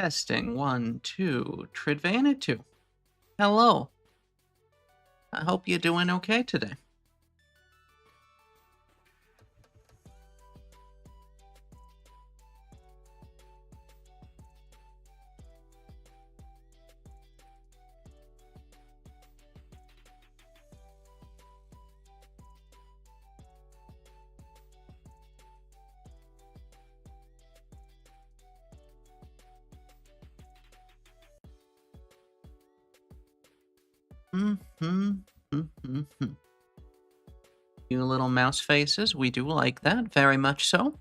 Testing 1, 2. Tridvanity. Hello. I hope you're doing okay today. You little mouse faces, we do like that, very much so.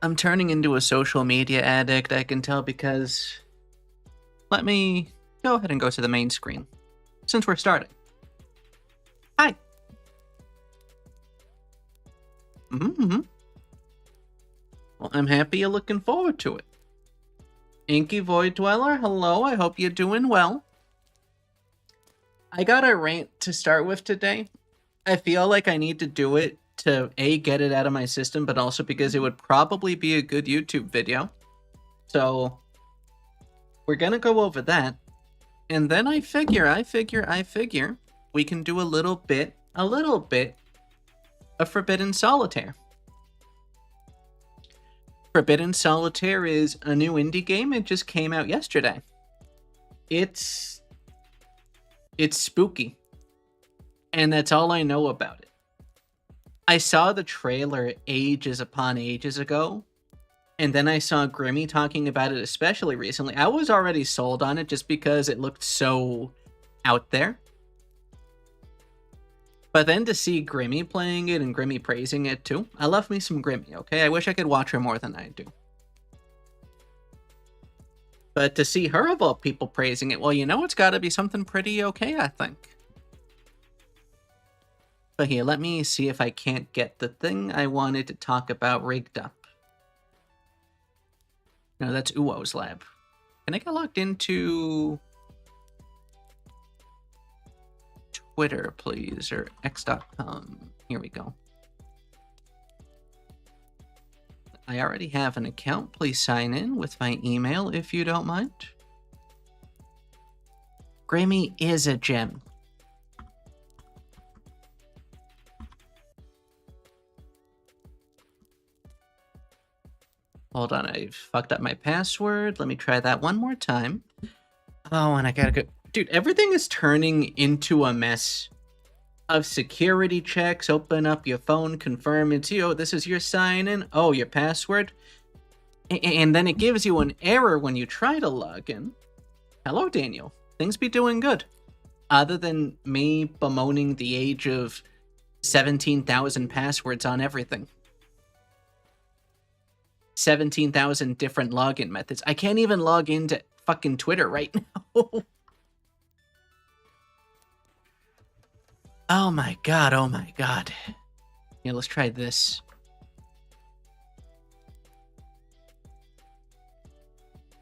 I'm turning into a social media addict, I can tell, because... Let me go ahead and go to the main screen, since we're starting. Hi! Well, I'm happy you're looking forward to it. Inky Void Dweller, hello, I hope you're doing well. I got a rant to start with today. I feel like I need to do it to, A, get it out of my system, but also because it would probably be a good YouTube video. So, we're gonna go over that. And then I figure, we can do a little bit of Forbidden Solitaire. Forbidden Solitaire is a new indie game. It just came out yesterday. It's spooky. And that's all I know about it. I saw the trailer ages upon ages ago. And then I saw Grimmy talking about it especially recently. I was already sold on it just because it looked so out there. But then to see Grimmy playing it and Grimmy praising it too. I love me some Grimmy, okay? I wish I could watch her more than I do. But to see her of all people praising it, well, you know it's gotta be something pretty okay, I think. But here, let me see if I can't get the thing I wanted to talk about rigged up. No, that's Uwo's lab. Can I get logged into Twitter, please, or x.com? Here we go. I already have an account. Please sign in with my email if you don't mind. Grammy is a gem. Hold on, I fucked up my password. Let me try that one more time. Oh, and I gotta go. Dude, everything is turning into a mess of security checks. Open up your phone, confirm it's you. This is your sign-in. Oh, your password. And then it gives you an error when you try to log in. Hello, Daniel. Things be doing good. Other than me bemoaning the age of 17,000 passwords on everything. 17,000 different login methods. I can't even log into fucking Twitter right now. Oh my god, oh my god. Yeah, let's try this.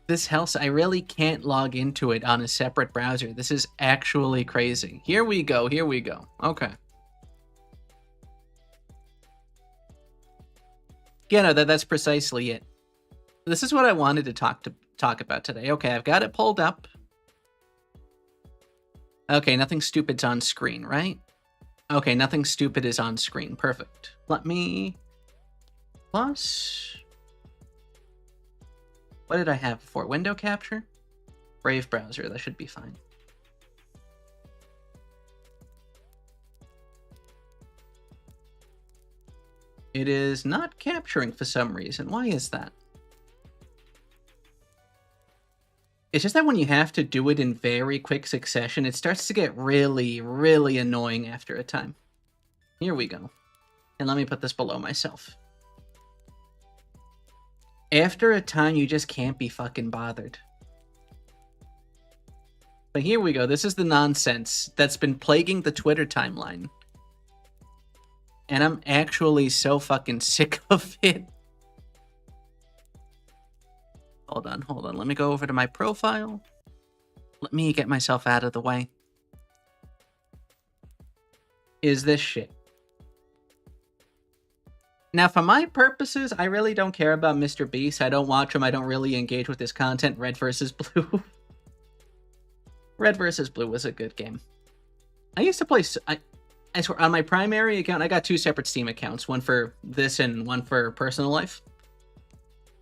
This house, I really can't log into it on a separate browser. This is actually crazy. Here we go, here we go. Okay. Yeah, no, that's precisely it. This is what I wanted to talk about today. Okay, I've got it pulled up. Okay, nothing stupid's on screen, right? Okay, nothing stupid is on screen. Perfect. Let me... Plus... What did I have before? Window capture? Brave browser, that should be fine. It is not capturing for some reason. Why is that? It's just that when you have to do it in very quick succession, it starts to get really, really annoying after a time. Here we go. And let me put this below myself. After a time, you just can't be fucking bothered. But here we go. This is the nonsense that's been plaguing the Twitter timeline. And I'm actually so fucking sick of it. Hold on. Let me go over to my profile. Let me get myself out of the way. Is this shit? Now, for my purposes, I really don't care about Mr. Beast. I don't watch him. I don't really engage with his content. Red versus Blue. Red versus Blue was a good game. I used to play... I swear, on my primary account, I got 2 separate Steam accounts. One for this and one for personal life.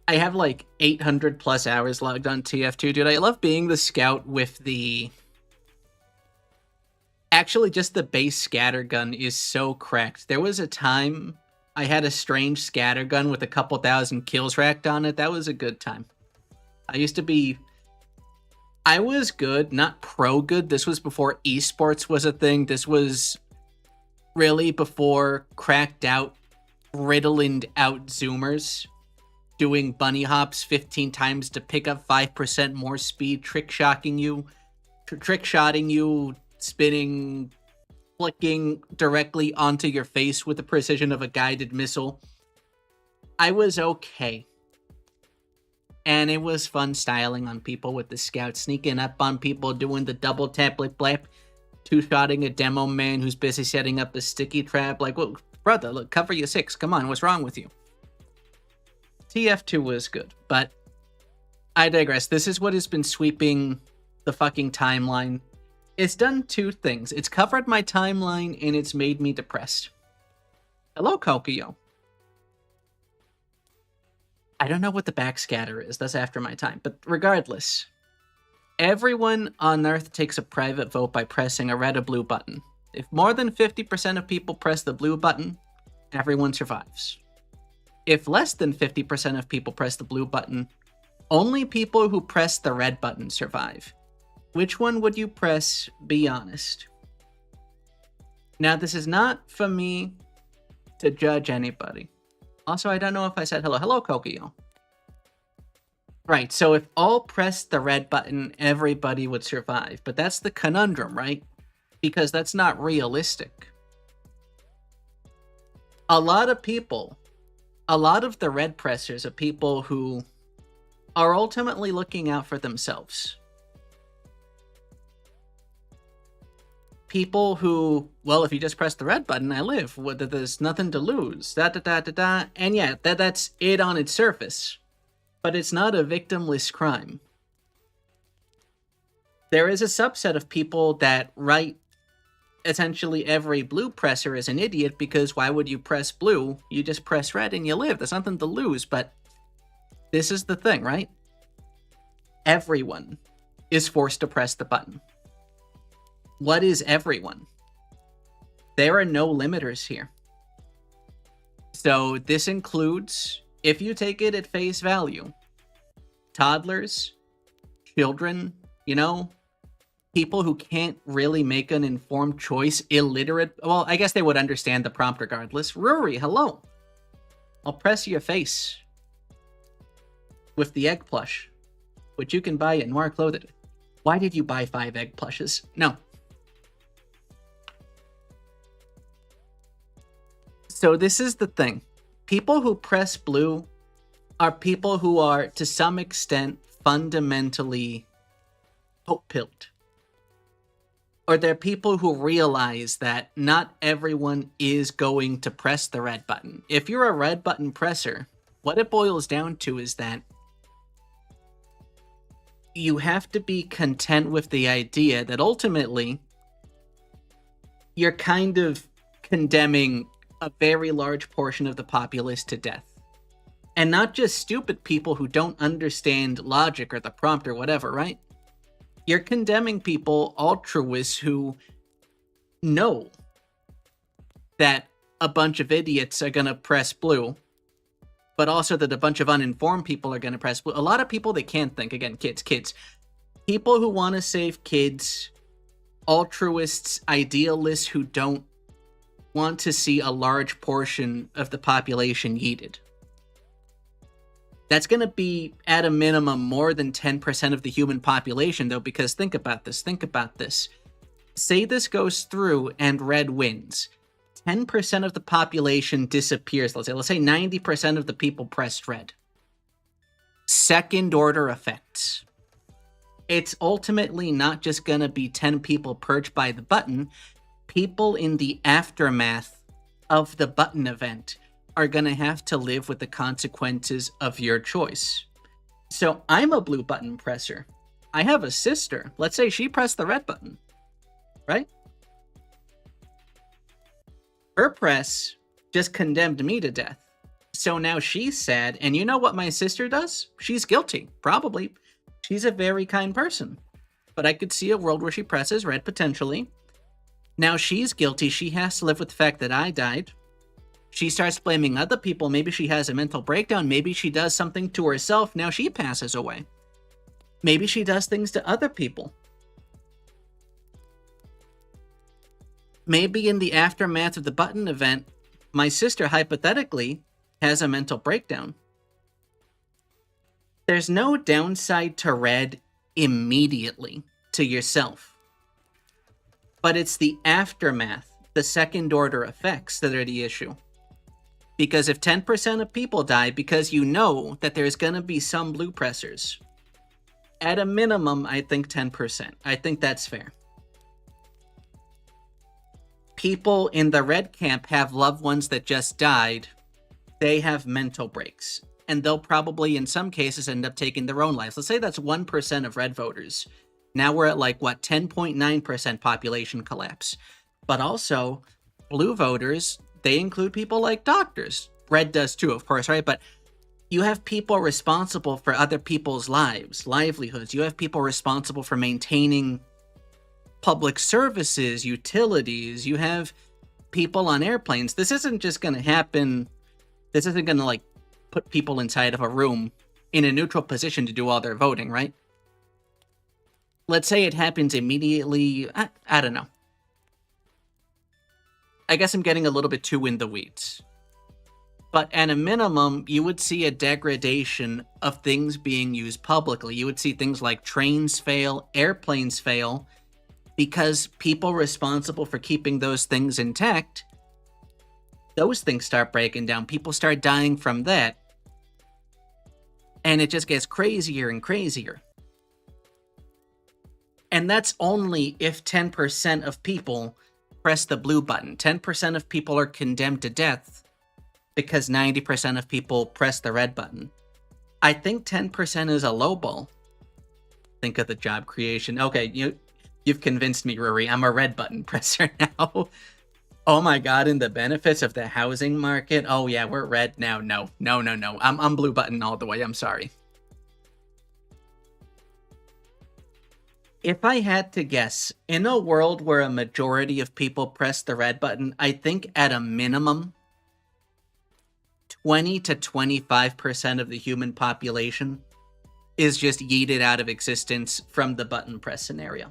I have like 800 plus hours logged on TF2, dude. I love being the scout with the... Actually, just the base scattergun is so cracked. There was a time I had a strange scattergun with a couple thousand kills racked on it. That was a good time. I used to be... I was good, not pro good. This was before esports was a thing. This was really before cracked out, riddled out zoomers doing bunny hops 15 times to pick up 5% more speed, trick-shotting you, spinning, flicking directly onto your face with the precision of a guided missile. I was okay. And it was fun styling on people with the scout, sneaking up on people, doing the double tap, blip, blap, two-shotting a demo man who's busy setting up a sticky trap. Like, well, brother, look, cover your 6. Come on, what's wrong with you? TF2 was good, but I digress. This is what has been sweeping the fucking timeline. It's done 2 things. It's covered my timeline, and it's made me depressed. Hello, Kokio. I don't know what the backscatter is. That's after my time. But regardless, everyone on Earth takes a private vote by pressing a red or blue button. If more than 50% of people press the blue button, everyone survives. If less than 50% of people press the blue button, only people who press the red button survive. Which one would you press? Be honest. Now, this is not for me to judge anybody. Also, I don't know if I said hello. Hello, Kokio. Right, so if all pressed the red button, everybody would survive. But that's the conundrum, right? Because that's not realistic. A lot of people, a lot of the red pressers are people who are ultimately looking out for themselves. People who, well, if you just press the red button, I live. There's nothing to lose. And yeah, that's it on its surface. But it's not a victimless crime. There is a subset of people that write essentially every blue presser is an idiot because why would you press blue? You just press red and you live. There's nothing to lose, but this is the thing, right? Everyone is forced to press the button. What is everyone? There are no limiters here. So this includes, if you take it at face value, toddlers, children, you know, people who can't really make an informed choice, illiterate. Well, I guess they would understand the prompt regardless. Rory, hello. I'll press your face with the egg plush, which you can buy at Noir Clothed. Why did you buy 5 egg plushes? No. So this is the thing. People who press blue are people who are, to some extent, fundamentally hope-pilled. Or they're people who realize that not everyone is going to press the red button. If you're a red button presser, what it boils down to is that you have to be content with the idea that ultimately you're kind of condemning a very large portion of the populace to death. And not just stupid people who don't understand logic or the prompt or whatever, right? You're condemning people, altruists, who know that a bunch of idiots are going to press blue, but also that a bunch of uninformed people are going to press blue. A lot of people that can't think, again, kids. People who want to save kids, altruists, idealists who don't want to see a large portion of the population yeeted. That's going to be, at a minimum, more than 10% of the human population, though, because think about this. Say this goes through and red wins. 10% of the population disappears. Let's say 90% of the people pressed red. Second order effects. It's ultimately not just going to be 10 people purged by the button. People in the aftermath of the button event are going to have to live with the consequences of your choice. So I'm a blue button presser. I have a sister. Let's say she pressed the red button, right? Her press just condemned me to death. So now she's sad, and you know what my sister does? She's guilty, probably. She's a very kind person. But I could see a world where she presses red, potentially. Now she's guilty. She has to live with the fact that I died. She starts blaming other people. Maybe she has a mental breakdown. Maybe she does something to herself. Now she passes away. Maybe she does things to other people. Maybe in the aftermath of the button event, my sister hypothetically has a mental breakdown. There's no downside to red immediately to yourself. But it's the aftermath, the second order effects that are the issue. Because if 10% of people die because you know that there's going to be some blue pressers, at a minimum, I think 10%. I think that's fair. People in the red camp have loved ones that just died. They have mental breaks. And they'll probably, in some cases, end up taking their own lives. Let's say that's 1% of red voters. Now we're at 10.9% population collapse. But also, blue voters, they include people like doctors. Red does too, of course, right? But you have people responsible for other people's lives, livelihoods. You have people responsible for maintaining public services, utilities. You have people on airplanes. This isn't just going to happen. This isn't going to put people inside of a room in a neutral position to do all their voting, right? Let's say it happens immediately. I don't know. I guess I'm getting a little bit too in the weeds. But at a minimum, you would see a degradation of things being used publicly. You would see things like trains fail, airplanes fail, because people responsible for keeping those things intact, those things start breaking down. People start dying from that. And it just gets crazier and crazier. And that's only if 10% of people press the blue button. 10% of people are condemned to death because 90% of people press the red button. I think 10% is a low ball. Think of the job creation. Okay, you've convinced me, Rory. I'm a red button presser now. Oh my god, and the benefits of the housing market. Oh yeah, we're red now. No. I'm blue button all the way. I'm sorry. If I had to guess, in a world where a majority of people press the red button, I think at a minimum, 20 to 25% of the human population is just yeeted out of existence from the button press scenario.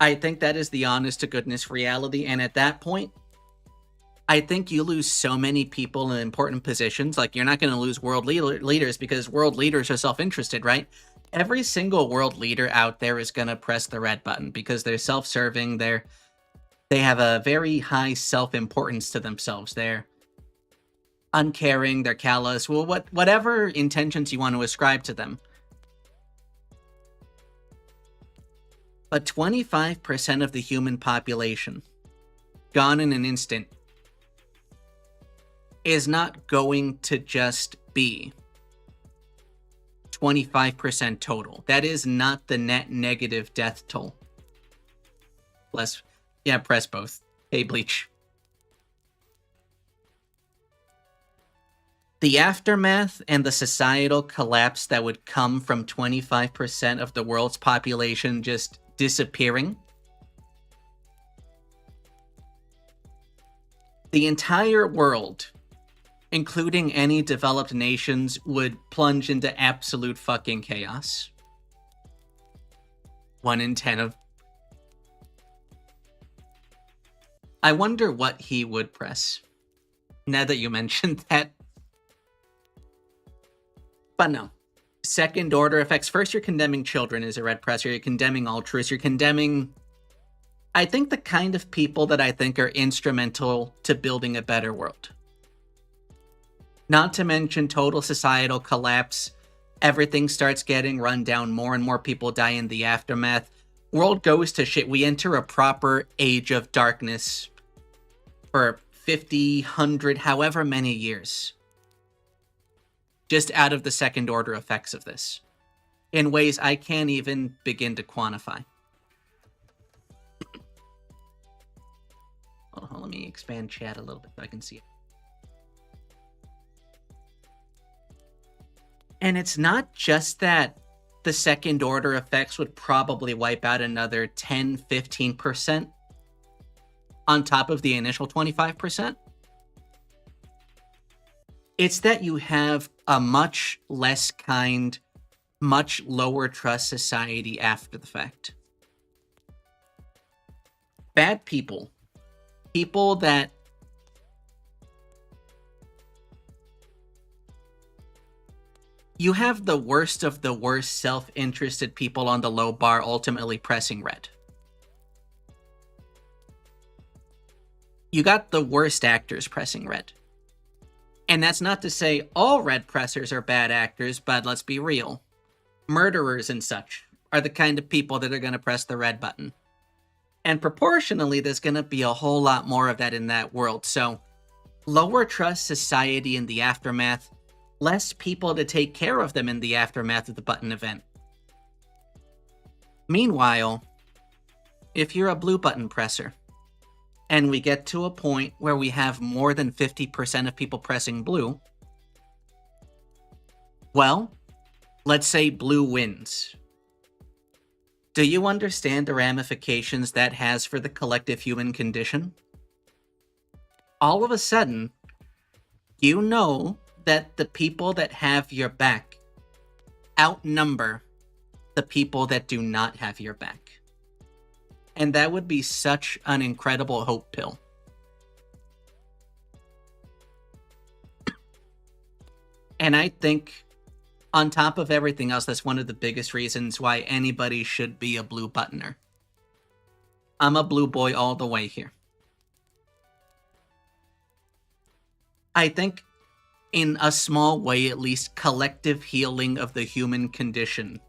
I think that is the honest to goodness reality, and at that point, I think you lose so many people in important positions. You're not going to lose world leaders because world leaders are self-interested, right? Every single world leader out there is going to press the red button because they're self-serving. They have a very high self-importance to themselves. They're uncaring. They're callous. Well, whatever intentions you want to ascribe to them. But 25% of the human population, gone in an instant, is not going to just be 25% total. That is not the net negative death toll. Press both. Hey, Bleach. The aftermath and the societal collapse that would come from 25% of the world's population just disappearing. The entire world, including any developed nations, would plunge into absolute fucking chaos. 1 in 10 of... I wonder what he would press. Now that you mentioned that. But no. Second order effects. First, you're condemning children as a red presser. You're condemning altruists. You're condemning, I think, the kind of people that I think are instrumental to building a better world. Not to mention total societal collapse. Everything starts getting run down. More and more people die in the aftermath. World goes to shit. We enter a proper age of darkness. for 50, 100, however many years. Just out of the second order effects of this. In ways I can't even begin to quantify. Hold on, let me expand chat a little bit so I can see it. And it's not just that the second order effects would probably wipe out another 10, 15% on top of the initial 25%. It's that you have a much less kind, much lower trust society after the fact. Bad people. People that you have the worst of the worst self-interested people on the low bar ultimately pressing red. You got the worst actors pressing red. And that's not to say all red pressers are bad actors, but let's be real. Murderers and such are the kind of people that are going to press the red button. And proportionally, there's going to be a whole lot more of that in that world. So, lower trust society in the aftermath, less people to take care of them in the aftermath of the button event. Meanwhile, if you're a blue button presser, and we get to a point where we have more than 50% of people pressing blue, well, let's say blue wins. Do you understand the ramifications that has for the collective human condition? All of a sudden, you know that the people that have your back outnumber the people that do not have your back. And that would be such an incredible hope pill. And I think, on top of everything else, that's one of the biggest reasons why anybody should be a blue buttoner. I'm a blue boy all the way here. I think, in a small way at least, collective healing of the human condition.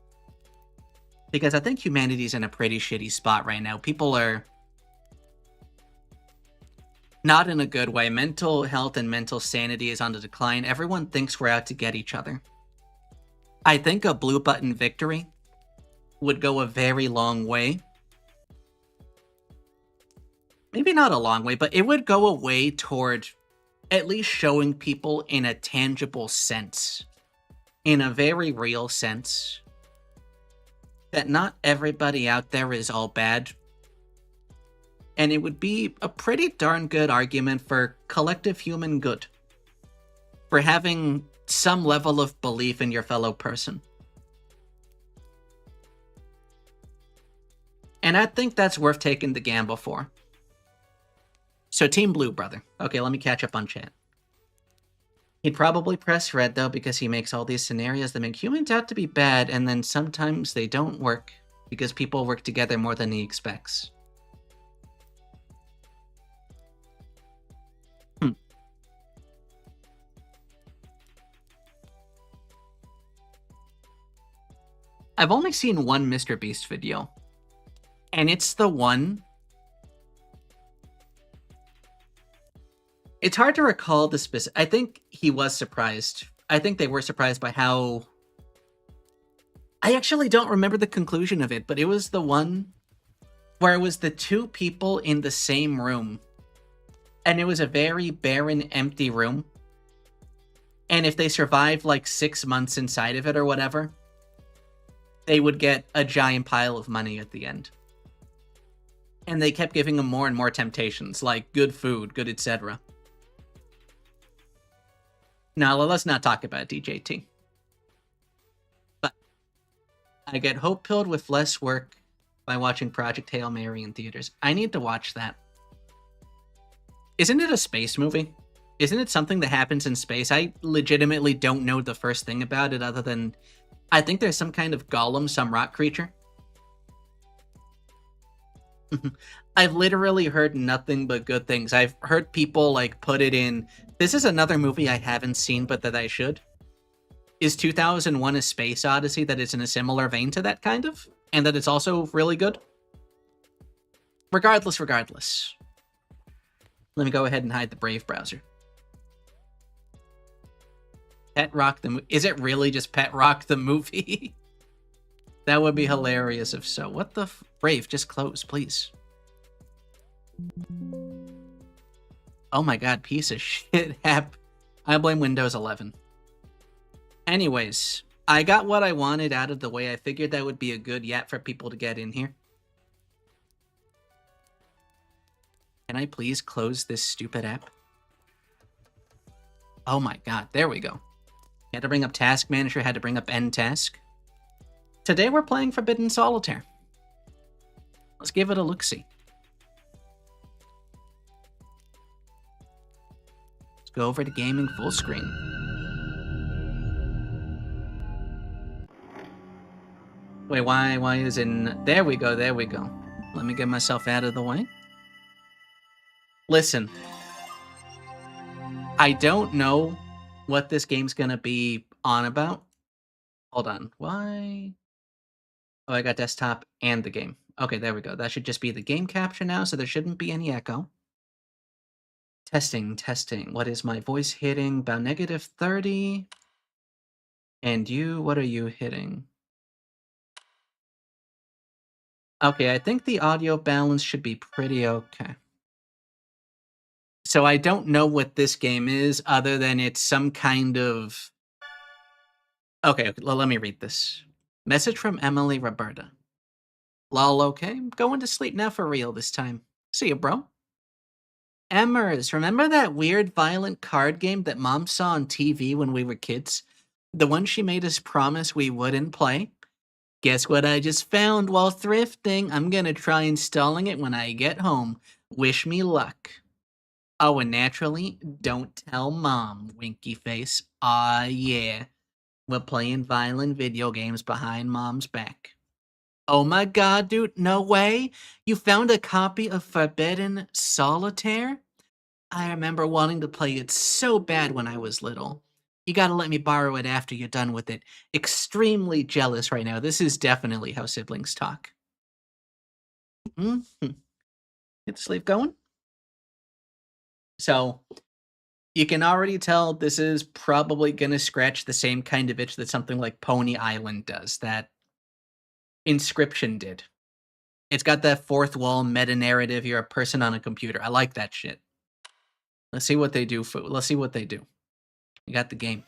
Because I think humanity's in a pretty shitty spot right now. People are not in a good way. Mental health and mental sanity is on the decline. Everyone thinks we're out to get each other. I think a blue button victory would go a very long way. Maybe not a long way, but it would go a way toward at least showing people in a tangible sense, in a very real sense, that not everybody out there is all bad. And it would be a pretty darn good argument for collective human good. For having some level of belief in your fellow person. And I think that's worth taking the gamble for. So Team Blue, brother. Okay, let me catch up on chat. He'd probably press red, though, because he makes all these scenarios that make humans out to be bad, and then sometimes they don't work, because people work together more than he expects. I've only seen one Mr. Beast video, and it's the one... It's hard to recall the specific... I think he was surprised. I think they were surprised by how... I actually don't remember the conclusion of it, but it was the one where it was the two people in the same room. And it was a very barren, empty room. And if they survived like 6 months inside of it or whatever, they would get a giant pile of money at the end. And they kept giving them more and more temptations, like good food, good etc. Now, let's not talk about DJT. But I get hope-pilled with less work by watching Project Hail Mary in theaters. I need to watch that. Isn't it a space movie? Isn't it something that happens in space? I legitimately don't know the first thing about it other than... I think there's some kind of golem, some rock creature. I've literally heard nothing but good things. I've heard people like put it in... This is another movie I haven't seen, but that I should. Is 2001 A Space Odyssey, that it's in a similar vein to that, kind of? And that it's also really good? Regardless. Let me go ahead and hide the Brave browser. Pet Rock the movie. Is it really just Pet Rock the movie? That would be hilarious if so. What the Brave? Just close, please. Oh my god, piece of shit app. I blame Windows 11. Anyways, I got what I wanted out of the way. I figured that would be a good yet for people to get in here. Can I please close this stupid app? Oh my god, there we go. Had to bring up Task Manager, had to bring up End Task. Today we're playing Forbidden Solitaire. Let's give it a look-see. Let's go over to gaming full screen. Wait, why is it... There we go, there we go. Let me get myself out of the way. Listen. I don't know what this game's gonna be on about. Hold on. Why? Oh, I got desktop and the game. Okay, there we go. That should just be the game capture now, so there shouldn't be any echo. Testing, testing. What is my voice hitting? About -30. And you, what are you hitting? Okay, I think the audio balance should be pretty okay. So I don't know what this game is, other than it's some kind of... Okay, let me read this. Message from Emily Roberta. Lol, okay, going to sleep now for real this time. See ya, bro. Emmers, remember that weird violent card game that Mom saw on TV when we were kids? The one she made us promise we wouldn't play? Guess what I just found while thrifting? I'm gonna try installing it when I get home. Wish me luck. Oh, and naturally, don't tell Mom, winky face. Aw, yeah. We're playing violent video games behind Mom's back. Oh my god, dude, no way? You found a copy of Forbidden Solitaire? I remember wanting to play it so bad when I was little. You gotta let me borrow it after you're done with it. Extremely jealous right now. This is definitely how siblings talk. Get the sleep going? So, you can already tell this is probably gonna scratch the same kind of itch that something like Pony Island does, that Inscription did. It's got that fourth wall meta-narrative, you're a person on a computer. I like that shit. Let's see what they do. Let's see what they do. You got the game.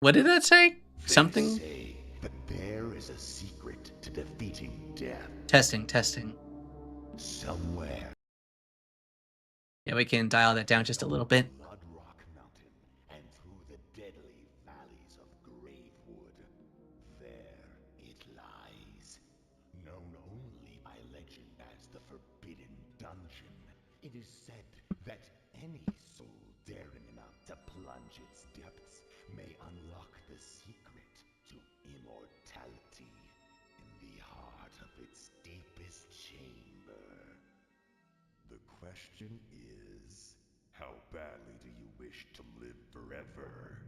What did that say? Something? They say that there is a secret to defeating death. Testing. Somewhere. Yeah, we can dial that down just a little bit. Blood Rock Mountain and through the deadly valleys of Gravewood. There it lies. Known only by legend as the Forbidden Dungeon. It is said that any soul daring enough to plunge its depths may unlock the secret to immortality in the heart of its deepest chamber. The question is, how badly do you wish to live forever?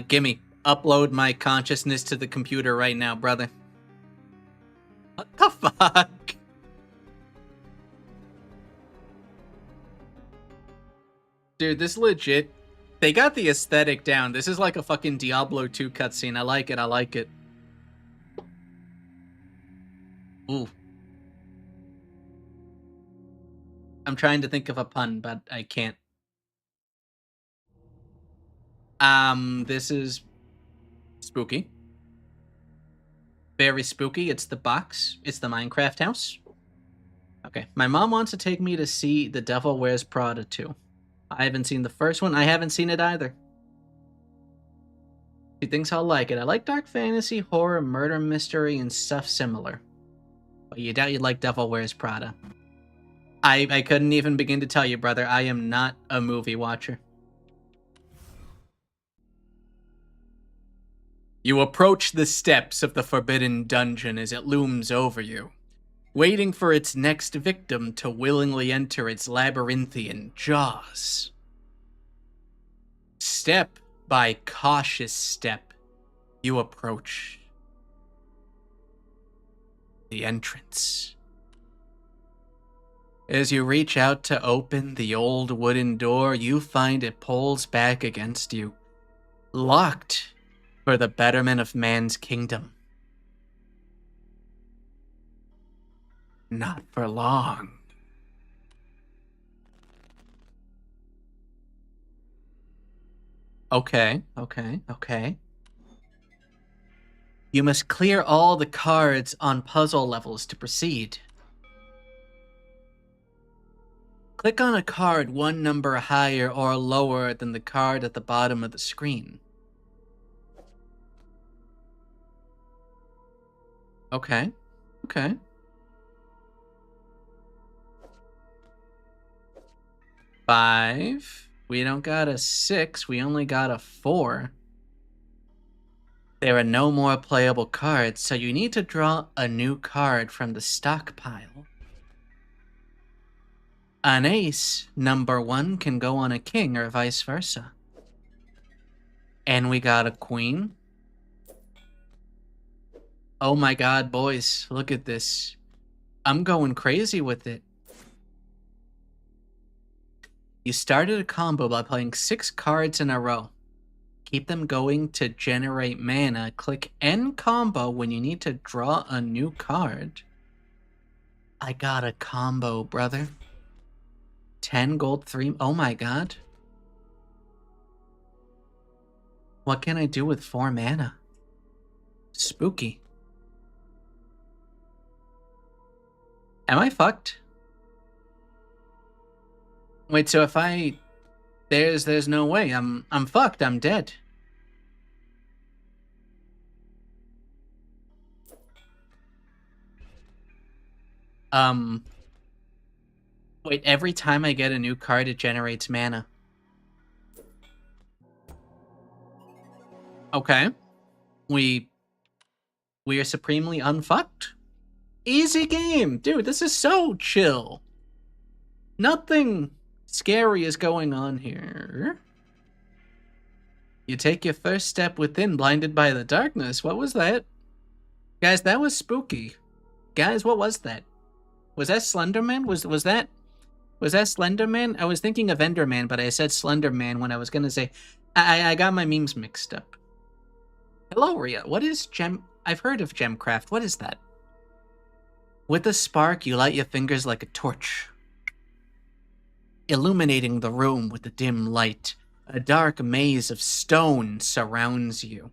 Gimme. Upload my consciousness to the computer right now, brother. What the fuck? Dude, this legit... They got the aesthetic down. This is like a fucking Diablo 2 cutscene. I like it, I like it. Ooh. I'm trying to think of a pun, but I can't. This is spooky. Very spooky. It's the box. It's the Minecraft house. Okay. My mom wants to take me to see The Devil Wears Prada 2. I haven't seen the first one. I haven't seen it either. She thinks I'll like it. I like dark fantasy, horror, murder, mystery, and stuff similar. But you doubt you'd like Devil Wears Prada. I couldn't even begin to tell you, brother. I am not a movie watcher. You approach the steps of the Forbidden Dungeon as it looms over you, waiting for its next victim to willingly enter its labyrinthian jaws. step by cautious step, you approach the entrance. As you reach out to open the old wooden door, you find it pulls back against you, locked for the betterment of man's kingdom. Not for long. Okay. You must clear all the cards on puzzle levels to proceed. Click on a card one number higher or lower than the card at the bottom of the screen. Okay. 5. We don't got a 6. We only got a 4. There are no more playable cards, so you need to draw a new card from the stockpile. An ace, number 1, can go on a king or vice versa. And we got a queen. Oh my god, boys, look at this. I'm going crazy with it. You started a combo by playing 6 cards in a row. Keep them going to generate mana. Click end combo when you need to draw a new card. I got a combo, brother. 10 gold, 3. Oh my god. What can I do with 4 mana? Spooky. Am I fucked? Wait, so if I... There's no way. I'm fucked. I'm dead. Wait, every time I get a new card, it generates mana. Okay. We are supremely unfucked. Easy game. Dude, this is so chill. Nothing scary is going on here. You take your first step within, blinded by the darkness. What was that? Guys, that was spooky. Guys, what was that? Was that Slenderman? Was that Slenderman? I was thinking of Enderman, but I said Slenderman when I was gonna say... I got my memes mixed up. Hello, Ria. What is gem... I've heard of gemcraft. What is that? With a spark, you light your fingers like a torch, illuminating the room with a dim light. A dark maze of stone surrounds you.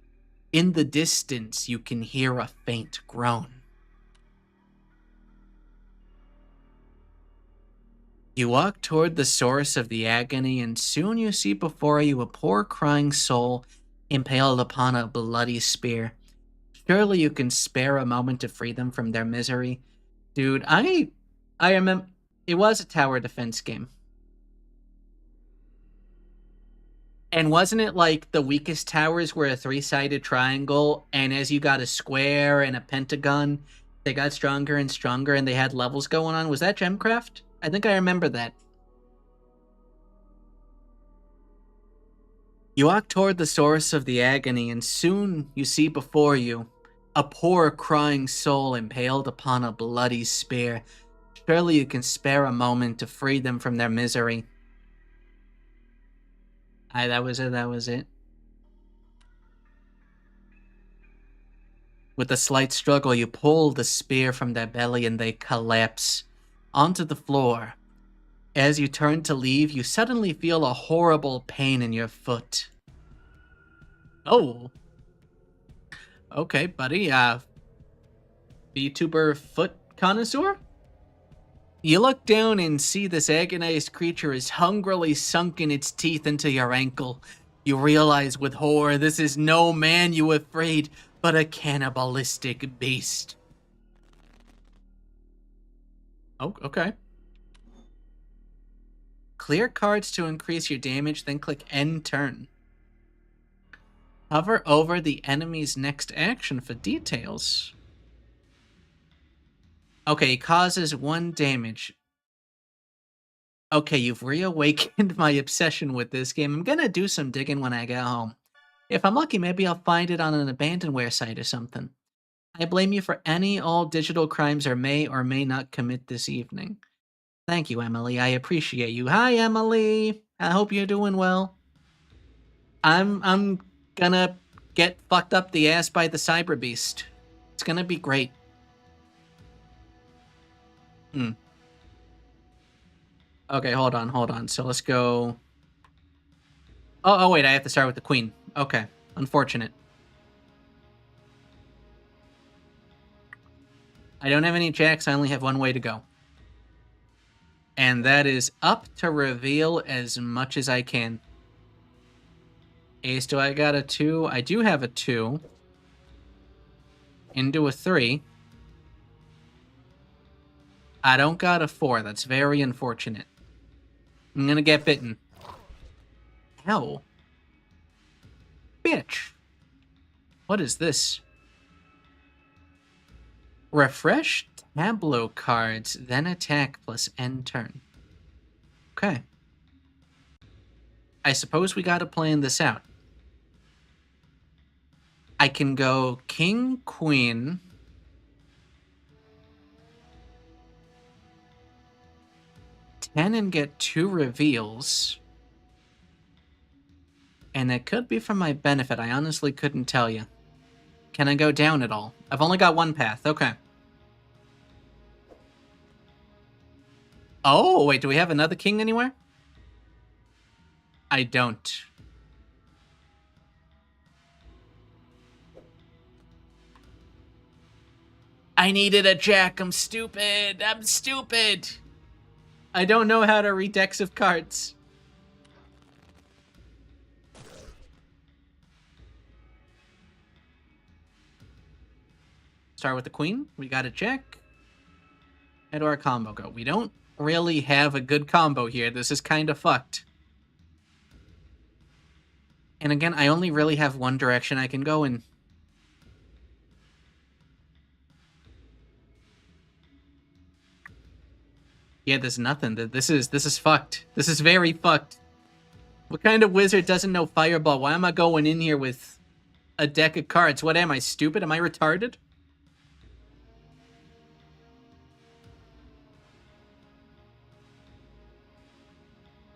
In the distance, you can hear a faint groan. You walk toward the source of the agony, and soon you see before you a poor crying soul impaled upon a bloody spear. Surely you can spare a moment to free them from their misery. Dude, I remember... It was a tower defense game. And wasn't it like the weakest towers were a 3-sided triangle, and as you got a square and a pentagon, they got stronger and stronger, and they had levels going on? Was that gemcraft? I think I remember that. You walk toward the source of the agony, and soon you see before you a poor crying soul impaled upon a bloody spear. Surely you can spare a moment to free them from their misery. Aye, that was it. With a slight struggle, you pull the spear from their belly and they collapse onto the floor. As you turn to leave, you suddenly feel a horrible pain in your foot. Oh. Okay, buddy. Vtuber foot connoisseur? You look down and see this agonized creature is hungrily sunken its teeth into your ankle. You realize with horror this is no man you have freed, but a cannibalistic beast. Oh, okay. Clear cards to increase your damage, then click end turn. Hover over the enemy's next action for details. Okay, causes 1 damage. Okay, you've reawakened my obsession with this game. I'm gonna do some digging when I get home. If I'm lucky, maybe I'll find it on an abandonware site or something. I blame you for any all digital crimes I may or may not commit this evening. Thank you, Emily. I appreciate you. Hi, Emily. I hope you're doing well. I'm gonna get fucked up the ass by the cyber beast. It's gonna be great. Okay, hold on. So let's go. Oh, wait, I have to start with the queen. Okay, unfortunate. I don't have any jacks. I only have one way to go. And that is up to reveal as much as I can. Ace, do I got a 2? I do have a 2. Into a 3. I don't got a 4. That's very unfortunate. I'm gonna get bitten. Hell. Bitch. What is this? Refresh tableau cards, then attack plus end turn. Okay. I suppose we gotta plan this out. I can go king, queen. And get 2 reveals. And that could be for my benefit. I honestly couldn't tell you. Can I go down at all? I've only got one path. Okay. Oh, wait. Do we have another king anywhere? I don't. I needed a jack. I'm stupid. I don't know how to read decks of cards. Start with the queen. We got a jack. How do our combo go? We don't really have a good combo here. This is kind of fucked. And again, I only really have one direction I can go in. Yeah, there's nothing. This is fucked. This is very fucked. What kind of wizard doesn't know Fireball? Why am I going in here with a deck of cards? What am I, stupid? Am I retarded?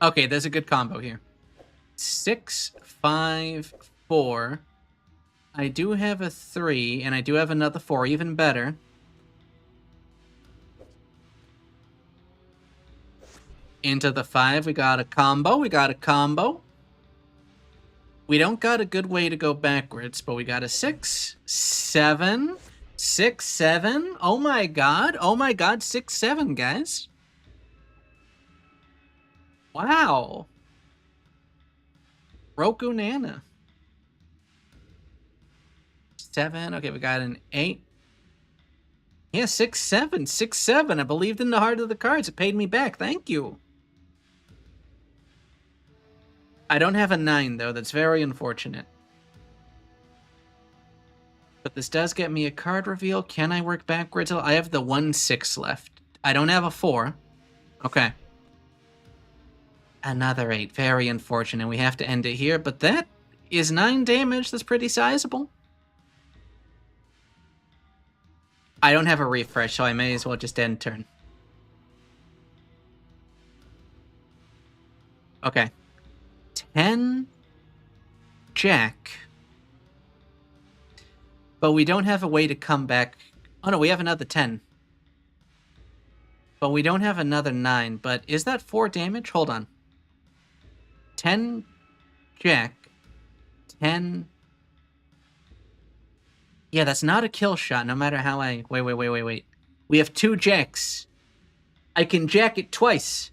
Okay, there's a good combo here. 6, 5, 4. I do have a 3, and I do have another 4, even better. Into the 5, we got a combo. We don't got a good way to go backwards, but we got a 6, 7, 6, 7. Oh my god, 6, 7, guys. Wow. Roku Nana. 7. Okay, we got an 8. Yeah, 6, 7. 6, 7. I believed in the heart of the cards. It paid me back. Thank you. I don't have a 9, though. That's very unfortunate. But this does get me a card reveal. Can I work backwards? I have the 1, 6 left. I don't have a 4. Okay. Another 8. Very unfortunate. We have to end it here. But that is 9 damage. That's pretty sizable. I don't have a refresh, so I may as well just end turn. Okay. 10 jack. But we don't have a way to come back. Oh no, we have another 10. But we don't have another 9. But is that 4 damage? Hold on. 10 jack. 10. Yeah, that's not a kill shot, no matter how I... Wait. We have 2 jacks. I can jack it twice.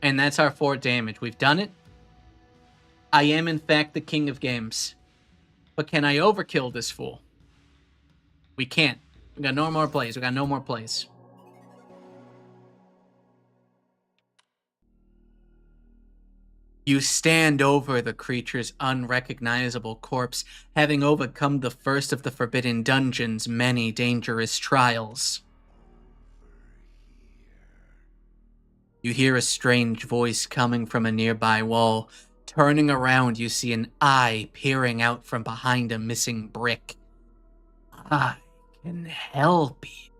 And that's our 4 damage. We've done it. I am, in fact, the king of games. But can I overkill this fool? We can't. We got no more plays. You stand over the creature's unrecognizable corpse, having overcome the first of the Forbidden Dungeon's many dangerous trials. You hear a strange voice coming from a nearby wall. Turning around, you see an eye peering out from behind a missing brick. I can help you.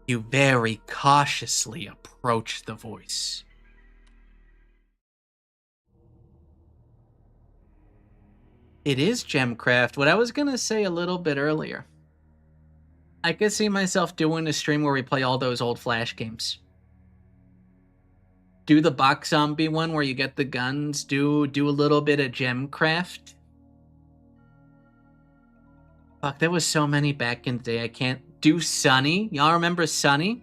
You very cautiously approach the voice. It is Gemcraft, what I was going to say a little bit earlier. I could see myself doing a stream where we play all those old Flash games. Do the box zombie one where you get the guns. Do a little bit of Gemcraft. Fuck, there was so many back in the day. I can't do Sunny. Y'all remember Sunny?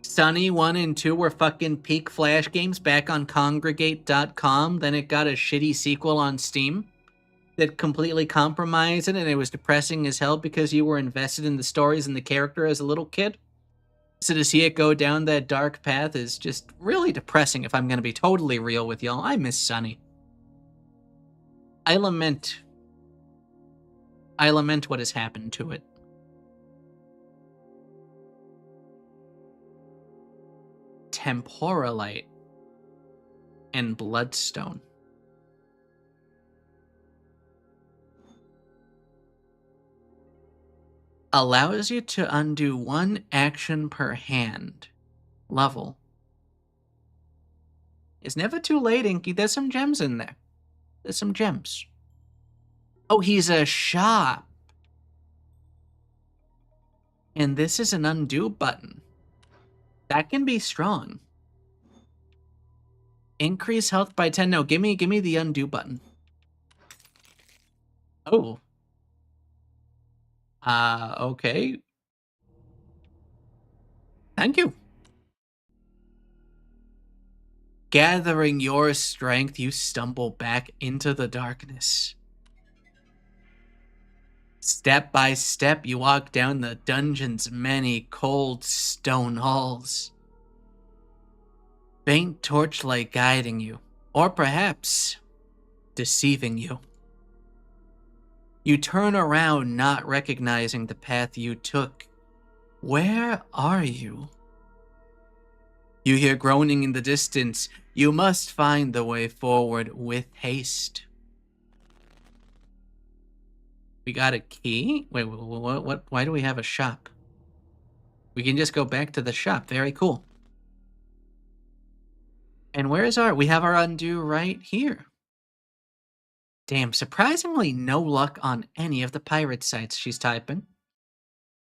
Sunny 1 and 2 were fucking peak Flash games back on Congregate.com. Then it got a shitty sequel on Steam that completely compromised it, and it was depressing as hell because you were invested in the stories and the character as a little kid. So to see it go down that dark path is just really depressing, if I'm going to be totally real with y'all. I miss Sunny. I lament what has happened to it. Temporalite and Bloodstone. Allows you to undo 1 action per hand level. It's never too late, Inky. There's some gems in there. There's some gems. Oh, he's a shop. And this is an undo button. That can be strong. Increase health by 10. No, give me the undo button. Oh. Okay. Thank you. Gathering your strength, you stumble back into the darkness. Step by step, you walk down the dungeon's many cold stone halls. Faint torchlight guiding you, or perhaps deceiving you. You turn around, not recognizing the path you took. Where are you? You hear groaning in the distance. You must find the way forward with haste. We got a key? Wait, what? Why do we have a shop? We can just go back to the shop. Very cool. And where's we have our undo right here. Damn, surprisingly no luck on any of the pirate sites she's typing.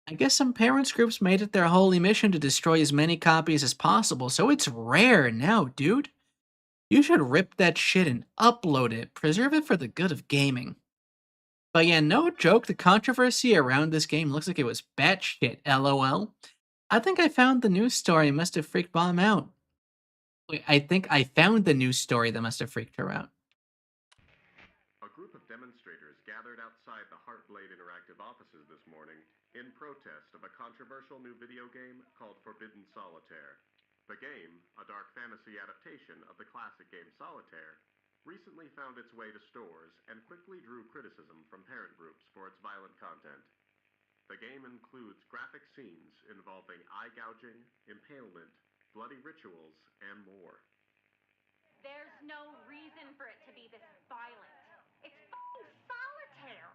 I guess some parents groups made it their holy mission to destroy as many copies as possible, so it's rare now, dude. You should rip that shit and upload it, preserve it for the good of gaming. But yeah, no joke, the controversy around this game looks like it was batshit, lol. I think I found the news story must have freaked Mom out. Wait, I think I found the news story that must have freaked her out. A group of demonstrators gathered outside the Heartblade Interactive offices this morning in protest of a controversial new video game called Forbidden Solitaire. The game, a dark fantasy adaptation of the classic game Solitaire, recently found its way to stores and quickly drew criticism from parent groups for its violent content. The game includes graphic scenes involving eye gouging, impalement, bloody rituals, and more. There's no reason for it to be this violent. It's fucking Solitaire!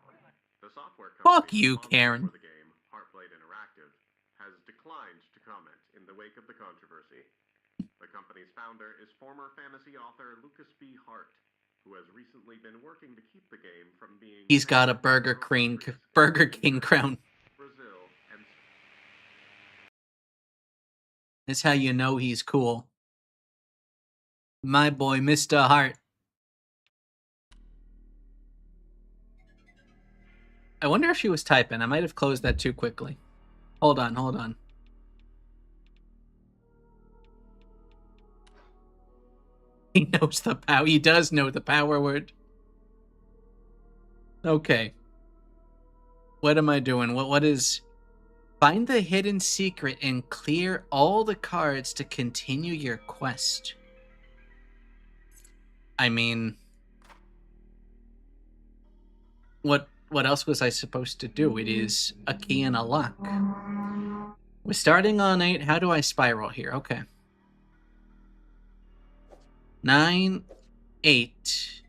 The software Fuck company you, Karen. for the game, Heartblade Interactive, has declined to comment in the wake of the controversy. The company's founder is former fantasy author Lucas B. Hart, who has recently been working to keep the game from being... He's got a Burger King crown. Brazil and... That's how you know he's cool. My boy, Mr. Hart. I wonder if she was typing. I might have closed that too quickly. Hold on. He knows the power. He does know the power word. Okay. What am I doing? What is... Find the hidden secret and clear all the cards to continue your quest. I mean, what else was I supposed to do? It is a key and a lock. We're starting on 8. How do I spiral here? Okay. 9, 8.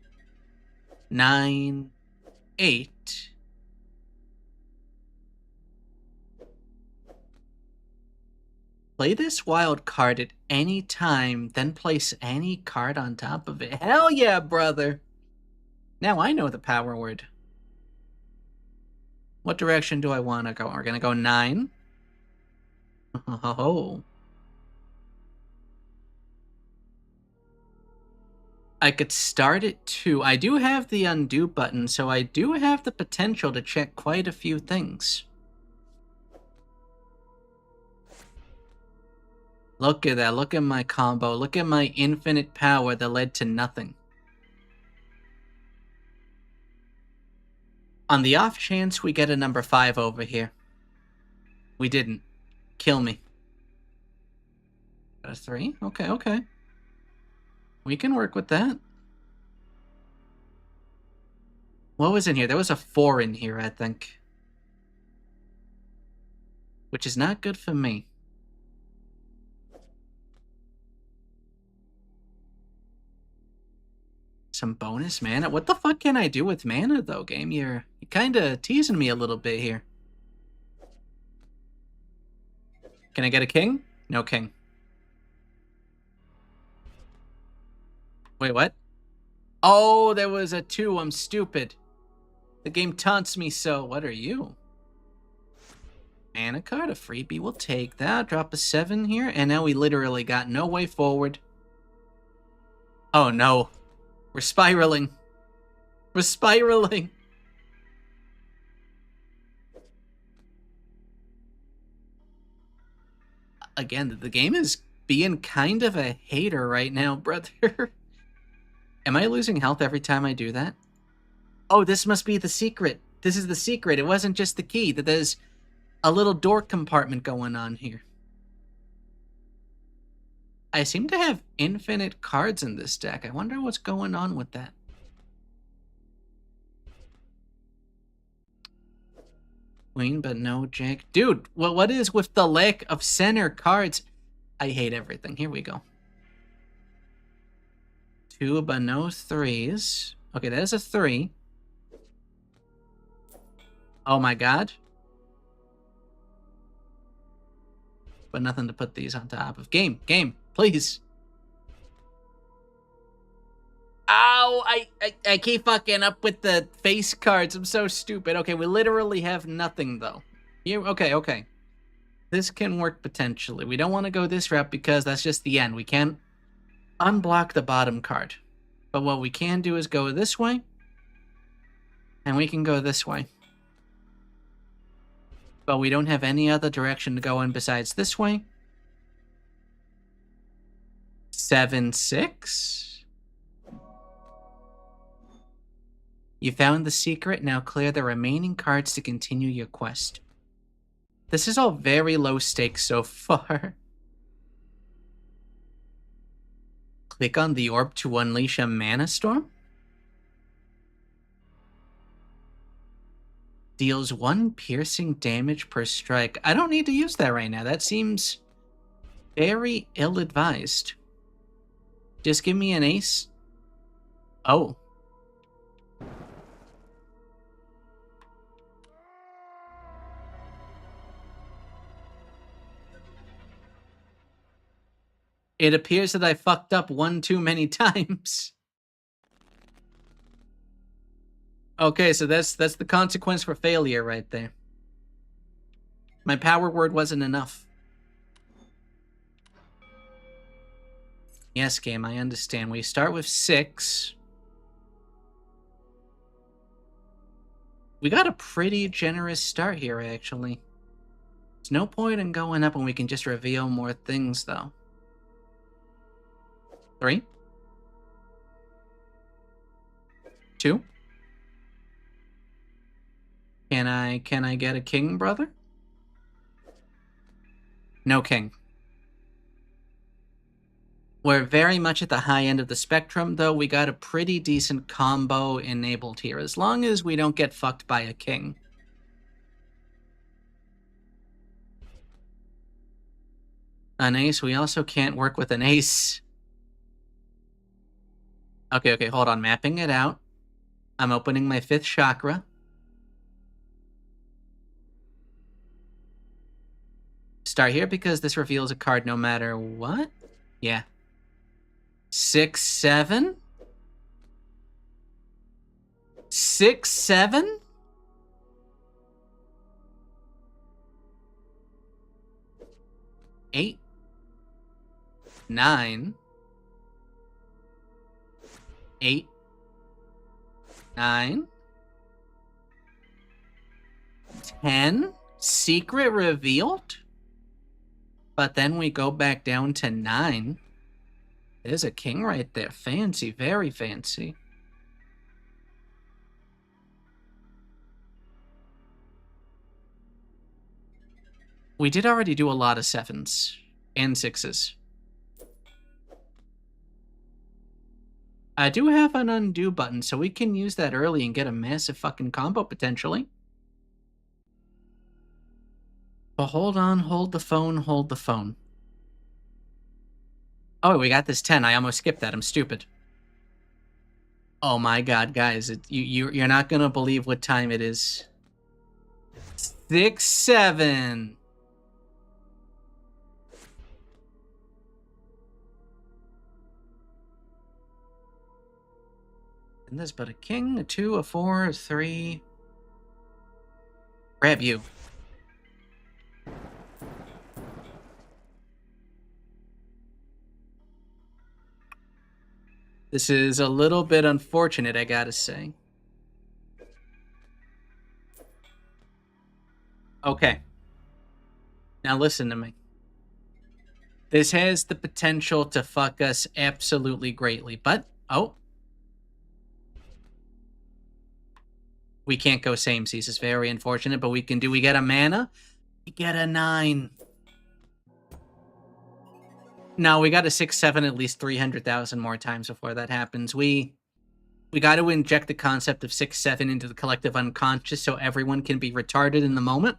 9, 8. Play this wild card at any time, then place any card on top of it. Hell yeah, brother! Now I know the power word. What direction do I want to go? We're going to go 9. Oh. I could start at 2. I do have the undo button, so I do have the potential to check quite a few things. Look at that. Look at my combo. Look at my infinite power that led to nothing. On the off chance we get a number 5 over here. We didn't. Kill me. Got a 3? Okay, okay. We can work with that. What was in here? There was a 4 in here, I think. Which is not good for me. Some bonus mana? What the fuck can I do with mana, though, game? You're kind of teasing me a little bit here. Can I get a king? No king. Wait, what? Oh, there was a 2. I'm stupid. The game taunts me so. What are you? Mana card, a freebie. We'll take that. Drop a 7 here. And now we literally got no way forward. Oh, no. We're spiraling. We're spiraling. Again, the game is being kind of a hater right now, brother. Am I losing health every time I do that? Oh, this must be the secret. This is the secret. It wasn't just the key. That there's a little door compartment going on here. I seem to have infinite cards in this deck. I wonder what's going on with that. Queen, but no jack. Dude, what is with the lack of center cards? I hate everything. Here we go. 2, but no 3s. Okay, there's a 3. Oh my god. But nothing to put these on top of. Game, please. Ow, I keep fucking up with the face cards. I'm so stupid. Okay, we literally have nothing, though. Here, okay. This can work potentially. We don't want to go this route because that's just the end. We can't unblock the bottom card. But what we can do is go this way. And we can go this way. But we don't have any other direction to go in besides this way. 7, 6. You found the secret. Now clear the remaining cards to continue your quest. This is all very low stakes so far. Click on the orb to unleash a mana storm. Deals 1 piercing damage per strike. I don't need to use that right now. That seems very ill-advised. Just give me an ace. Oh. It appears that I fucked up one too many times. Okay, so that's the consequence for failure right there. My power word wasn't enough. Yes, game, I understand. We start with 6. We got a pretty generous start here, actually. There's no point in going up when we can just reveal more things, though. 3. 2. Can I get a king, brother? No king. We're very much at the high end of the spectrum, though we got a pretty decent combo enabled here, as long as we don't get fucked by a king. An ace, we also can't work with an ace. Okay, hold on, mapping it out. I'm opening my 5th chakra. Start here because this reveals a card no matter what. Yeah. 6, 7? 6, 7? Eight, 9, 8, 9, 10. Secret revealed? But then we go back down to 9. There's a king right there. Fancy, very fancy. We did already do a lot of 7s and 6s. I do have an undo button, so we can use that early and get a massive fucking combo, potentially. But hold on, hold the phone, hold the phone. Oh, we got this 10. I almost skipped that. I'm stupid. Oh my god, guys. You're not going to believe what time it is. 6, 7. And there's but a king, a 2, a 4, a 3. Grab you. This is a little bit unfortunate, I gotta say. Okay. Now listen to me. This has the potential to fuck us absolutely greatly, but... Oh. We can't go samesies. It's very unfortunate, but we can do... We get a mana. We get a 9. No, we got a 6, 7 at least 300,000 more times before that happens. We got to inject the concept of 6, 7 into the collective unconscious so everyone can be retarded in the moment.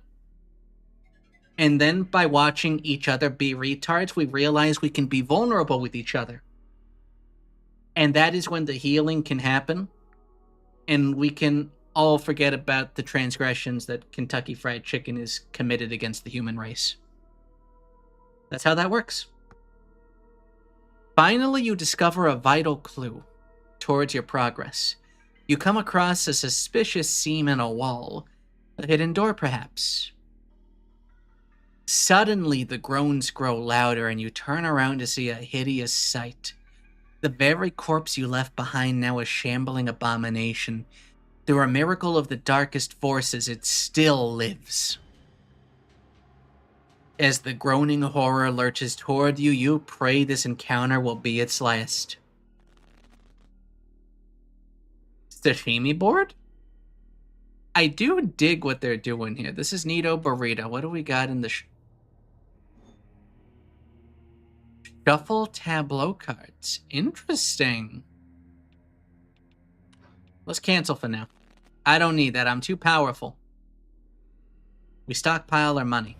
And then by watching each other be retards, we realize we can be vulnerable with each other. And that is when the healing can happen. And we can all forget about the transgressions that Kentucky Fried Chicken is committed against the human race. That's how that works. Finally, you discover a vital clue towards your progress. You come across a suspicious seam in a wall. A hidden door, perhaps. Suddenly, the groans grow louder, and you turn around to see a hideous sight. The very corpse you left behind now a shambling abomination. Through a miracle of the darkest forces, it still lives. As the groaning horror lurches toward you, you pray this encounter will be its last. Sashimi board? I do dig what they're doing here. This is Neato Burrito. What do we got in the... Shuffle tableau cards. Interesting. Let's cancel for now. I don't need that. I'm too powerful. We stockpile our money.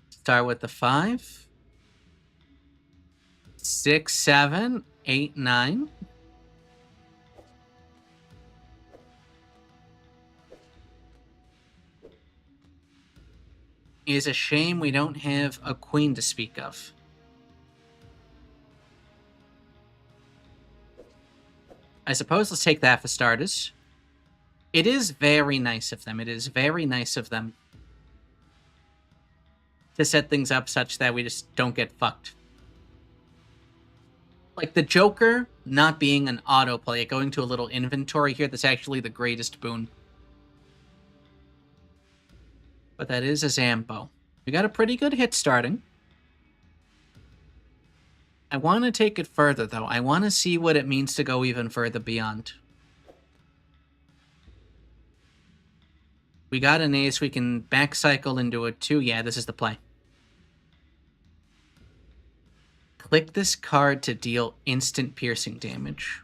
Start with the 5. 6, 7, 8, 9. It is a shame we don't have a queen to speak of. I suppose let's take that for starters. It is very nice of them. It is very nice of them to set things up such that we just don't get fucked. Like the Joker not being an autoplay, going to a little inventory here, that's actually the greatest boon. But that is a Zambo. We got a pretty good hit starting. I want to take it further, though. I want to see what it means to go even further beyond. We got an ace. We can back cycle into a 2. Yeah, this is the play. Click this card to deal instant piercing damage.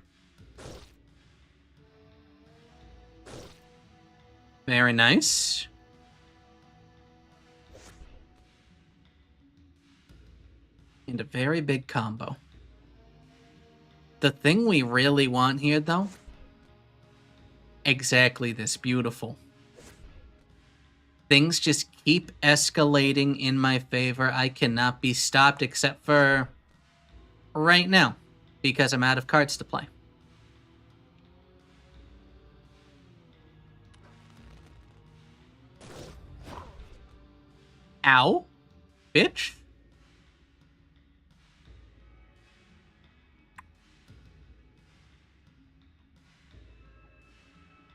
Very nice. And a very big combo. The thing we really want here, though, exactly this. Beautiful. Things just keep escalating in my favor. I cannot be stopped except for right now, because I'm out of cards to play. Ow, bitch.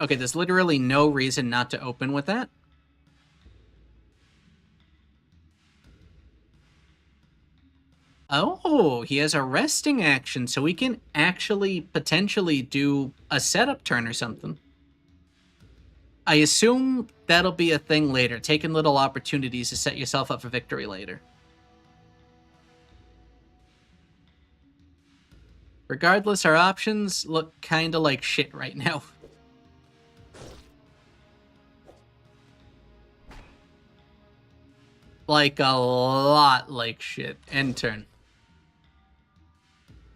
Okay, there's literally no reason not to open with that. Oh, he has a resting action, so we can actually potentially do a setup turn or something. I assume that'll be a thing later, taking little opportunities to set yourself up for victory later. Regardless, our options look kinda like shit right now. Like a lot like shit. End turn.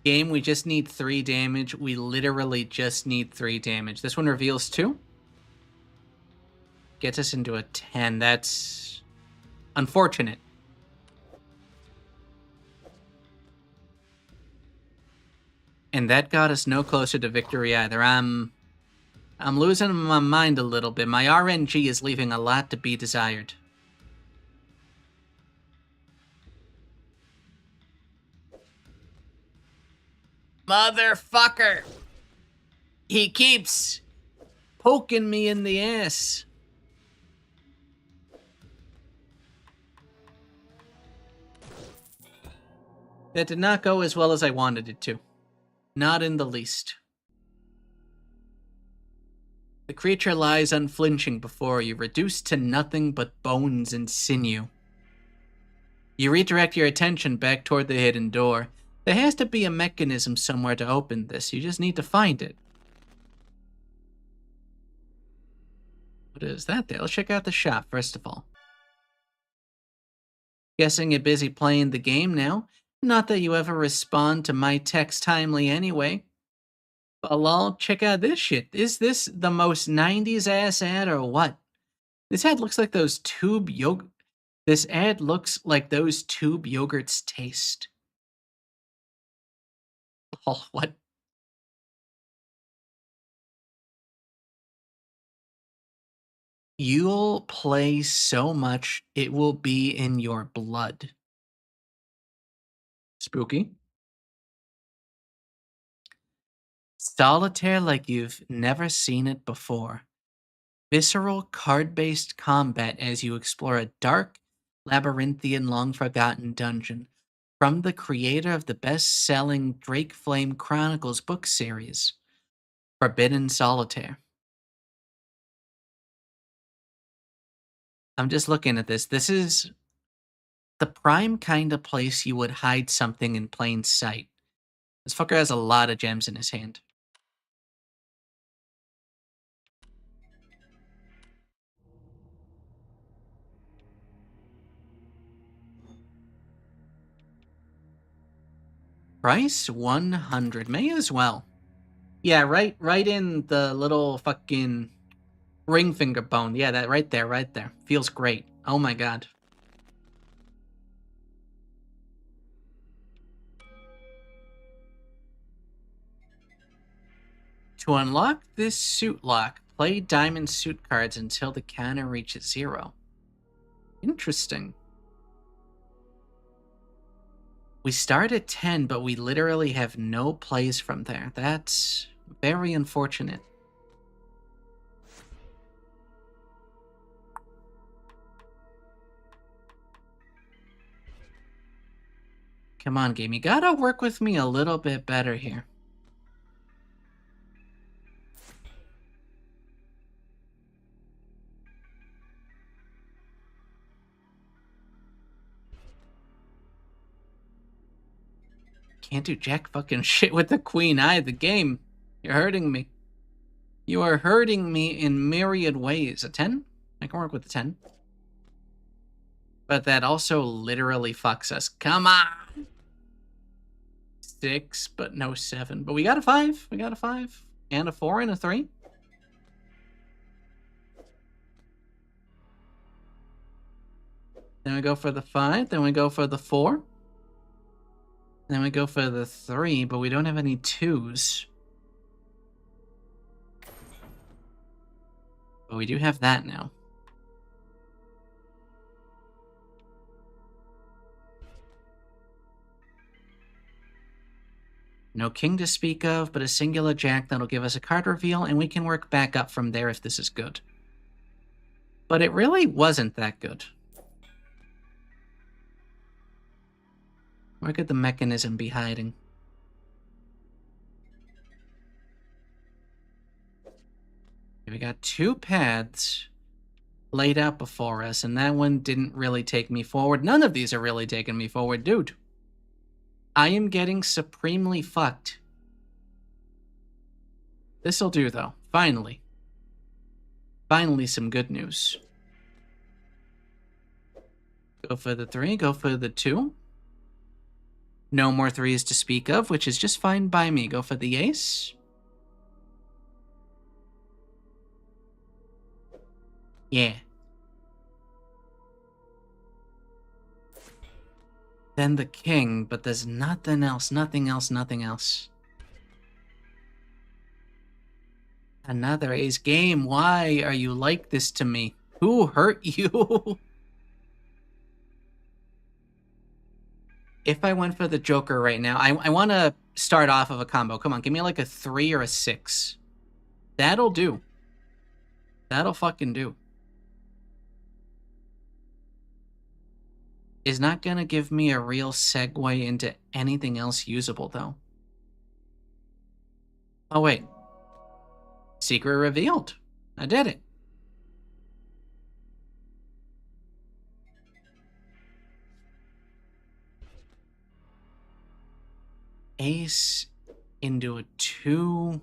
Game, we just need 3 damage. We literally just need 3 damage. This one reveals 2. Gets us into a 10. That's unfortunate. And that got us no closer to victory either. I'm losing my mind a little bit. My RNG is leaving a lot to be desired. Motherfucker! He keeps poking me in the ass. That did not go as well as I wanted it to. Not in the least. The creature lies unflinching before you, reduced to nothing but bones and sinew. You redirect your attention back toward the hidden door. There has to be a mechanism somewhere to open this. You just need to find it. What is that there? Let's check out the shop, first of all. Guessing you're busy playing the game now. Not that you ever respond to my text timely anyway. But lol, check out this shit. Is this the most 90s ass ad or what? This ad looks like those tube yogurt. This ad looks like those tube yogurts taste. Oh, what? You'll play so much, it will be in your blood. Spooky. Solitaire like you've never seen it before. Visceral card-based combat as you explore a dark, labyrinthian, long-forgotten dungeon from the creator of the best-selling Drake Flame Chronicles book series, Forbidden Solitaire. I'm just looking at this. This is the prime kind of place you would hide something in plain sight. This fucker has a lot of gems in his hand. Price 100. May as well. Yeah, right in the little fucking ring finger bone. Yeah, that right there. Feels great. Oh my god. To unlock this suit lock, play diamond suit cards until the counter reaches 0. Interesting. We start at 10, but we literally have no plays from there. That's very unfortunate. Come on, game. You gotta work with me a little bit better here. can't do jack fucking shit with the queen eye of the game. You're hurting me. You are hurting me in myriad ways. A 10? I can work with a 10. But that also literally fucks us. Come on! 6, but no 7. But we got a 5. We got a 5. And a 4 and a 3. Then we go for the 5. Then we go for the 4. Then we go for the 3, but we don't have any 2s. But we do have that now. No king to speak of, but a singular jack that'll give us a card reveal, and we can work back up from there if this is good. But it really wasn't that good. Where could the mechanism be hiding? We got 2 paths laid out before us, and that one didn't really take me forward. None of these are really taking me forward, dude. I am getting supremely fucked. This'll do, though. Finally. Finally, some good news. Go for the 3, go for the 2. No more 3s to speak of, which is just fine by me. Go for the ace. Yeah. Then the king, but there's nothing else, nothing else, nothing else. Another ace game. Why are you like this to me? Who hurt you? If I went for the Joker right now, I want to start off of a combo. Come on, give me like a 3 or a 6. That'll do. That'll fucking do. Is not going to give me a real segue into anything else usable, though. Oh, wait. Secret revealed. I did it. Ace into a 2.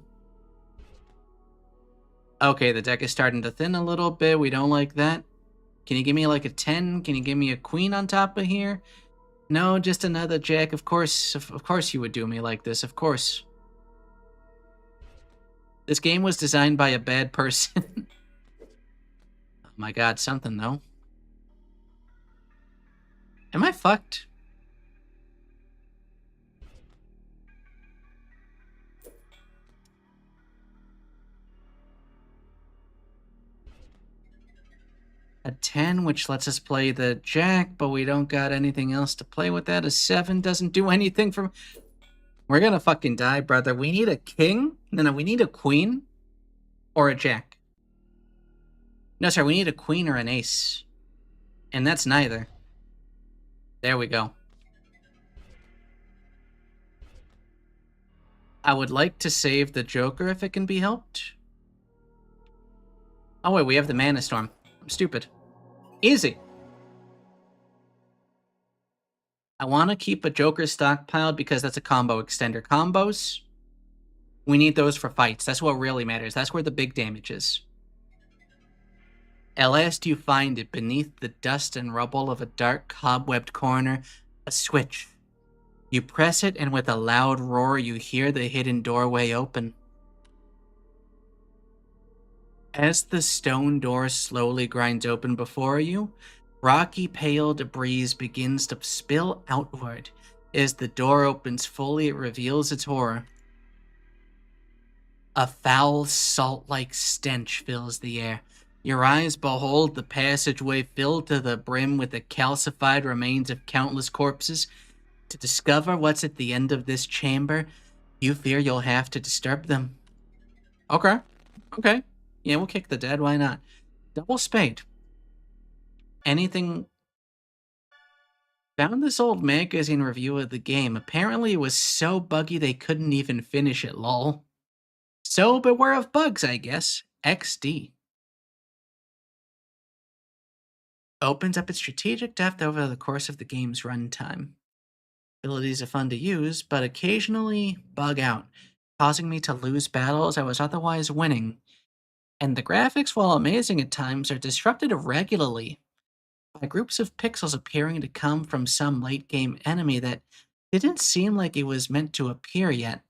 Okay, the deck is starting to thin a little bit. We don't like that. Can you give me like a 10? Can you give me a queen on top of here? No, just another jack. Of course you would do me like this. Of course. This game was designed by a bad person. Oh my god, something though. Am I fucked? A 10, which lets us play the jack, but we don't got anything else to play with that. A 7 doesn't do anything for... We're gonna fucking die, brother. We need a king? No, we need a queen. Or a jack. No, sorry, we need a queen or an ace. And that's neither. There we go. I would like to save the Joker if it can be helped. Oh wait, we have the Mana Storm. I'm stupid. Easy. I want to keep a Joker stockpiled because that's a combo extender. Combos, we need those for fights. That's what really matters. That's where the big damage is. At last you find it beneath the dust and rubble of a dark, cobwebbed corner. A switch. You press it, and with a loud roar, you hear the hidden doorway open. As the stone door slowly grinds open before you, rocky pale debris begins to spill outward. As the door opens fully, it reveals its horror. A foul, salt-like stench fills the air. Your eyes behold the passageway filled to the brim with the calcified remains of countless corpses. To discover what's at the end of this chamber, you fear you'll have to disturb them. Okay. Yeah, we'll kick the dead, why not? Double spade. Anything... Found this old magazine review of the game. Apparently it was so buggy they couldn't even finish it, lol. So beware of bugs, I guess. XD. Opens up its strategic depth over the course of the game's runtime. Abilities are fun to use, but occasionally bug out, causing me to lose battles I was otherwise winning. And the graphics, while amazing at times, are disrupted regularly by groups of pixels appearing to come from some late game enemy that didn't seem like it was meant to appear yet,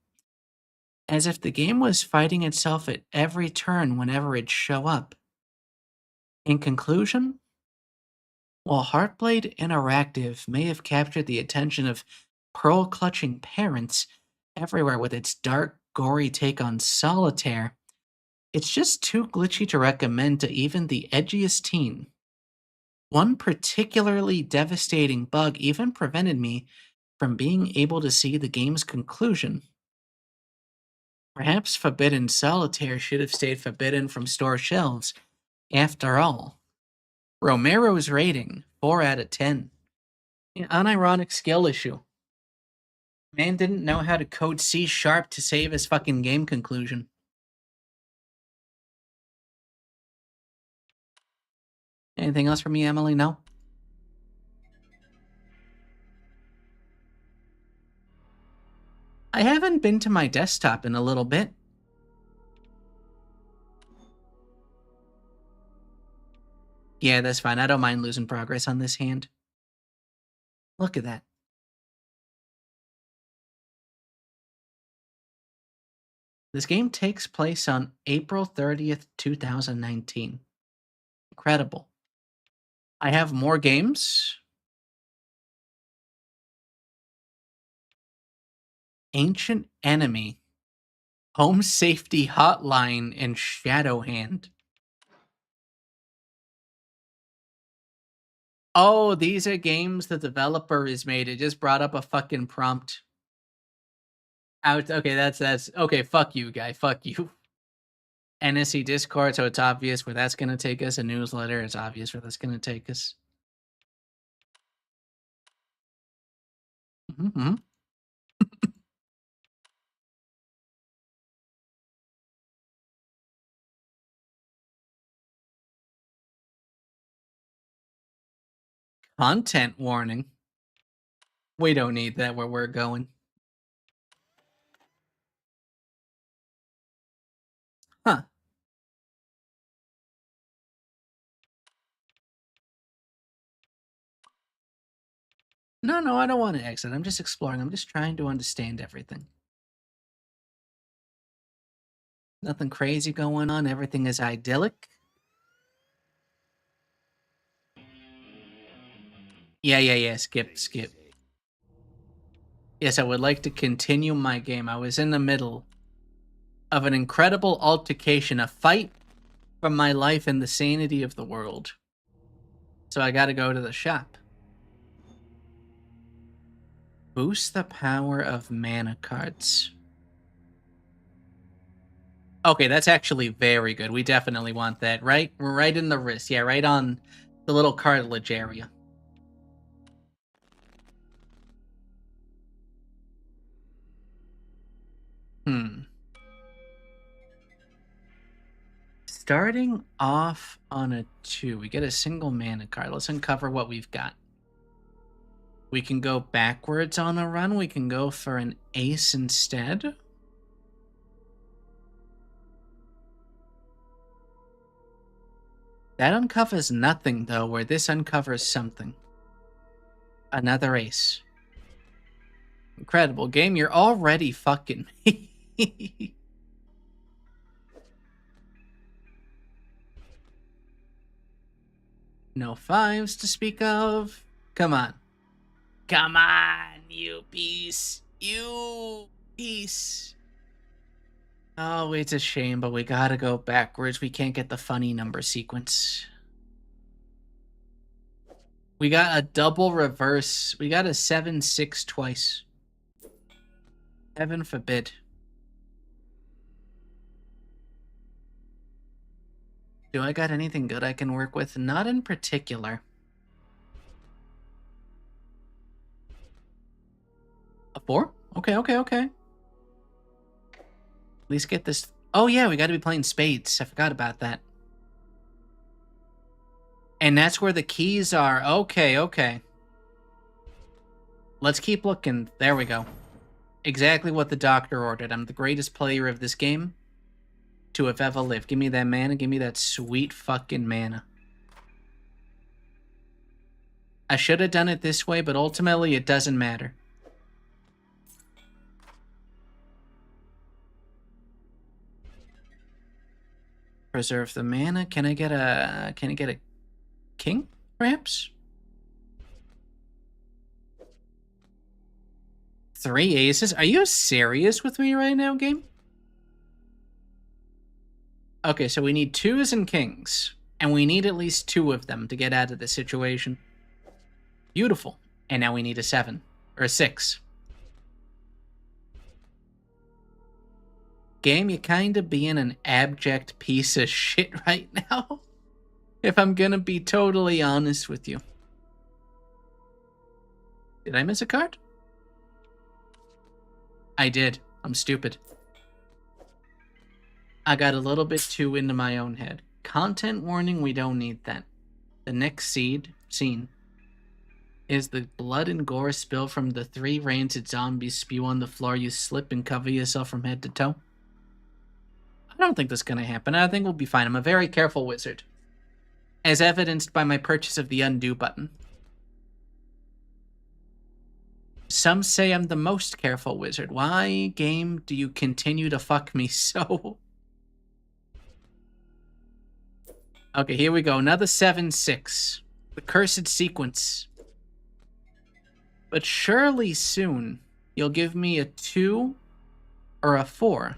as if the game was fighting itself at every turn whenever it'd show up. In conclusion, while Heartblade Interactive may have captured the attention of pearl clutching parents everywhere with its dark, gory take on Solitaire, it's just too glitchy to recommend to even the edgiest teen. One particularly devastating bug even prevented me from being able to see the game's conclusion. Perhaps Forbidden Solitaire should have stayed forbidden from store shelves. After all, Romero's rating, 4 out of 10. An unironic skill issue. Man didn't know how to code C# to save his fucking game conclusion. Anything else from you, Emily? No? I haven't been to my desktop in a little bit. Yeah, that's fine. I don't mind losing progress on this hand. Look at that. This game takes place on April 30th, 2019. Incredible. I have more games. Ancient Enemy, Home Safety Hotline, and Shadowhand. Oh, these are games the developer has made. It just brought up a fucking prompt. Out. Okay, that's okay. Fuck you, guy. Fuck you. NSE Discord, so it's obvious where that's gonna take us. A newsletter, it's obvious where that's gonna take us. Mm-hmm. Content warning. We don't need that where we're going. Huh. No, I don't want to exit. I'm just exploring. I'm just trying to understand everything. Nothing crazy going on. Everything is idyllic. Yeah. Skip. Yes, I would like to continue my game. I was in the middle of an incredible altercation, a fight for my life and the sanity of the world. So I gotta go to the shop. Boost the power of mana cards. Okay, that's actually very good. We definitely want that, right? We're right in the wrist. Yeah, right on the little cartilage area. Starting off on a 2, we get a single mana card. Let's uncover what we've got. We can go backwards on a run. We can go for an ace instead. That uncovers nothing, though, where this uncovers something. Another ace. Incredible game. You're already fucking me. No 5s to speak of. Come on. Come on, you piece. You piece. Oh, it's a shame, but we gotta go backwards. We can't get the funny number sequence. We got a double reverse. We got a 7-6 twice. Heaven forbid. Do I got anything good I can work with? Not in particular. A 4? Okay. At least get this. Oh, yeah, we got to be playing spades. I forgot about that. And that's where the keys are. Okay. Let's keep looking. There we go. Exactly what the doctor ordered. I'm the greatest player of this game to have ever lived. Give me that mana. Give me that sweet fucking mana. I should have done it this way, but ultimately it doesn't matter. Preserve the mana. Can I get a king, perhaps? 3 aces? Are you serious with me right now, game? Okay, so we need 2s and kings. And we need at least 2 of them to get out of the situation. Beautiful. And now we need a 7. Or a 6. Game, you're kind of being an abject piece of shit right now. If I'm gonna be totally honest with you. Did I miss a card? I did. I'm stupid. I got a little bit too into my own head. Content warning, we don't need that. The next scene is the blood and gore spill from the 3 rancid zombies spew on the floor. You slip and cover yourself from head to toe. I don't think that's going to happen. I think we'll be fine. I'm a very careful wizard. As evidenced by my purchase of the undo button. Some say I'm the most careful wizard. Why, game, do you continue to fuck me so? Okay, here we go. Another 7-6. The cursed sequence. But surely soon, you'll give me a 2 or a 4.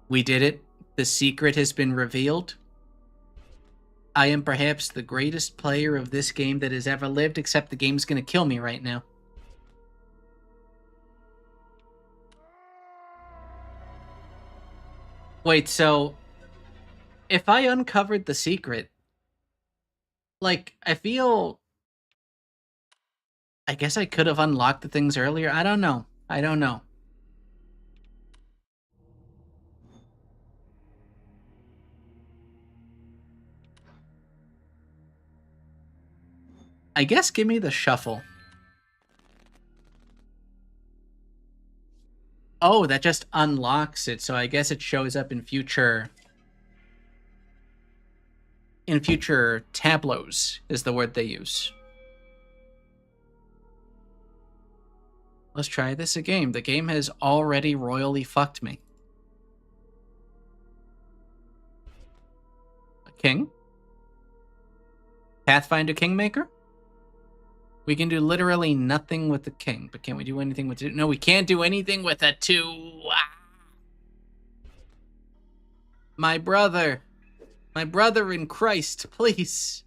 We did it. The secret has been revealed. I am perhaps the greatest player of this game that has ever lived, except the game's gonna kill me right now. Wait, so if I uncovered the secret, like, I guess I could have unlocked the things earlier. I don't know. I guess give me the shuffle. Oh, that just unlocks it, so I guess it shows up in future tableaus, is the word they use. Let's try this again. The game has already royally fucked me. A king? Pathfinder Kingmaker? We can do literally nothing with the king, but can we do anything with it? No, we can't do anything with a 2. Ah. My brother in Christ, please.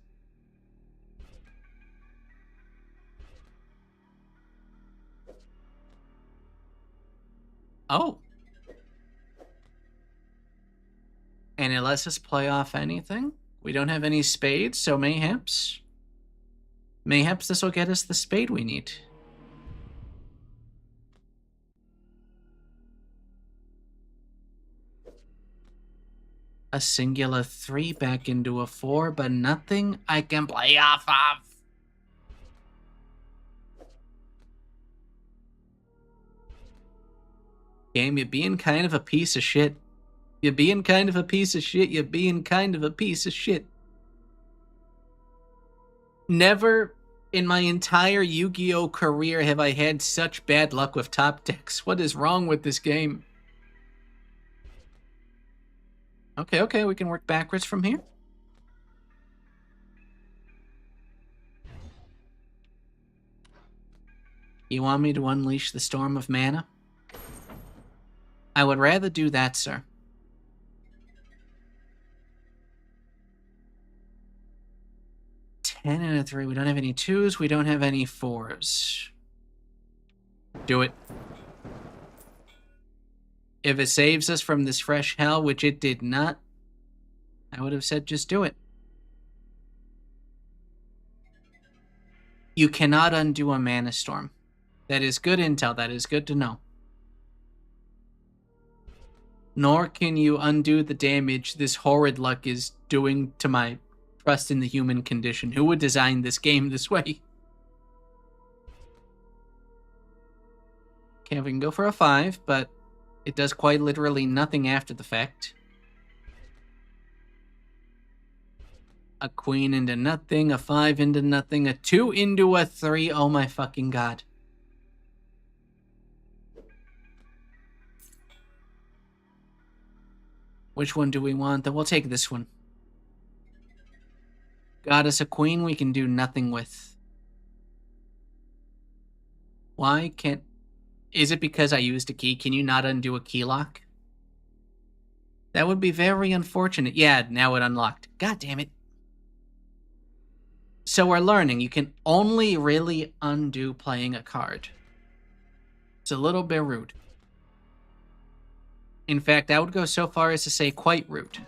Oh. And it lets us play off anything. We don't have any spades, so mayhaps this will get us the spade we need. A singular 3 back into a 4, but nothing I can play off of. Game, you're being kind of a piece of shit. You're being kind of a piece of shit. You're being kind of a piece of shit. Never in my entire Yu-Gi-Oh! Career have I had such bad luck with top decks. What is wrong with this game? Okay, we can work backwards from here. You want me to unleash the storm of mana? I would rather do that, sir. Ten and a 3. We don't have any 2s. We don't have any 4s. Do it. If it saves us from this fresh hell, which it did not, I would have said just do it. You cannot undo a mana storm. That is good intel. That is good to know. Nor can you undo the damage this horrid luck is doing to my trust in the human condition. Who would design this game this way? Okay, we can go for a 5, but it does quite literally nothing after the fact. A queen into nothing, a 5 into nothing, a 2 into a 3. Oh my fucking god. Which one do we want? Then we'll take this one. Got us a queen we can do nothing with. Why can't... Is it because I used a key? Can you not undo a key lock? That would be very unfortunate. Yeah, now it unlocked. God damn it. So we're learning you can only really undo playing a card. It's a little bit rude. In fact, I would go so far as to say quite rude.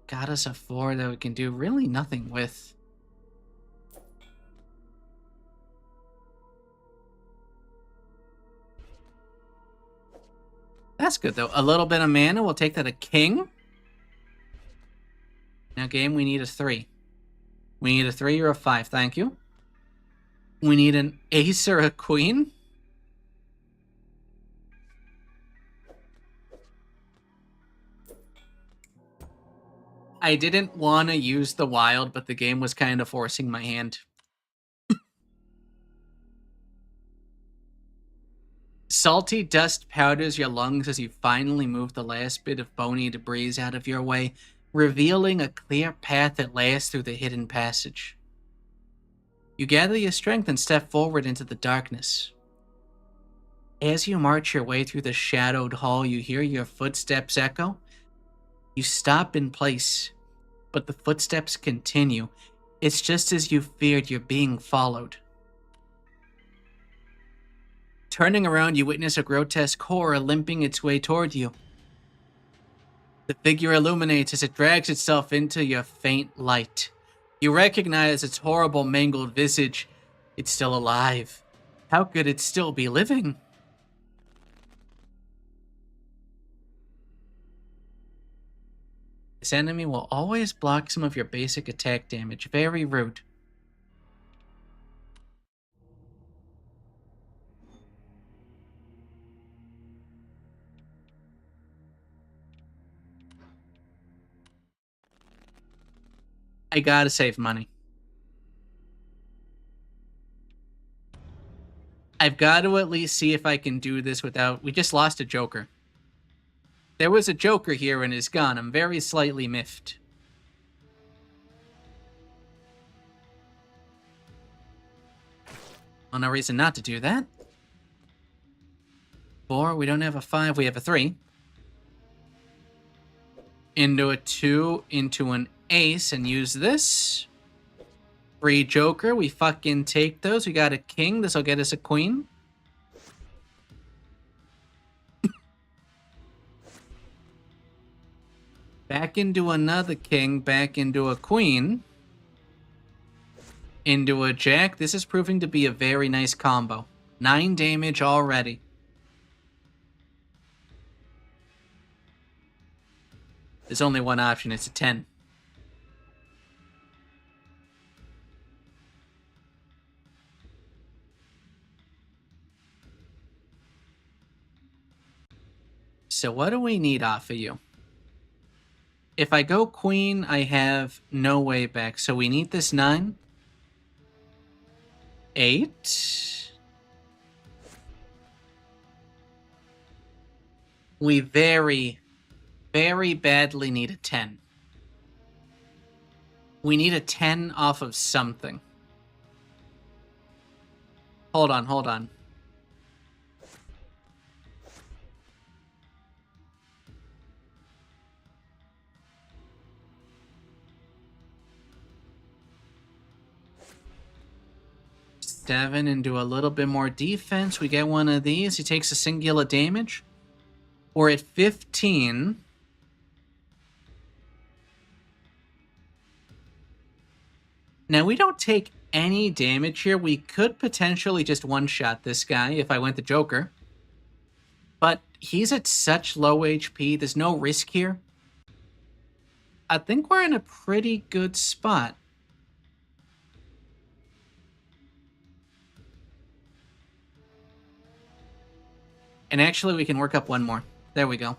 Got us a 4 that we can do really nothing with. That's good, though. A little bit of mana. We'll take that a king. Now, game, we need a 3. We need a 3 or a 5. Thank you. We need an ace or a queen. I didn't want to use the wild, but the game was kind of forcing my hand. Salty dust powders your lungs as you finally move the last bit of bony debris out of your way, revealing a clear path at last through the hidden passage. You gather your strength and step forward into the darkness. As you march your way through the shadowed hall, you hear your footsteps echo. You stop in place, but the footsteps continue. It's just as you feared, you're being followed. Turning around, you witness a grotesque horror limping its way toward you. The figure illuminates as it drags itself into your faint light. You recognize its horrible, mangled visage. It's still alive. How could it still be living? This enemy will always block some of your basic attack damage. Very rude. I gotta save money. I've got to at least see if I can do this without... We just lost a Joker. There was a Joker here and is gone. I'm very slightly miffed. Well, no reason not to do that. 4, we don't have a 5, we have a 3. Into a 2, into an ace, and use this. 3 Joker, we fucking take those. We got a king, this will get us a queen. Back into another king, back into a queen. Into a jack. This is proving to be a very nice combo. 9 damage already. There's only one option, it's a 10. So what do we need off of you? If I go queen, I have no way back. So we need this 9. 8. We very, very badly need a 10. We need a 10 off of something. Hold on, hold on. Seven and do a little bit more defense. We get one of these. He takes a singular damage. We're at 15. Now, we don't take any damage here. We could potentially just one-shot this guy if I went the Joker. But he's at such low HP. There's no risk here. I think we're in a pretty good spot. And actually, we can work up one more. There we go.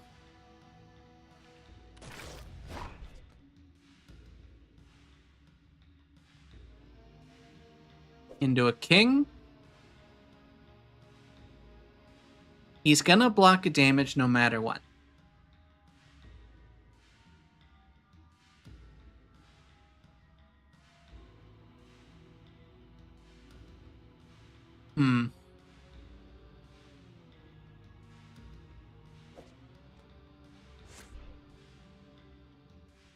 Into a king. He's gonna block a damage no matter what.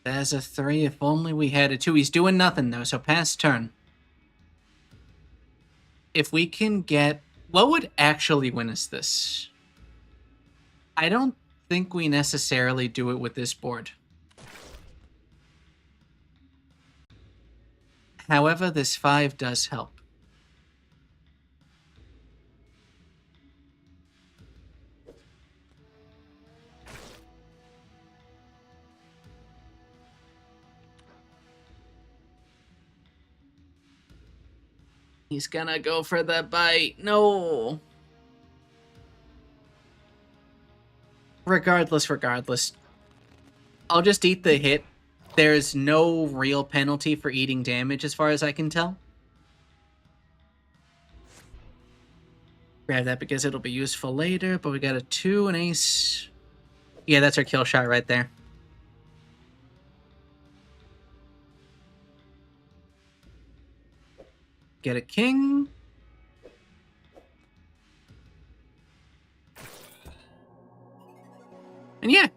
There's a 3. If only we had a 2. He's doing nothing, though, so pass turn. If we can get... What would actually win us this? I don't think we necessarily do it with this board. However, this 5 does help. He's gonna go for the bite. No. Regardless. I'll just eat the hit. There's no real penalty for eating damage as far as I can tell. Grab that because it'll be useful later, but we got a 2, an ace. Yeah, that's our kill shot right there. Get a king. And yeah.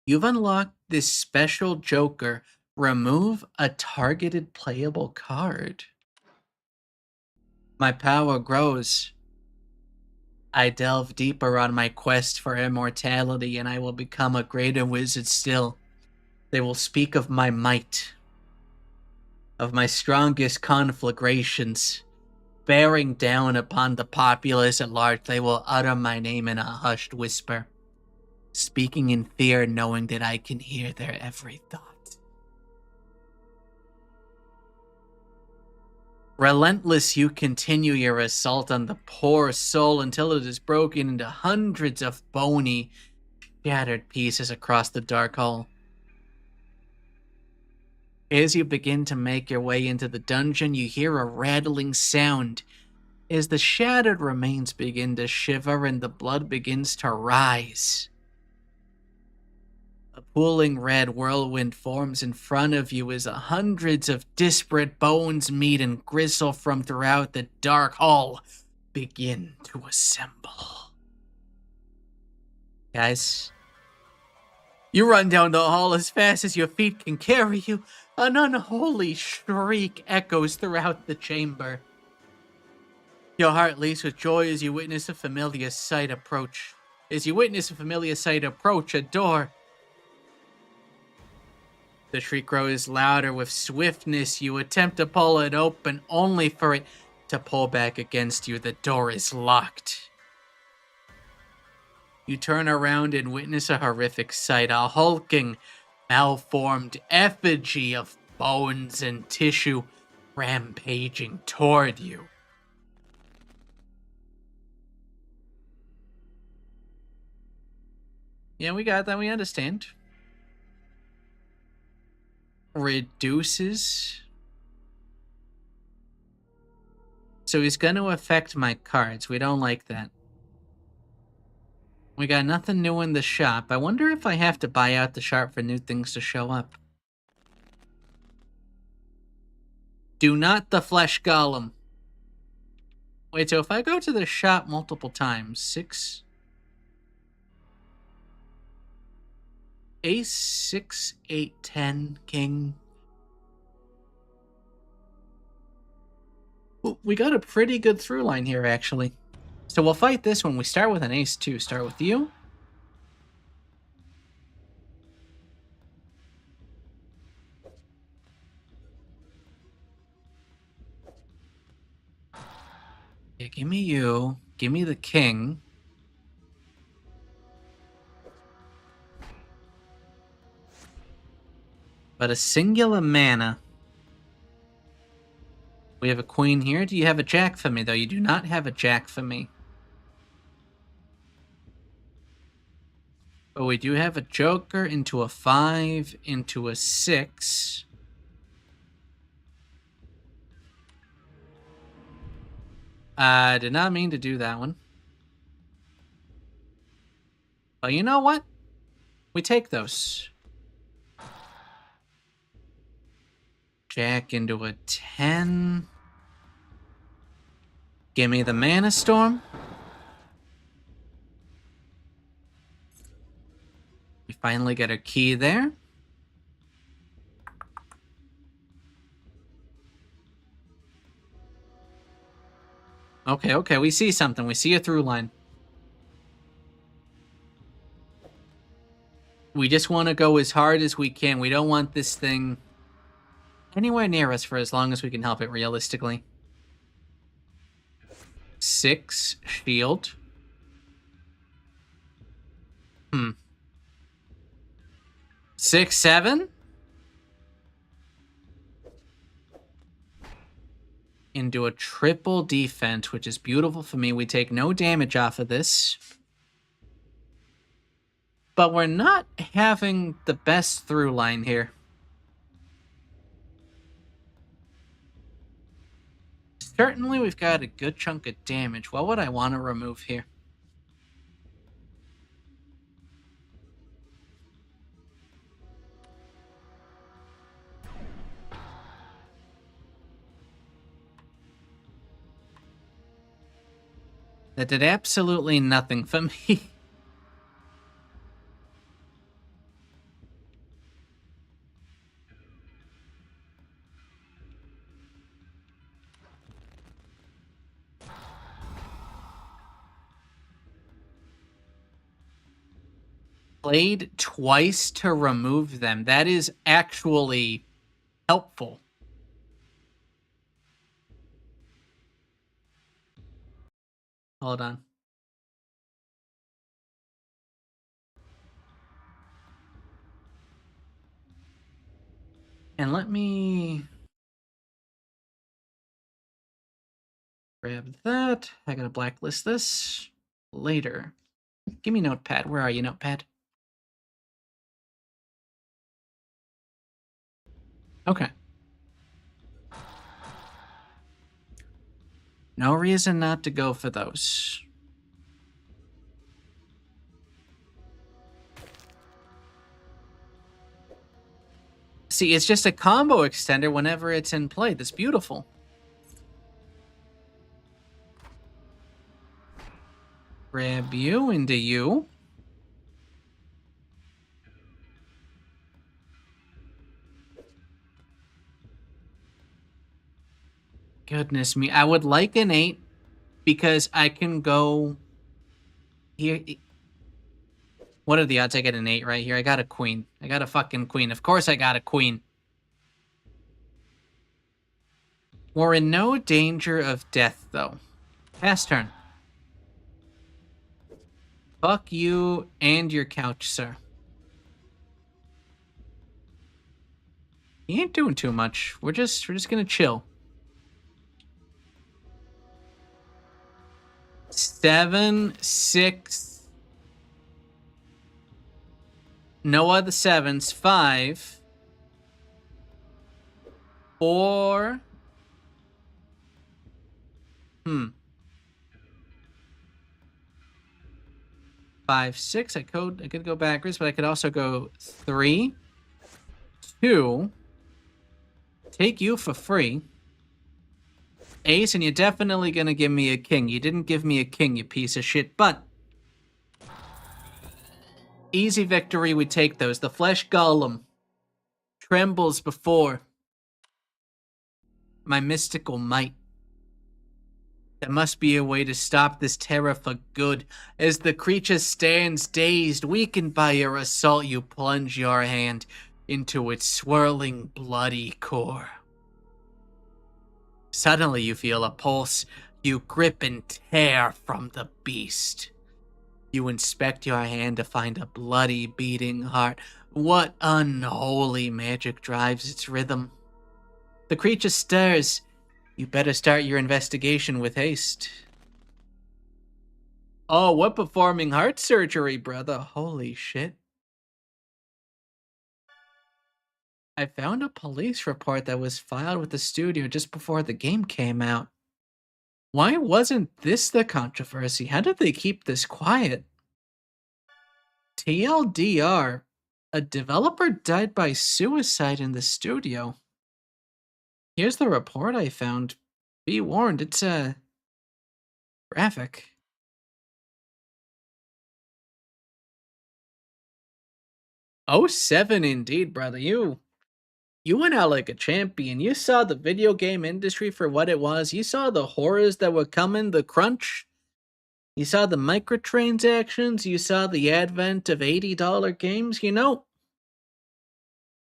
You've unlocked this special Joker. Remove a targeted playable card. My power grows. I delve deeper on my quest for immortality, and I will become a greater wizard still. They will speak of my might, of my strongest conflagrations. Bearing down upon the populace at large, they will utter my name in a hushed whisper, speaking in fear, knowing that I can hear their every thought. Relentless, you continue your assault on the poor soul until it is broken into hundreds of bony, shattered pieces across the dark hall. As you begin to make your way into the dungeon, you hear a rattling sound as the shattered remains begin to shiver and the blood begins to rise. A pooling red whirlwind forms in front of you as hundreds of disparate bones, meat, and gristle from throughout the dark hall begin to assemble. Guys, you run down the hall as fast as your feet can carry you. An unholy shriek echoes throughout the chamber. Your heart leaps with joy as you witness a familiar sight approach. A door. The shriek grows louder with swiftness. You attempt to pull it open, only for it to pull back against you. The door is locked. You turn around and witness a horrific sight. A hulking, malformed effigy of bones and tissue rampaging toward you. Yeah, we got that. We understand. Reduces. So he's going to affect my cards. We don't like that. We got nothing new in the shop. I wonder if I have to buy out the shop for new things to show up. Do not the flesh golem. Wait, so if I go to the shop multiple times, 6... Ace, 6, 8, 10, king. Well, we got a pretty good through line here, actually. So we'll fight this one. We start with an ace, too. Start with you. Yeah, give me you. Give me the king. But a singular mana. We have a queen here. Do you have a jack for me, though? You do not have a jack for me. But we do have a joker into a 5, into a 6. I did not mean to do that one. But you know what? We take those. Jack into a 10. Give me the Mana Storm. We finally get our key there. Okay, we see something. We see a through line. We just want to go as hard as we can. We don't want this thing anywhere near us for as long as we can help it, realistically. 6 shield. 6, 7. Into a triple defense, which is beautiful for me. We take no damage off of this. But we're not having the best through line here. Certainly, we've got a good chunk of damage. What would I want to remove here? That did absolutely nothing for me. Played twice to remove them. That is actually helpful. Hold on. And let me grab that. I gotta blacklist this later. Give me Notepad. Where are you, Notepad? Okay. No reason not to go for those. See, it's just a combo extender whenever it's in play. That's beautiful. Grab you into you. Goodness me. I would like an 8 because I can go here. What are the odds I get an 8 right here? I got a queen. I got a fucking queen. Of course I got a queen. We're in no danger of death, though. Pass turn. Fuck you and your couch, sir. He ain't doing too much. We're just gonna chill. 7, 6. No other 7s. 5. 4. 5, 6. I could go backwards, but I could also go 3, 2. Take you for free. Ace, and you're definitely gonna give me a king. You didn't give me a king, you piece of shit, but easy victory, we take those. The flesh golem trembles before my mystical might. There must be a way to stop this terror for good. As the creature stands dazed, weakened by your assault, you plunge your hand into its swirling, bloody core. Suddenly you feel a pulse. You grip and tear from the beast. You inspect your hand to find a bloody, beating heart. What unholy magic drives its rhythm? The creature stirs, You better start your investigation with haste. Oh, what performing heart surgery, brother? Holy shit. I found a police report that was filed with the studio just before the game came out. Why wasn't this the controversy? How did they keep this quiet? TLDR, a developer died by suicide in the studio. Here's the report I found. Be warned, it's graphic. Oh, 07 indeed, brother. You went out like a champion. You saw the video game industry for what it was. You saw the horrors that were coming, the crunch. You saw the microtransactions. You saw the advent of $80 games. You know,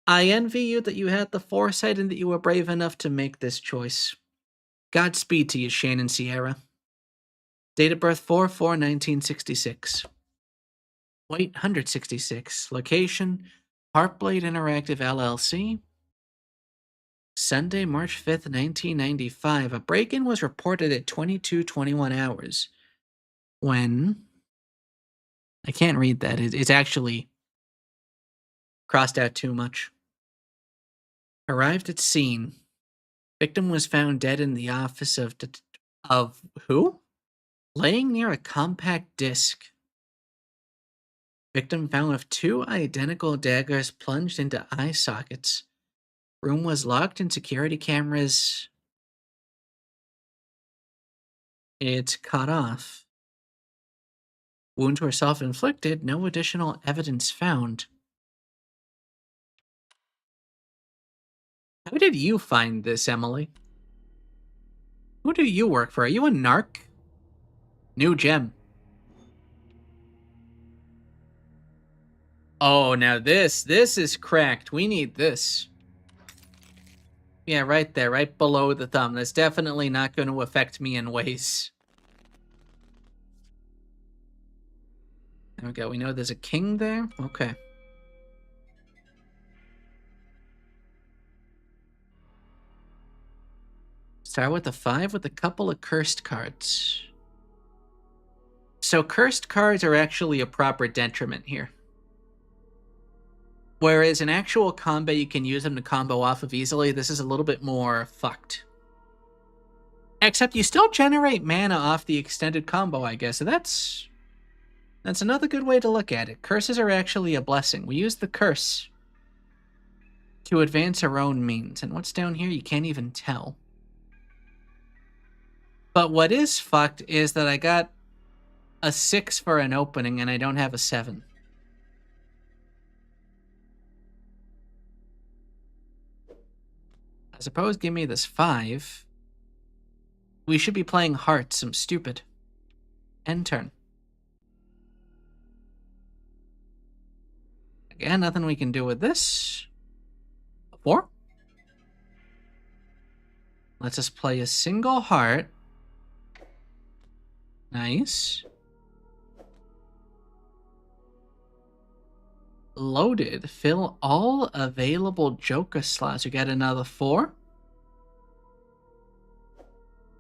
I envy you that you had the foresight and that you were brave enough to make this choice. Godspeed to you, Shannon Sierra. Date of birth 4/4/1966. Weight 166. Location Heartblade Interactive LLC. Sunday, March 5th, 1995. A break-in was reported at 22:21 hours. When I can't read that. It's actually crossed out too much. Arrived at scene. Victim was found dead in the office of who? Laying near a compact disc. Victim found with 2 identical daggers plunged into eye sockets. Room was locked and security cameras. It's cut off. Wounds were self-inflicted. No additional evidence found. How did you find this, Emily? Who do you work for? Are you a narc? New gem. Oh, now this is cracked. We need this. Yeah, right there, right below the thumb. That's definitely not going to affect me in ways. There we go. We know there's a king there. Okay. Start with a 5 with a couple of cursed cards. So cursed cards are actually a proper detriment here. Whereas in actual combat, you can use them to combo off of easily. This is a little bit more fucked. Except you still generate mana off the extended combo, I guess. So that's another good way to look at it. Curses are actually a blessing. We use the curse to advance our own means. And what's down here? You can't even tell. But what is fucked is that I got a 6 for an opening and I don't have a 7. I suppose give me this 5. We should be playing hearts. I'm stupid. End turn. Again, nothing we can do with this. 4. Let's just play a single heart. Nice. Loaded. Fill all available Joker slots. We got another 4.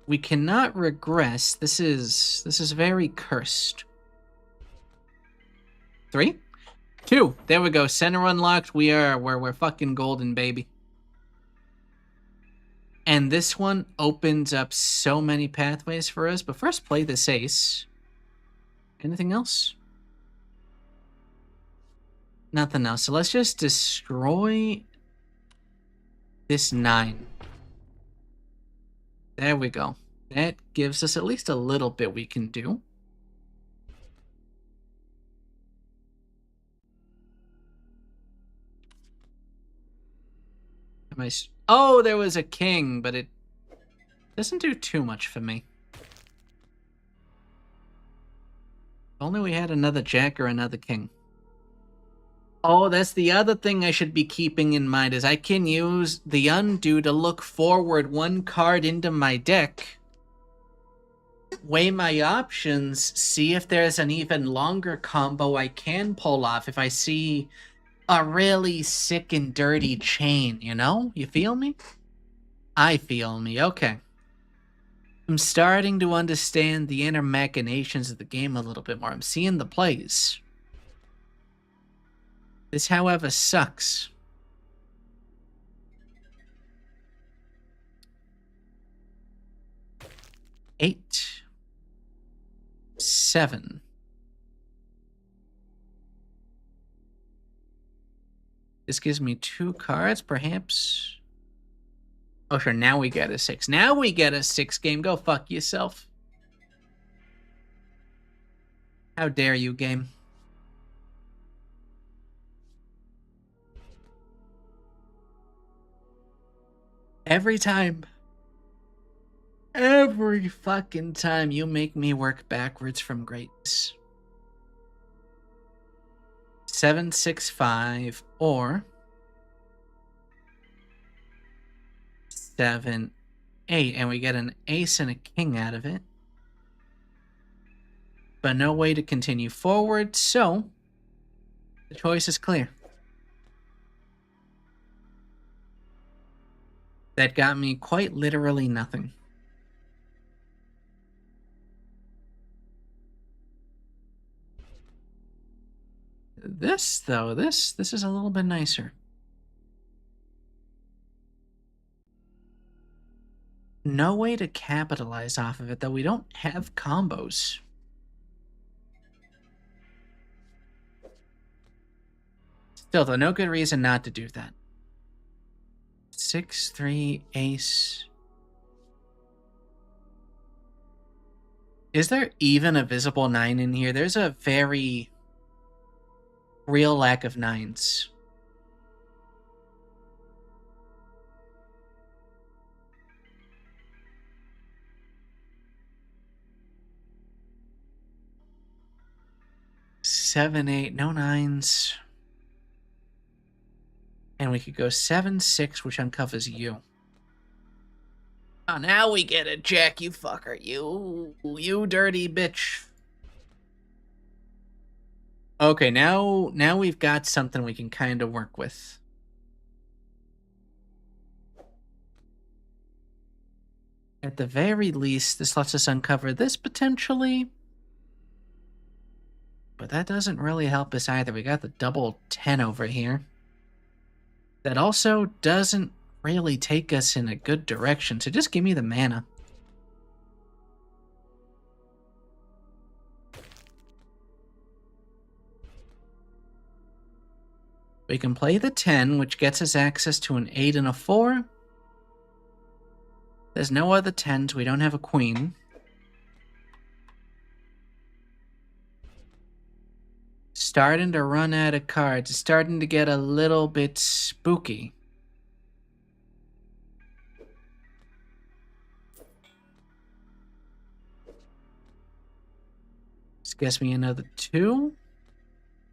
We cannot regress. This is very cursed. 3. 2. There we go. Center unlocked. We're fucking golden, baby. And this one opens up so many pathways for us. But first, play this ace. Anything else? Nothing else. So let's just destroy this 9. There we go. That gives us at least a little bit we can do. Oh, there was a king, but it doesn't do too much for me. If only we had another jack or another king. Oh, that's the other thing I should be keeping in mind is I can use the undo to look forward 1 card into my deck, weigh my options, see if there's an even longer combo I can pull off if I see a really sick and dirty chain, you know? You feel me? I feel me. Okay. I'm starting to understand the inner machinations of the game a little bit more. I'm seeing the plays. This, however, sucks. Eight. 7. This gives me 2 cards, perhaps. Oh, sure, now we get a 6. Now we get a 6 game. Go fuck yourself. How dare you, game? Every time. Every fucking time you make me work backwards from greatness. 7, 6, 5, or 7, 8, and we get an ace and a king out of it. But no way to continue forward, so the choice is clear. That got me quite literally nothing. This, though, this is a little bit nicer. No way to capitalize off of it, though. We don't have combos. Still, though, no good reason not to do that. 6, 3, ace. Is there even a visible 9 in here? There's a very real lack of 9s. Seven, 8, no 9s. And we could go 7, 6, which uncovers you. Oh, now we get it, Jack, you fucker. You dirty bitch. Okay, now we've got something we can kind of work with. At the very least, this lets us uncover this potentially. But that doesn't really help us either. We got the double 10 over here. That also doesn't really take us in a good direction, so just give me the mana. We can play the 10, which gets us access to an 8 and a 4. There's no other 10s. We don't have a queen. Starting to run out of cards. It's starting to get a little bit spooky. This gets me another 2.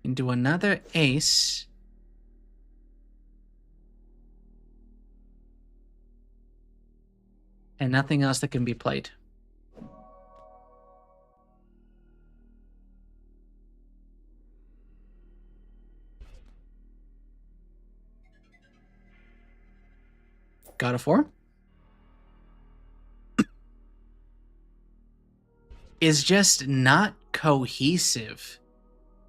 Into another ace. And nothing else that can be played. Got a 4. Is just not cohesive.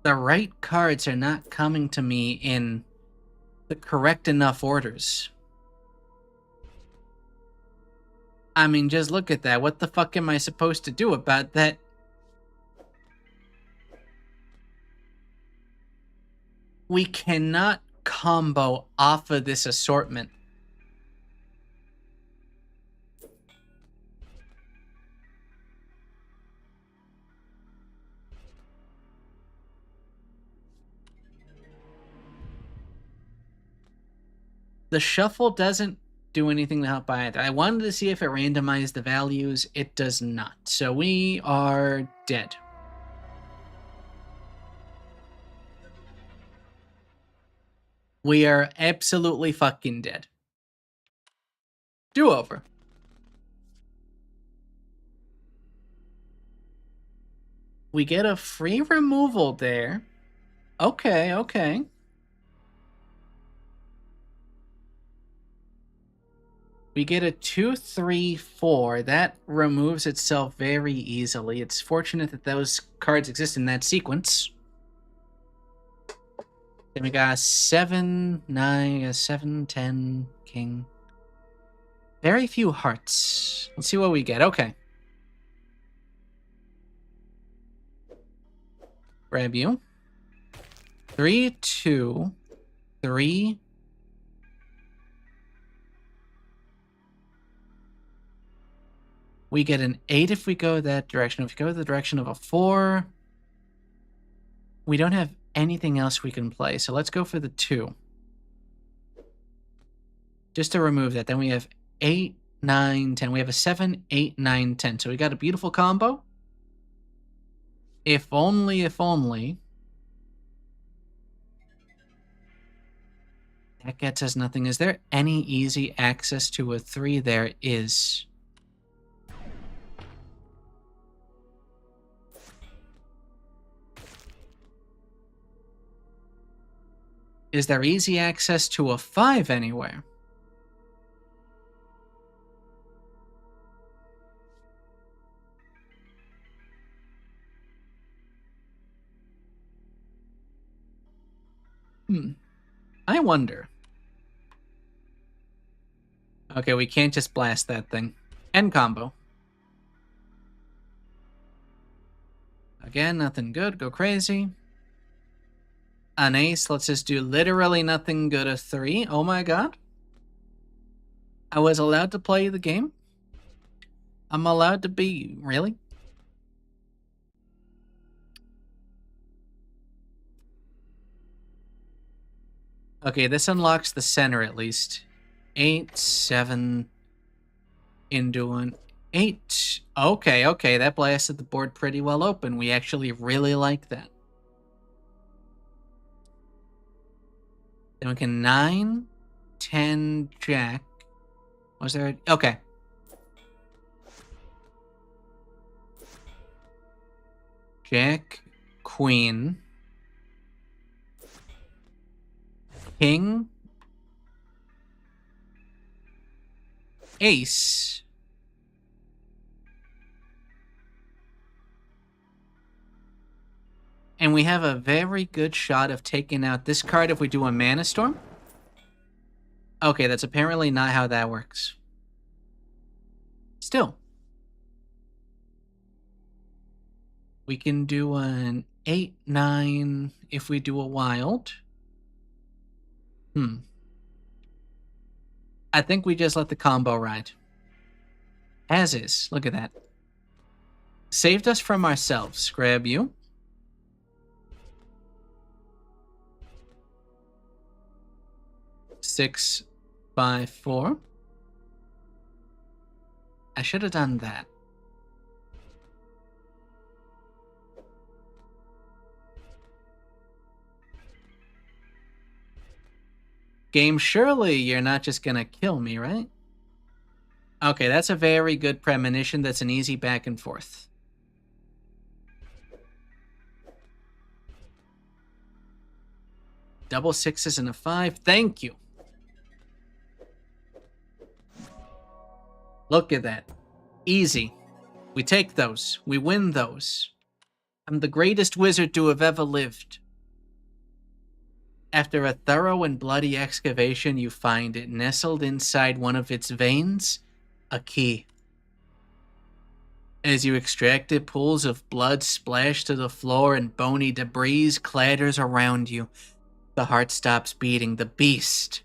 The right cards are not coming to me in the correct enough orders. I mean, just look at that. What the fuck am I supposed to do about that? We cannot combo off of this assortment. The shuffle doesn't do anything to help either. I wanted to see if it randomized the values. It does not. So we are dead. We are absolutely fucking dead. Do-over. We get a free removal there. Okay, okay. We get a 2, 3, 4. That removes itself very easily. It's fortunate that those cards exist in that sequence. Then we got 7, 9, 7, 10, king. Very few hearts. Let's see what we get. Okay. Grab you. 3, 2, 3. We get an 8 if we go that direction. If we go the direction of a 4, we don't have anything else we can play. So let's go for the 2. Just to remove that. Then we have 8, 9, 10. We have a 7, 8, 9, 10. So we got a beautiful combo. If only, if only. That gets us nothing. Is there any easy access to a 3? There is. Is there easy access to a 5 anywhere? I wonder. Okay, we can't just blast that thing. End combo. Again, nothing good. Go crazy. An ace. Let's just do literally nothing good. A 3. Oh my god. I was allowed to play the game? I'm allowed to be... Really? Okay, this unlocks the center at least. 8, 7... into an 8. Okay, that blasted the board pretty well open. We actually really like that. Then we can 9, 10, jack. Was there... Okay. Jack, queen, king, ace, and we have a very good shot of taking out this card if we do a Mana Storm. Okay, that's apparently not how that works. Still. We can do an 8, 9 if we do a wild. I think we just let the combo ride. As is. Look at that. Saved us from ourselves. Grab you. Six, 5, 4. I should have done that. Game, surely you're not just gonna kill me, right? Okay, that's a very good premonition. That's an easy back and forth. Double 6s and a 5. Thank you. Look at that. Easy. We take those. We win those. I'm the greatest wizard to have ever lived. After a thorough and bloody excavation, you find it nestled inside one of its veins, a key. As you extract it, pools of blood splash to the floor and bony debris clatters around you. The heart stops beating. The beast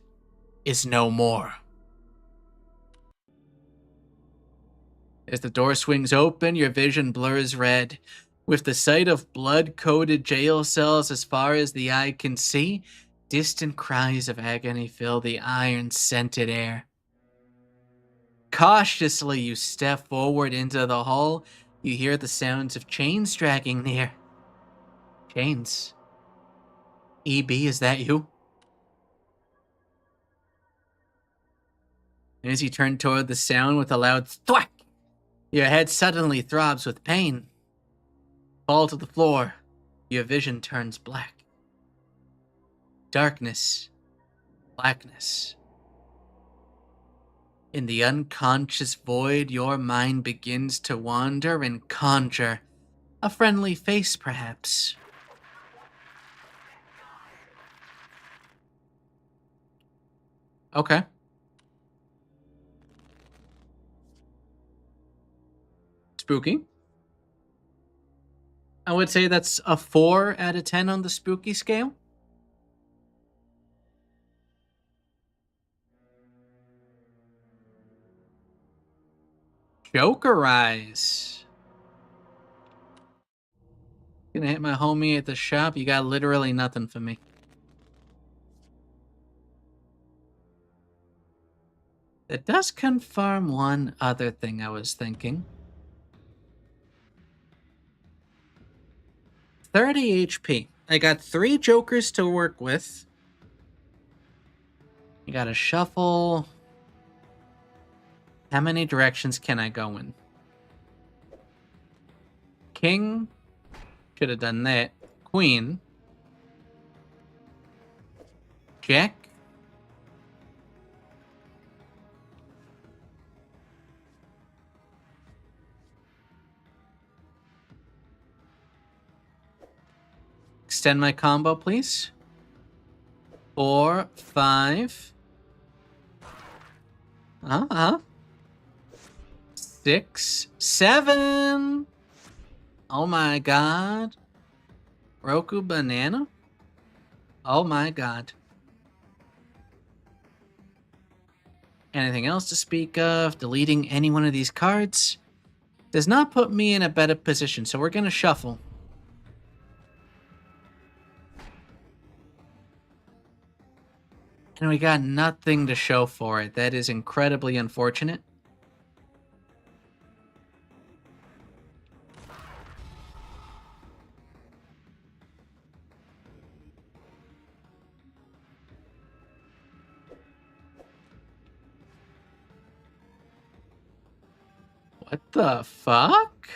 is no more. As the door swings open, your vision blurs red. With the sight of blood-coated jail cells as far as the eye can see, distant cries of agony fill the iron-scented air. Cautiously, you step forward into the hall. You hear the sounds of chains dragging near. Chains. EB, is that you? As you turn toward the sound with a loud thwack, your head suddenly throbs with pain. Fall to the floor. Your vision turns black. Darkness. Blackness. In the unconscious void, your mind begins to wander and conjure. A friendly face, perhaps. Okay. Spooky. I would say that's a 4 out of 10 on the spooky scale. Joker eyes. Gonna hit my homie at the shop. You got literally nothing for me. It does confirm one other thing I was thinking. 30 HP. I got 3 jokers to work with. You gotta shuffle. How many directions can I go in? King. Should have done that. Queen. Jack. Extend my combo, please. 4, 5. 6, 7. Oh my god. Roku banana? Oh my god. Anything else to speak of? Deleting any one of these cards does not put me in a better position, so we're gonna shuffle. And we got nothing to show for it. That is incredibly unfortunate. What the fuck?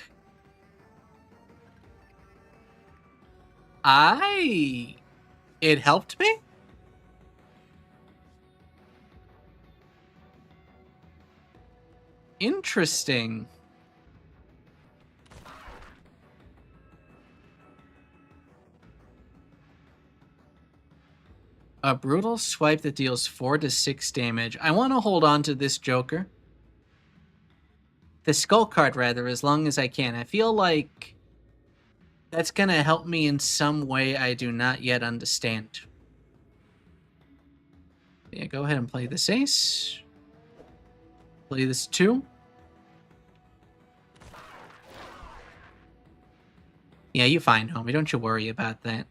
It helped me? Interesting. A brutal swipe that deals 4 to 6 damage. I want to hold on to this Joker. The skull card, rather, as long as I can. I feel like that's going to help me in some way I do not yet understand. Yeah, go ahead and play this ace. Play this 2. Yeah, you fine, homie. Don't you worry about that.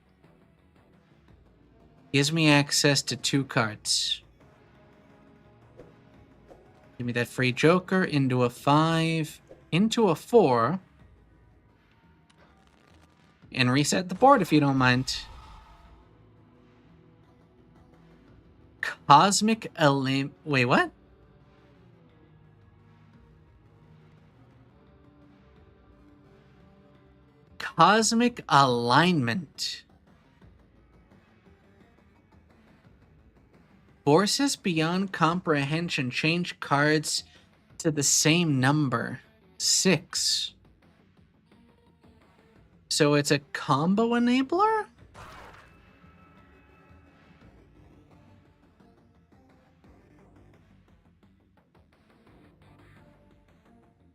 Gives me access to 2 cards. Give me that free Joker into a 5, into a 4. And reset the board if you don't mind. Cosmic Elim... Wait, what? Cosmic Alignment. Forces beyond comprehension change cards to the same number. 6. So it's a combo enabler?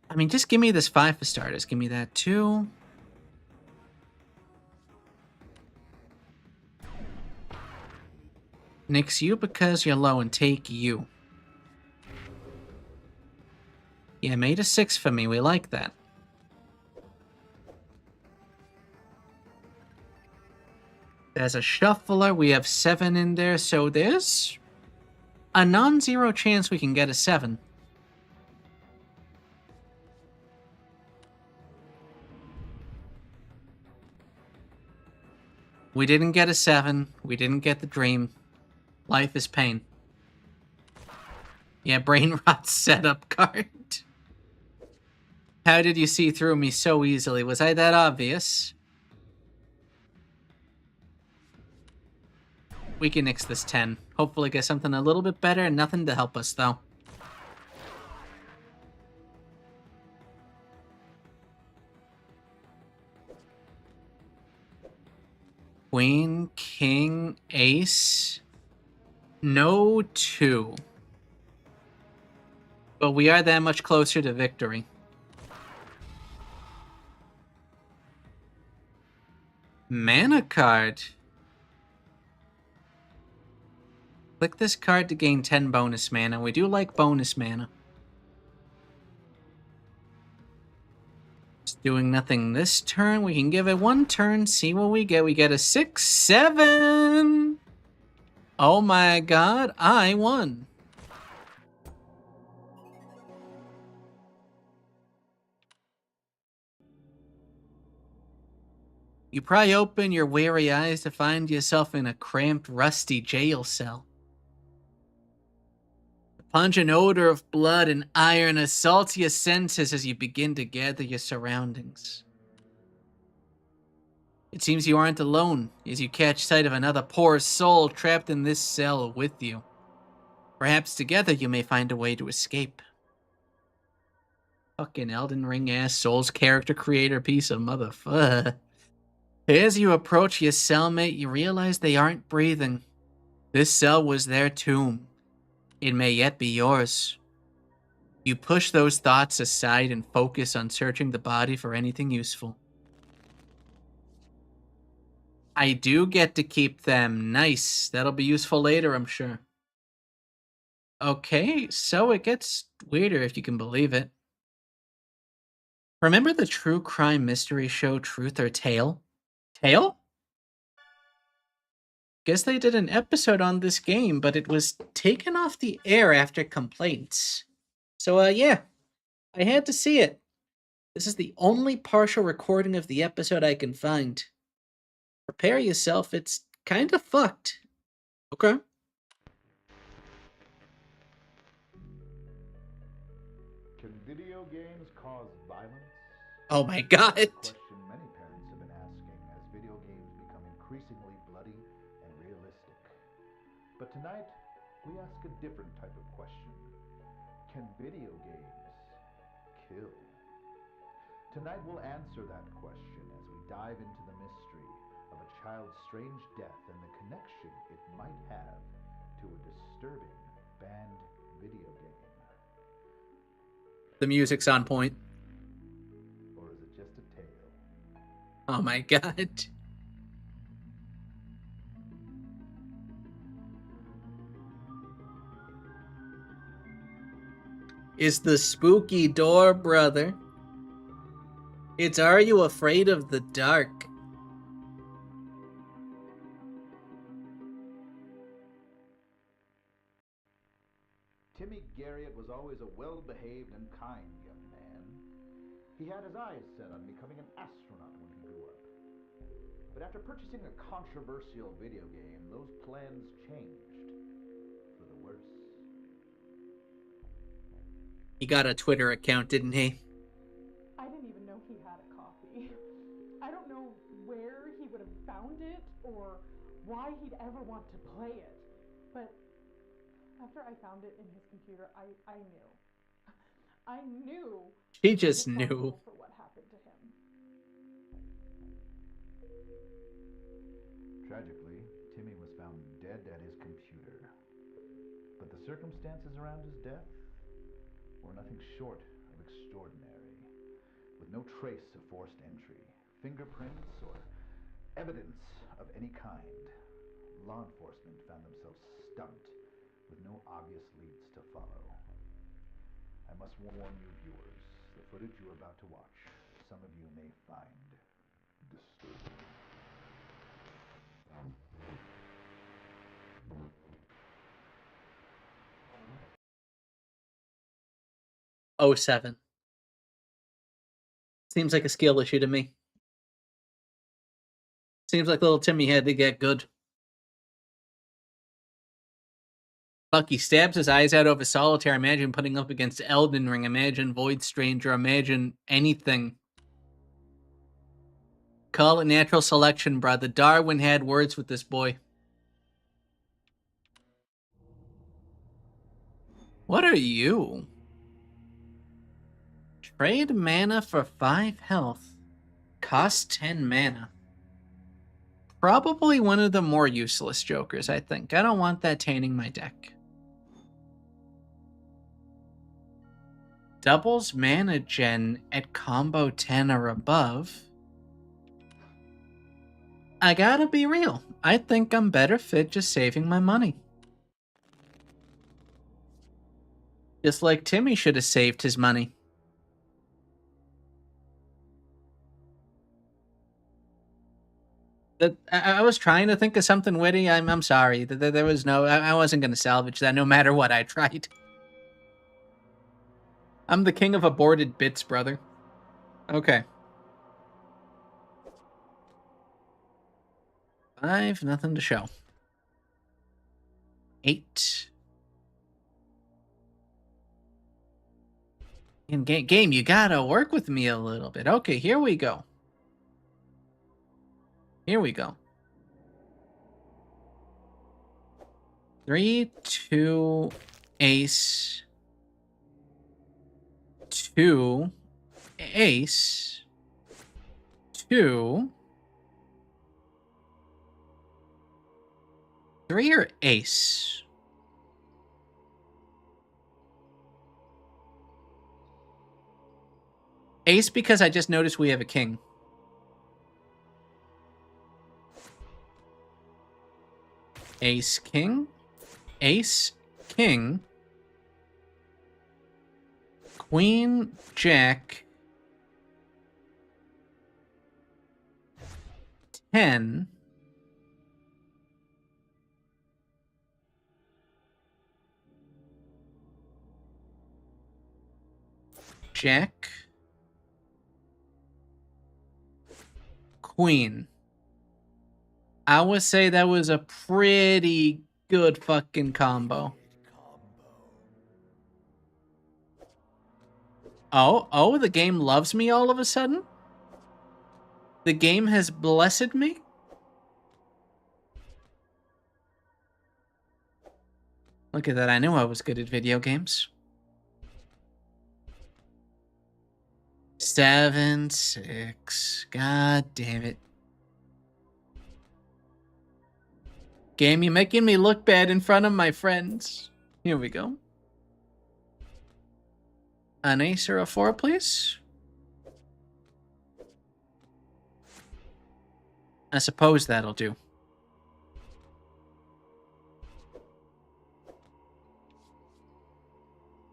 I mean, just give me this 5 for starters. Give me that 2. Nix you because you're low and take you. Yeah, made a 6 for me. We like that. There's a shuffler. We have 7 in there, so there's a non-zero chance we can get a 7. We didn't get a 7. We didn't get the dream. Life is pain. Yeah, brain rot setup card. How did you see through me so easily? Was I that obvious? We can nix this 10. Hopefully get something a little bit better and nothing to help us, though. queen, king, ace. No 2. But we are that much closer to victory. Mana card. Click this card to gain 10 bonus mana. We do like bonus mana. It's doing nothing this turn. We can give it 1 turn, see what we get. We get a 6/7. Oh my god, I won. You pry open your weary eyes to find yourself in a cramped, rusty jail cell. The pungent odor of blood and iron assaults your senses as you begin to gather your surroundings. It seems you aren't alone as you catch sight of another poor soul trapped in this cell with you. Perhaps together you may find a way to escape. Fucking Elden Ring ass Souls character creator piece of motherfucker. As you approach your cellmate, you realize they aren't breathing. This cell was their tomb. It may yet be yours. You push those thoughts aside and focus on searching the body for anything useful. I do get to keep them. Nice. That'll be useful later, I'm sure. Okay, so it gets weirder if you can believe it. Remember the true crime mystery show Truth or Tayle? Tayle? Guess they did an episode on this game, but it was taken off the air after complaints. So, yeah, I had to see it. This is the only partial recording of the episode I can find. Prepare yourself, it's kind of fucked. Okay. Can video games cause violence? Oh my god. Question many parents have been asking as video games become increasingly bloody and realistic. But tonight, we ask a different type of question. Can video games kill? Tonight we'll answer that question as we dive into the mystery of a child's strange death and the connection it might have to a disturbing banned video game. The music's on point. Or is it just a tale? Oh my god. It's the spooky door, brother. It's Are You Afraid of the Dark? Timmy Garriott was always a well-behaved and kind young man. He had his eyes set on becoming an astronaut when he grew up. But after purchasing a controversial video game, those plans changed for the worse. He got a Twitter account, didn't he? I didn't even know he had a copy. I don't know where he would have found it or why he'd ever want to play it. But after I found it in his computer, I knew. I knew. She just knew. For what happened to him. Tragically, Timmy was found dead at his computer. But the circumstances around his death were nothing short of extraordinary. With no trace of forced entry, fingerprints, or evidence of any kind, law enforcement found themselves stumped with no obvious leads to follow. I must warn you viewers, the footage you are about to watch, some of you may find disturbing. 07. Seems like a skill issue to me. Seems like little Timmy had to get good. Fuck, he stabs his eyes out over Solitaire. Imagine putting up against Elden Ring. Imagine Void Stranger. Imagine anything. Call it natural selection, brother. Darwin had words with this boy. What are you? Trade mana for 5 health. Cost 10 mana. Probably one of the more useless jokers, I think. I don't want that tainting my deck. Doubles mana gen at combo 10 or above. I gotta be real. I think I'm better fit just saving my money. Just like Timmy should have saved his money. I was trying to think of something witty. I'm sorry. There was no... I wasn't going to salvage that no matter what I tried. I'm the king of aborted bits, brother. Okay. 5, nothing to show. 8. In game, you gotta work with me a little bit. Okay, here we go. Here we go. 3, 2, ace. 2, ace. 2. 3 or ace? Ace because I just noticed we have a king. Ace, king. Ace, king. Queen, jack. 10. Jack. Queen. I would say that was a pretty good fucking combo. Oh, the game loves me all of a sudden? The game has blessed me? Look at that, I knew I was good at video games. 7, 6. God damn it. Game, you're making me look bad in front of my friends. Here we go. An ace or a 4, please. I suppose that'll do.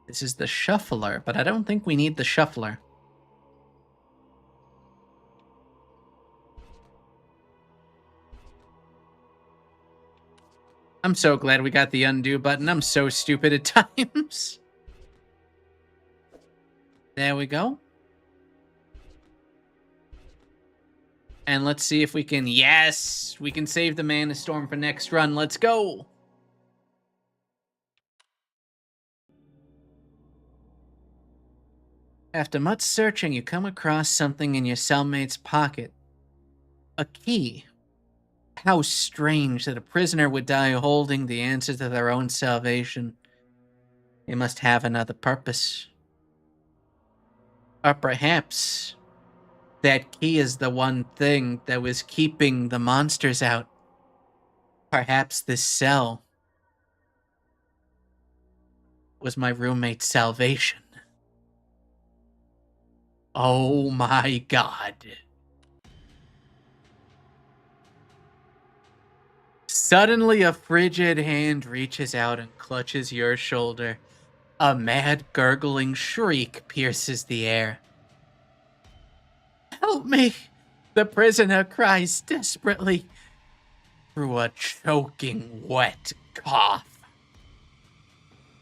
This is the shuffler, but I don't think we need the shuffler. I'm so glad we got the undo button. I'm so stupid at times. There we go. And let's see if we can... Yes! We can save the Mana Storm for next run. Let's go! After much searching, you come across something in your cellmate's pocket. A key. How strange that a prisoner would die holding the answer to their own salvation. They must have another purpose. Or perhaps that key is the one thing that was keeping the monsters out. Perhaps this cell was my roommate's salvation. Oh my god. Suddenly a frigid hand reaches out and clutches your shoulder. A mad gurgling shriek pierces the air. Help me! The prisoner cries desperately through a choking, wet cough.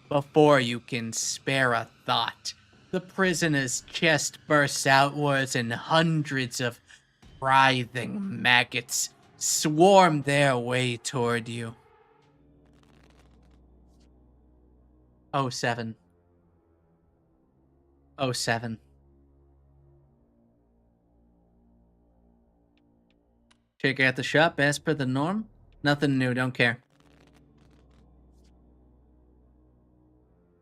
Before you can spare a thought, the prisoner's chest bursts outwards and hundreds of writhing maggots swarm their way toward you. 07. 07. Check out the shop as per the norm. Nothing new, don't care.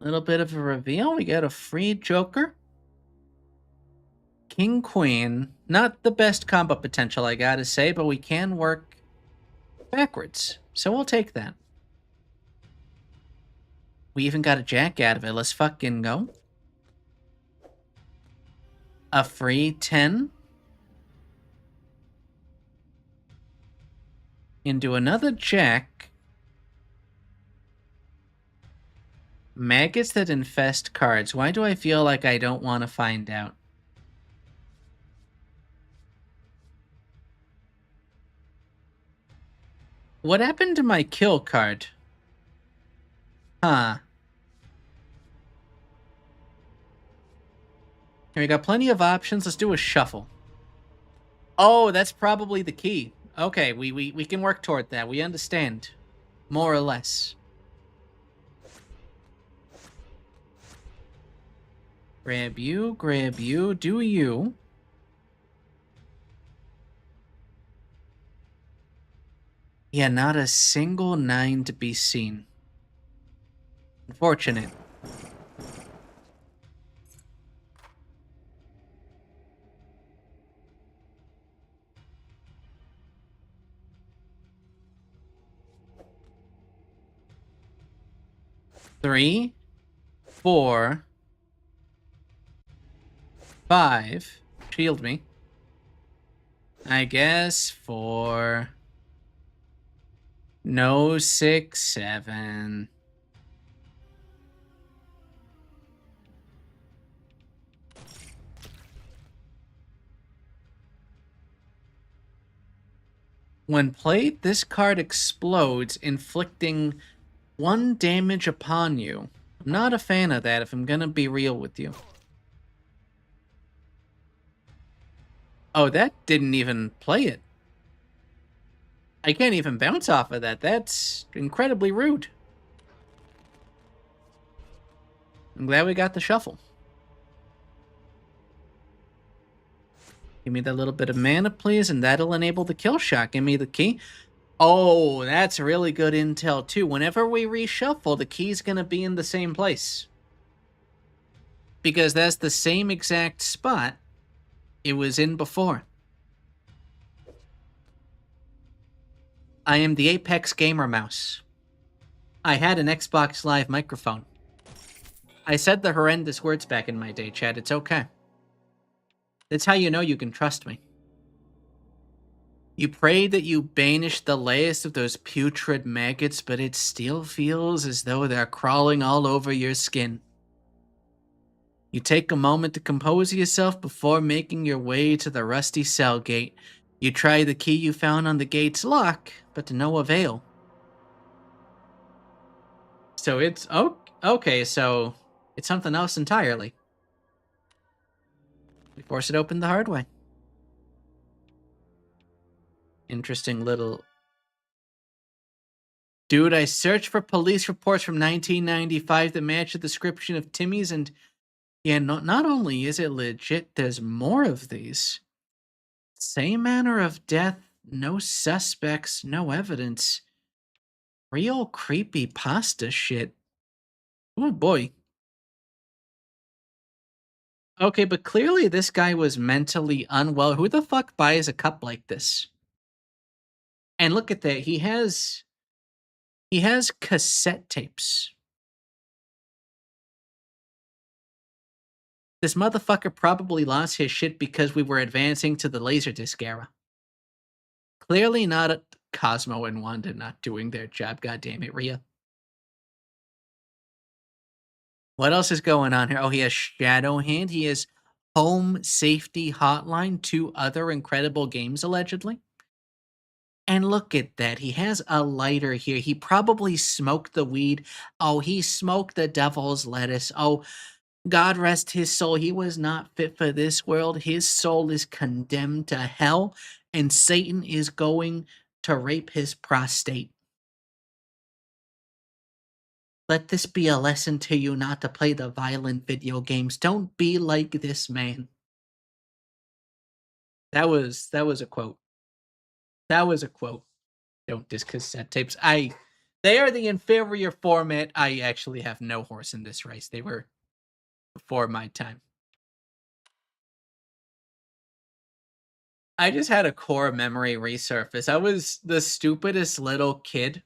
Little bit of a reveal. We got a free Joker. King, Queen. Not the best combo potential, I gotta say, but we can work backwards. So we'll take that. We even got a jack out of it. Let's fucking go. A free 10. Into another jack. Maggots that infest cards. Why do I feel like I don't want to find out? What happened to my kill card? Huh. Here, we got plenty of options. Let's do a shuffle. Oh, that's probably the key. Okay, we can work toward that. We understand. More or less. Grab you, do you. Yeah, not a single 9 to be seen. Unfortunate. Three, 4, 5. Shield me. I guess 4. No, 6, 7. When played, this card explodes, inflicting 1 damage upon you. I'm not a fan of that, if I'm gonna be real with you. Oh, that didn't even play it. I can't even bounce off of that. That's incredibly rude. I'm glad we got the shuffle. Give me that little bit of mana, please, and that'll enable the kill shot. Give me the key. Oh, that's really good intel, too. Whenever we reshuffle, the key's going to be in the same place. Because that's the same exact spot it was in before. I am the Apex Gamer Mouse. I had an Xbox Live microphone. I said the horrendous words back in my day, Chad. It's okay. That's how you know you can trust me. You pray that you banish the last of those putrid maggots, but it still feels as though they're crawling all over your skin. You take a moment to compose yourself before making your way to the rusty cell gate. You try the key you found on the gate's lock, but to no avail. So it's... Oh, okay, so it's something else entirely. We force it open the hard way. Interesting little... Dude, I searched for police reports from 1995 that match the description of Timmy's, and yeah, not only is it legit, there's more of these. Same manner of death, no suspects, no evidence. Real creepy pasta shit. Oh boy. Okay, but clearly this guy was mentally unwell. Who the fuck buys a cup like this? And look at that, he has cassette tapes. This motherfucker probably lost his shit because we were advancing to the Laserdisc era. Clearly not Cosmo and Wanda not doing their job, goddammit, Rhea. What else is going on here? Oh, he has Shadow Hand. He has Home Safety Hotline, 2 other incredible games, allegedly. And look at that. He has a lighter here. He probably smoked the weed. Oh, he smoked the devil's lettuce. Oh, God rest his soul. He was not fit for this world. His soul is condemned to hell, and Satan is going to rape his prostate. Let this be a lesson to you not to play the violent video games. Don't be like this man. That was a quote. That was a quote. Don't disc cassette tapes. They are the inferior format. I actually have no horse in this race. They were before my time. I just had a core memory resurface. I was the stupidest little kid.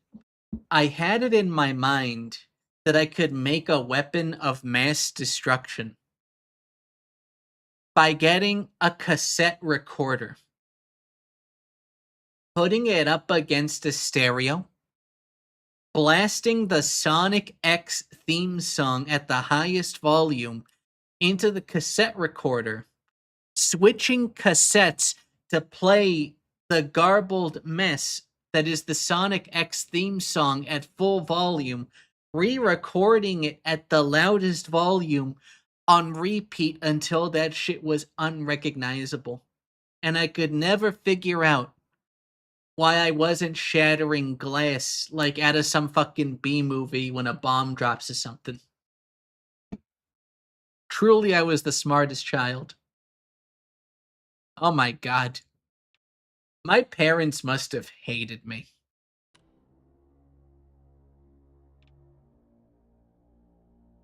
I had it in my mind that I could make a weapon of mass destruction by getting a cassette recorder, putting it up against a stereo, blasting the Sonic X theme song at the highest volume into the cassette recorder, switching cassettes to play the garbled mess that is the Sonic X theme song at full volume, re-recording it at the loudest volume on repeat until that shit was unrecognizable. And I could never figure out why I wasn't shattering glass like out of some fucking B movie when a bomb drops or something. Truly, I was the smartest child. Oh my god. My parents must have hated me.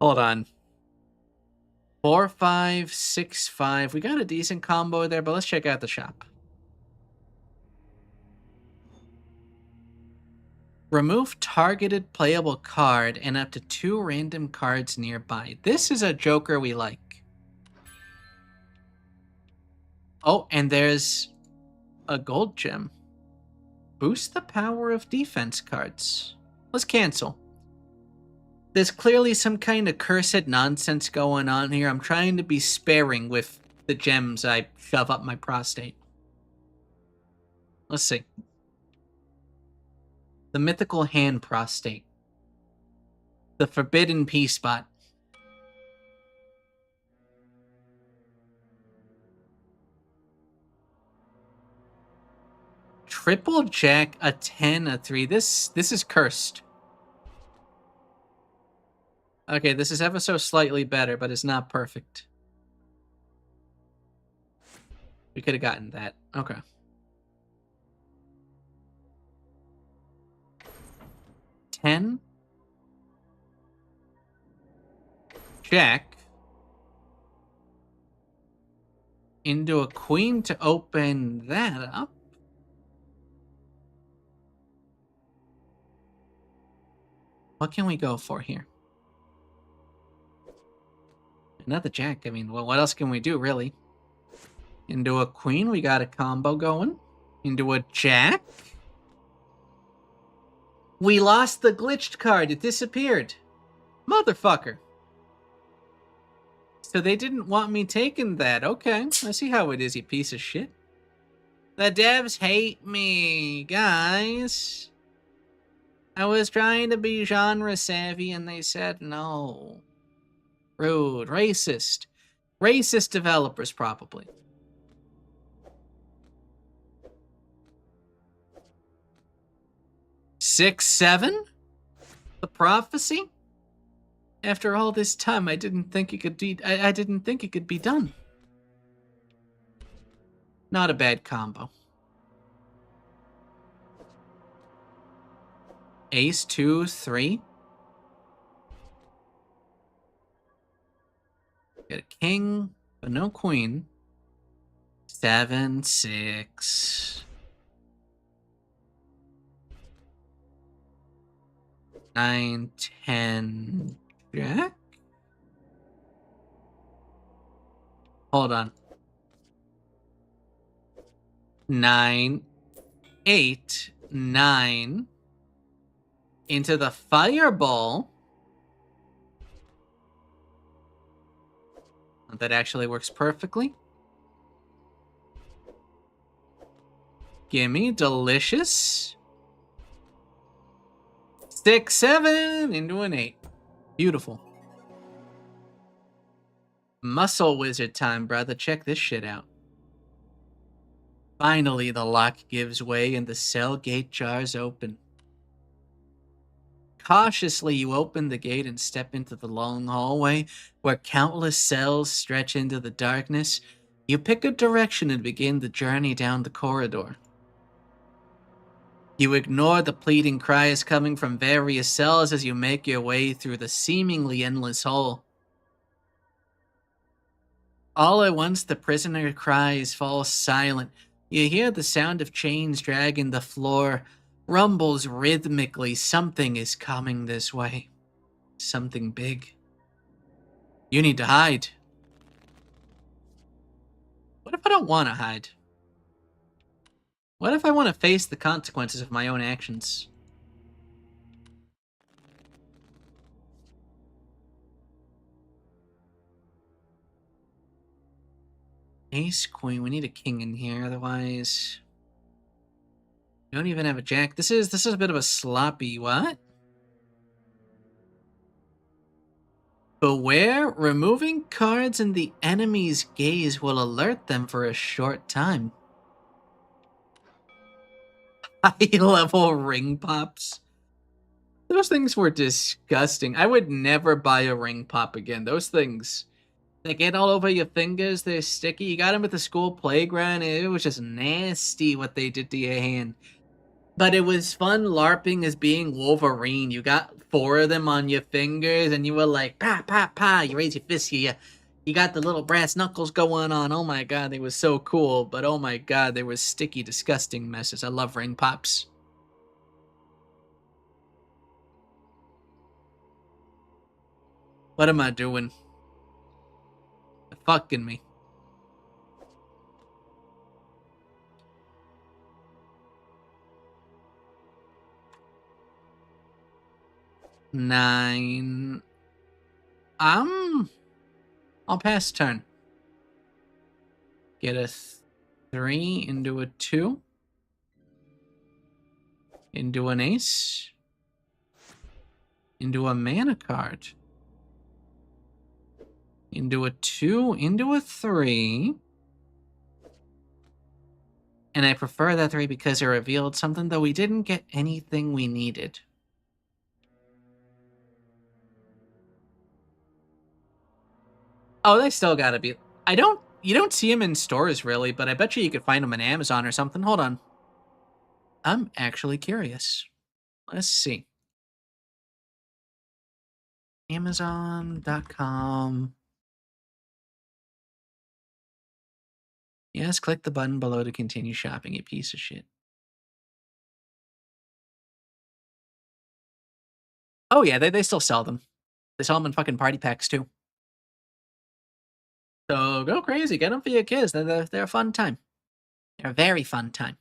Hold on. 4, 5, 6, 5. We got a decent combo there, but let's check out the shop. Remove targeted playable card and up to 2 random cards nearby. This is a joker we like. Oh, and there's a gold gem. Boost the power of defense cards. Let's cancel. There's clearly some kind of cursed nonsense going on here. I'm trying to be sparing with the gems I shove up my prostate. Let's see. The mythical hand prostate. The forbidden P spot. Triple jack, a 10, a 3. This is cursed. Okay, this is ever so slightly better, but it's not perfect. We could have gotten that. Okay. Ten. Jack. Into a queen to open that up. What can we go for here? Another jack. I mean, well, what else can we do, really? Into a queen, we got a combo going. Into a jack. We lost the glitched card. It disappeared. Motherfucker. So they didn't want me taking that. Okay, I see how it is, you piece of shit. The devs hate me, guys. I was trying to be genre savvy and they said no. Rude. Racist. Racist developers, probably. Six, 7? The prophecy? After all this time, I didn't think it could be. I didn't think it could be done. Not a bad combo. Ace, 2, 3. Get a king, but no queen. 7, 6. 9, 10. Jack? Hold on. 9, 8, 9. Into the fireball. That actually works perfectly. Gimme, delicious. 6, 7 into an 8. Beautiful. Muscle wizard time, brother. Check this shit out. Finally, the lock gives way and the cell gate jars open. Cautiously, you open the gate and step into the long hallway where countless cells stretch into the darkness. You pick a direction and begin the journey down the corridor. You ignore the pleading cries coming from various cells as you make your way through the seemingly endless hall. All at once, the prisoner cries fall silent. You hear the sound of chains dragging the floor, rumbles rhythmically. Something is coming this way. Something big. You need to hide. What if I don't want to hide? What if I want to face the consequences of my own actions? Ace, queen. We need a king in here, otherwise... We don't even have a jack. This is a bit of a sloppy what? Beware, removing cards in the enemy's gaze will alert them for a short time. High-level ring pops. Those things were disgusting. I would never buy a ring pop again. Those things, they get all over your fingers. They're sticky. You got them at the school playground. It was just nasty what they did to your hand. But it was fun LARPing as being Wolverine. You got 4 of them on your fingers, and you were like, pa, pa, pa. You raise your fist, you got the little brass knuckles going on. Oh my god, they were so cool. But oh my god, they were sticky, disgusting messes. I love ring pops. What am I doing? They're fucking me. Nine. I'll pass turn. Get a 3 into a 2. Into an ace. Into a mana card. Into a 2, into a 3. And I prefer that 3 because it revealed something, though we didn't get anything we needed. Oh, they still gotta be... You don't see them in stores, really, but I bet you could find them on Amazon or something. Hold on. I'm actually curious. Let's see. Amazon.com. Yes, click the button below to continue shopping, you piece of shit. Oh yeah, they still sell them. They sell them in fucking party packs too. So go crazy, get them for your kids. They're a fun time. They're a very fun time.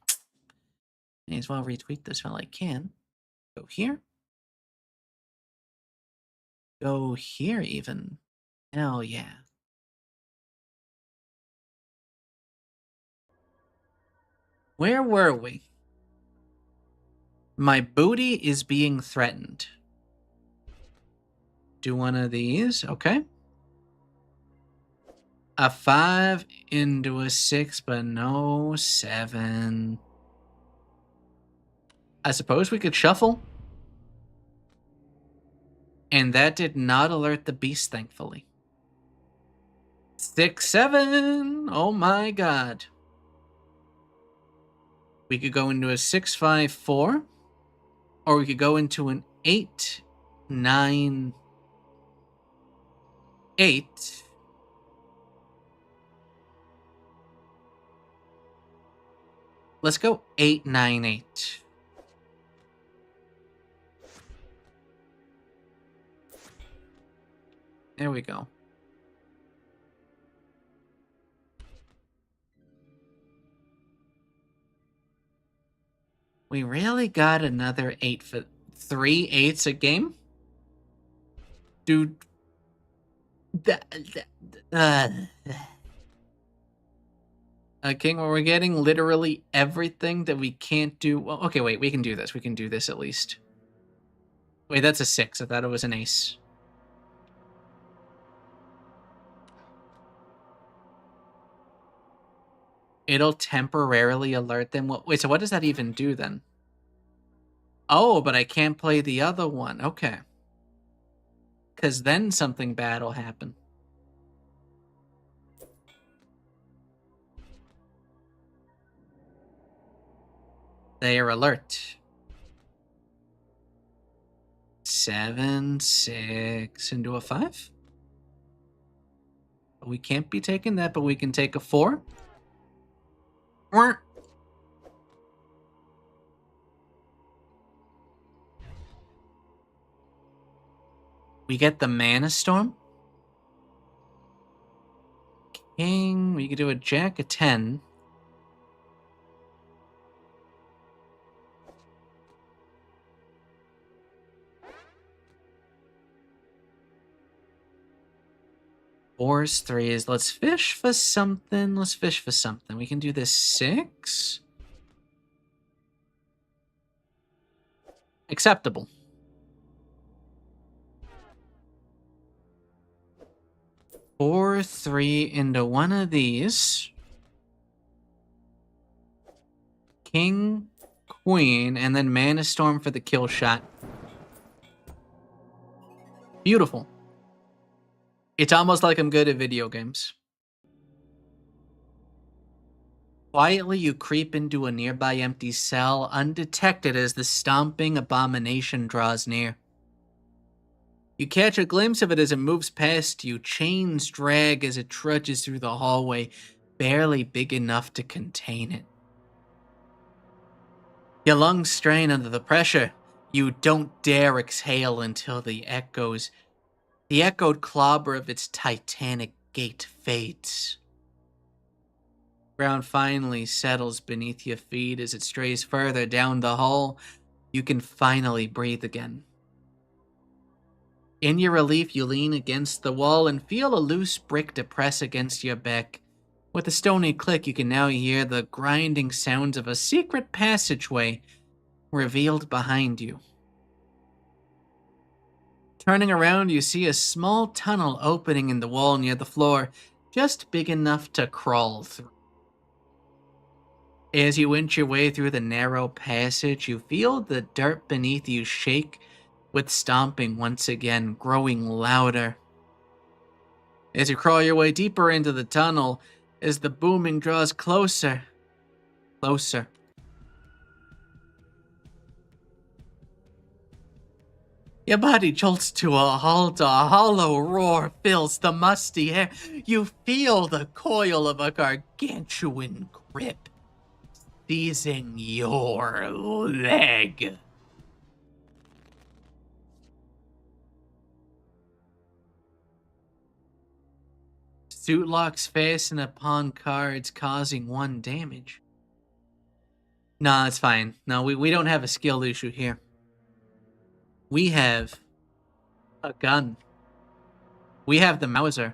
May as well retweet this while I can. Go here. Go here even. Hell yeah. Where were we? My booty is being threatened. Do one of these, okay. A 5 into a 6, but no 7. I suppose we could shuffle. And that did not alert the beast, thankfully. 6, 7. Oh my god. We could go into a 6, 5, 4. Or we could go into an 8, 9, 8. Let's go 8, 9, 8. There we go. We really got another 8 for 3 8s a game? Dude. King, where we're getting literally everything that we can't do. Well, okay, wait, we can do this. We can do this at least. Wait, that's a 6. I thought it was an ace. It'll temporarily alert them. Wait, so what does that even do then? Oh, but I can't play the other one. Okay. Because then something bad will happen. They are alert. 7, 6 into a 5. We can't be taking that, but we can take a 4. We get the Mana Storm. King, we could do a Jack, a 10. Fours, threes. Let's fish for something. Let's fish for something. We can do this 6. Acceptable. Four, 3 into one of these. King, queen, and then Mana Storm for the kill shot. Beautiful. It's almost like I'm good at video games. Quietly, you creep into a nearby empty cell, undetected as the stomping abomination draws near. You catch a glimpse of it as it moves past you. Chains drag as it trudges through the hallway, barely big enough to contain it. Your lungs strain under the pressure. You don't dare exhale until the echoed clobber of its titanic gate fades. Ground finally settles beneath your feet as it strays further down the hall. You can finally breathe again. In your relief, you lean against the wall and feel a loose brick depress against your back. With a stony click, you can now hear the grinding sounds of a secret passageway revealed behind you. Turning around, you see a small tunnel opening in the wall near the floor, just big enough to crawl through. As you inch your way through the narrow passage, you feel the dirt beneath you shake, with stomping once again growing louder. As you crawl your way deeper into the tunnel, as the booming draws closer, closer. Your body jolts to a halt, a hollow roar fills the musty air. You feel the coil of a gargantuan grip seizing your leg. Suit locks fasten upon cards, causing 1 damage. Nah, it's fine. No, we don't have a skill issue here. We have a gun. We have the Mauser.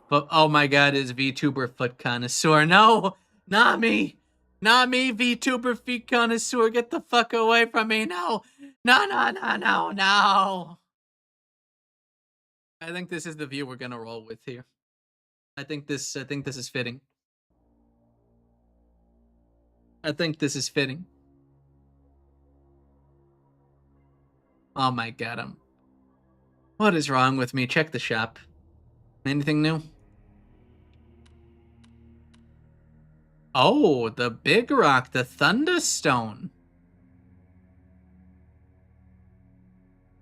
But oh my god, is Vtuber foot connoisseur. No! Not me! Not me, Vtuber feet connoisseur. Get the fuck away from me. No! No, no, no, no, no! I think this is the view we're gonna roll with here. I think this is fitting. I think this is fitting. Oh my god, what is wrong with me? Check the shop. Anything new? Oh, the big rock, the Thunderstone.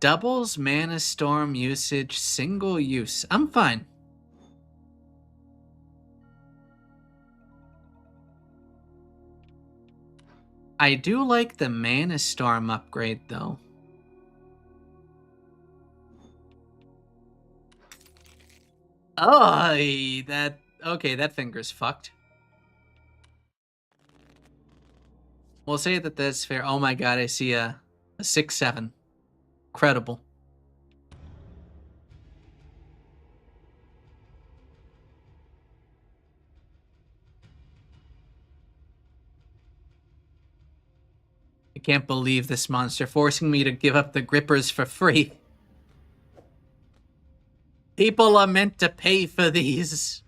Doubles Mana Storm usage, single use. I'm fine. I do like the Mana Storm upgrade, though. Oh, that finger's fucked. We'll say that that's fair. Oh my god, I see a 6/7. Incredible. I can't believe this monster forcing me to give up the grippers for free. People are meant to pay for these.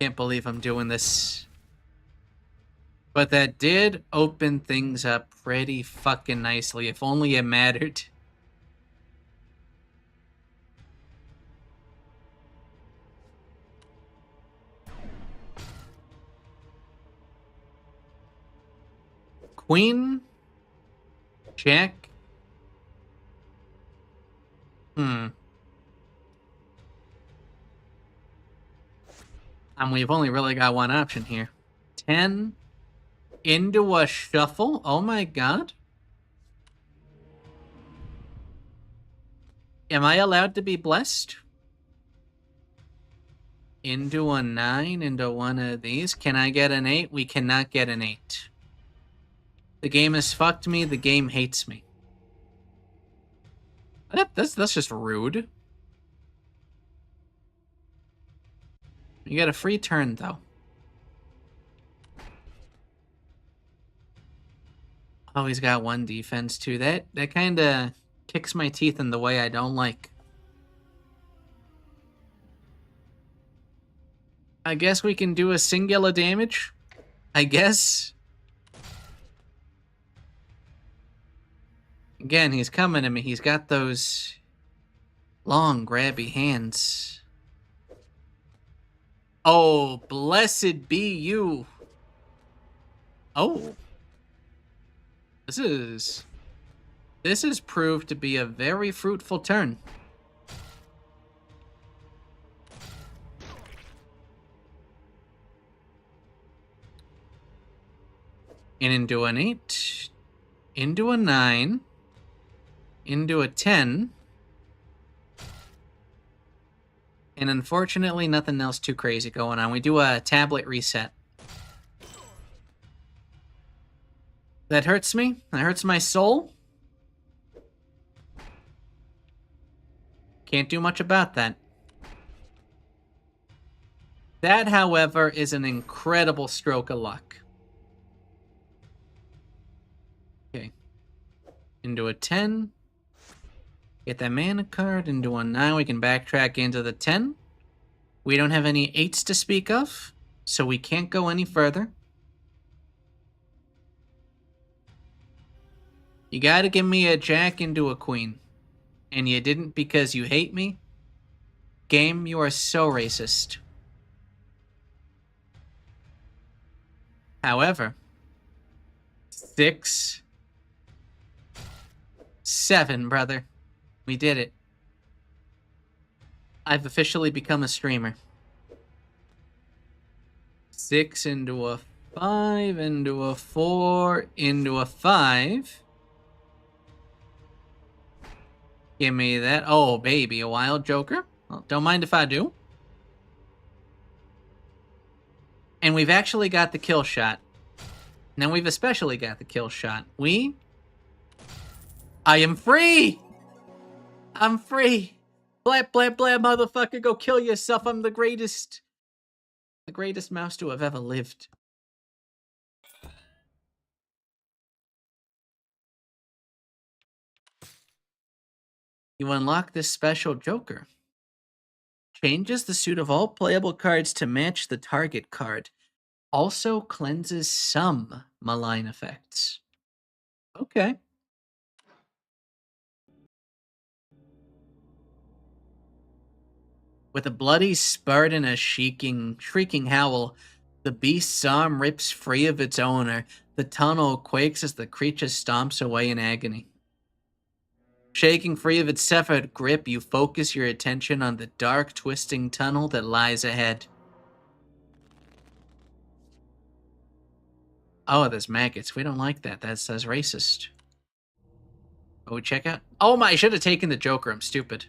Can't believe I'm doing this. But that did open things up pretty fucking nicely, if only it mattered. Queen? Jack? We've only really got one option here. 10 into a shuffle. Oh my god. Am I allowed to be blessed? Into a 9, into one of these. Can I get an 8? We cannot get an 8. The game has fucked me. The game hates me. That's just rude. You get a free turn, though. Oh, he's got one defense, too. That kind of kicks my teeth in the way I don't like. I guess we can do a singular damage. I guess. Again, he's coming to me. He's got those long, grabby hands. Oh, blessed be you. Oh. This has proved to be a very fruitful turn. And into an 8, into a 9, into a 10, and unfortunately nothing else too crazy going on. We do a tablet reset. That hurts me. That hurts my soul. Can't do much about that. That, however, is an incredible stroke of luck. Okay. Into a 10. Get that mana card. Into a 9. We can backtrack into the 10. We don't have any 8s to speak of, so we can't go any further. You gotta give me a jack into a queen. And you didn't because you hate me? Game, you are so racist. However, 6, 7, brother. We did it. I've officially become a streamer. 6 into a 5, into a 4, into a 5. Give me that. Oh, baby, a wild joker. Well, don't mind if I do. And we've actually got the kill shot. Now we've especially got the kill shot. I am free! I'm free! Blah, blah, blah, motherfucker, go kill yourself. I'm the greatest. The greatest mouse to have ever lived. You unlock this special joker. Changes the suit of all playable cards to match the target card. Also cleanses some malign effects. Okay. With a bloody spurt and a shrieking howl, the beast's arm rips free of its owner. The tunnel quakes as the creature stomps away in agony. Shaking free of its severed grip, you focus your attention on the dark, twisting tunnel that lies ahead. Oh, there's maggots. We don't like that. That says racist. Oh, we check out? Oh my, I should have taken the Joker. I'm stupid.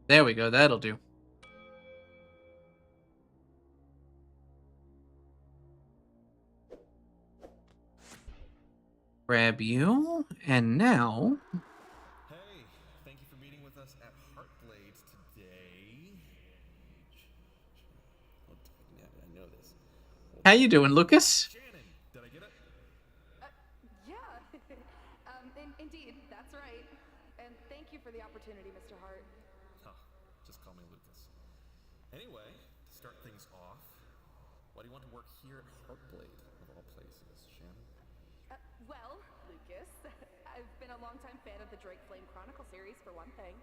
There we go. That'll do. Grab you, and now... Hey, thank you for meeting with us at Heartblade today. Oh, yeah, I know this. How you doing, Lucas? Shannon, did I get it? Yeah. Indeed, that's right. And thank you for the opportunity, Mr. Hart. Huh, just call me Lucas. Anyway, to start things off, why do you want to work here at Heartblade, of all places, Shannon? Well, Lucas, I've been a longtime fan of the Drake Flame Chronicle series, for one thing.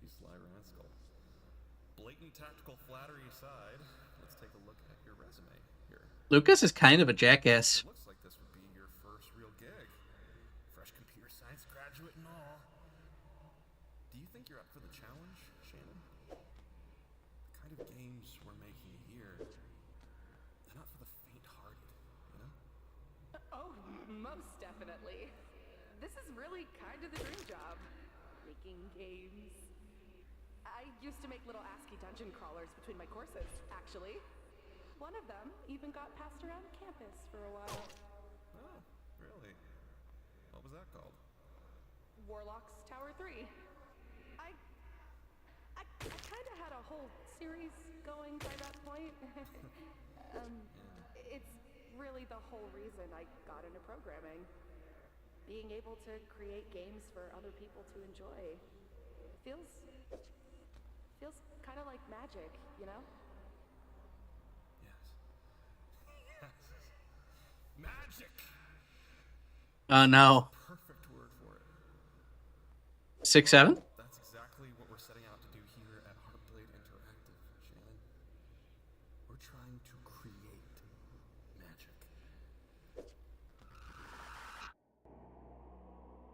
You sly rascal. Blatant tactical flattery aside, let's take a look at your resume here. Lucas is kind of a jackass. Looks like this would be your first real gig. Fresh computer science graduate and all. Do you think you're up for the challenge, Shannon? The kind of games we're making here, they're not for the faint-hearted, you know? Oh, most definitely. This is really kind of the dream job. Making games. I used to make little ASCII dungeon crawlers between my courses, actually. One of them even got passed around campus for a while. Oh, really? What was that called? Warlock's Tower 3. I kind of had a whole series going by that point. It's really the whole reason I got into programming. Being able to create games for other people to enjoy. Feels kind of like magic, you know? Yes. Magic! Oh no. Perfect word for it. 6-7? That's exactly what we're setting out to do here at Heartblade Interactive, Shannon. We're trying to create magic.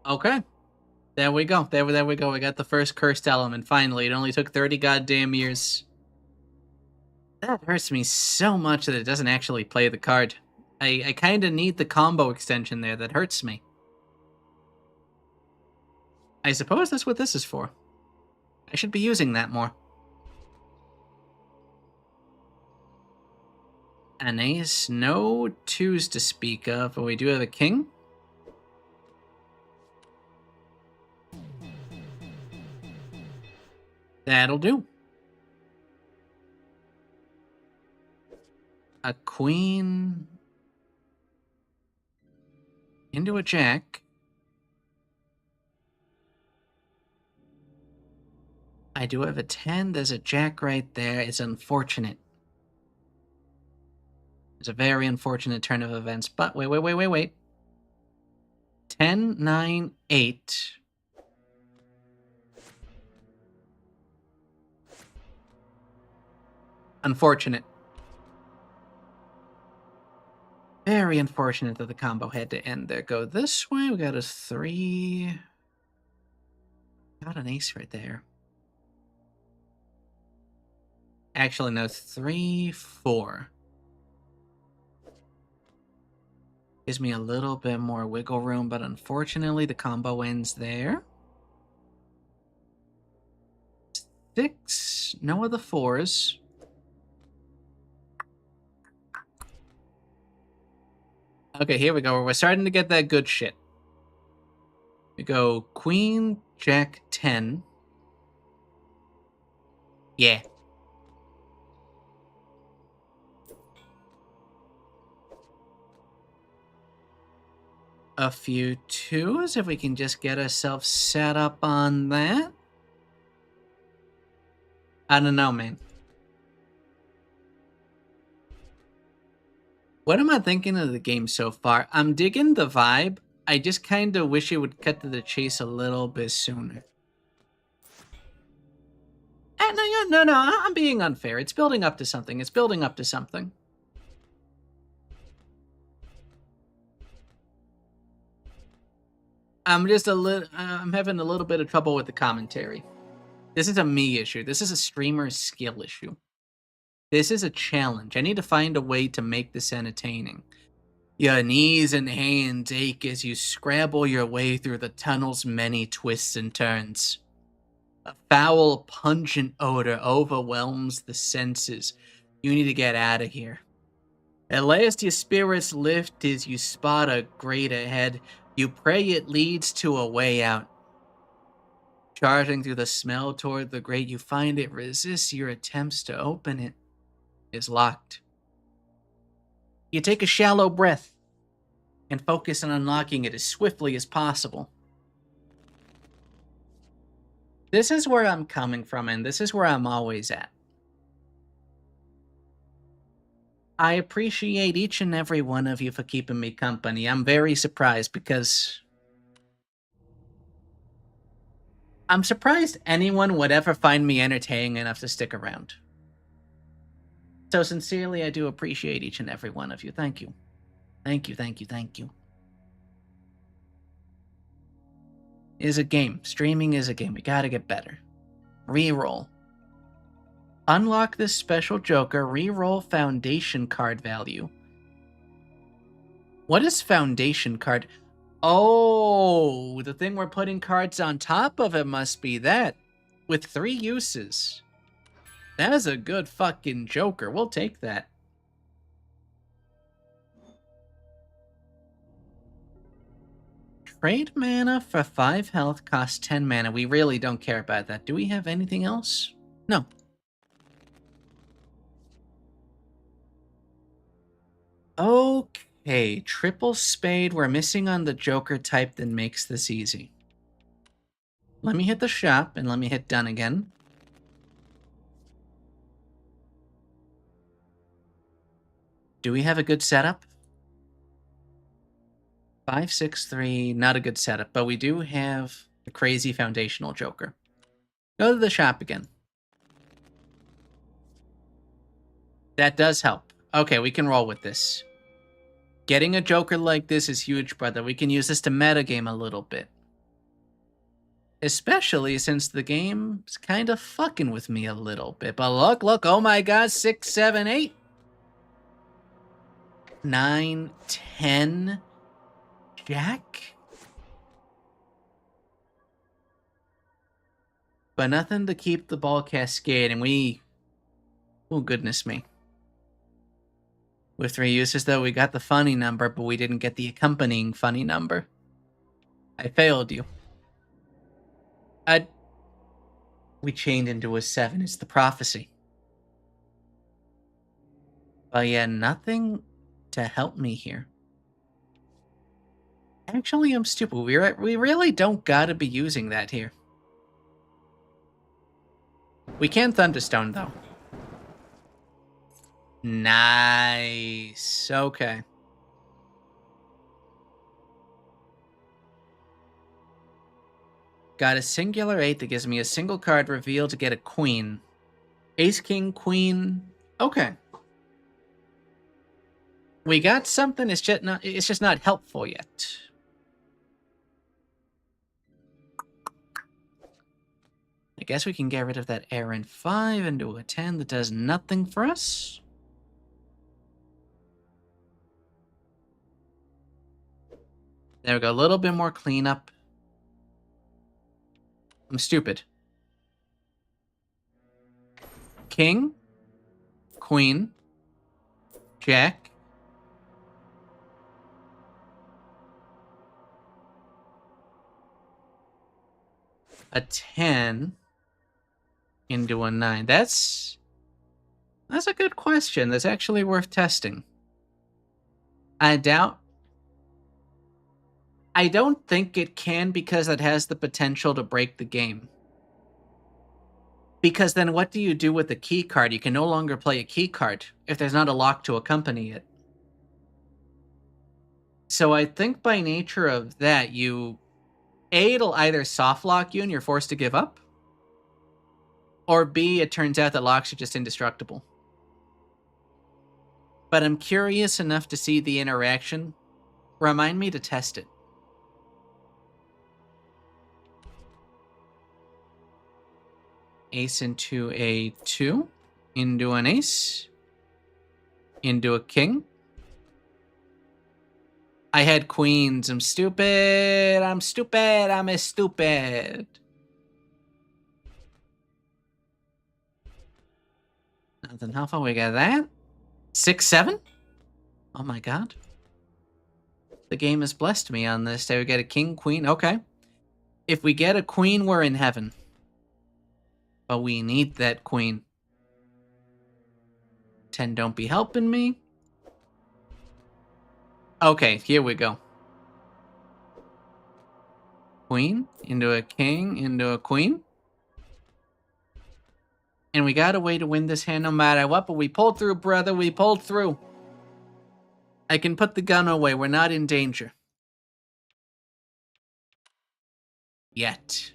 Okay. There we go. There we go. We got the first cursed element. Finally, it only took 30 goddamn years. That hurts me so much that it doesn't actually play the card. I kind of need the combo extension there. That hurts me. I suppose that's what this is for. I should be using that more. An ace, no twos to speak of, but we do have a king. That'll do. A queen into a jack. I do have a 10. There's a jack right there. It's unfortunate. It's a very unfortunate turn of events. But wait. 10, 9, 8. Unfortunate. Very unfortunate that the combo had to end there. Go this way. We got a 3. Got an ace right there. Actually, no. 3, 4. Gives me a little bit more wiggle room, but unfortunately the combo ends there. 6. No other 4s. Okay, here we go. We're starting to get that good shit. We go queen, jack, 10. Yeah. A few 2s, if we can just get ourselves set up on that. I don't know, man. What am I thinking of the game so far? I'm digging the vibe. I just kind of wish it would cut to the chase a little bit sooner. No, I'm being unfair. It's building up to something. I'm having a little bit of trouble with the commentary. This is a me issue. This is a streamer's skill issue. This is a challenge. I need to find a way to make this entertaining. Your knees and hands ache as you scrabble your way through the tunnel's many twists and turns. A foul, pungent odor overwhelms the senses. You need to get out of here. At last your spirits lift as you spot a grate ahead. You pray it leads to a way out. Charging through the smell toward the grate, you find it resists your attempts to open it. Is locked. You take a shallow breath and focus on unlocking it as swiftly as possible. This is where I'm coming from, and this is where I'm always at. I appreciate each and every one of you for keeping me company. I'm very surprised because I'm surprised anyone would ever find me entertaining enough to stick around. So sincerely, I do appreciate each and every one of you. Thank you. Thank you, thank you, thank you. Is a game. Streaming is a game. We gotta get better. Reroll. Unlock this special Joker. Reroll foundation card value. What is foundation card? Oh, the thing we're putting cards on top of it must be that. With 3 uses. That is a good fucking Joker. We'll take that. Trade mana for 5 health, costs 10 mana. We really don't care about that. Do we have anything else? No. Okay, triple spade. We're missing on the Joker type that makes this easy. Let me hit the shop, and let me hit done again. Do we have a good setup? 5, 6, 3, not a good setup, but we do have a crazy foundational Joker. Go to the shop again. That does help. Okay, we can roll with this. Getting a Joker like this is huge, brother. We can use this to metagame a little bit. Especially since the game's kind of fucking with me a little bit. But look, oh my god, 6, 7, 8. 9, 10. Jack? But nothing to keep the ball cascading. We... Oh, goodness me. With 3 uses, though, we got the funny number, but we didn't get the accompanying funny number. I failed you. We chained into a 7. It's the prophecy. But yeah, nothing to help me here. Actually, I'm stupid. We really don't gotta be using that here. We can Thunderstone, though. Nice. Okay. Got a singular 8 that gives me a single card reveal to get a queen. Ace, king, queen. Okay. We got something, it's just not helpful yet. I guess we can get rid of that errant 5 and do a 10 that does nothing for us. There we go, a little bit more cleanup. I'm stupid. King, queen, jack, a 10 into a 9. That's a good question. That's actually worth testing. I don't think it can because it has the potential to break the game. Because then what do you do with the key card? You can no longer play a key card if there's not a lock to accompany it. So I think by nature of that, A, it'll either soft lock you and you're forced to give up, or B, it turns out that locks are just indestructible. But I'm curious enough to see the interaction. Remind me to test it. Ace into a 2, into an ace, into a king. I had queens. I'm stupid. I'm stupid. I'm a stupid. Nothing helpful. We got that. 6, 7? Oh my god. The game has blessed me on this day. We get a king, queen. Okay. If we get a queen, we're in heaven. But we need that queen. 10 don't be helping me. Okay, here we go. Queen, into a king, into a queen. And we got a way to win this hand no matter what, but we pulled through, brother. We pulled through. I can put the gun away. We're not in danger. Yet.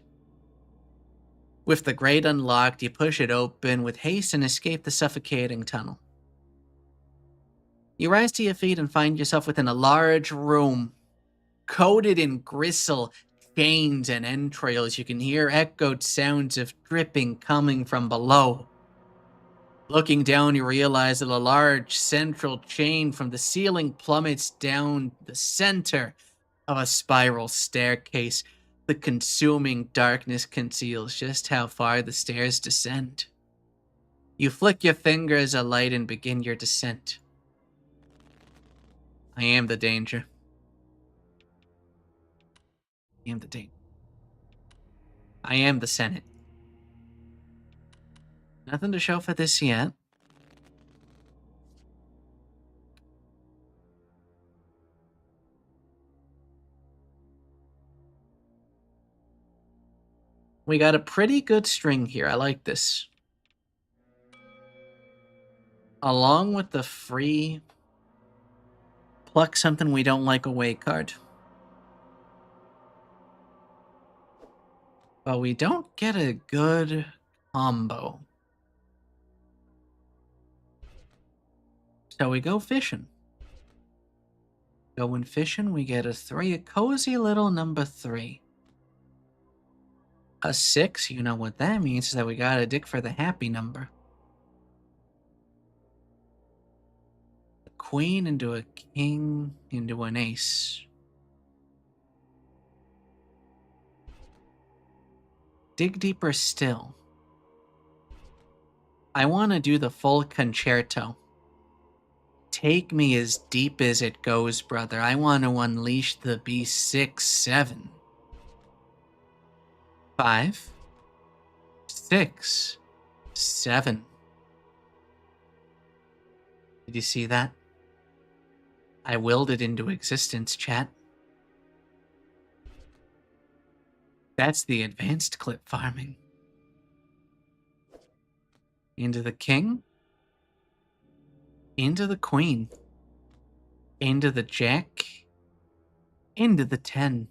With the grate unlocked, you push it open with haste and escape the suffocating tunnel. You rise to your feet and find yourself within a large room, coated in gristle, chains, and entrails. You can hear echoed sounds of dripping coming from below. Looking down, you realize that a large central chain from the ceiling plummets down the center of a spiral staircase. The consuming darkness conceals just how far the stairs descend. You flick your fingers alight and begin your descent. I am the danger. I am the danger. I am the Senate. Nothing to show for this yet. We got a pretty good string here. I like this. Along with the free pluck something we don't like away card. But we don't get a good combo. So we go fishing. Going fishing, we get a 3, a cozy little number 3. A 6, you know what that means, is that we gotta dig for the happy number. A queen into a king into an ace. Dig deeper still. I want to do the full concerto. Take me as deep as it goes, brother. I want to unleash the beast. 6, 7. 5, 6, 7. Did you see that? I willed it into existence, chat. That's the advanced clip farming. Into the king. Into the queen. Into the jack. Into the 10.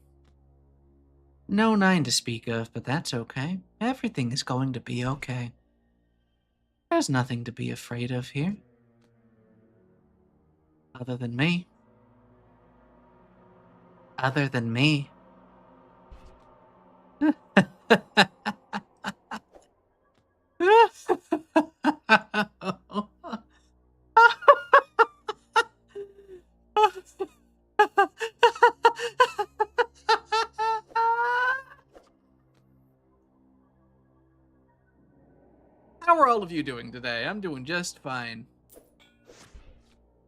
No 9 to speak of, but that's okay. Everything is going to be okay. There's nothing to be afraid of here. Other than me. Other than me. How are all of you doing today? I'm doing just fine.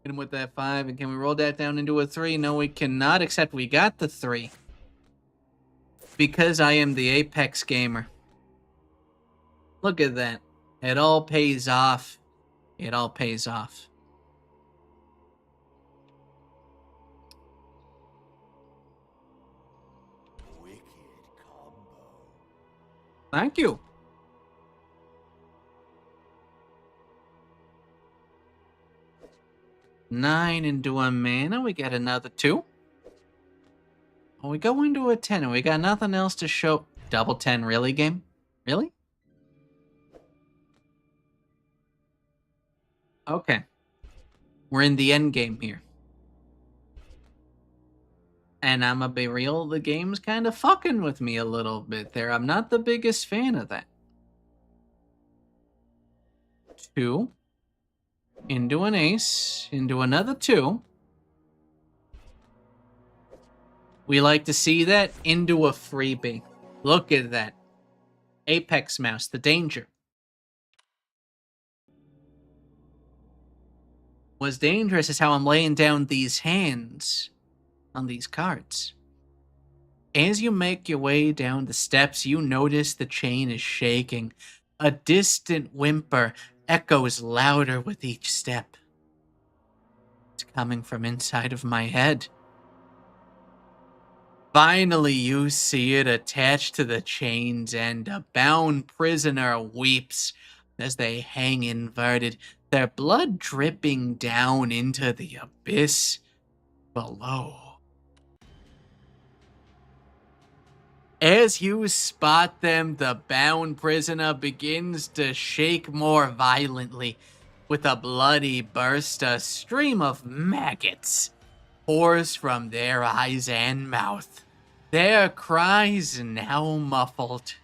Hit him with that 5, and can we roll that down into a 3? No, we cannot, except we got the 3. Because I am the Apex gamer. Look at that. It all pays off. It all pays off. Wicked combo. Thank you. Nine into a mana. We get another 2. We go into a 10 and we got nothing else to show. Double 10, really, game? Really? Okay. We're in the end game here. And I'ma be real, the game's kind of fucking with me a little bit there. I'm not the biggest fan of that. 2. Into an ace. Into another 2. We like to see that. Into a freebie. Look at that. Apex Mouse, the danger. What's dangerous is how I'm laying down these hands on these cards. As you make your way down the steps, you notice the chain is shaking. A distant whimper echoes louder with each step. It's coming from inside of my head. Finally, you see it attached to the chain's end. A bound prisoner weeps as they hang inverted, their blood dripping down into the abyss below. As you spot them, the bound prisoner begins to shake more violently. With a bloody burst, a stream of maggots pours from their eyes and mouth. Their cries now muffled.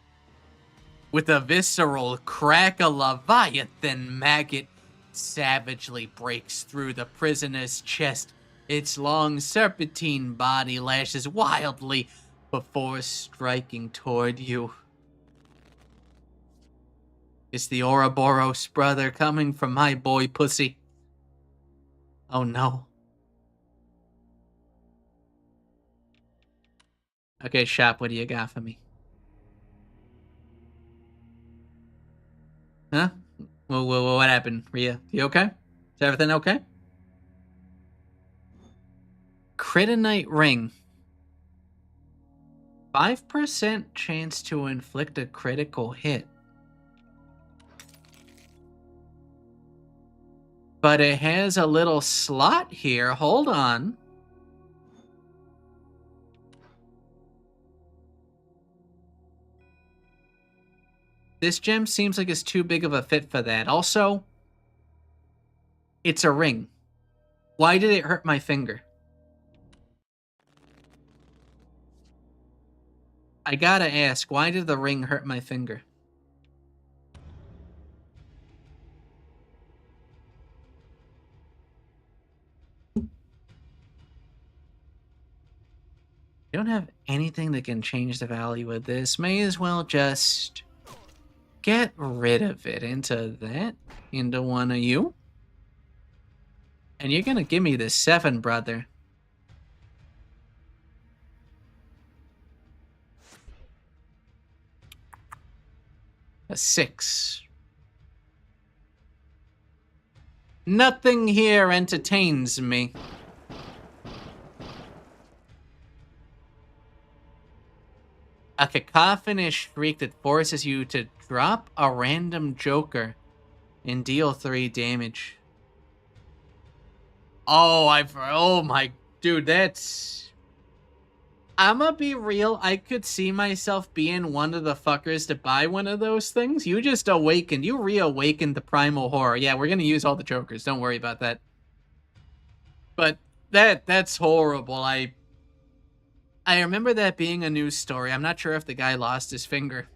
With a visceral crack, a leviathan maggot savagely breaks through the prisoner's chest. Its long serpentine body lashes wildly before striking toward you. It's the Ouroboros brother coming from my boy Pussy. Oh no. Okay, Shop, what do you got for me? Huh? What happened? You okay? Is everything okay? Kryptonite ring. 5% chance to inflict a critical hit. But it has a little slot here. Hold on. This gem seems like it's too big of a fit for that. Also, it's a ring. Why did it hurt my finger? I gotta ask, why did the ring hurt my finger? You don't have anything that can change the value of this. May as well just get rid of it. Into that. Into one of you. And you're gonna give me this 7, brother. A 6. Nothing here entertains me. A cacophonous shriek that forces you to drop a random joker and deal 3 damage. Oh my, dude, that's... I'ma be real, I could see myself being one of the fuckers to buy one of those things. You just awakened, you reawakened the primal horror. Yeah, we're gonna use all the jokers, don't worry about that. But that's horrible. I remember that being a news story. I'm not sure if the guy lost his finger.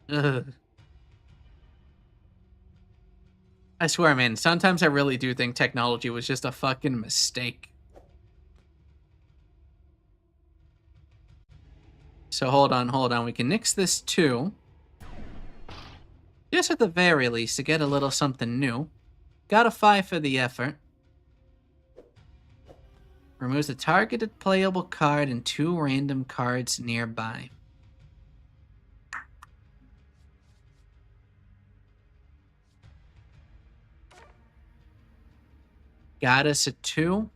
Ugh. I swear, man, sometimes I really do think technology was just a fucking mistake. So hold on. We can nix this too. Just at the very least, to get a little something new. Got a 5 for the effort. Removes a targeted playable card and 2 random cards nearby. Got us a 2.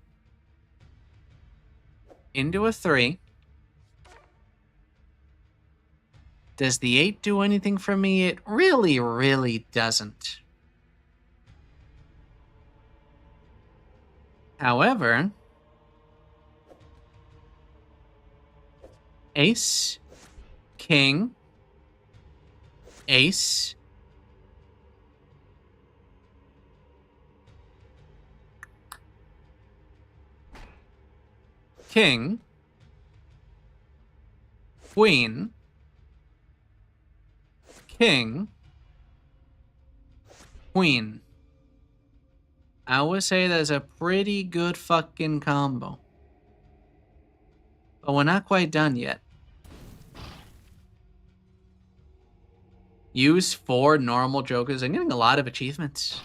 Into a 3. Does the 8 do anything for me? It really, really doesn't. However, Ace, King, Ace, King, Queen, King, Queen. I would say that's a pretty good fucking combo. But we're not quite done yet. Use 4 normal jokers. I'm getting a lot of achievements.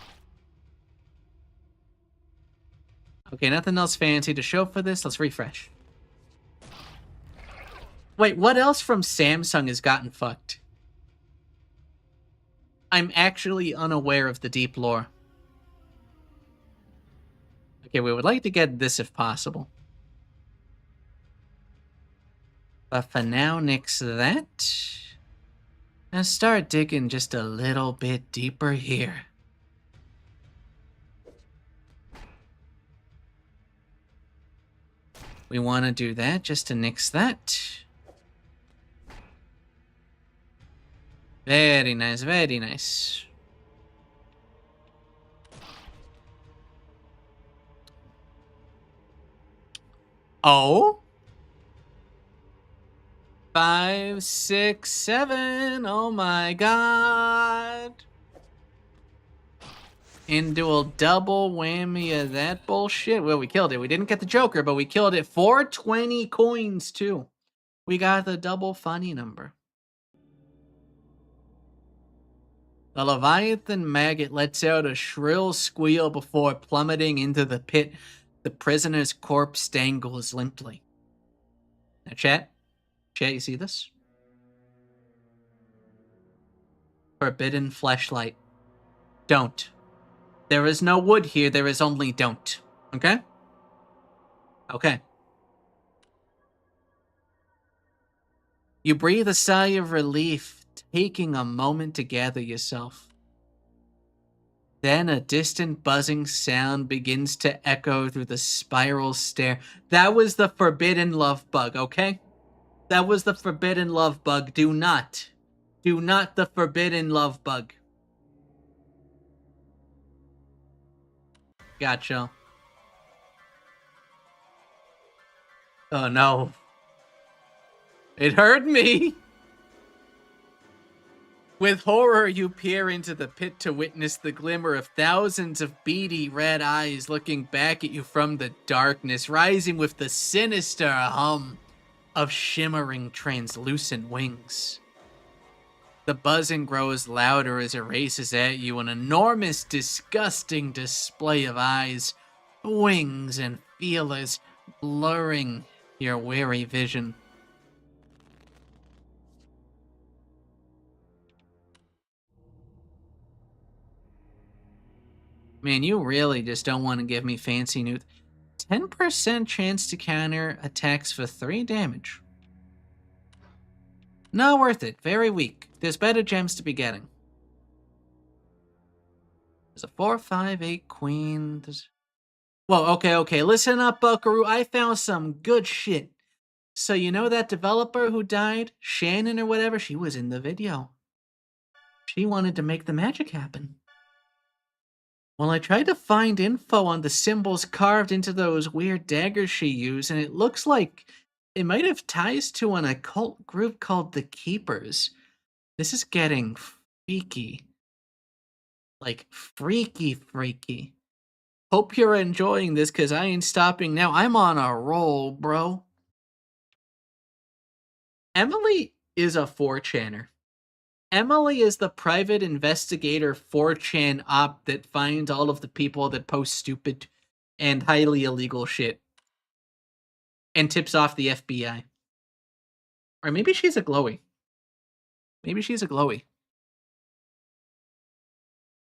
Okay, nothing else fancy to show for this. Let's refresh. Wait, what else from Samsung has gotten fucked? I'm actually unaware of the deep lore. Okay, we would like to get this if possible. But for now, nix that. And start digging just a little bit deeper here. We want to do that just to nix that. Very nice, very nice. Oh? 5, 6, 7. Oh my god. Into a double whammy of that bullshit. Well, we killed it. We didn't get the Joker, but we killed it. 420 coins, too. We got the double funny number. The Leviathan maggot lets out a shrill squeal before plummeting into the pit. The prisoner's corpse dangles limply. Now, chat, you see this? Forbidden fleshlight. Don't. There is no wood here, there is only don't. Okay? Okay. You breathe a sigh of relief, taking a moment to gather yourself. Then a distant buzzing sound begins to echo through the spiral stair. That was the forbidden love bug, okay? That was the forbidden love bug. Do not the forbidden love bug. Gotcha. Oh no. It hurt me. With horror, you peer into the pit to witness the glimmer of thousands of beady red eyes looking back at you from the darkness, rising with the sinister hum of shimmering translucent wings. The buzzing grows louder as it races at you, an enormous, disgusting display of eyes, wings, and feelers blurring your weary vision. Man, you really just don't want to give me fancy news. 10% chance to counter attacks for 3 damage. Not worth it. Very weak. There's better gems to be getting. There's a 4, 5, 8 queen. Whoa, okay. Listen up, Buckaroo. I found some good shit. So you know that developer who died? Shannon or whatever? She was in the video. She wanted to make the magic happen. Well, I tried to find info on the symbols carved into those weird daggers she used, and it looks like it might have ties to an occult group called the Keepers. This is getting freaky. Like, freaky. Hope you're enjoying this, because I ain't stopping now. I'm on a roll, bro. Emily is a 4chaner. Emily is the private investigator 4chan op that finds all of the people that post stupid and highly illegal shit and tips off the FBI. Or maybe she's a glowy.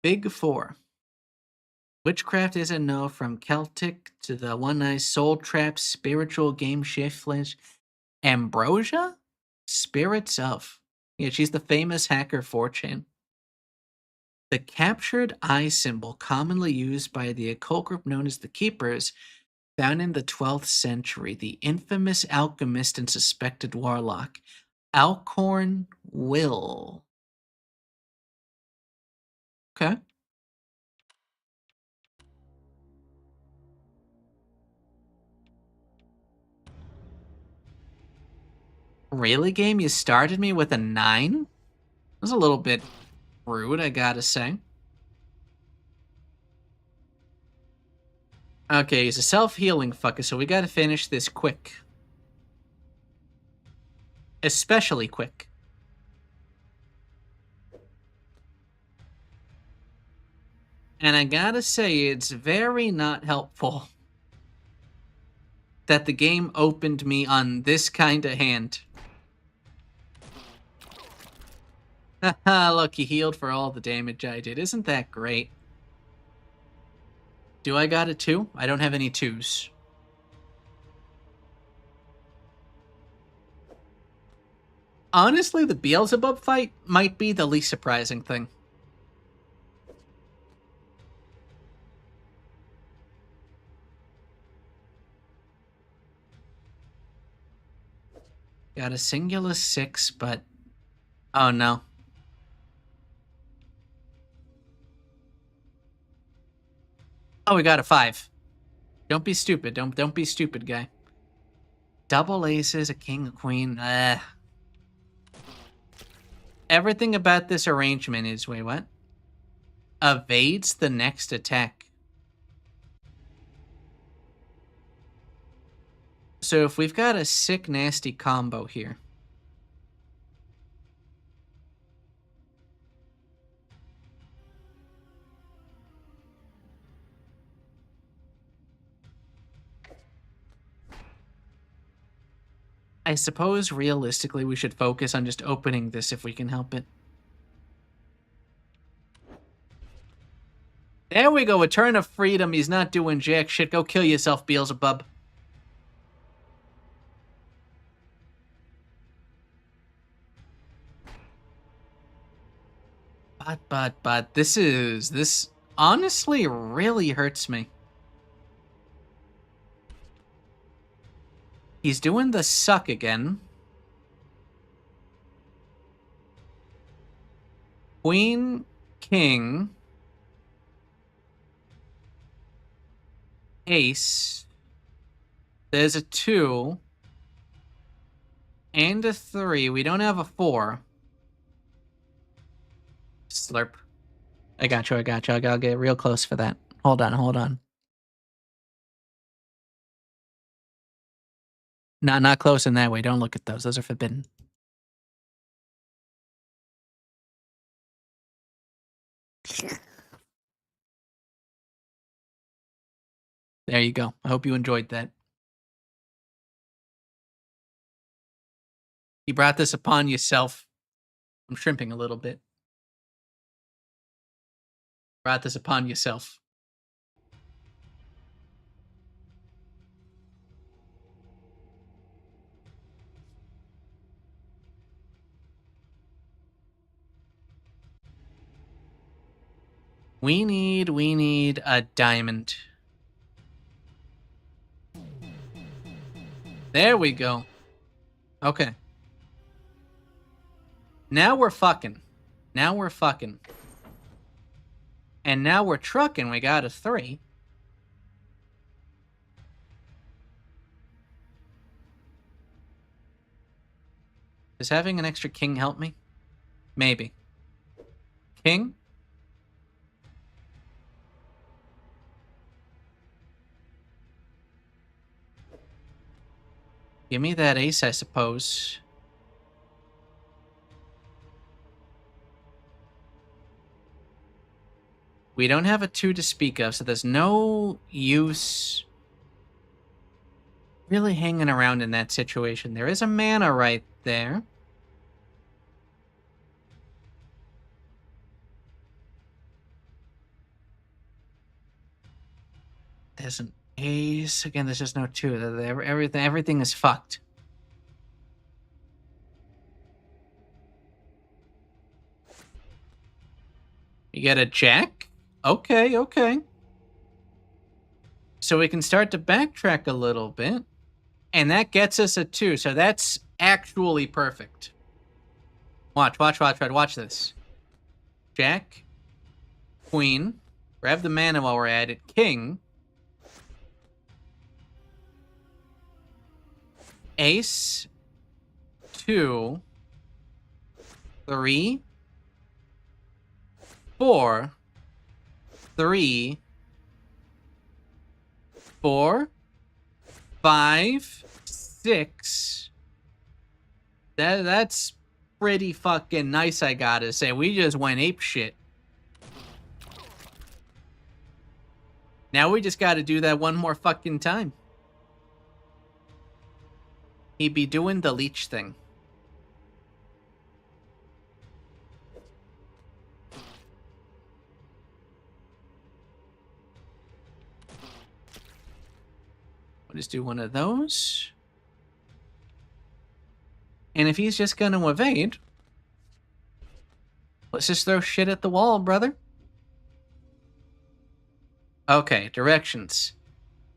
Big 4. Witchcraft is a no, from Celtic to the one-eyed soul trap, spiritual game shiftless. Ambrosia? Spirits of. Yeah, she's the famous hacker 4chan. The captured eye symbol, commonly used by the occult group known as the Keepers, found in the 12th century, the infamous alchemist and suspected warlock, Alcorn Will. Okay. Really, game? You started me with a 9? That was a little bit rude, I gotta say. Okay, he's a self-healing fucker, so we gotta finish this quick. Especially quick. And I gotta say, it's very not helpful that the game opened me on this kind of hand. Haha, look, he healed for all the damage I did. Isn't that great? Do I got a 2? I don't have any 2s. Honestly, the Beelzebub fight might be the least surprising thing. Got a singular 6, but... Oh no. Oh, we got a 5. Don't be stupid. Don't be stupid, guy. Double aces, a king, a queen. Everything about this arrangement is... Wait, what? Evades the next attack. So if we've got a sick, nasty combo here... I suppose, realistically, we should focus on just opening this if we can help it. There we go, a turn of freedom. He's not doing jack shit. Go kill yourself, Beelzebub. But, this honestly really hurts me. He's doing the suck again. Queen, king, ace. There's a 2 and a 3. We don't have a 4. Slurp. I got you. I'll get real close for that. Hold on. Not close in that way. Don't look at those. Those are forbidden. There you go. I hope you enjoyed that. You brought this upon yourself. I'm shrimping a little bit. Brought this upon yourself. We need a diamond. There we go. Okay. Now we're fucking. And now we're trucking. We got a 3. Does having an extra king help me? Maybe. King? Give me that ace, I suppose. We don't have a 2 to speak of, so there's no use really hanging around in that situation. There is a mana right there. There's an ace. Again, there's just no 2. Everything is fucked. You get a jack? Okay. So we can start to backtrack a little bit. And that gets us a 2, so that's actually perfect. Watch this. Jack, queen, grab the mana while we're at it, king, ace, 2, 3, 4, 3, 4, 5, 6. That's pretty fucking nice, I gotta say. We just went ape shit. Now we just gotta do that one more fucking time. He'd be doing the leech thing. We'll just do one of those. And if he's just going to evade, let's just throw shit at the wall, brother. Okay, directions.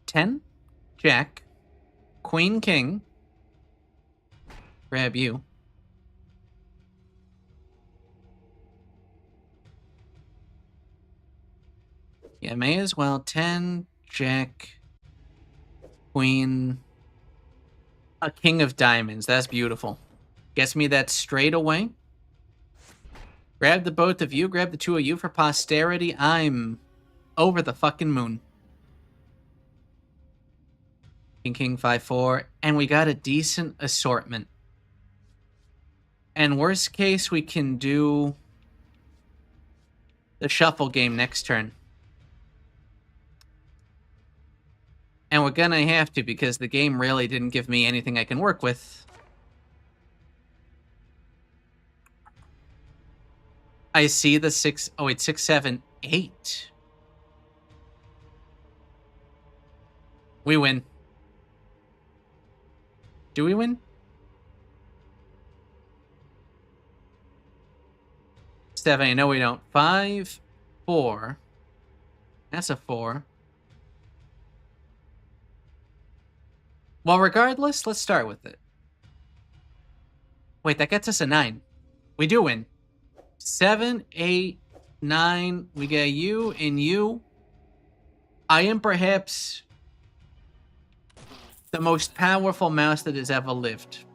10, jack, queen, king. Grab you. Yeah, may as well. 10, Jack, Queen, a King of Diamonds. That's beautiful. Gets me that straight away. Grab the both of you. Grab the two of you for posterity. I'm over the fucking moon. King, 5-4. And we got a decent assortment. And worst case, we can do the shuffle game next turn. And we're gonna have to because the game really didn't give me anything I can work with. I see the 6. Oh, wait, 6, 7, 8. We win. Do we win? 7. No, we don't. 5, 4. That's a 4. Well, regardless, let's start with it. Wait, that gets us a 9. We do win. 7, 8, 9. We get you and you. I am perhaps the most powerful mouse that has ever lived.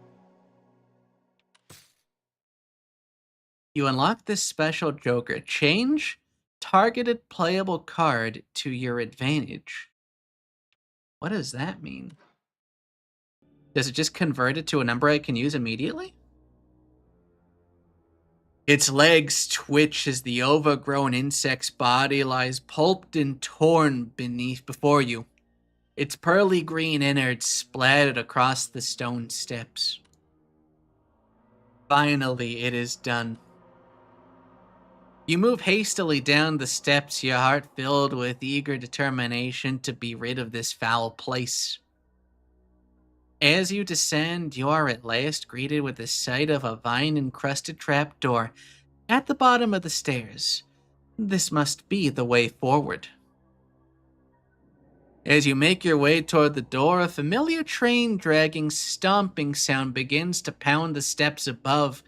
You unlock this special Joker. Change targeted playable card to your advantage. What does that mean? Does it just convert it to a number I can use immediately? Its legs twitch as the overgrown insect's body lies pulped and torn before you. Its pearly green innards splattered across the stone steps. Finally, it is done. You move hastily down the steps, your heart filled with eager determination to be rid of this foul place. As you descend, you are at last greeted with the sight of a vine-encrusted trapdoor at the bottom of the stairs. This must be the way forward. As you make your way toward the door, a familiar train-dragging, stomping sound begins to pound the steps above.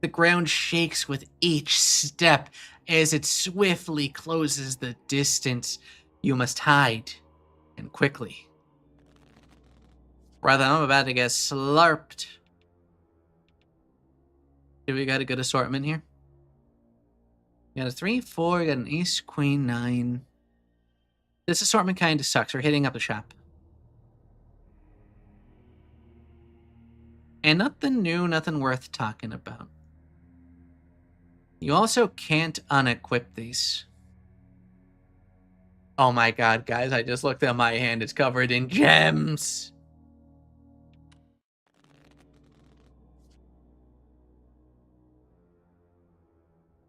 The ground shakes with each step as it swiftly closes the distance. You must hide, and quickly. Brother, I'm about to get slurped. Do we got a good assortment here? We got a 3, 4, we got an ace, queen, 9. This assortment kind of sucks. We're hitting up the shop. And nothing new, nothing worth talking about. You also can't unequip these. Oh my god, guys, I just looked at my hand. It's covered in gems.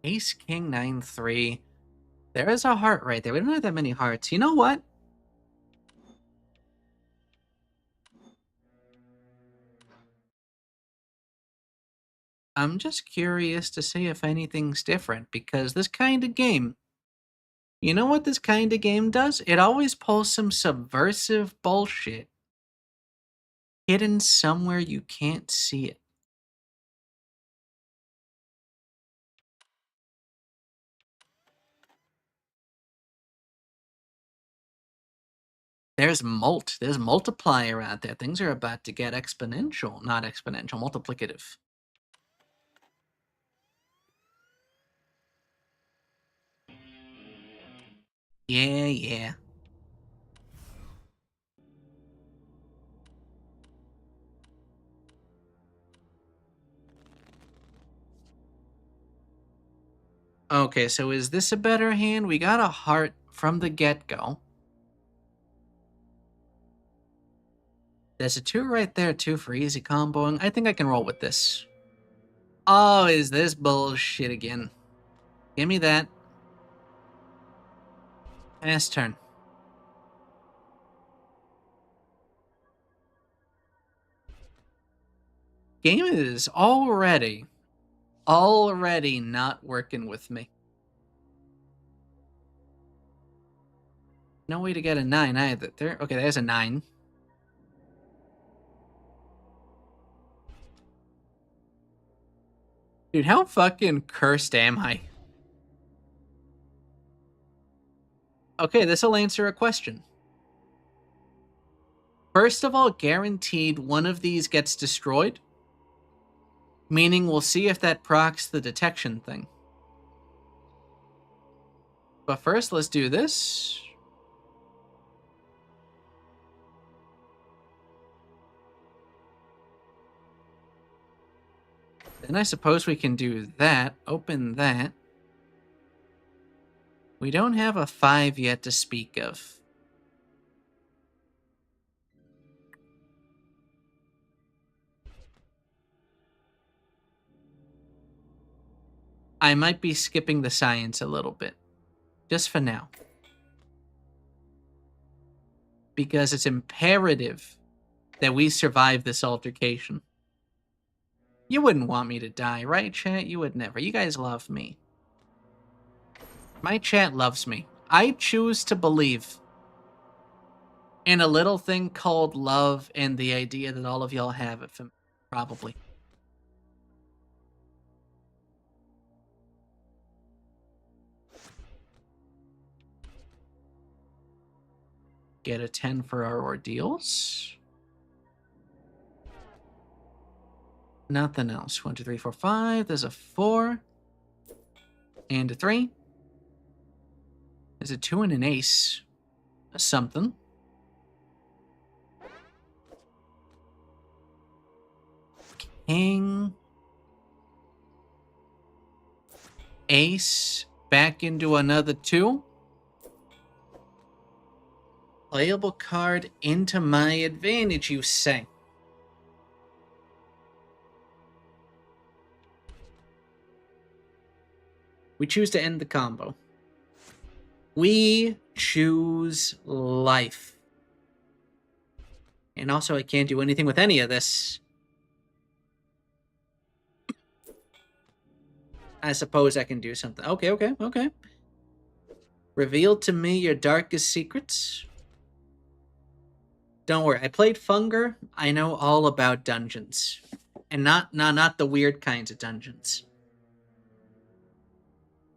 Ace, king, 9, 3. There is a heart right there. We don't have that many hearts. You know what? I'm just curious to see if anything's different, because this kind of game, you know what this kind of game does? It always pulls some subversive bullshit hidden somewhere you can't see it. There's there's multiplier out there. Things are about to get exponential, not exponential, multiplicative. Yeah. Okay, so is this a better hand? We got a heart from the get-go. There's a 2 right there, 2 for easy comboing. I think I can roll with this. Oh, is this bullshit again? Give me that. Pass turn. Game is already not working with me. No way to get a 9 either. Okay, there's a 9. Dude, how fucking cursed am I? Okay, this will answer a question. First of all, guaranteed one of these gets destroyed. Meaning we'll see if that procs the detection thing. But first, let's do this. Then I suppose we can do that. Open that. We don't have a 5 yet to speak of. I might be skipping the science a little bit. Just for now. Because it's imperative that we survive this altercation. You wouldn't want me to die, right, chat? You would never. You guys love me. My chat loves me. I choose to believe in a little thing called love and the idea that all of y'all have it for me. Probably. Get a 10 for our ordeals. Nothing else. 1, 2, 3, 4, 5. There's a 4. And a 3. There's a 2 and an ace. That's something. King. Ace. Back into another 2. Playable card into my advantage, you say. We choose to end the combo. We choose life. And also, I can't do anything with any of this. I suppose I can do something. Okay. Reveal to me your darkest secrets. Don't worry, I played Funger. I know all about dungeons. And not the weird kinds of dungeons.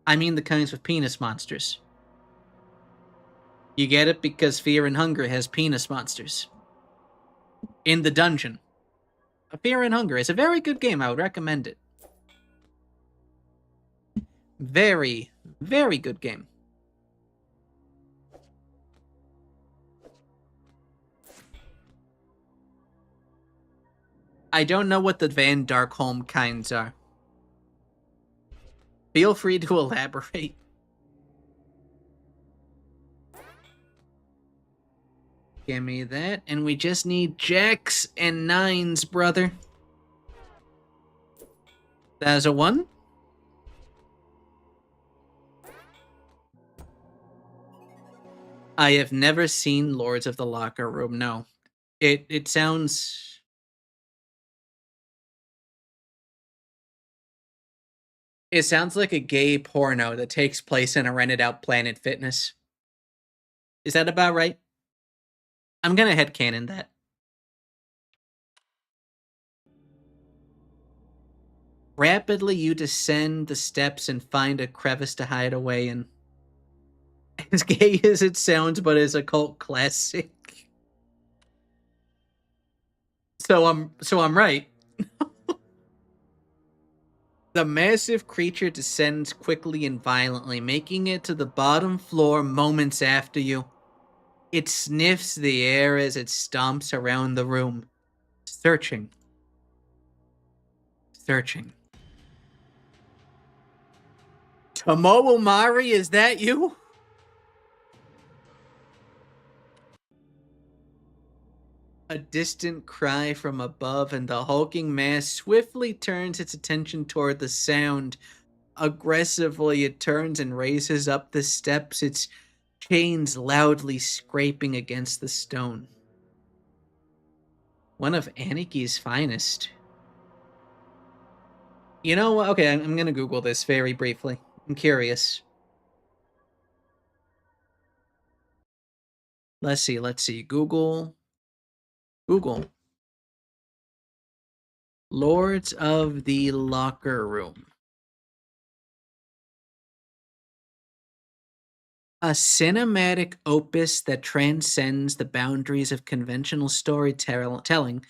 I mean the kinds with penis monsters. You get it? Because Fear and Hunger has penis monsters. In the dungeon. Fear and Hunger is a very good game. I would recommend it. Very, very good game. I don't know what the Van Darkholm kinds are. Feel free to elaborate. Give me that. And we just need jacks and 9s, brother. That's a 1. I have never seen Lords of the Locker Room. No. It sounds... It sounds like a gay porno that takes place in a rented out Planet Fitness. Is that about right? I'm gonna headcanon that. Rapidly you descend the steps and find a crevice to hide away in. As gay as it sounds, but as a cult classic. So I'm right. The massive creature descends quickly and violently, making it to the bottom floor moments after you. It sniffs the air as it stomps around the room, searching. Tomoe Mari, is that you? A distant cry from above, and the hulking mass swiftly turns its attention toward the sound. Aggressively, it turns and races up the steps, its chains loudly scraping against the stone. One of Aniki's finest. You know what? Okay, I'm gonna Google this very briefly. I'm curious. Let's see. Google. Lords of the Locker Room. A cinematic opus that transcends the boundaries of conventional storytelling,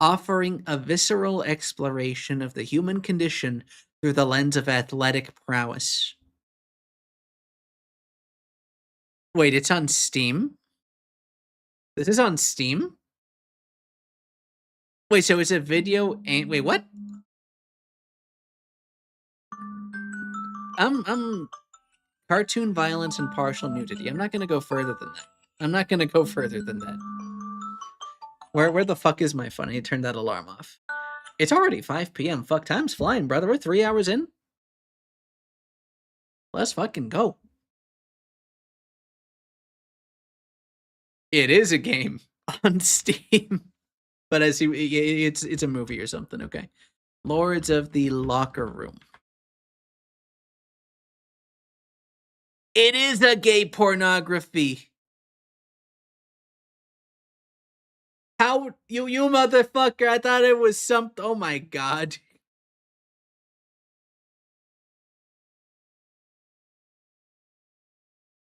offering a visceral exploration of the human condition through the lens of athletic prowess. Wait, it's on Steam? This is on Steam? Wait, so it's a video and wait, what? I'm cartoon violence and partial nudity. I'm not gonna go further than that. I'm not gonna go further than that. Where the fuck is my phone? I need to turn that alarm off. It's already 5 p.m. Fuck, time's flying, brother. We're 3 hours in. Let's fucking go. It is a game on Steam, but as you, it's a movie or something. Okay, Lords of the Locker Room. It is a gay pornography. How you motherfucker? I thought it was something. Oh my god.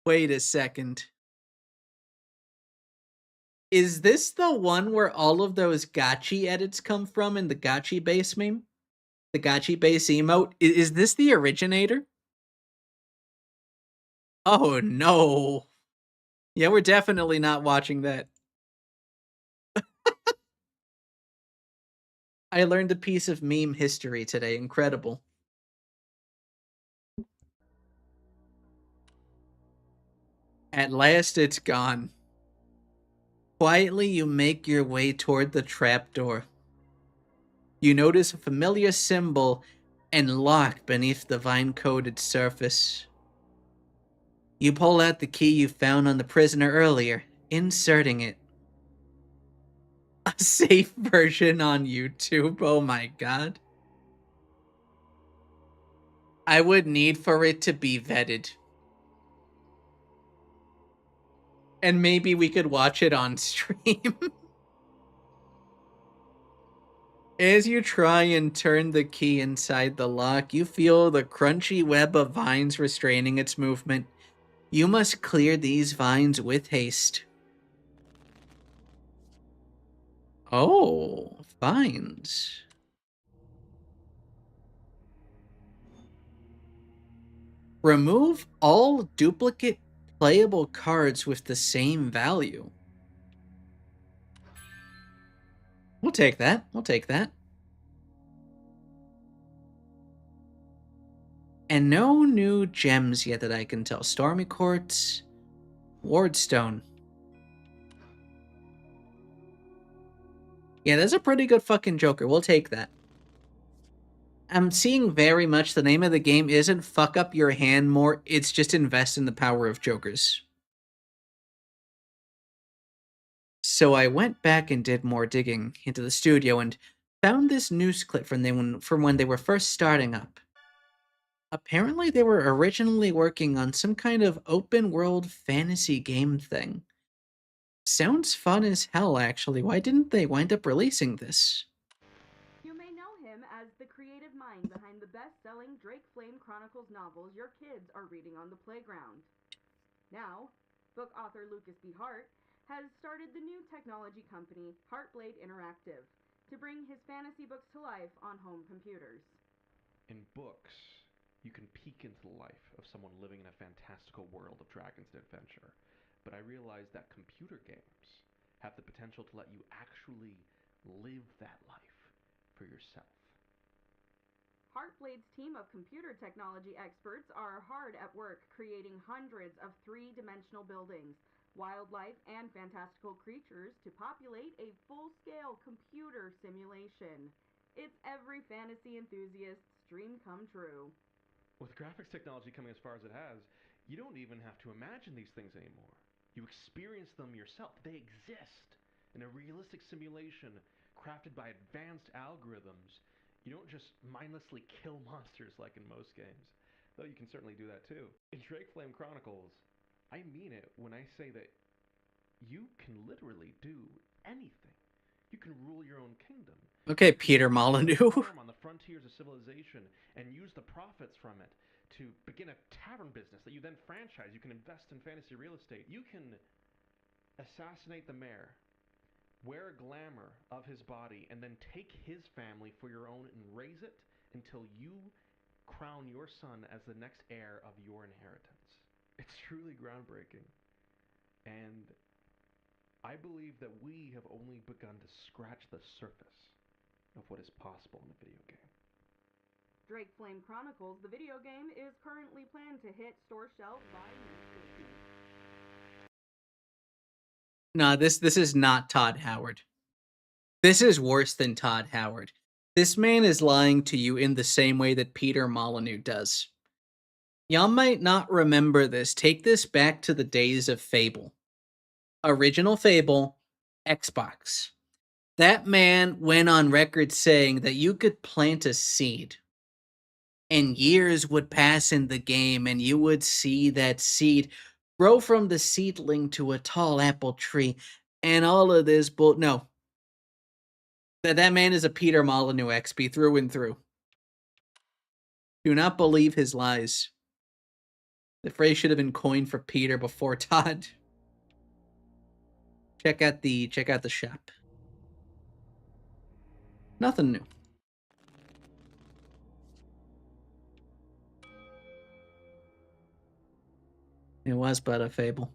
Wait a second. Is this the one where all of those gotchi edits come from in the gotchi base meme? The gotchi base emote? Is this the originator? Oh no. Yeah, we're definitely not watching that. I learned a piece of meme history today. Incredible. At last it's gone. Quietly, you make your way toward the trapdoor. You notice a familiar symbol and lock beneath the vine-coated surface. You pull out the key you found on the prisoner earlier, inserting it. A safe version on YouTube. Oh my god. I would need for it to be vetted. And maybe we could watch it on stream. As you try and turn the key inside the lock, you feel the crunchy web of vines restraining its movement. You must clear these vines with haste. Oh, vines. Remove all duplicate playable cards with the same value. We'll take that. We'll take that. And no new gems yet that I can tell. Stormy Quartz, Wardstone. Yeah, that's a pretty good fucking Joker. We'll take that. I'm seeing very much the name of the game isn't fuck up your hand more, it's just invest in the power of Jokers. So I went back and did more digging into the studio and found this news clip from when they were first starting up. Apparently they were originally working on some kind of open world fantasy game thing. Sounds fun as hell, actually. Why didn't they wind up releasing this? You may know him as the creative mind behind the best-selling Drake Flame Chronicles novels your kids are reading on the playground. Now, book author Lucas B. Hart has started the new technology company Heartblade Interactive to bring his fantasy books to life on home computers. In books, you can peek into the life of someone living in a fantastical world of dragons and adventure. But I realized that computer games have the potential to let you actually live that life for yourself. Heartblade's team of computer technology experts are hard at work creating hundreds of three-dimensional buildings, wildlife, and fantastical creatures to populate a full-scale computer simulation. It's every fantasy enthusiast's dream come true. With graphics technology coming as far as it has, you don't even have to imagine these things anymore. You experience them yourself. They exist in a realistic simulation crafted by advanced algorithms. You don't just mindlessly kill monsters like in most games, though you can certainly do that too. In Drake Flame Chronicles, I mean it when I say that you can literally do anything. You can rule your own kingdom. Okay, Peter Molyneux. On the frontiers of civilization and use the profits from it to begin a tavern business that you then franchise. You can invest in fantasy real estate. You can assassinate the mayor, wear a glamour of his body, and then take his family for your own and raise it until you crown your son as the next heir of your inheritance. It's truly groundbreaking. And I believe that we have only begun to scratch the surface of what is possible in a video game. Drake Flame Chronicles, the video game, is currently planned to hit store shelves by mid-Christmas. No, this is not Todd Howard. This is worse than Todd Howard. This man is lying to you in the same way that Peter Molyneux does. Y'all might not remember this. Take this back to the days of Fable. Original Fable, Xbox. That man went on record saying that you could plant a seed and years would pass in the game and you would see that seed grow from the seedling to a tall apple tree and all of this no. That man is a Peter Molyneux XP through and through. Do not believe his lies. The phrase should have been coined for Peter before Todd. Check out the shop. Nothing new. It was but a fable.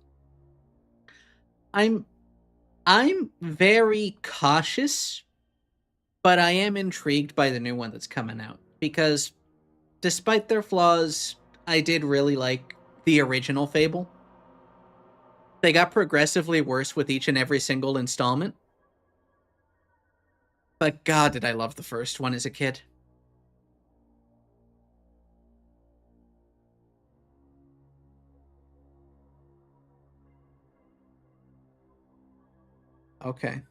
I'm very cautious, but I am intrigued by the new one that's coming out because despite their flaws, I did really like the original Fable. They got progressively worse with each and every single installment. But God, did I love the first one as a kid. Okay.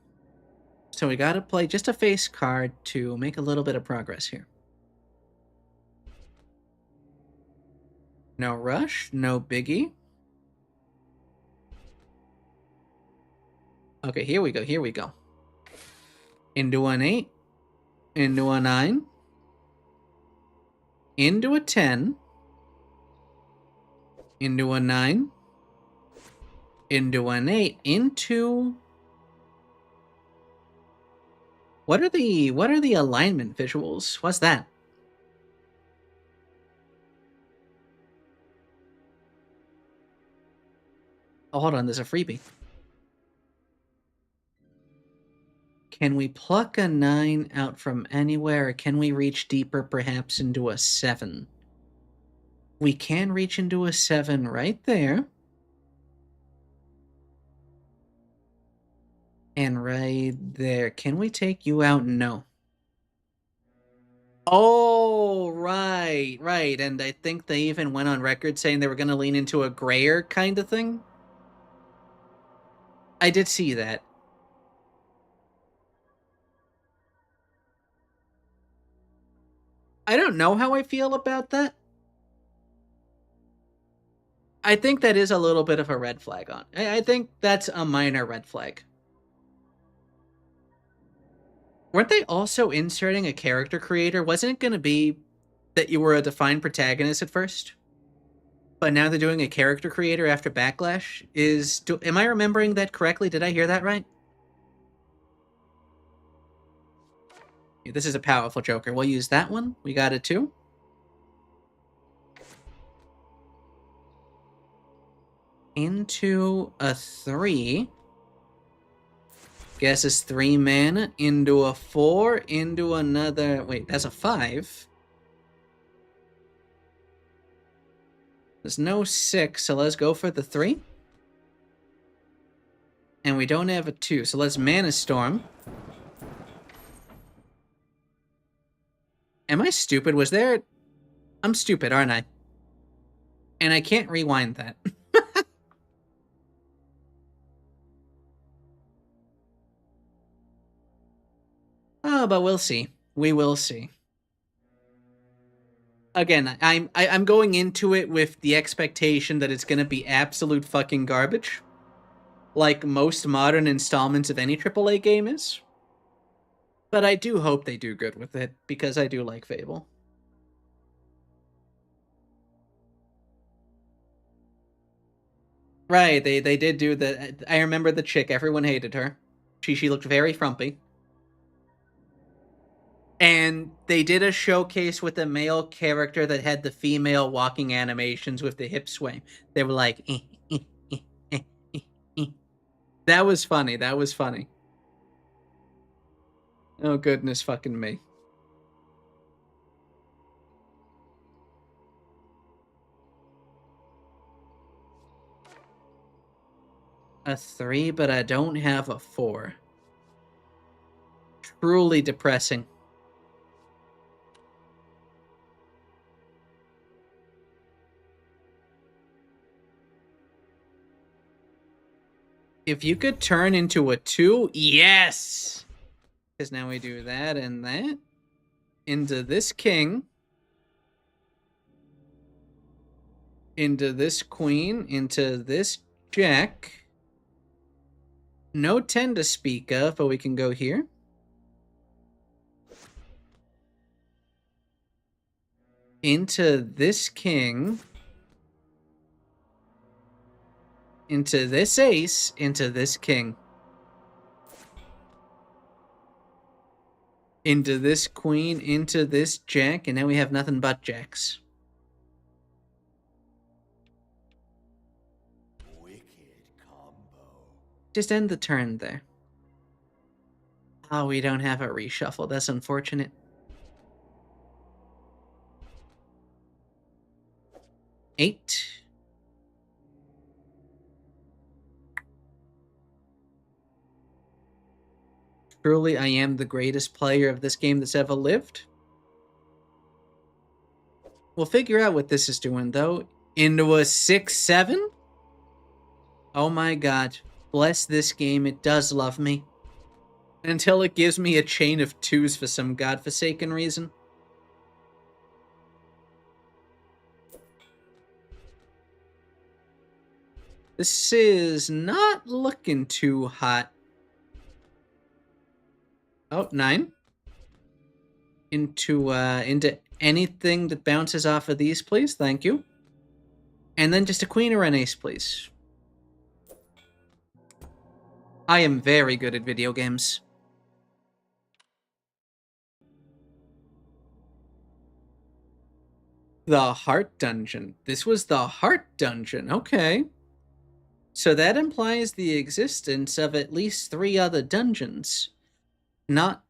So we gotta play just a face card to make a little bit of progress here. No rush, no biggie. Okay, here we go. Into an 8. Into a 9. Into a 10. Into a 9. Into an 8. Into... What are the alignment visuals? What's that? Oh, hold on, there's a freebie. Can we pluck a 9 out from anywhere, or can we reach deeper, perhaps into a 7? We can reach into a 7 right there. And right there. Can we take you out? No. Oh, right. And I think they even went on record saying they were going to lean into a grayer kind of thing. I did see that. I don't know how I feel about that. I think that is a little bit of a red flag on. I think that's a minor red flag. Weren't they also inserting a character creator? Wasn't it going to be that you were a defined protagonist at first? But now they're doing a character creator after Backlash? Am I remembering that correctly? Did I hear that right? This is a powerful Joker. We'll use that one. We got a 2. Into a 3. Guess it's 3 mana. Into a 4. Into another... Wait, that's a 5. There's no 6, so let's go for the 3. And we don't have a 2, so let's Mana Storm. Am I stupid? Was there... I'm stupid, aren't I? And I can't rewind that. Oh, but we'll see. We will see. Again, I'm going into it with the expectation that it's going to be absolute fucking garbage. Like most modern installments of any AAA game is. But I do hope they do good with it, because I do like Fable. Right, they did do the... I remember the chick. Everyone hated her. She looked very frumpy. And they did a showcase with a male character that had the female walking animations with the hip swing. They were like... That was funny. That was funny. Oh, goodness fucking me. A 3, but I don't have a 4. Truly depressing. If you could turn into a 2, yes! Because now we do that and that. Into this king. Into this queen. Into this jack. No 10 to speak of, but we can go here. Into this king. Into this ace. Into this king. Into this queen. Into this jack. And now we have nothing but jacks. Just end the turn there. Oh, we don't have a reshuffle. That's unfortunate. Eight. Truly, I am the greatest player of this game that's ever lived. We'll figure out what this is doing, though. Into a 6-7? Oh my god. Bless this game, it does love me. Until it gives me a chain of 2s for some godforsaken reason. This is not looking too hot. Oh, 9. Into anything that bounces off of these, please. Thank you. And then just a queen or an ace, please. I am very good at video games. The Heart Dungeon. This was the Heart Dungeon. Okay. So that implies the existence of at least 3 other dungeons. Not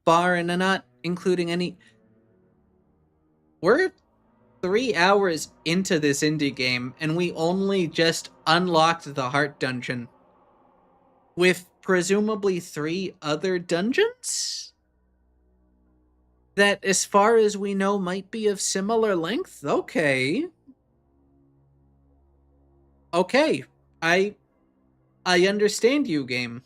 including any... We're 3 hours into this indie game, and we only just unlocked the Heart Dungeon. With presumably 3 other dungeons? That, as far as we know, might be of similar length? Okay. Okay. I understand you, game.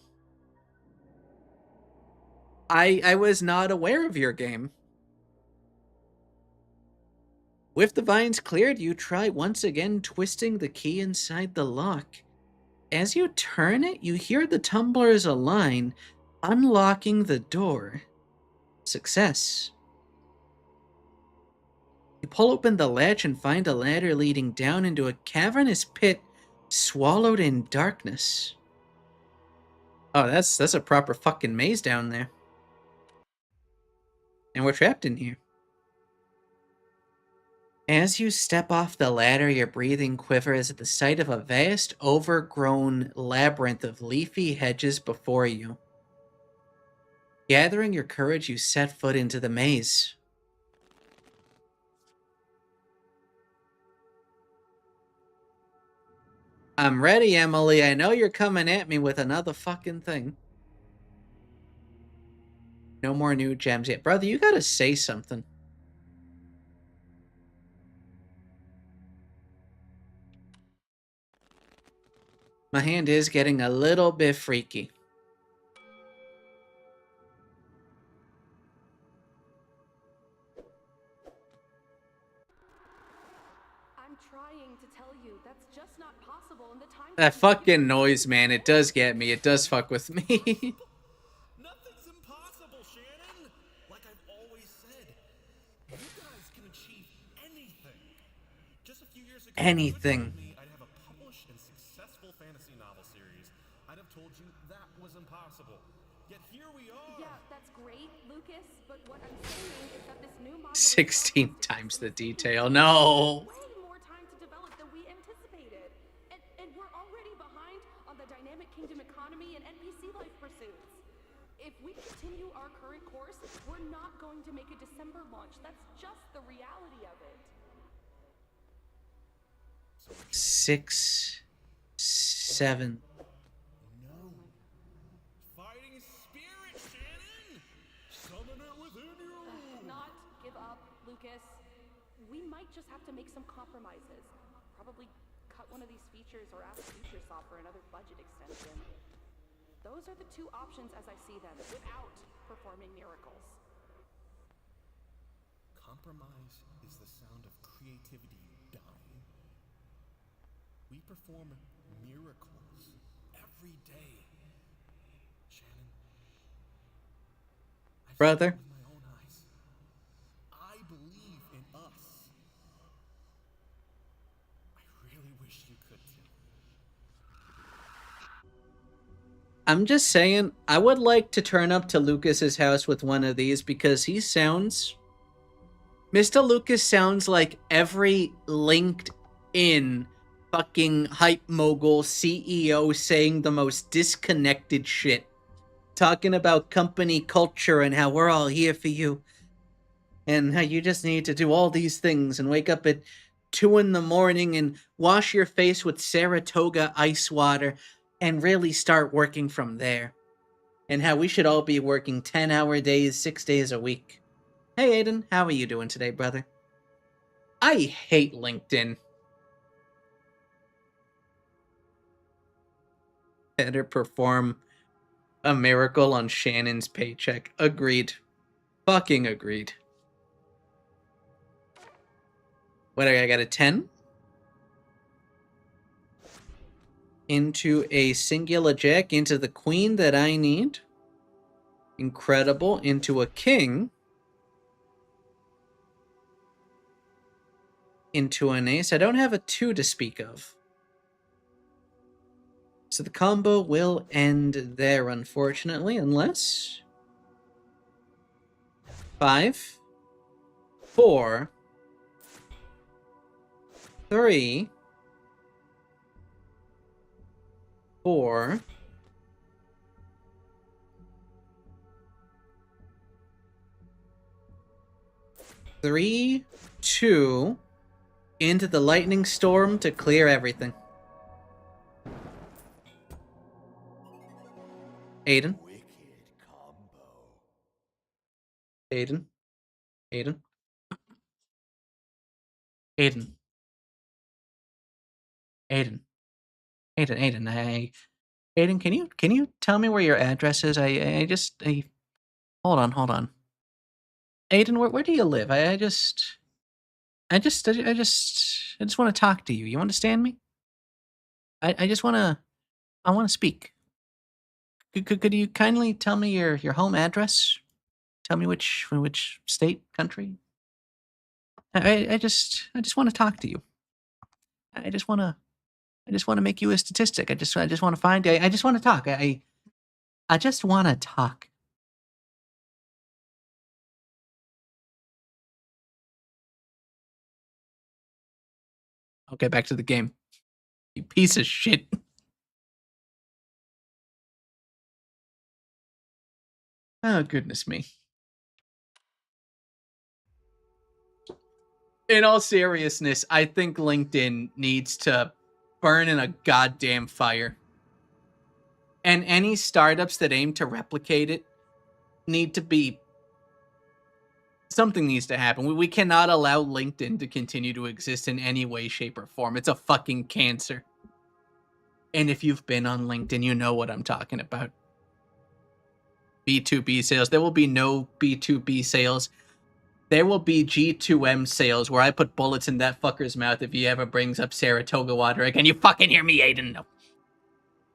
I was not aware of your game. With the vines cleared, you try once again twisting the key inside the lock. As you turn it, you hear the tumblers align, unlocking the door. Success. You pull open the latch and find a ladder leading down into a cavernous pit swallowed in darkness. Oh, that's a proper fucking maze down there. And we're trapped in here. As you step off the ladder, your breathing quivers at the sight of a vast, overgrown labyrinth of leafy hedges before you. Gathering your courage, you set foot into the maze. I'm ready, Emily. I know you're coming at me with another fucking thing. No more new gems yet. Brother, you gotta say something. My hand is getting a little bit freaky. I'm trying to tell you, that's just not possible in the time. That fucking noise, man, it does get me. It does fuck with me. Nothing's impossible, Shannon. Like I've always said, you guys can achieve anything. Just a few years ago, Anything. I'd have a published and successful successful fantasy novel series, I'd have told you that was impossible. Yet here we are. Yeah, that's great, Lucas, but what I'm saying is that this new modular 16 broadcaster times system the is taking detail. No. way more time to develop than we anticipated. And we're already behind on the dynamic kingdom economy and NPC life pursuits. If we continue our current course, we're not going to make a December launch. That's just the reality of it. 6, 7. No. Fighting spirit, Shannon! Summon it within you! Not give up, Lucas. We might just have to make some compromises. Probably cut one of these features or ask Futuresoft for another budget extension. Those are the two options as I see them, without performing miracles. Compromise is the sound of creativity dying. We perform miracles every day. Shannon, I've Brother. seen it with my own eyes. I believe in us. I really wish you could too. I'm just saying, I would like to turn up to Lucas's house with one of these because he sounds... Mr. Lucas sounds like every LinkedIn fucking hype mogul CEO saying the most disconnected shit. Talking about company culture and how we're all here for you. And how you just need to do all these things and wake up at 2 in the morning and wash your face with Saratoga ice water and really start working from there. And how we should all be working 10-hour days, 6 days a week. Hey Aiden, how are you doing today, brother? I hate LinkedIn. Better perform a miracle on Shannon's paycheck. Agreed. Fucking agreed. What, I got a 10? Into a singular jack, into the queen that I need. Incredible. Into a king. Into an ace. I don't have a 2 to speak of. So the combo will end there, unfortunately, unless... 5, 4, 3, 4, 3, 2, into the lightning storm to clear everything. Aiden? Wicked combo. Aiden? Aiden? Aiden? Aiden? Aiden, Aiden, can you tell me where your address is? Hold on. Aiden, where do you live? I just want to talk to you. You understand me? I want to speak. Could you kindly tell me your home address? Tell me which state, country? I just want to talk to you. I just want to make you a statistic. I just want to find. I just want to talk. I just want to talk. Okay, back to the game. You piece of shit. Oh, goodness me. In all seriousness, I think LinkedIn needs to burn in a goddamn fire. And any startups that aim to replicate it need to be... Something needs to happen. We cannot allow LinkedIn to continue to exist in any way, shape, or form. It's a fucking cancer. And if you've been on LinkedIn, you know what I'm talking about. B2B sales. There will be no B2B sales. There will be G2M sales where I put bullets in that fucker's mouth if he ever brings up Saratoga water again. You fucking hear me, Aiden? No.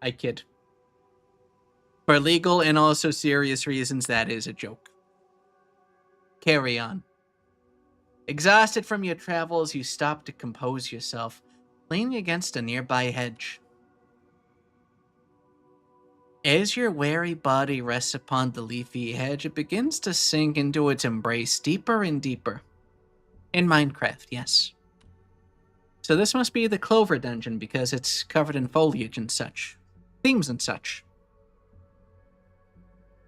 I kid. For legal and also serious reasons, that is a joke. Carry on. Exhausted from your travels, you stop to compose yourself, leaning against a nearby hedge. As your weary body rests upon the leafy edge, it begins to sink into its embrace deeper and deeper. In Minecraft, yes. So this must be the Clover Dungeon because it's covered in foliage and such. Themes and such.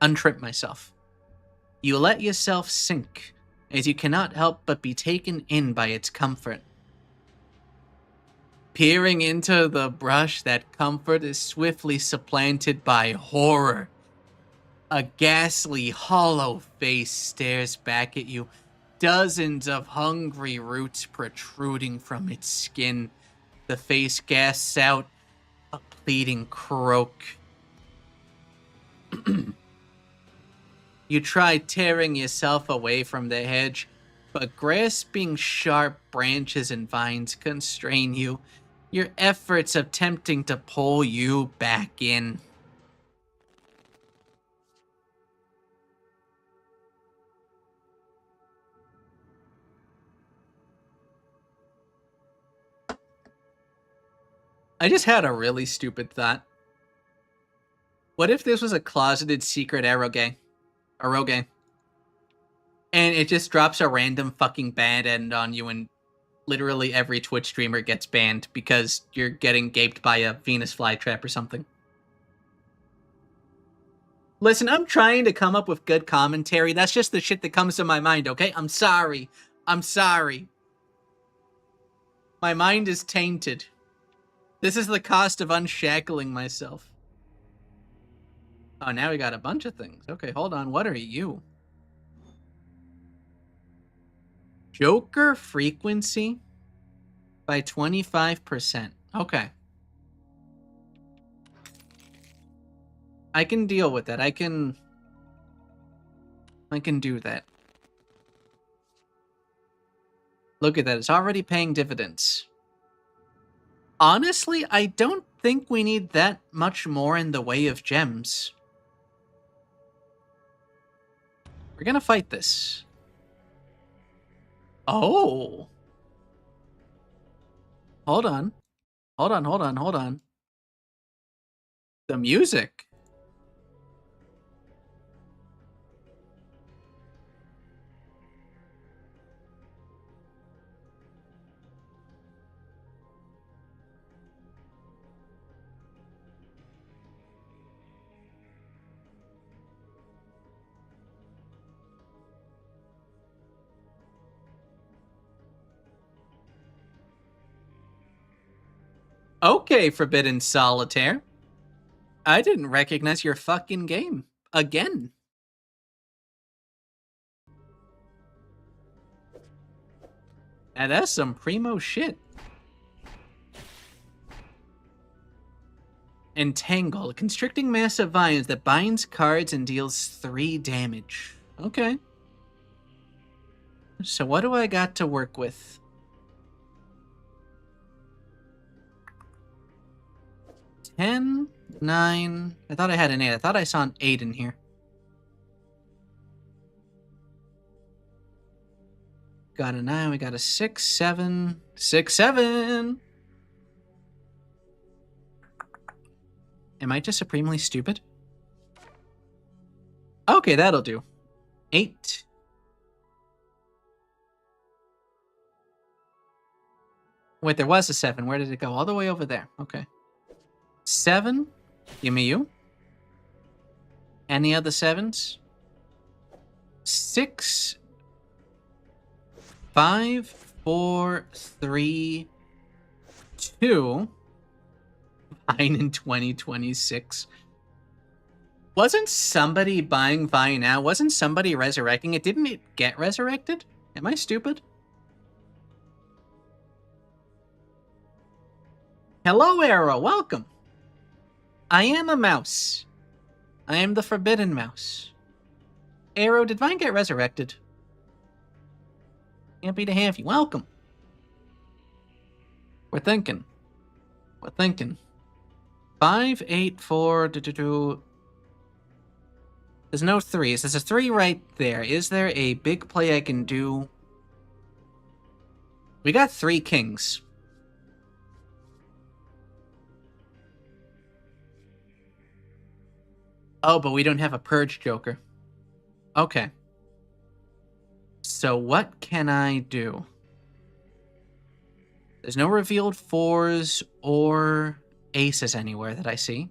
Untrip myself. You let yourself sink, as you cannot help but be taken in by its comfort. Peering into the brush, that comfort is swiftly supplanted by horror. A ghastly, hollow face stares back at you, dozens of hungry roots protruding from its skin. The face gasps out a pleading croak. You try tearing yourself away from the hedge, but grasping sharp branches and vines constrain you, your efforts attempting to pull you back in. I just had a really stupid thought. What if this was a closeted secret eroge? And it just drops a random fucking bad end on you and literally every Twitch streamer gets banned because you're getting gaped by a Venus flytrap or something. Listen, I'm trying to come up with good commentary. That's just the shit that comes to my mind, okay? I'm sorry. My mind is tainted. This is the cost of unshackling myself. Oh, now we got a bunch of things. Okay, hold on. What are you? Joker frequency by 25%. Okay. I can deal with that. I can do that. Look at that. It's already paying dividends. Honestly, I don't think we need that much more in the way of gems. We're gonna fight this. Oh. Hold on. The music. Okay, Forbidden Solitaire. I didn't recognize your fucking game. Again. Now that's some primo shit. Entangle. Constricting mass of vines that binds cards and deals 3 damage. Okay. So what do I got to work with? 10, 9. I thought I had an 8. I thought I saw an 8 in here. Got a 9. We got a 6, 7. 6, 7. Am I just supremely stupid? Okay, that'll do. 8. Wait, there was a 7. Where did it go? All the way over there. Okay. 7. Give me you. Any other 7s? 6. 5, 4, 3, 2. Vine in 2026. Wasn't somebody buying Vine out? Wasn't somebody resurrecting it? Didn't it get resurrected? Am I stupid? Hello, Arrow. Welcome. I am a mouse. I am the forbidden mouse. Arrow, did Vine get resurrected? Happy to have you. Welcome. We're thinking. 5, 8, 4, 2. There's no 3s. There's a 3 right there. Is there a big play I can do? We got 3 kings. Oh, but we don't have a Purge Joker. Okay. So what can I do? There's no revealed 4s or aces anywhere that I see.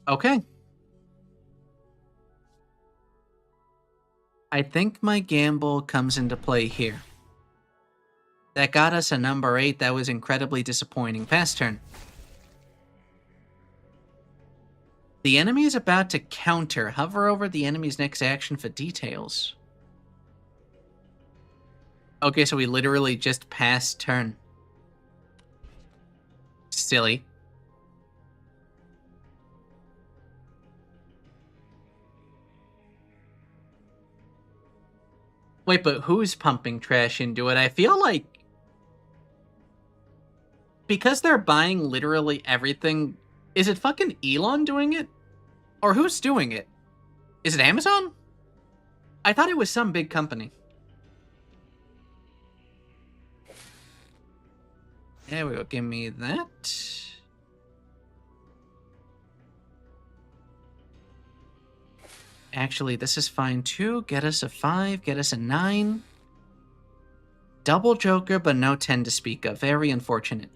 Okay. I think my gamble comes into play here. That got us a number 8. That was incredibly disappointing. Pass turn. The enemy is about to counter. Hover over the enemy's next action for details. Okay, so we literally just passed turn. Silly. Wait, but who's pumping trash into it? I feel like... because they're buying literally everything... Is it fucking Elon doing it? Or who's doing it? Is it Amazon? I thought it was some big company. There we go. Give me that. Actually, this is fine too. Get us a 5. Get us a 9. Double Joker, but no 10 to speak of. Very unfortunate.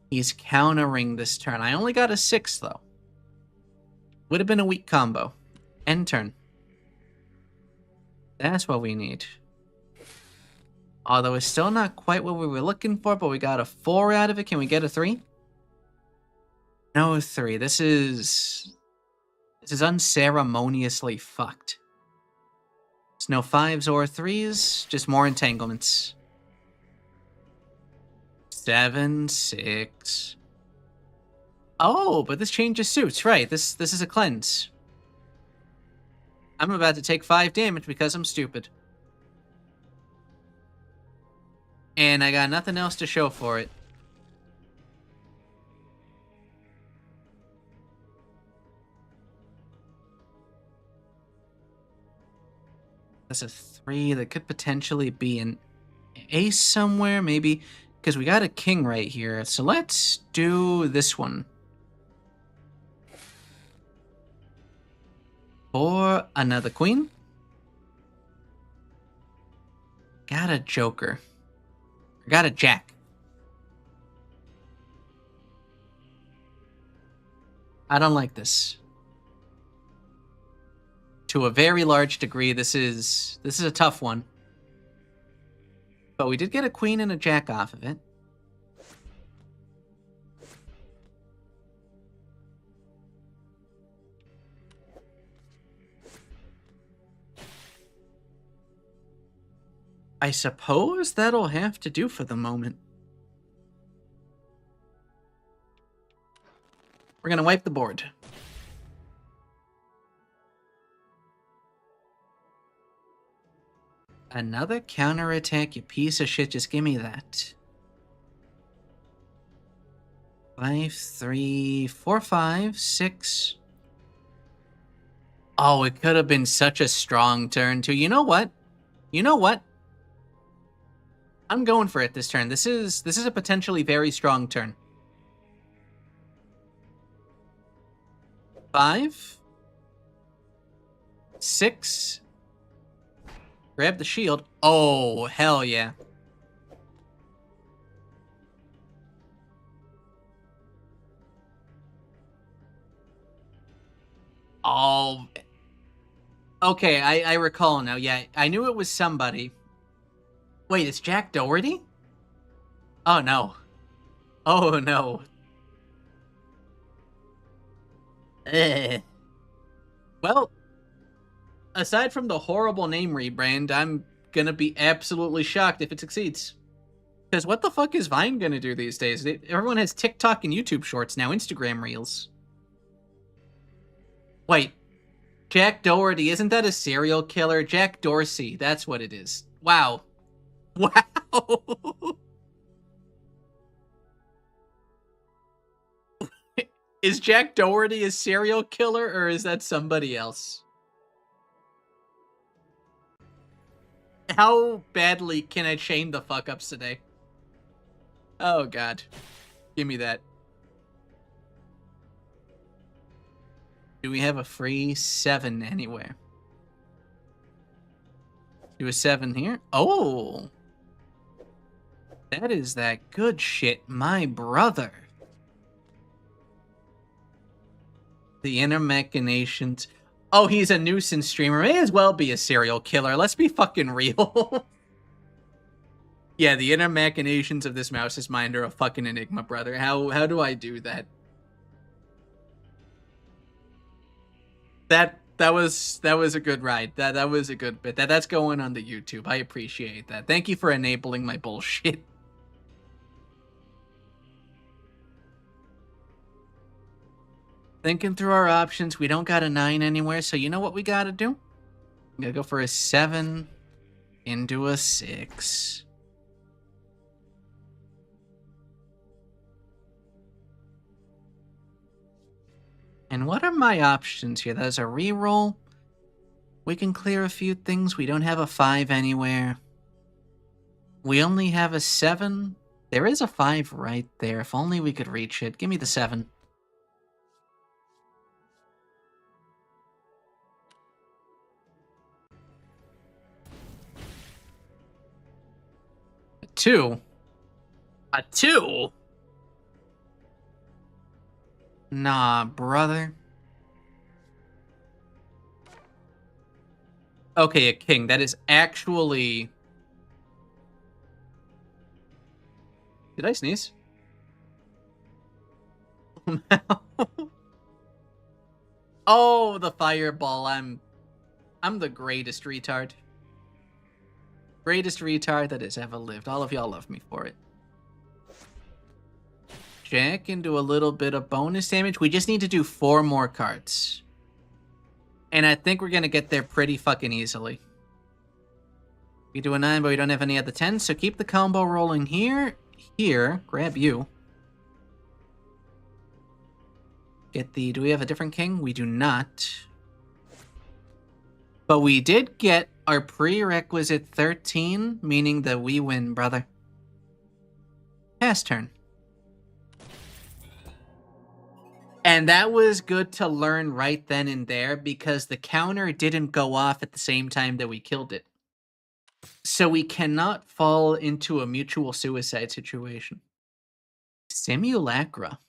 He's countering this turn. I only got a 6, though. Would have been a weak combo. End turn. That's what we need. Although it's still not quite what we were looking for, but we got a 4 out of it. Can we get a 3? No 3. This is unceremoniously fucked. There's no 5s or 3s, just more entanglements. 7, 6. Oh, but this changes suits, right? This is a cleanse. I'm about to take 5 damage because I'm stupid. And I got nothing else to show for it. That's a 3. That could potentially be an ace somewhere, maybe. Because we got a king right here. So let's do this one. For another queen. Got a joker. Got a jack. I don't like this. To a very large degree, this is a tough one. But we did get a queen and a jack off of it. I suppose that'll have to do for the moment. We're gonna wipe the board. Another counterattack, you piece of shit. Just give me that. 5, 3, 4, 5, 6. Oh, it could have been such a strong turn, too. You know what? You know what? I'm going for it this turn. This is a potentially very strong turn. 5, 6. Grab the shield. Oh, hell yeah. Oh. Okay, I recall now. Yeah, I knew it was somebody. Wait, it's Jack Doherty? Oh, no. Oh, no. Well, aside from the horrible name rebrand, I'm gonna be absolutely shocked if it succeeds. Because what the fuck is Vine gonna do these days? Everyone has TikTok and YouTube Shorts now, Instagram Reels. Wait, Jack Doherty, isn't that a serial killer? Jack Dorsey, that's what it is. Wow. Wow. Is Jack Doherty a serial killer, or is that somebody else? How badly can I chain the fuck-ups today? Oh, God. Give me that. Do we have a free 7 anywhere? Do a 7 here? Oh! That is that good shit, my brother. The inner machinations. Oh, he's a nuisance streamer. May as well be a serial killer. Let's be fucking real. Yeah, the inner machinations of this mouse's mind are a fucking enigma, brother. How do I do that? That was a good ride. That was a good bit. That's going on the YouTube. I appreciate that. Thank you for enabling my bullshit. Thinking through our options, we don't got a 9 anywhere, so you know what we gotta do? We gotta go for a 7 into a 6. And what are my options here? There's a reroll. We can clear a few things. We don't have a 5 anywhere. We only have a 7. There is a 5 right there. If only we could reach it. Give me the 7. A 2? A 2? Nah, brother. Okay, a king. That is actually... Did I sneeze? Oh, the fireball. I'm the greatest retard. Greatest retard that has ever lived. All of y'all love me for it. Jack into a little bit of bonus damage. We just need to do 4 more cards. And I think we're going to get there pretty fucking easily. We do a 9, but we don't have any other 10, so keep the combo rolling here. Here, grab you. Get the... Do we have a different king? We do not. But we did get our prerequisite 13, meaning that we win, brother. Pass turn. And that was good to learn right then and there, because the counter didn't go off at the same time that we killed it. So we cannot fall into a mutual suicide situation. Simulacra.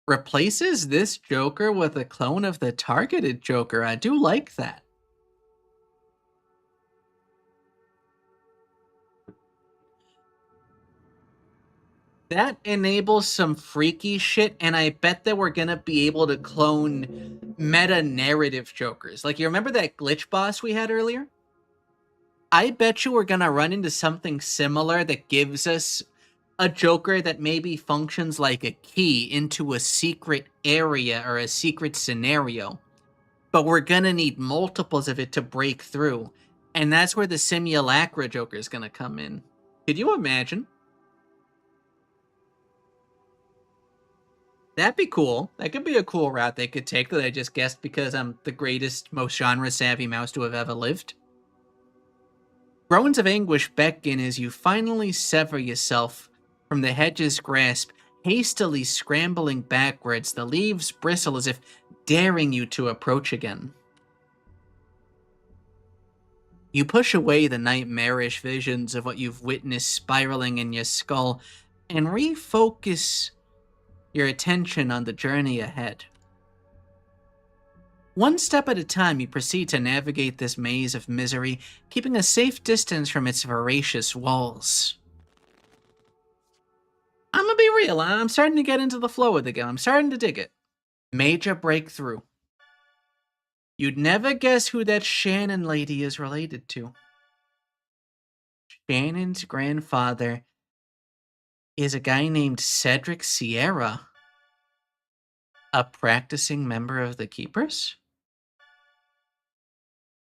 Replaces this Joker with a clone of the targeted Joker. I do like that. That enables some freaky shit, and I bet that we're gonna be able to clone meta-narrative Jokers. Like, you remember that glitch boss we had earlier? I bet you we're gonna run into something similar that gives us a Joker that maybe functions like a key into a secret area or a secret scenario. But we're gonna need multiples of it to break through. And that's where the Simulacra Joker is gonna come in. Could you imagine? That'd be cool. That could be a cool route they could take that I just guessed because I'm the greatest, most genre-savvy mouse to have ever lived. Groans of anguish beckon as you finally sever yourself from the hedge's grasp, hastily scrambling backwards. The leaves bristle as if daring you to approach again. You push away the nightmarish visions of what you've witnessed spiraling in your skull and refocus your attention on the journey ahead. One step at a time, you proceed to navigate this maze of misery, keeping a safe distance from its voracious walls. I'm gonna be real, I'm starting to get into the flow of the game. I'm starting to dig it. Major breakthrough. You'd never guess who that Shannon lady is related to. Shannon's grandfather is a guy named Cedric Sierra, a practicing member of the Keepers.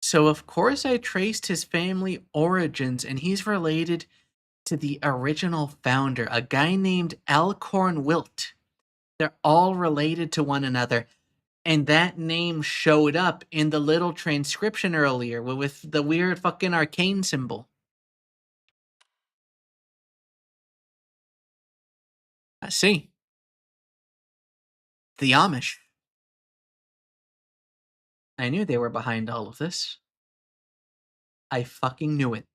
So of course I traced his family origins, and he's related to the original founder, a guy named Alcorn Wilt. They're all related to one another, and that name showed up in the little transcription earlier with the weird fucking arcane symbol. I see. The Amish. I knew they were behind all of this. I fucking knew it.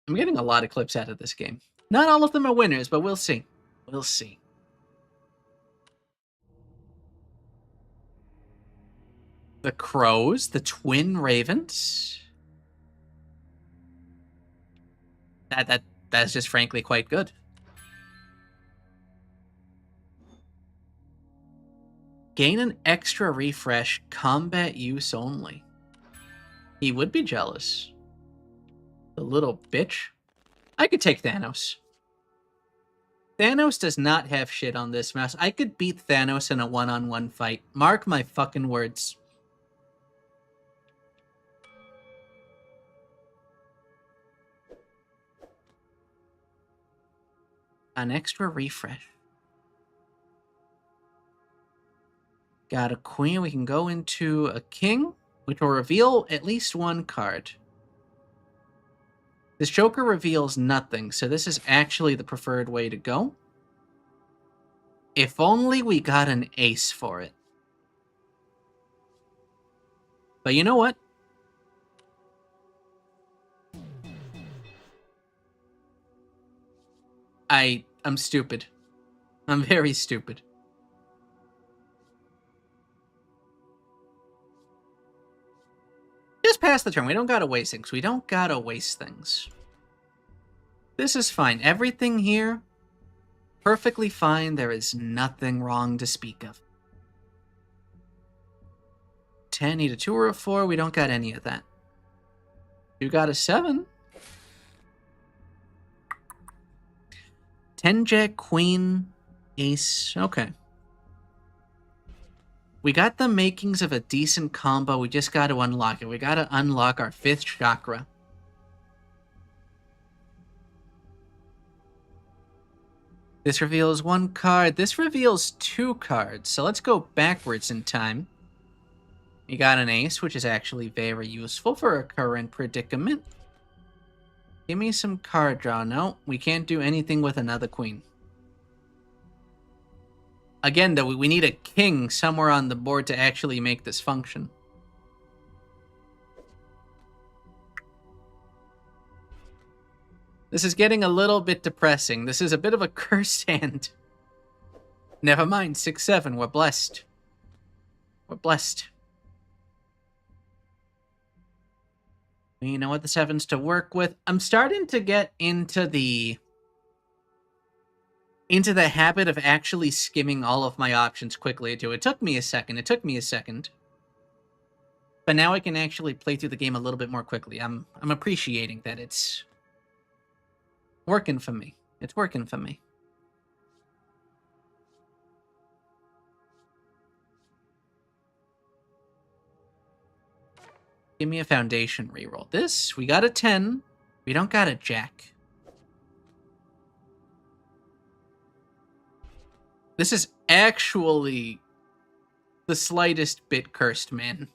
I'm getting a lot of clips out of this game. Not all of them are winners, but we'll see. We'll see. The crows, the twin ravens. That's just frankly quite good. Gain an extra refresh, combat use only. He would be jealous. The little bitch. I could take Thanos. Thanos does not have shit on this mouse. I could beat Thanos in a one-on-one fight. Mark my fucking words. An extra refresh. Got a queen. We can go into a king, which will reveal at least one card. This Joker reveals nothing, so this is actually the preferred way to go. If only we got an ace for it. But you know what? I'm stupid. I'm very stupid. Just pass the turn. We don't gotta waste things. We don't gotta waste things. This is fine. Everything here, perfectly fine. There is nothing wrong to speak of. 10, need a 2 or a 4. We don't got any of that. You got a 7. 10 jack, queen, ace. Okay. We got the makings of a decent combo. We just got to unlock it. We got to unlock our 5th chakra. This reveals 1 card. This reveals 2 cards. So let's go backwards in time. You got an ace, which is actually very useful for a current predicament. Give me some card draw. No, we can't do anything with another queen. Again, though, we need a king somewhere on the board to actually make this function. This is getting a little bit depressing. This is a bit of a cursed hand. Never mind, 6-7. We're blessed. We're blessed. You know what? The 7's to work with. I'm starting to get into the habit of actually skimming all of my options quickly too. It took me a second. But now I can actually play through the game a little bit more quickly. I'm appreciating that it's working for me. It's working for me. Give me a foundation reroll. This, we got a 10. We don't got a jack. This is actually the slightest bit cursed, man.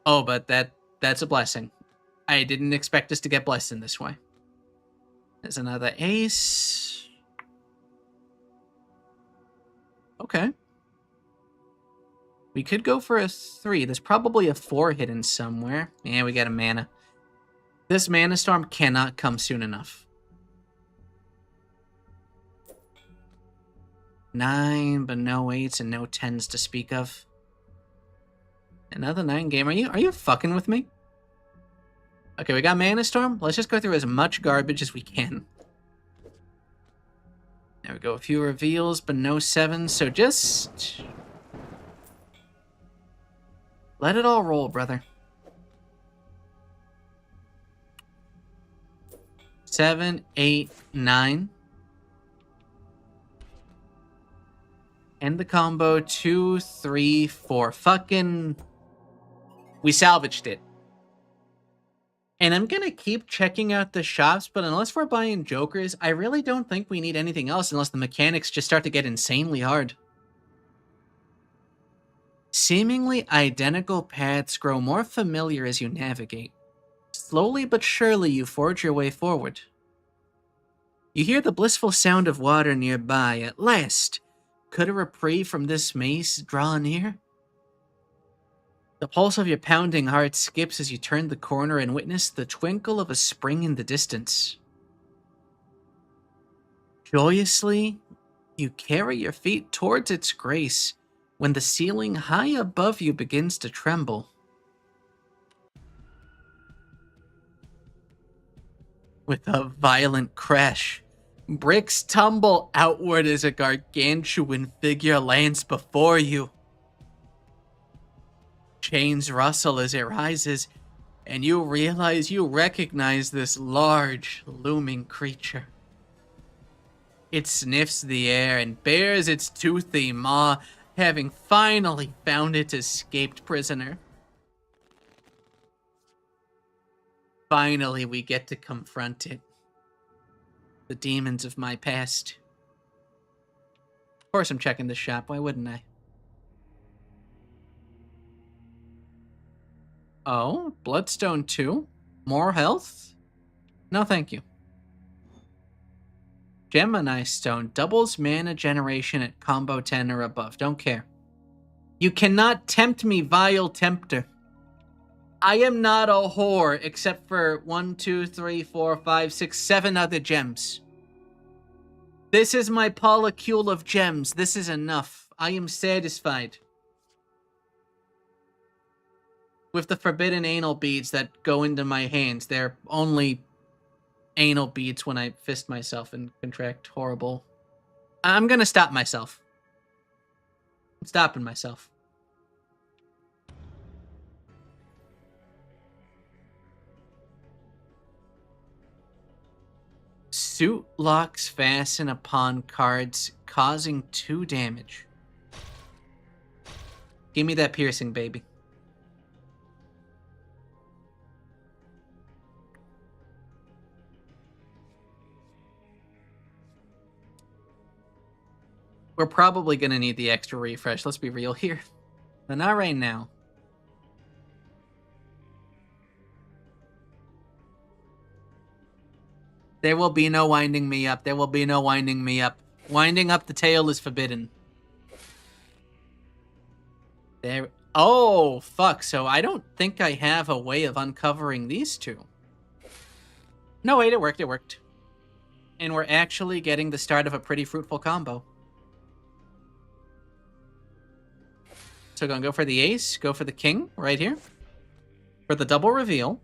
Oh, but that's a blessing. I didn't expect us to get blessed in this way. There's another ace. Okay. We could go for a 3. There's probably a 4 hidden somewhere. Yeah, we got a mana. This mana storm cannot come soon enough. 9, but no 8s and no 10s to speak of. Another 9 game. Are you fucking with me? Okay, we got mana storm. Let's just go through as much garbage as we can. There we go. A few reveals, but no 7s. So just let it all roll, brother. 7, 8, 9. End the combo. 2, 3, 4. Fucking... We salvaged it. And I'm gonna keep checking out the shops, but unless we're buying Jokers, I really don't think we need anything else unless the mechanics just start to get insanely hard. Seemingly identical paths grow more familiar as you navigate. Slowly but surely you forge your way forward. You hear the blissful sound of water nearby. At last, could a reprieve from this maze draw near? The pulse of your pounding heart skips as you turn the corner and witness the twinkle of a spring in the distance. Joyously, you carry your feet towards its grace when the ceiling high above you begins to tremble. With a violent crash, bricks tumble outward as a gargantuan figure lands before you. Chains rustle as it rises, and you realize you recognize this large, looming creature. It sniffs the air and bares its toothy maw, having finally found its escaped prisoner. Finally, we get to confront it. The demons of my past. Of course I'm checking the shop, why wouldn't I? Oh, Bloodstone 2? More health? No, thank you. Gemini Stone doubles mana generation at combo 10 or above. Don't care. You cannot tempt me, vile tempter. I am not a whore except for 1, 2, 3, 4, 5, 6, 7 other gems. This is my polycule of gems. This is enough. I am satisfied. With the forbidden anal beads that go into my hands, they're only anal beads when I fist myself and contract horrible. I'm gonna stop myself. I'm stopping myself. Suit locks fasten upon cards, causing 2 damage. Give me that piercing, baby. We're probably going to need the extra refresh. Let's be real here. But not right now. There will be no winding me up. There will be no winding me up. Winding up the tail is forbidden. There. Oh, fuck. So I don't think I have a way of uncovering these 2. No, wait, it worked. It worked. And we're actually getting the start of a pretty fruitful combo. So gonna go for the ace, go for the king right here. For the double reveal.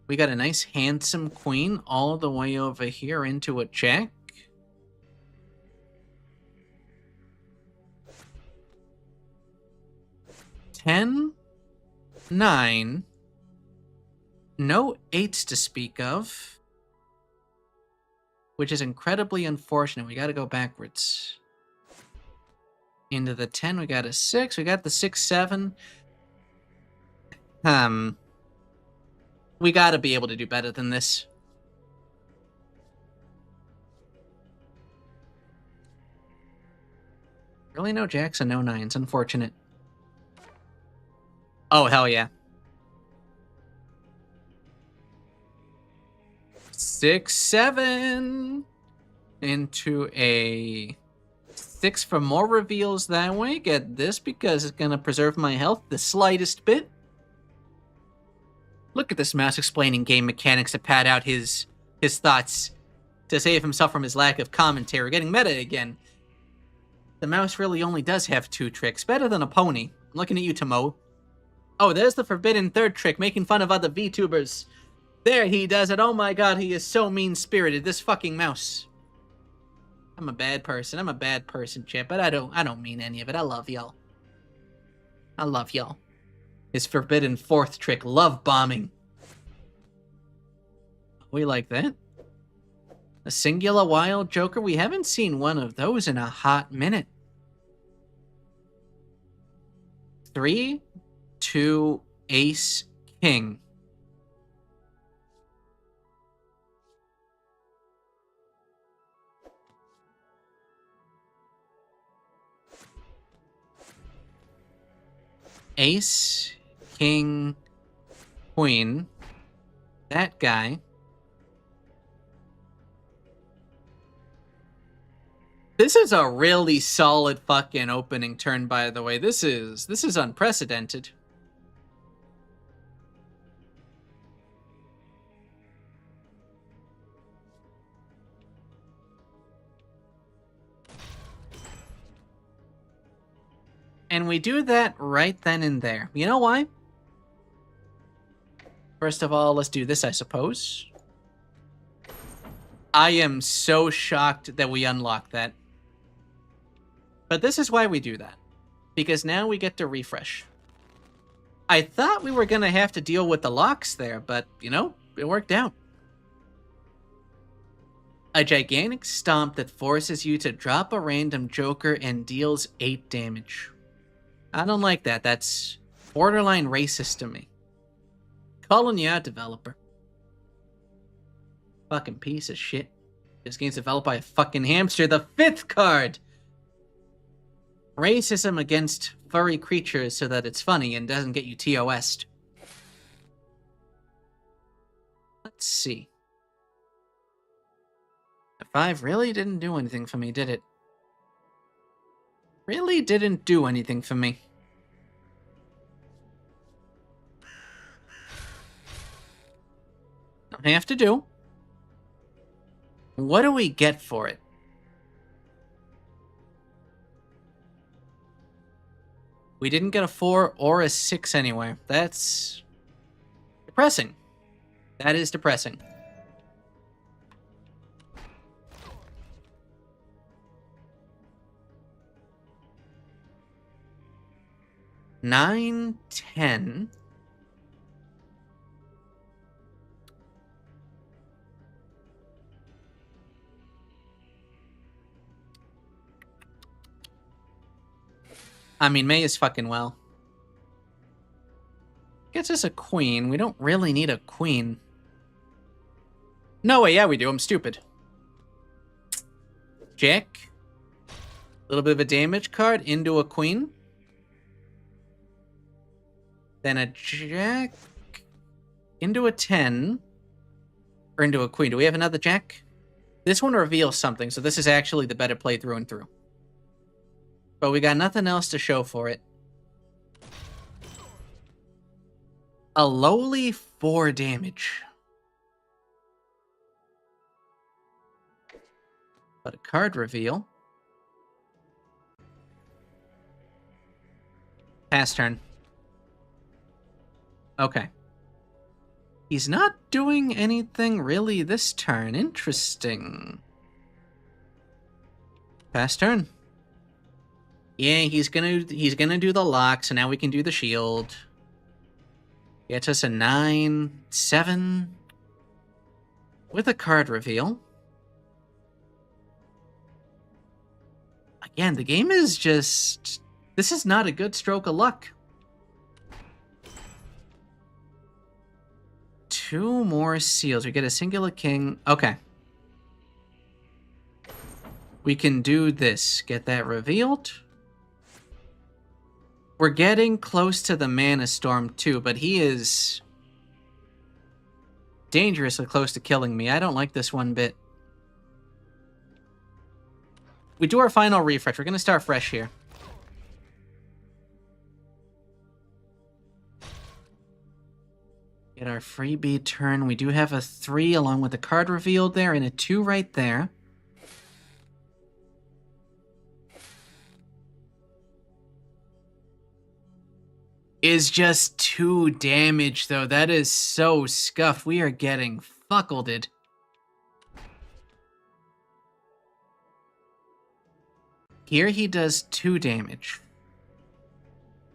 We got a nice handsome queen all the way over here into a jack. $10, $9. No 8s to speak of. Which is incredibly unfortunate. We gotta go backwards. Into the 10, we got a 6. We got the 6, 7. We gotta be able to do better than this. Really no jacks and no 9s. Unfortunate. Oh, hell yeah. 6, 7. Into a 6 for more reveals that way. Get this because it's going to preserve my health the slightest bit. Look at this mouse explaining game mechanics to pad out his thoughts to save himself from his lack of commentary. Getting meta again. The mouse really only does have 2 tricks. Better than a pony. I'm looking at you, Tomo. Oh, there's the forbidden 3rd trick, making fun of other VTubers. There he does it. Oh my god, he is so mean-spirited. This fucking mouse. I'm a bad person. I'm a bad person, Chip, but I don't mean any of it. I love y'all. I love y'all. His forbidden 4th trick, love bombing. We like that. A singular wild joker. We haven't seen one of those in a hot minute. 3, 2, ace, king. Ace, king, queen. That guy. This is a really solid fucking opening turn, by the way. This is unprecedented. And we do that right then and there. You know why? First of all, let's do this, I suppose. I am so shocked that we unlocked that. But this is why we do that. Because now we get to refresh. I thought we were going to have to deal with the locks there, but, you know, it worked out. A gigantic stomp that forces you to drop a random joker and deals 8 damage. I don't like that. That's borderline racist to me. Calling you out, developer. Fucking piece of shit. This game's developed by a fucking hamster. The 5th card! Racism against furry creatures so that it's funny and doesn't get you TOS'd. Let's see. The 5 really didn't do anything for me, did it? Really didn't do anything for me. Don't have to do. What do we get for it? We didn't get a 4 or a 6 anywhere. That's depressing. That is depressing. Nine, 10. I mean, May is fucking well. Gets us a queen. We don't really need a queen. No way, yeah we do. I'm stupid. Jack. A little bit of a damage card into a queen. Then a jack. Into a 10. Or into a queen. Do we have another jack? This one reveals something, so this is actually the better play through and through. But we got nothing else to show for it. A lowly 4 damage. But a card reveal. Pass turn. Okay. He's not doing anything really this turn. Interesting. Pass turn. Yeah, he's gonna do the lock, so now we can do the shield. Gets us a 9, 7. With a card reveal. Again, the game is just... This is not a good stroke of luck. 2 more seals. We get a singular king. Okay. We can do this. Get that revealed. We're getting close to the Mana Storm too, but he is dangerously close to killing me. I don't like this one bit. We do our final refresh. We're going to start fresh here. Get our freebie turn. We do have a 3 along with the card revealed there and a 2 right there. Is just 2 damage, though. That is so scuffed. We are getting fuckled. Here he does 2 damage.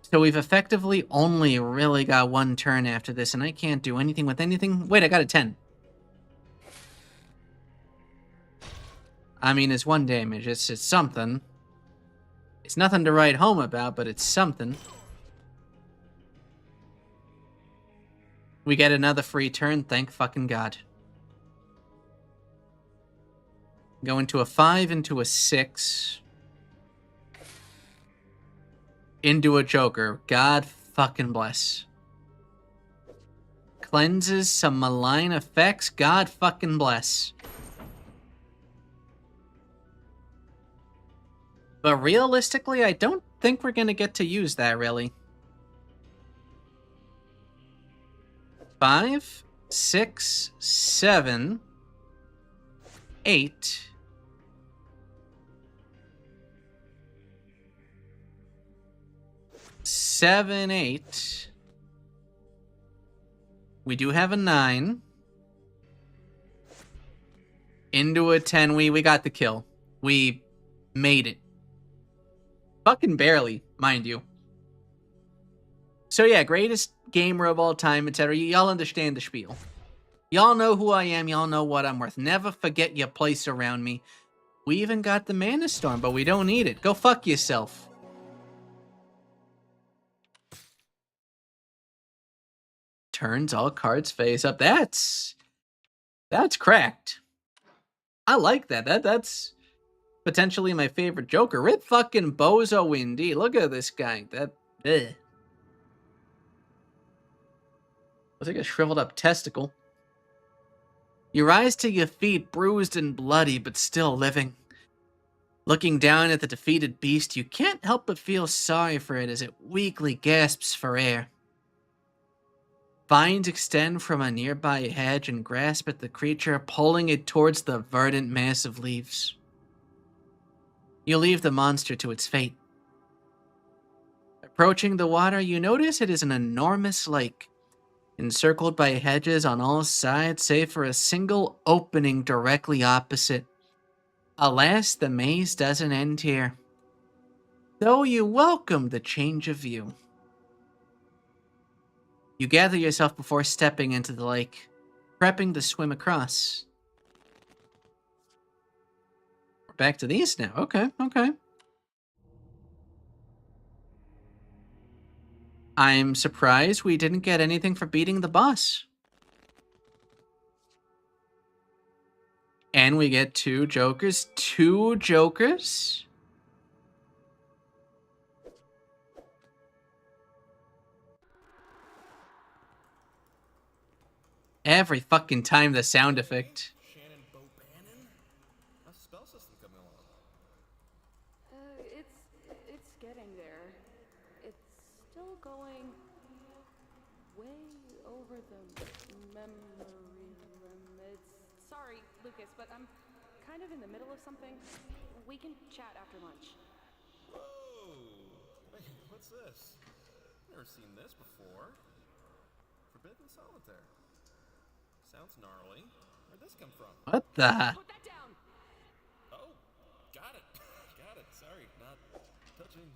So we've effectively only really got 1 turn after this, and I can't do anything with anything. Wait, I got a 10. I mean, it's 1 damage. It's something. It's nothing to write home about, but it's something. We get another free turn, thank fucking God. Go into a 5, into a 6. Into a joker. God fucking bless. cleanses some malign effects. God fucking bless. But realistically, I don't think we're gonna get to use that, really. 5, 6, 7, 8. Seven, 8. We do have a 9. Into a 10. We got the kill. We made it. Fucking barely, mind you. So yeah, greatest gamer of all time, etc. Y'all understand the spiel. Y'all know who I am. Y'all know what I'm worth. Never forget your place around me. We even got the Mana Storm, but we don't need it. Go fuck yourself. Turns all cards face up. That's cracked. I like that. That's potentially my favorite Joker. Rip fucking bozo indeed. Look at this guy. Looks like a shriveled up testicle. You rise to your feet, bruised and bloody, but still living. Looking down at the defeated beast, you can't help but feel sorry for it as it weakly gasps for air. Vines extend from a nearby hedge and grasp at the creature, pulling it towards the verdant mass of leaves. You leave the monster to its fate. Approaching the water, you notice it is an enormous lake, encircled by hedges on all sides save for a single opening directly opposite. Alas, the maze doesn't end here, though you welcome the change of view. You gather yourself before stepping into the lake, prepping to swim across. We're back to these now. Okay. I'm surprised we didn't get anything for beating the boss. And we get 2 Jokers. 2 Jokers? Every fucking time the sound effect. Shannon Bobannon? How's the spell system coming along? It's getting there. It's still going way over the memory limits. Sorry, Lucas, but I'm kind of in the middle of something. We can chat after lunch. Whoa! Wait, what's this? Never seen this before. Forbidden Solitaire. Sounds gnarly. Where'd this come from? What the? Put that down! Oh, got it. Got it. Sorry, not touching.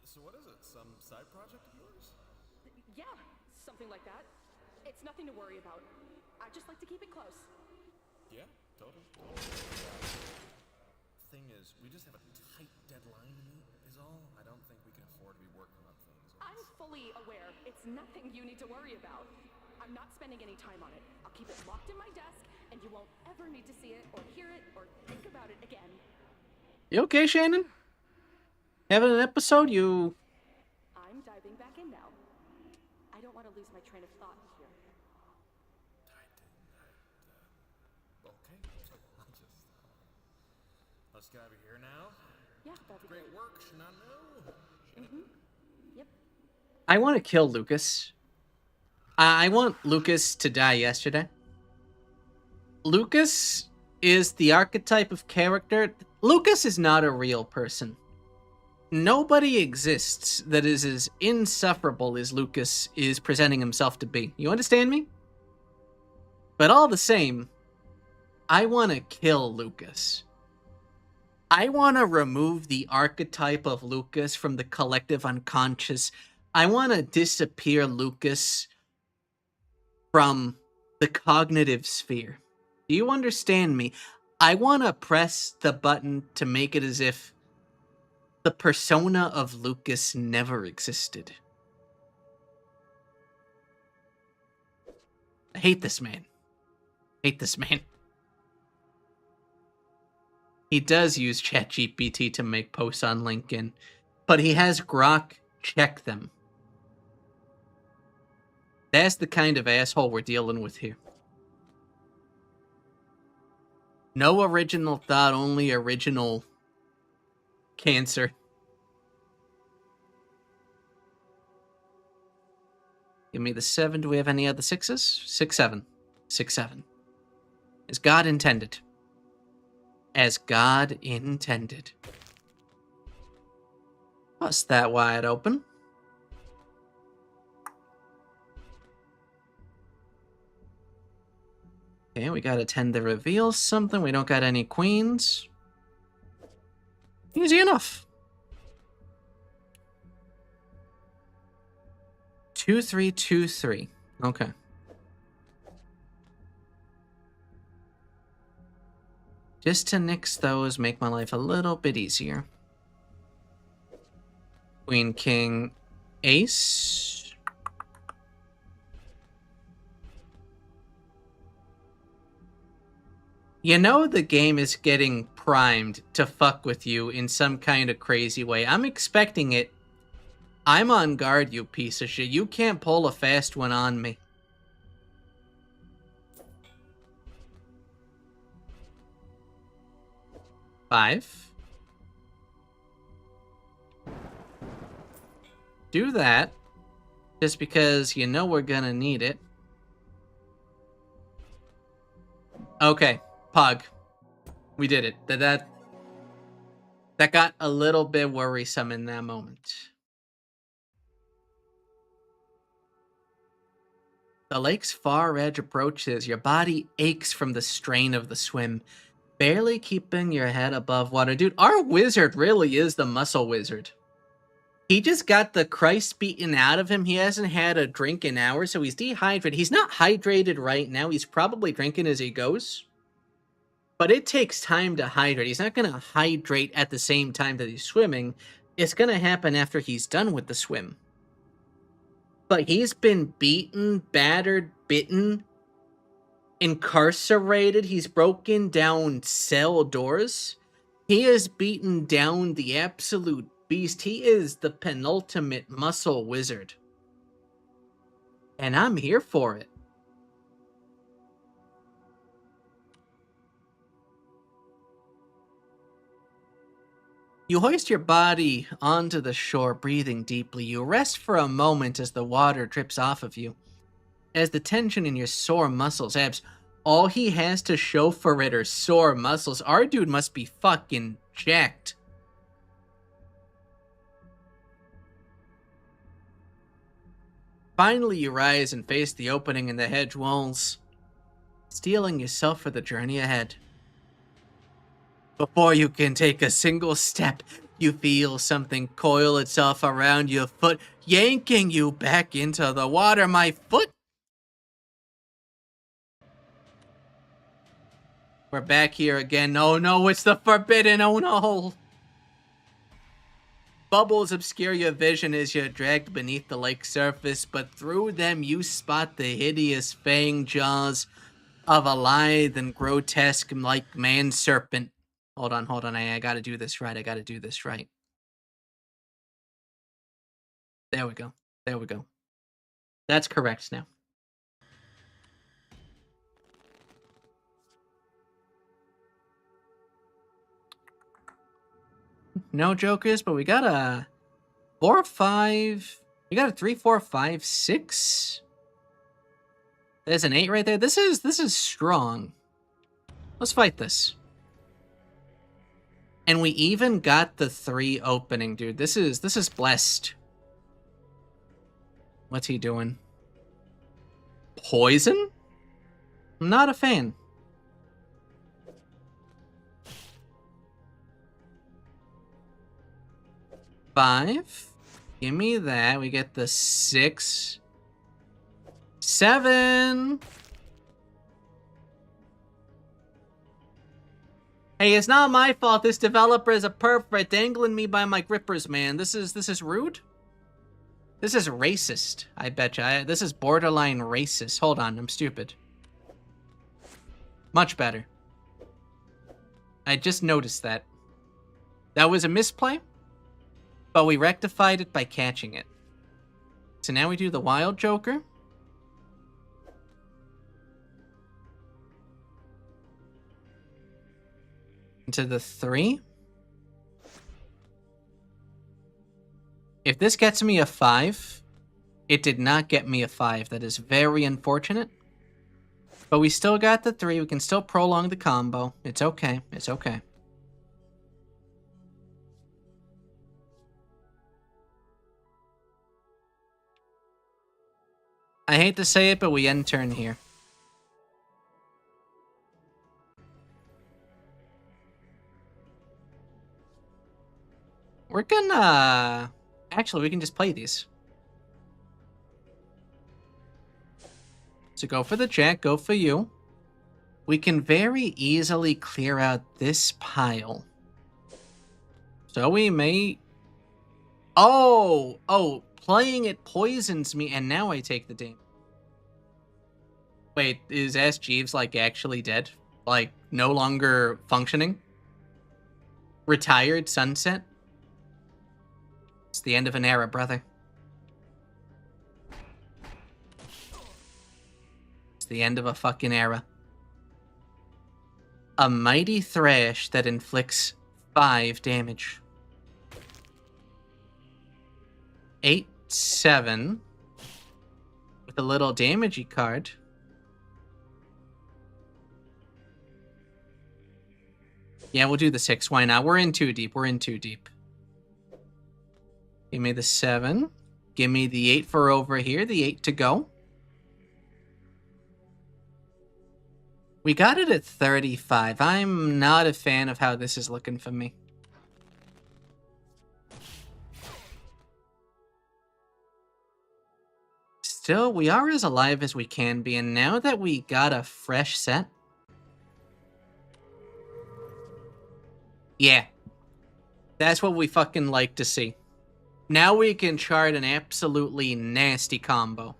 So what is it? Some side project of yours? Yeah, something like that. It's nothing to worry about. I just like to keep it close. Yeah, totally. Thing is, we just have a tight deadline to meet, is all. I don't think we can afford to be working on things. I'm fully aware. It's nothing you need to worry about. I'm not spending any time on it. I'll keep it locked in my desk, and you won't ever need to see it, or hear it, or think about it again. You okay, Shannon? Having an episode? I'm diving back in now. I don't want to lose my train of thought here. Okay. Let's get out of here now. Yeah, that'd be Great work, Shanano. Yep. I want to kill Lucas. I want Lucas to die yesterday. Lucas is the archetype of character. Lucas is not a real person. Nobody exists that is as insufferable as Lucas is presenting himself to be. You understand me? But all the same, I want to kill Lucas. I want to remove the archetype of Lucas from the collective unconscious. I want to disappear Lucas from the cognitive sphere. Do you understand me? I want to press the button to make it as if the persona of Lucas never existed. I hate this man. He does use ChatGPT to make posts on LinkedIn, but he has Grok check them. That's the kind of asshole we're dealing with here. No original thought, only original cancer. Give me the 7. Do we have any other 6s? 6, 7. 6, 7. As God intended. As God intended. Bust that wide open. Okay, we gotta tend to reveal something. We don't got any queens. Easy enough. 2, 3, 2, 3. Okay. Just to nix those, make my life a little bit easier. Queen, king, ace. You know the game is getting primed to fuck with you in some kind of crazy way. I'm expecting it. I'm on guard, you piece of shit. You can't pull a fast one on me. Five. Do that. Just because you know we're gonna need it. Okay. Pug. We did it. That got a little bit worrisome in that moment. The lake's far edge approaches. Your body aches from the strain of the swim, barely keeping your head above water. Dude, our wizard really is the muscle wizard. He just got the Christ beaten out of him. He hasn't had a drink in hours, so he's dehydrated. He's not hydrated right now. He's probably drinking as he goes. But it takes time to hydrate. He's not going to hydrate at the same time that he's swimming. It's going to happen after he's done with the swim. But he's been beaten, battered, bitten, incarcerated. He's broken down cell doors. He has beaten down the absolute beast. He is the penultimate muscle wizard. And I'm here for it. You hoist your body onto the shore, breathing deeply. You rest for a moment as the water drips off of you. As the tension in your sore muscles ebbs, all he has to show for it are sore muscles. Our dude must be fucking jacked. Finally, you rise and face the opening in the hedge walls, steeling yourself for the journey ahead. Before you can take a single step, you feel something coil itself around your foot, yanking you back into the water. My foot! We're back here again. Oh no, it's the forbidden. Oh no! Bubbles obscure your vision as you're dragged beneath the lake surface, but through them you spot the hideous fang jaws of a lithe and grotesque like man serpent. Hold on. I gotta do this right. There we go. That's correct now. No jokers, but we got a 4, 5. We got a 3, 4, 5, 6. There's an 8 right there. This is strong. Let's fight this. And we even got the 3 opening, dude. This is blessed. What's he doing? Poison? I'm not a fan. Five. Give me that. We get the 6. 7. Hey, it's not my fault. This developer is a perp for dangling me by my grippers, man. This is rude. This is racist. I bet you. This is borderline racist. Hold on, I'm stupid. Much better. I just noticed that. That was a misplay, but we rectified it by catching it. So now we do the Wild Joker. Into the 3. If this gets me a 5, it did not get me a 5. That is very unfortunate. But we still got the 3. We can still prolong the combo. It's okay. It's okay. I hate to say it, but we end turn here. We're gonna... Actually, we can just play these. So go for the jack, go for you. We can very easily clear out this pile. So we may... Oh, playing it poisons me, and now I take the damage. Wait, is Ash Jeeves, like, actually dead? Like, no longer functioning? Retired, sunset? It's the end of an era, brother. It's the end of a fucking era. A mighty thrash that inflicts 5 damage. 8, 7. With a little damagey card. Yeah, we'll do the 6. Why not? We're in too deep. We're in too deep. Give me the 7. Give me the 8 for over here. The 8 to go. We got it at 35. I'm not a fan of how this is looking for me. Still, we are as alive as we can be, and now that we got a fresh set... Yeah. That's what we fucking like to see. Now we can chart an absolutely nasty combo.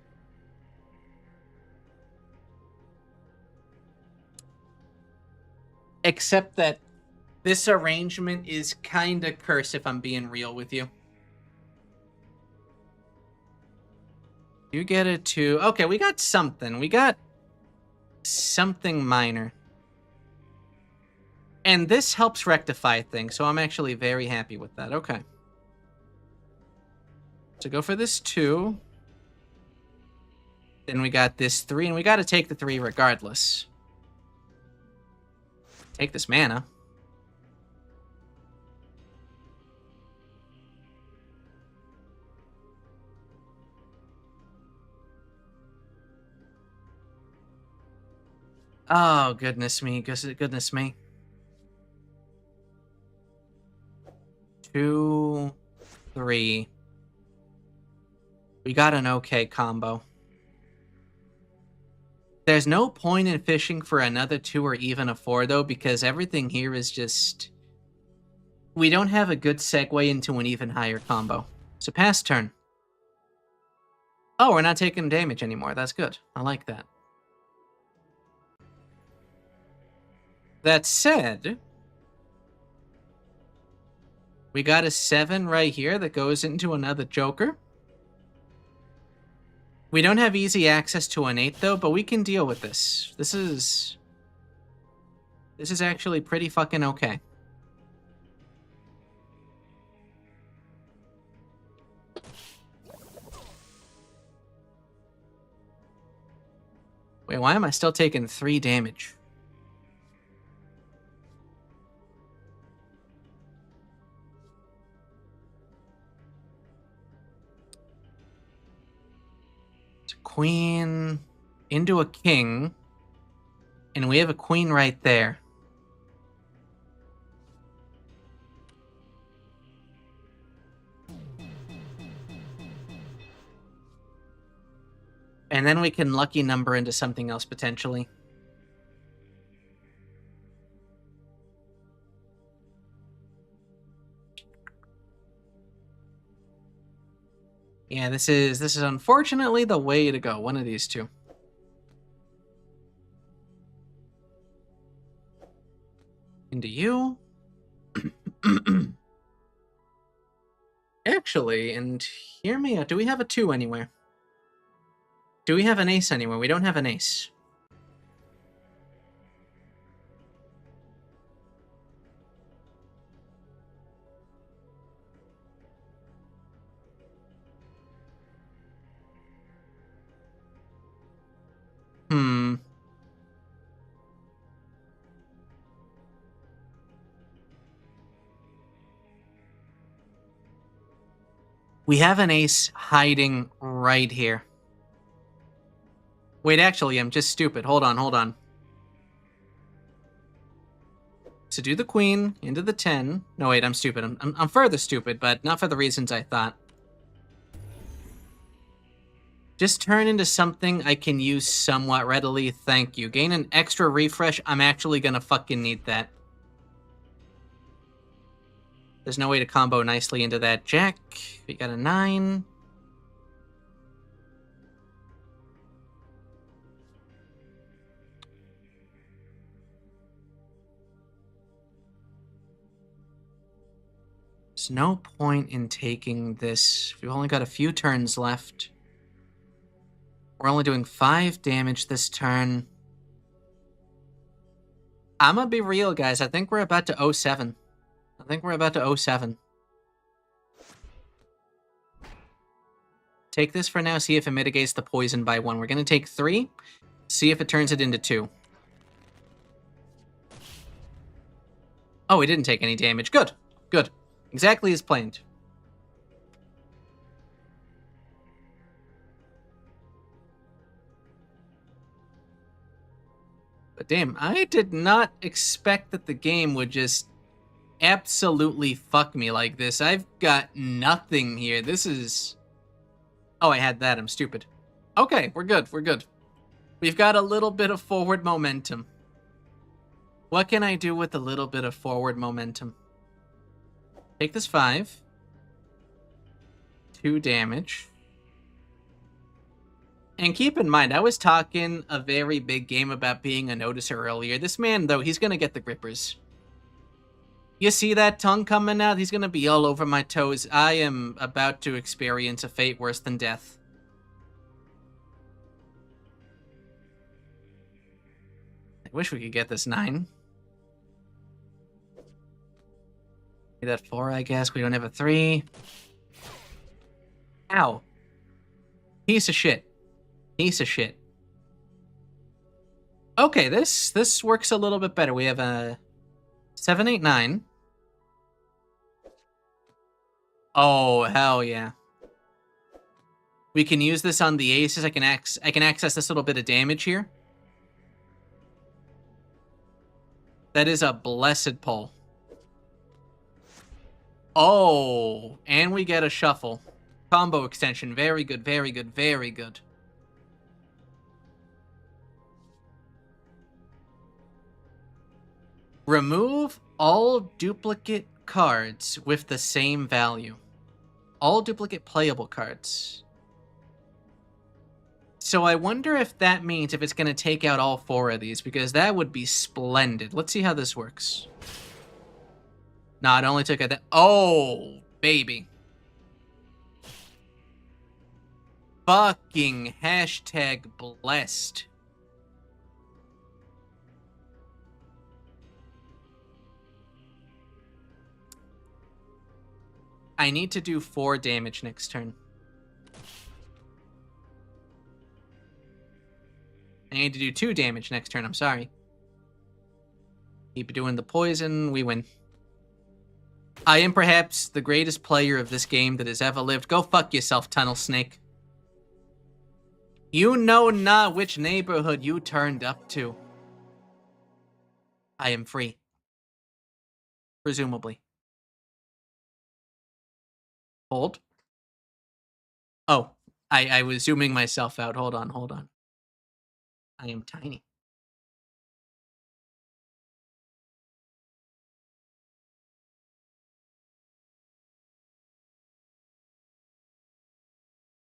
Except that this arrangement is kinda cursed, if I'm being real with you. You get it to... Okay, we got something. We got something minor. And this helps rectify things, so I'm actually very happy with that. Okay. So go for this 2. Then we got this 3, and we got to take the 3 regardless. Take this mana. Oh, goodness me. Goodness me. 2, 3. We got an okay combo. There's no point in fishing for another 2 or even a 4, though, because everything here is just... We don't have a good segue into an even higher combo. So pass turn. Oh, we're not taking damage anymore. That's good. I like that. That said... We got a 7 right here that goes into another Joker. We don't have easy access to an 8, though, but we can deal with this. This is actually pretty fucking okay. Wait, why am I still taking 3 damage? Queen into a king, and we have a queen right there. And then we can lucky number into something else potentially. Yeah, this is unfortunately the way to go. One of these 2. Into you. Actually, and hear me out. Do we have a 2 anywhere? Do we have an ace anywhere? We don't have an ace. We have an ace hiding right here. Wait, actually, I'm just stupid. Hold on. To do the queen into the 10. No, wait, I'm stupid. I'm further stupid, but not for the reasons I thought. Just turn into something I can use somewhat readily. Thank you. Gain an extra refresh. I'm actually gonna fucking need that. There's no way to combo nicely into that jack. We got a 9. There's no point in taking this. We've only got a few turns left. We're only doing 5 damage this turn. I'm gonna be real, guys. I think we're about to 07. Take this for now, see if it mitigates the poison by 1. We're gonna take 3, see if it turns it into 2. Oh, we didn't take any damage. Good. Exactly as planned. But damn, I did not expect that the game would just absolutely fuck me like this. I've got nothing here. This is... Oh, I had that. I'm stupid. Okay, we're good. We've got a little bit of forward momentum. What can I do with a little bit of forward momentum? Take this 5. 2 damage. And keep in mind, I was talking a very big game about being a noticer earlier. This man, though, he's going to get the grippers. You see that tongue coming out? He's going to be all over my toes. I am about to experience a fate worse than death. I wish we could get this 9. That 4, I guess. We don't have a 3. Ow. Piece of shit. Okay, this works a little bit better. We have a 7, 8, 9. Oh, hell yeah. We can use this on the aces. I can access this little bit of damage here. That is a blessed pull. Oh, and we get a shuffle. Combo extension. Very good. Remove all duplicate cards with the same value. All duplicate playable cards. So I wonder if that means if it's going to take out all 4 of these, because that would be splendid. Let's see how this works. No, it only took out that. Oh, baby. Fucking hashtag blessed. I need to do 4 damage next turn. I need to do 2 damage next turn, I'm sorry. Keep doing the poison, we win. I am perhaps the greatest player of this game that has ever lived. Go fuck yourself, Tunnel Snake. You know not which neighborhood you turned up to. I am free. Presumably. Hold. Oh, I was zooming myself out. Hold on. I am tiny.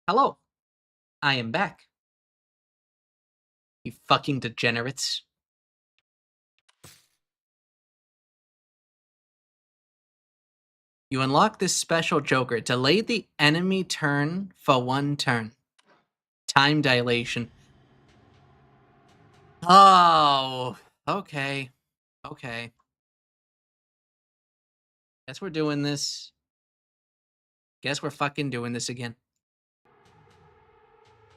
Hello. I am back. You fucking degenerates. You unlock this special joker. Delay the enemy turn for 1 turn. Time dilation. Oh, okay. Guess we're doing this. Guess we're fucking doing this again.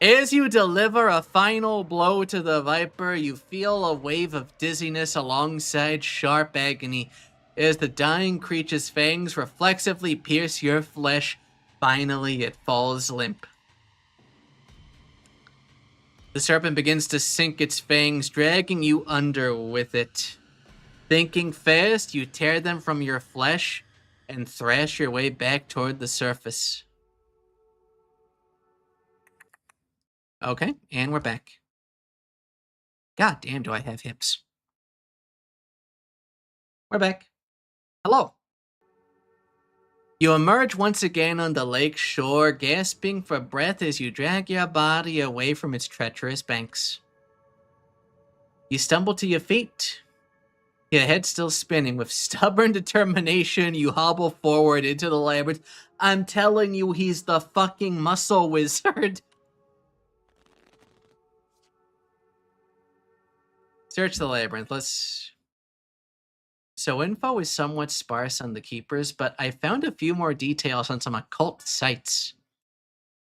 As you deliver a final blow to the Viper, you feel a wave of dizziness alongside sharp agony as the dying creature's fangs reflexively pierce your flesh, Finally, it falls limp. The serpent begins to sink its fangs, dragging you under with it. Thinking fast, you tear them from your flesh and thrash your way back toward the surface. Okay, and we're back. God damn, do I have hips. We're back. Hello. You emerge once again on the lake shore, gasping for breath as you drag your body away from its treacherous banks. You stumble to your feet, your head still spinning. With stubborn determination, you hobble forward into the labyrinth. I'm telling you, he's the fucking muscle wizard. Search the labyrinth. So info is somewhat sparse on the keepers, but I found a few more details on some occult sites.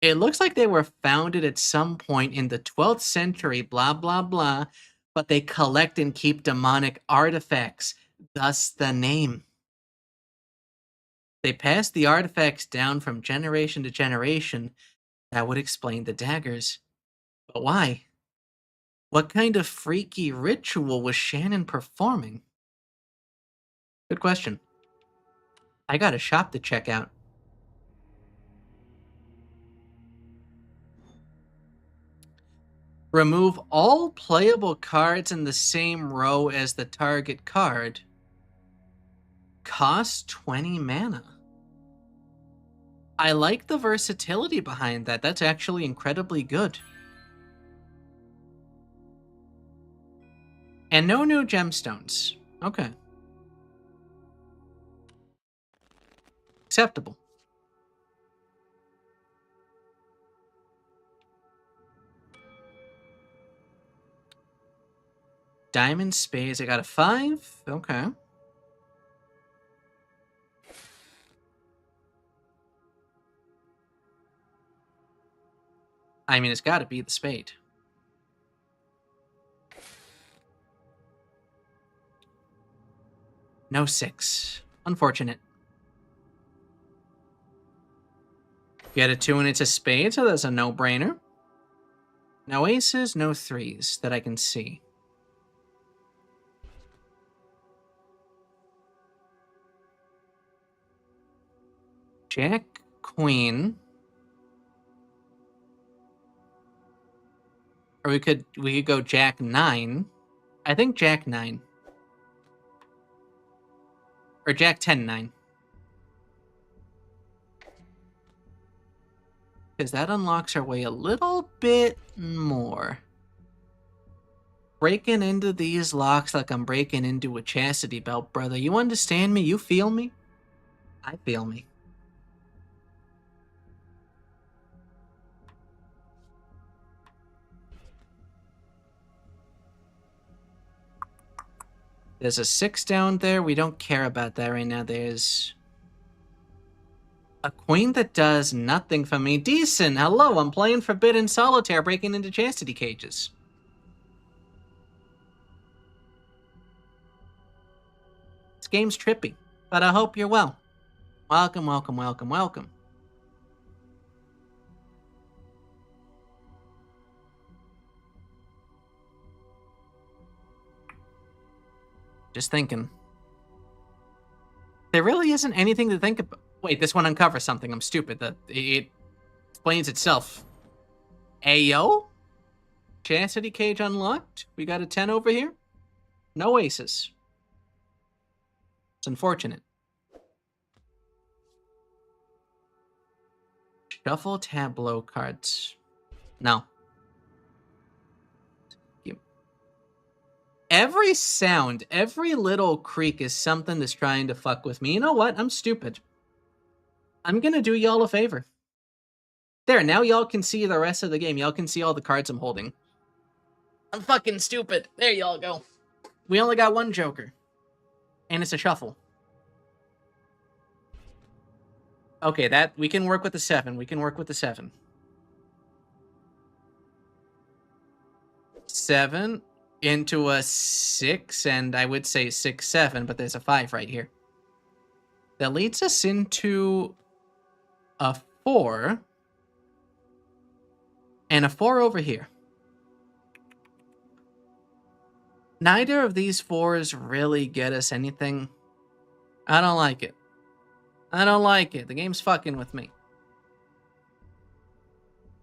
It looks like they were founded at some point in the 12th century, blah, blah, blah, but they collect and keep demonic artifacts, thus the name. They pass the artifacts down from generation to generation. That would explain the daggers. But why? What kind of freaky ritual was Shannon performing? Good question. I got a shop to check out. Remove all playable cards in the same row as the target card. Cost 20 mana. I like the versatility behind that. That's actually incredibly good. And no new gemstones. Okay. Acceptable. Diamond spades. I got a 5. Okay. I mean, it's got to be the spade. No 6. Unfortunate. Get a 2 and it's a spade, so that's a no-brainer. No aces, no 3s that I can see. Jack, queen. Or we could go Jack 9. I think Jack 9. Or Jack 10-9. Because that unlocks our way a little bit more. Breaking into these locks like I'm breaking into a chastity belt, brother. You understand me? You feel me? I feel me. There's a 6 down there. We don't care about that right now. There's a queen that does nothing for me. Decent. Hello, I'm playing Forbidden Solitaire, breaking into chastity cages. This game's trippy, but I hope you're well. Welcome, welcome, welcome, welcome. Just thinking. There really isn't anything to think about. Wait, this one uncovers something. I'm stupid. It explains itself. Ayo? Chastity cage unlocked. We got a 10 over here. No aces. It's unfortunate. Shuffle tableau cards. No. Every sound, every little creak is something that's trying to fuck with me. You know what? I'm stupid. I'm gonna do y'all a favor. There, now y'all can see the rest of the game. Y'all can see all the cards I'm holding. I'm fucking stupid. There y'all go. We only got one Joker. And it's a shuffle. Okay, that we can work with the 7. We can work with the 7. 7 into a 6, and I would say 6, 7, but there's a 5 right here. That leads us into a 4, and a 4 over here. Neither of these 4s really get us anything. I don't like it. I don't like it. The game's fucking with me.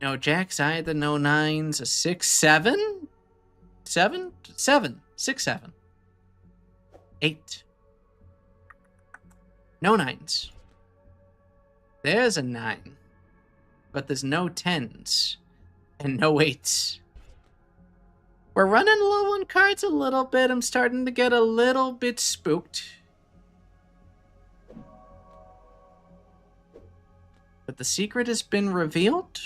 No jacks either, no 9s, a 6, 7? 7? 7. 6, 7. 8. No 9s. There's a 9. But there's no 10s. And no 8s. We're running low on cards a little bit. I'm starting to get a little bit spooked. But the secret has been revealed.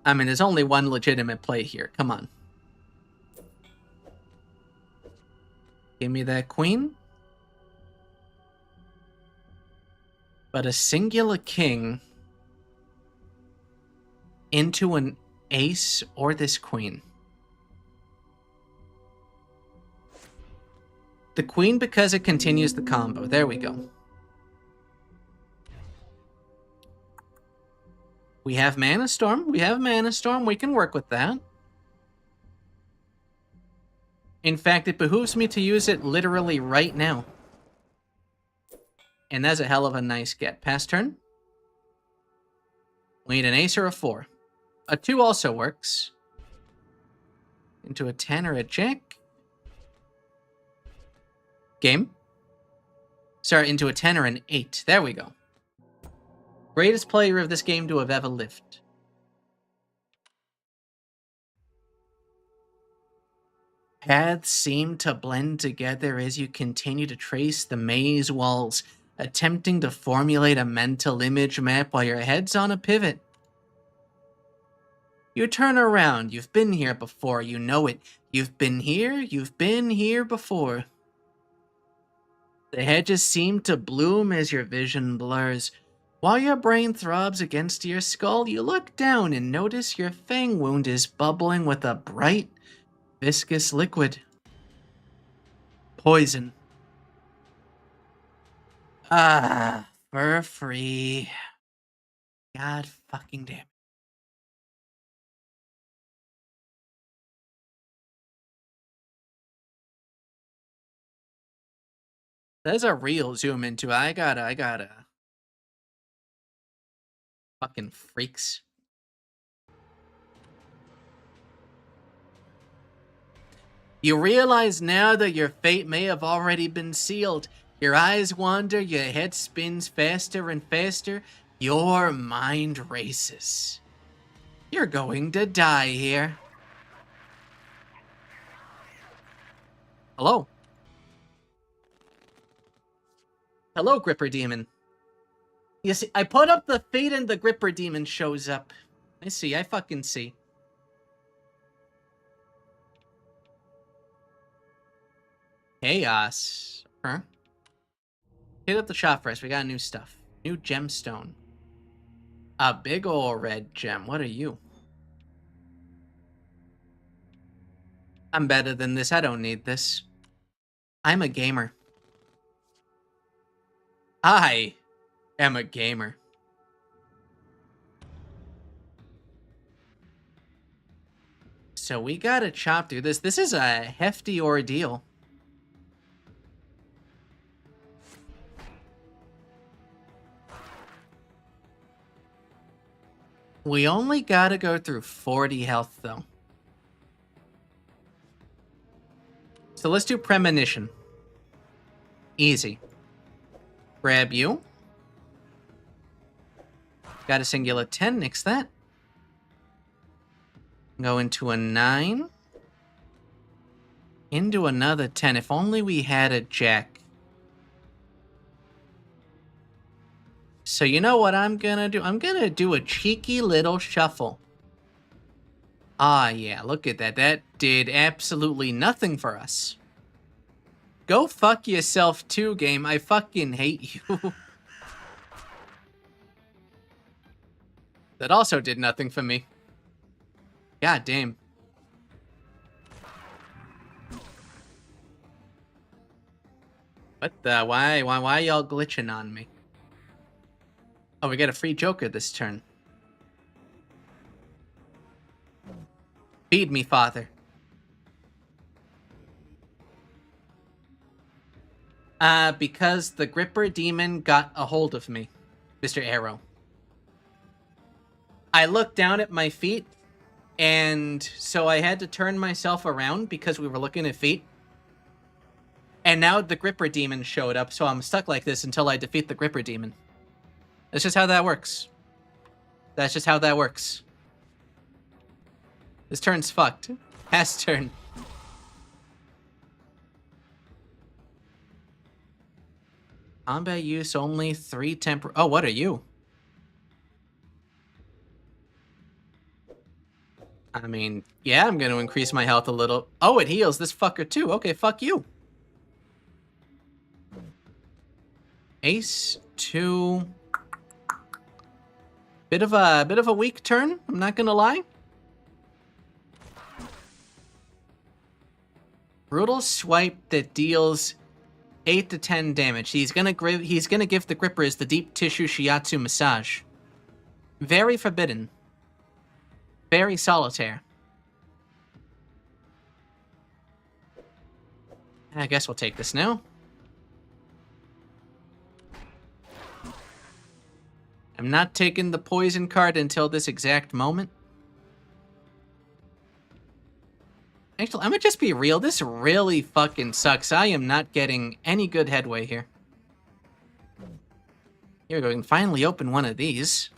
I mean, there's only one legitimate play here. Come on. Give me that queen. But a singular king into an ace or this queen. The queen because it continues the combo. There we go. We have Mana Storm. We have Mana Storm. We can work with that. In fact, it behooves me to use it literally right now. And that's a hell of a nice get. Pass turn. We need an ace or a 4. A 2 also works. Into a 10 or a jack. Game. Sorry, into a 10 or an 8. There we go. Greatest player of this game to have ever lived. Paths seem to blend together as you continue to trace the maze walls, attempting to formulate a mental image map while your head's on a pivot. You turn around, you've been here before, you know it. You've been here before. The hedges seem to bloom as your vision blurs. While your brain throbs against your skull, you look down and notice your fang wound is bubbling with a bright, viscous liquid. Poison. Ah, for free. God fucking damn it. There's a real zoom into it. I gotta. Fucking freaks. You realize now that your fate may have already been sealed. Your eyes wander, your head spins faster and faster. Your mind races. You're going to die here. Hello? Hello, Gripper Demon. You see, I put up the fate and the Gripper Demon shows up. I see, I fucking see. Chaos. Huh? Hit up the shop first. We got new stuff. New gemstone. A big ol' red gem. What are you? I'm better than this. I don't need this. I'm a gamer. I am a gamer. So we gotta chop through this. This is a hefty ordeal. We only gotta go through 40 health, though. So let's do Premonition. Easy. Grab you. Got a singular 10, nix that. Go into a 9. Into another 10. If only we had a jack. So you know what I'm gonna do? I'm gonna do a cheeky little shuffle. Ah, yeah, look at that. That did absolutely nothing for us. Go fuck yourself too, game. I fucking hate you. That also did nothing for me. God damn. What the? Why y'all glitching on me? Oh, we got a free Joker this turn. Feed me, father. Because the Gripper demon got a hold of me, Mr. Arrow. I looked down at my feet, and so I had to turn myself around because we were looking at feet. And now the Gripper demon showed up, so I'm stuck like this until I defeat the Gripper demon. That's just how that works. That's just how that works. This turn's fucked. Pass turn. Combat use only 3 temper... Oh, what are you? I mean, yeah, I'm gonna increase my health a little. Oh, it heals this fucker too. Okay, fuck you. Ace 2. Bit of a weak turn, I'm not gonna lie. Brutal swipe that deals 8 to 10 damage. He's gonna give the Grippers the deep tissue shiatsu massage. Very forbidden. Very solitaire. I guess we'll take this now. I'm not taking the poison card until this exact moment. Actually, I'm gonna just be real. This really fucking sucks. I am not getting any good headway here. Here we go. We can finally open one of these.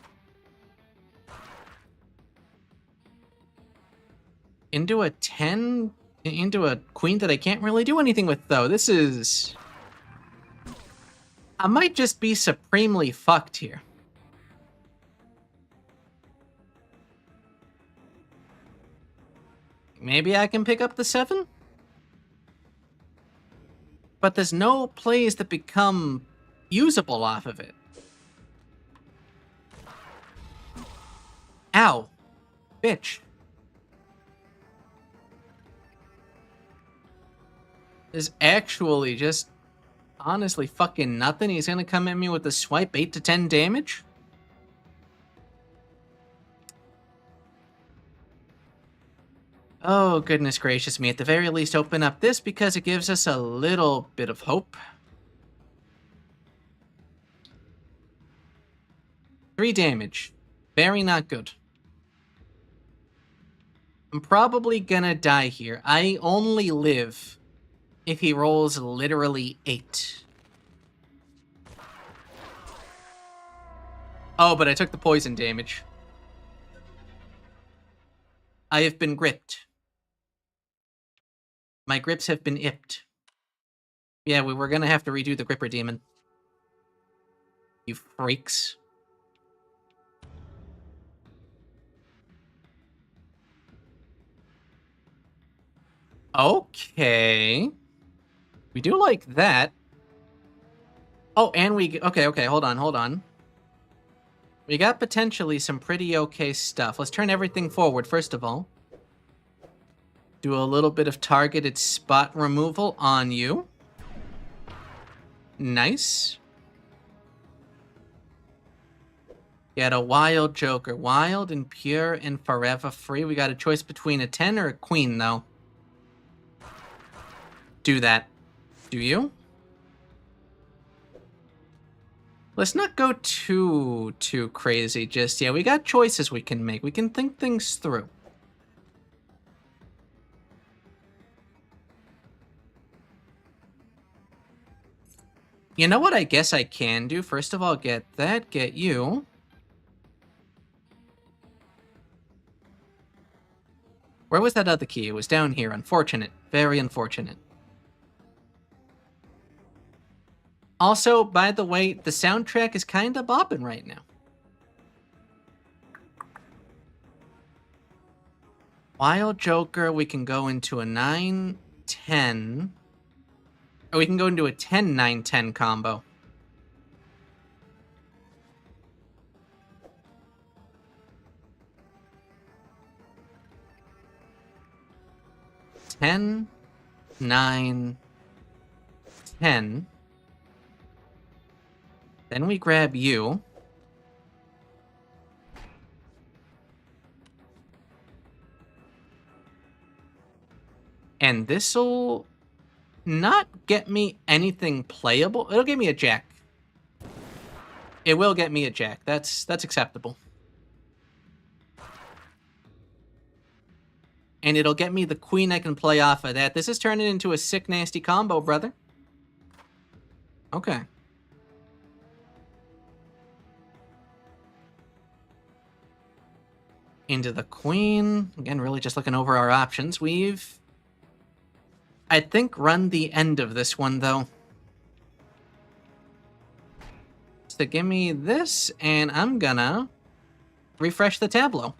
Into a 10? Into a queen that I can't really do anything with, though. This is... I might just be supremely fucked here. Maybe I can pick up the 7? But there's no plays that become usable off of it. Ow. Bitch. There's actually just honestly fucking nothing. He's gonna come at me with a swipe 8 to 10 damage? Oh, goodness gracious me. At the very least, open up this because it gives us a little bit of hope. 3 damage. Very not good. I'm probably gonna die here. I only live if he rolls literally 8. Oh, but I took the poison damage. I have been gripped. My grips have been ipped. Yeah, we were gonna have to redo the Gripper Demon. You freaks. Okay. We do like that. Oh, and we... Okay, hold on. We got potentially some pretty okay stuff. Let's turn everything forward, first of all. Do a little bit of targeted spot removal on you. Nice. Get a wild Joker. Wild and pure and forever free. We got a choice between a 10 or a queen, though. Do that. Do you? Let's not go too crazy just yet. We got choices we can make. We can think things through. You know what I guess I can do? First of all, get that, get you. Where was that other key? It was down here. Unfortunate. Very unfortunate. Also, by the way, the soundtrack is kind of bopping right now. Wild Joker, we can go into a 9-10. Or we can go into a 10-9-10 combo. $10, $9, $10. Then we grab you. And this'll not get me anything playable. It'll give me a jack. It will get me a jack. That's acceptable. And it'll get me the queen I can play off of that. This is turning into a sick, nasty combo, brother. Okay. Into the queen. Again, really just looking over our options. We've, I think, run the end of this one, though. So give me this, and I'm gonna refresh the tableau.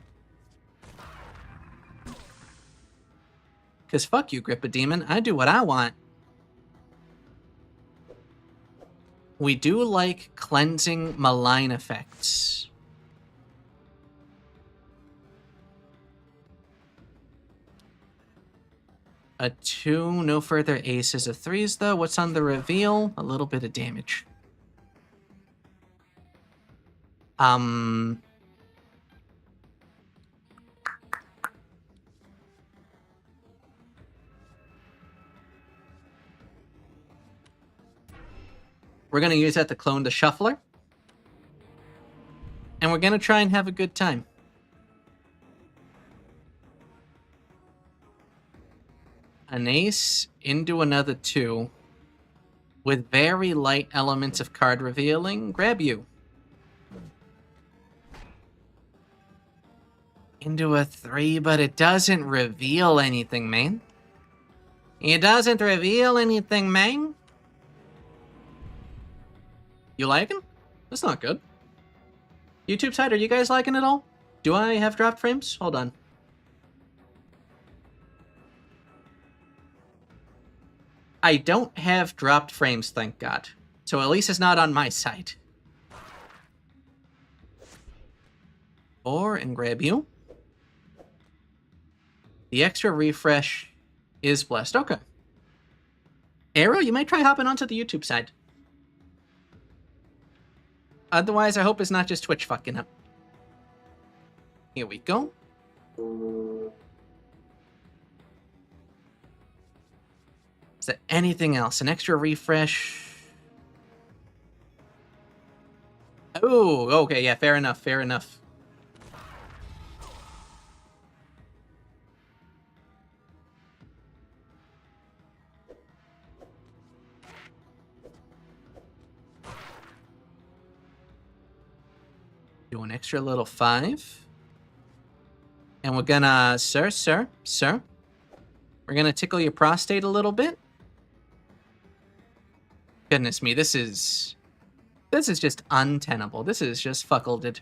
Because fuck you, Grippa Demon. I do what I want. We do like cleansing malign effects. A 2, no further aces. A 3s, though. What's on the reveal? A little bit of damage. We're going to use that to clone the Shuffler. And we're going to try and have a good time. An ace into another 2. With very light elements of card revealing. Grab you. Into a 3, but it doesn't reveal anything, man. It doesn't reveal anything, man. You liking? That's not good. YouTube side, are you guys liking it all? Do I have dropped frames? Hold on. I don't have dropped frames, thank God. So at least it's not on my side. 4 and grab you. The extra refresh is blessed. Okay. Arrow, you might try hopping onto the YouTube side. Otherwise, I hope it's not just Twitch fucking up. Here we go. Is there anything else? An extra refresh? Oh, okay, yeah, fair enough, fair enough. Do an extra little 5. And we're gonna, sir. We're gonna tickle your prostate a little bit. Goodness me, this is just untenable. This is just fuckelded.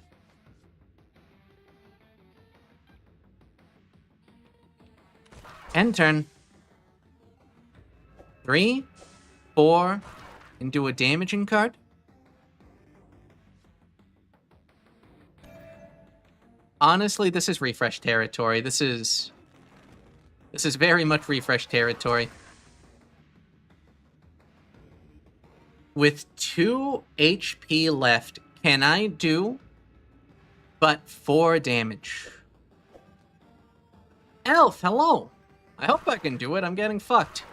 End turn. 3, 4, and do a damaging card. Honestly, this is refresh territory. This is very much refresh territory. With 2 HP left, can I do but 4 damage? Elf, hello. I hope I can do it. I'm getting fucked.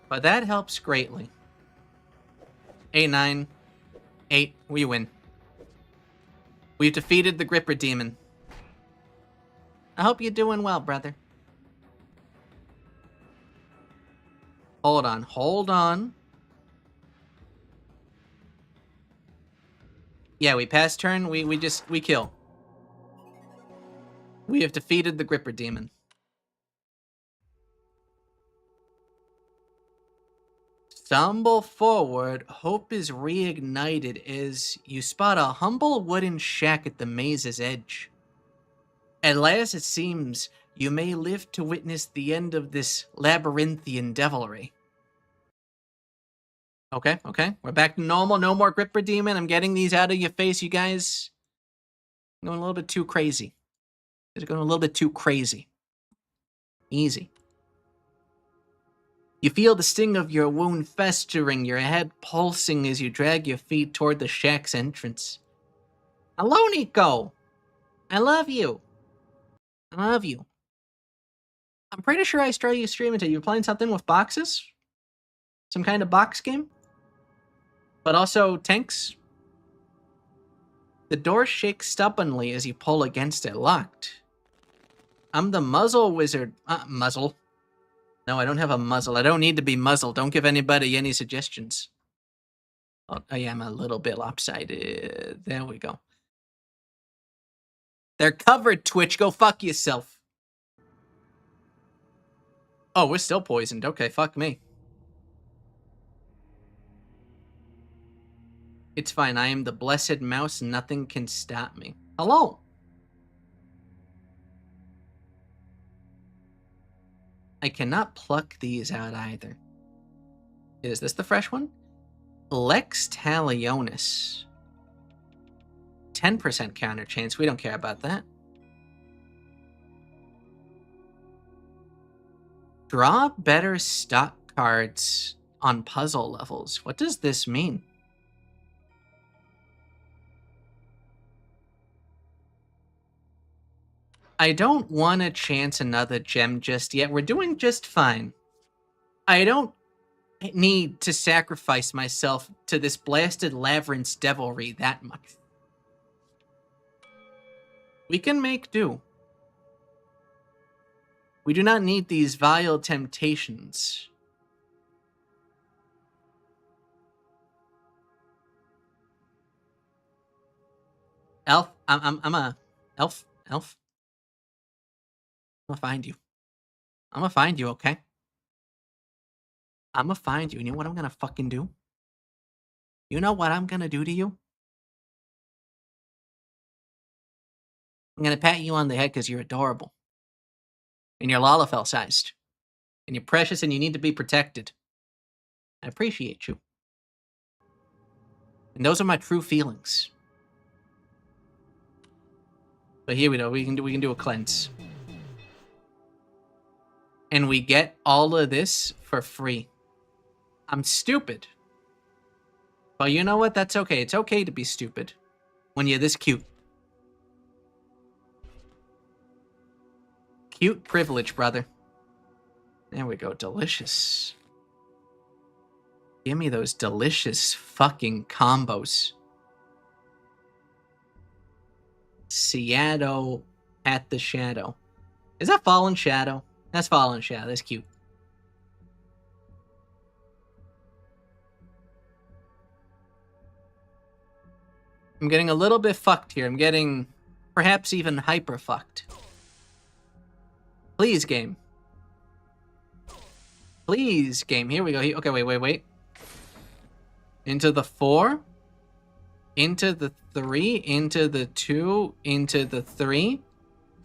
But that helps greatly. 8-9. 8. We win. We've defeated the Gripper Demon. I hope you're doing well, brother. Hold on, hold on. Yeah, we pass turn, we kill. We have defeated the Gripper Demon. Stumble forward, hope is reignited as you spot a humble wooden shack at the maze's edge. At last it seems you may live to witness the end of this labyrinthian devilry. Okay, we're back to normal, no more Gripper Demon. I'm getting these out of your face, you guys. I'm going a little bit too crazy. It's going a little bit too crazy. Easy. You feel the sting of your wound festering, your head pulsing as you drag your feet toward the shack's entrance. Hello, Nico! I love you. I love you. I'm pretty sure I started you streaming to you playing something with boxes? Some kind of box game? But also tanks? The door shakes stubbornly as you pull against it, locked. I'm the muzzle wizard. Muzzle. No, I don't have a muzzle. I don't need to be muzzled. Don't give anybody any suggestions. Oh, I am a little bit lopsided. There we go. They're covered, Twitch. Go fuck yourself. Oh, we're still poisoned. Okay, fuck me. It's fine. I am the blessed mouse. Nothing can stop me. Hello. I cannot pluck these out either. Is this the fresh one? Lex Talionis. 10% counter chance. We don't care about that. Draw better stock cards on puzzle levels. What does this mean? I don't want to chance another gem just yet. We're doing just fine. I don't need to sacrifice myself to this blasted labyrinth's devilry that much. We can make do. We do not need these vile temptations. Elf, I'm a elf. I'm gonna find you. I'm gonna find you, okay? I'm gonna find you. And you know what I'm gonna fucking do? You know what I'm gonna do to you? I'm gonna pat you on the head because you're adorable. And you're Lalafell-sized. And you're precious and you need to be protected. I appreciate you. And those are my true feelings. But here we go. We can do a cleanse. And we get all of this for free. I'm stupid. But you know what? That's okay. It's okay to be stupid when you're this cute. Cute privilege, brother. There we go. Delicious. Give me those delicious fucking combos. Seattle at the Shadow. Is that Fallen Shadow? That's Fallen Shadow. That's cute. I'm getting a little bit fucked here. I'm getting perhaps even hyper fucked. Please, game. Please, game. Here we go. Okay, wait. Into the 4. Into the 3. Into the 2. Into the 3.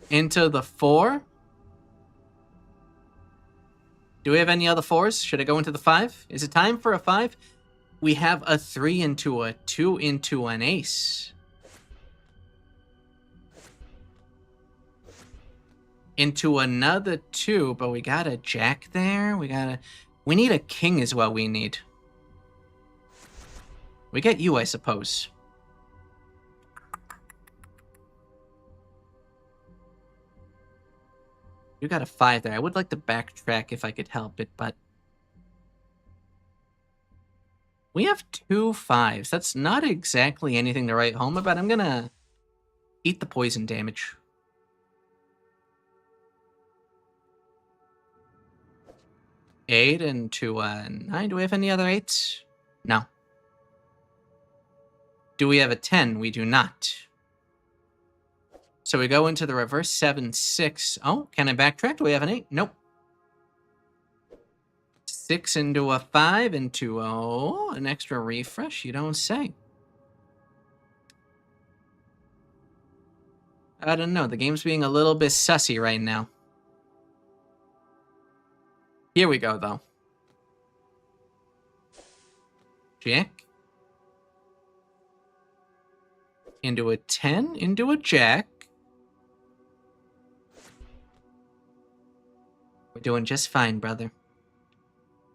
Into the 4. Do we have any other 4s? Should I go into the 5? Is it time for a 5? We have a 3 into a 2 into an ace. Into another 2, but we got a jack there. We need a king is what we need. We get you, I suppose. You got a 5 there. I would like to backtrack if I could help it, but we have 2 5s. That's not exactly anything to write home about. I'm gonna eat the poison damage. 8 into a 9. Do we have any other 8s? No. Do we have a 10? We do not. So we go into the reverse 7, 6. Oh, can I backtrack? Do we have an 8? Nope. 6 into a 5 into an extra refresh. You don't say. I don't know. The game's being a little bit sussy right now. Here we go, though. Jack. Into a 10. Into a jack. We're doing just fine, brother.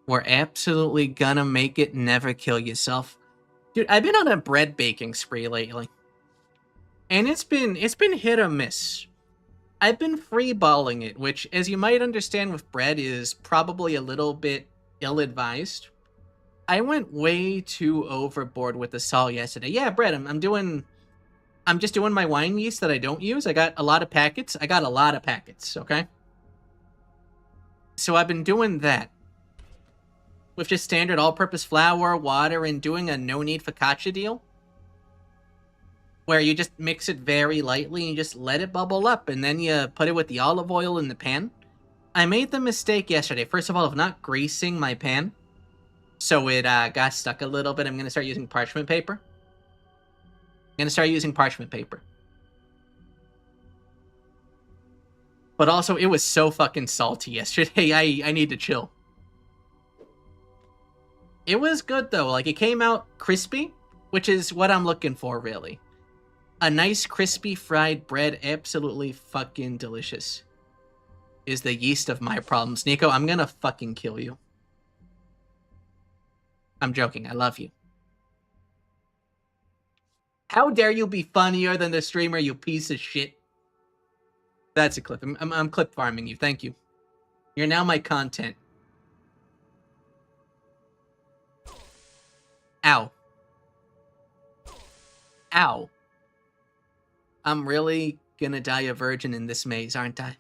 We're absolutely gonna make it. Never kill yourself. Dude, I've been on a bread baking spree lately. And it's been hit or miss. I've been freeballing it, which, as you might understand with bread, is probably a little bit ill-advised. I went way too overboard with the salt yesterday. Yeah, bread, I'm just doing my wine yeast that I don't use. I got a lot of packets. Okay? So I've been doing that. With just standard all-purpose flour, water, and doing a no-need focaccia deal. Where you just mix it very lightly and you just let it bubble up, and then you put it with the olive oil in the pan. I made the mistake yesterday, first of all, of not greasing my pan. So it got stuck a little bit. I'm going to start using parchment paper. But also, it was so fucking salty yesterday. I need to chill. It was good, though. Like, it came out crispy, which is what I'm looking for, really. A nice, crispy, fried bread, absolutely fucking delicious. Is the yeast of my problems. Nico, I'm gonna fucking kill you. I'm joking. I love you. How dare you be funnier than the streamer, you piece of shit. That's a clip. I'm clip farming you. Thank you. You're now my content. Ow. Ow. I'm really gonna die a virgin in this maze, aren't I?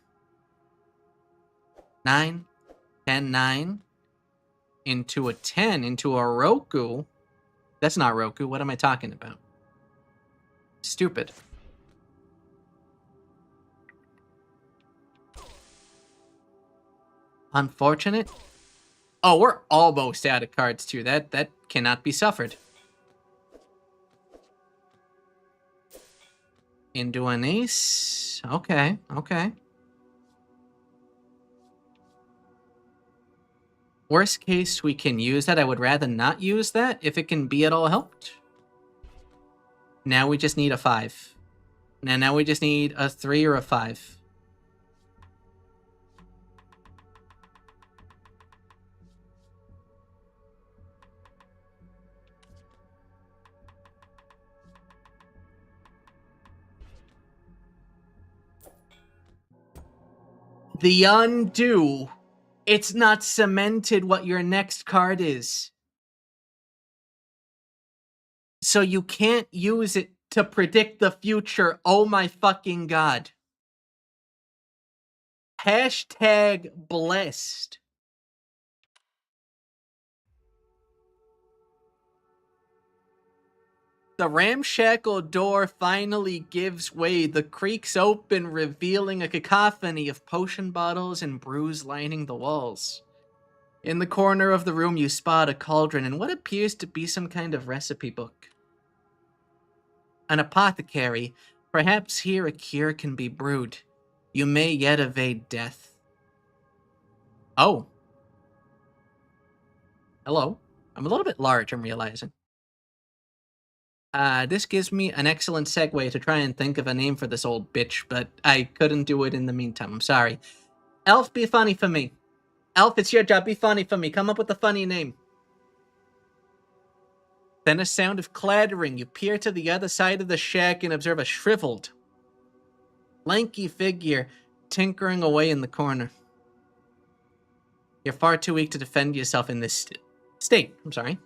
9, 10, 9. Into a 10, into a Roku. That's not Roku. What am I talking about? Stupid. Unfortunate. Oh, we're almost out of cards, too. That cannot be suffered. Into an ace. Okay, okay. Worst case, we can use that. I would rather not use that if it can be at all helped. Now we just need a 5. Now we just need a 3 or a 5. The undo. It's not cemented what your next card is. So you can't use it to predict the future. Oh my fucking god. Hashtag blessed. The ramshackle door finally gives way. The creaks open, revealing a cacophony of potion bottles and brews lining the walls. In the corner of the room, you spot a cauldron and what appears to be some kind of recipe book. An apothecary. Perhaps here a cure can be brewed. You may yet evade death. Oh. Hello. I'm a little bit large, I'm realizing. This gives me an excellent segue to try and think of a name for this old bitch, but I couldn't do it in the meantime. I'm sorry. Elf, be funny for me. Elf, it's your job. Be funny for me. Come up with a funny name. Then a sound of clattering. You peer to the other side of the shack and observe a shriveled, lanky figure tinkering away in the corner. You're far too weak to defend yourself in this state. I'm sorry.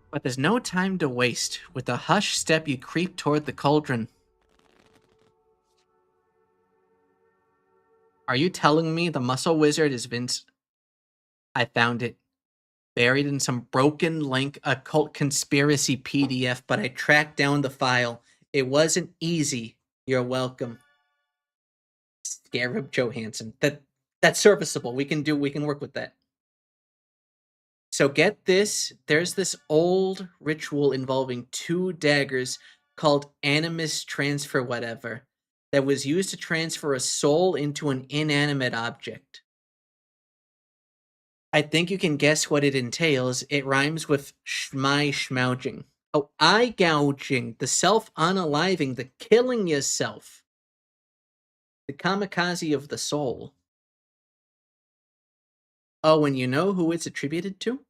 But there's no time to waste. With a hushed step, you creep toward the cauldron. Are you telling me the muscle wizard is Vince? I found it. Buried in some broken link occult conspiracy PDF, but I tracked down the file. It wasn't easy. You're welcome. Scarab Johansson. That's serviceable. We can work with that. So get this, there's this old ritual involving 2 daggers called Animus Transfer whatever that was used to transfer a soul into an inanimate object. I think you can guess what it entails. It rhymes with schmouging. Oh, eye gouging, the self-unaliving, the killing yourself. The kamikaze of the soul. Oh, and you know who it's attributed to?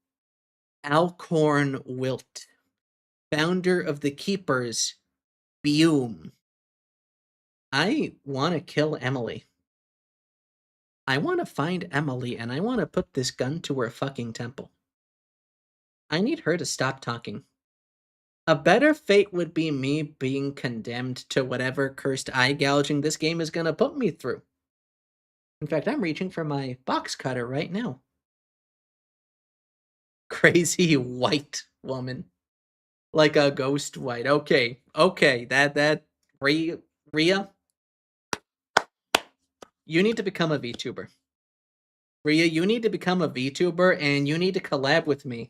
Alcorn Wilt, founder of the Keepers, Bium. I want to kill Emily. I want to find Emily, and I want to put this gun to her fucking temple. I need her to stop talking. A better fate would be me being condemned to whatever cursed eye gouging this game is gonna put me through. In fact, I'm reaching for my box cutter right now. Crazy white woman. Like a ghost white. Okay, that Rhea, you need to become a VTuber. Rhea, you need to become a VTuber, and you need to collab with me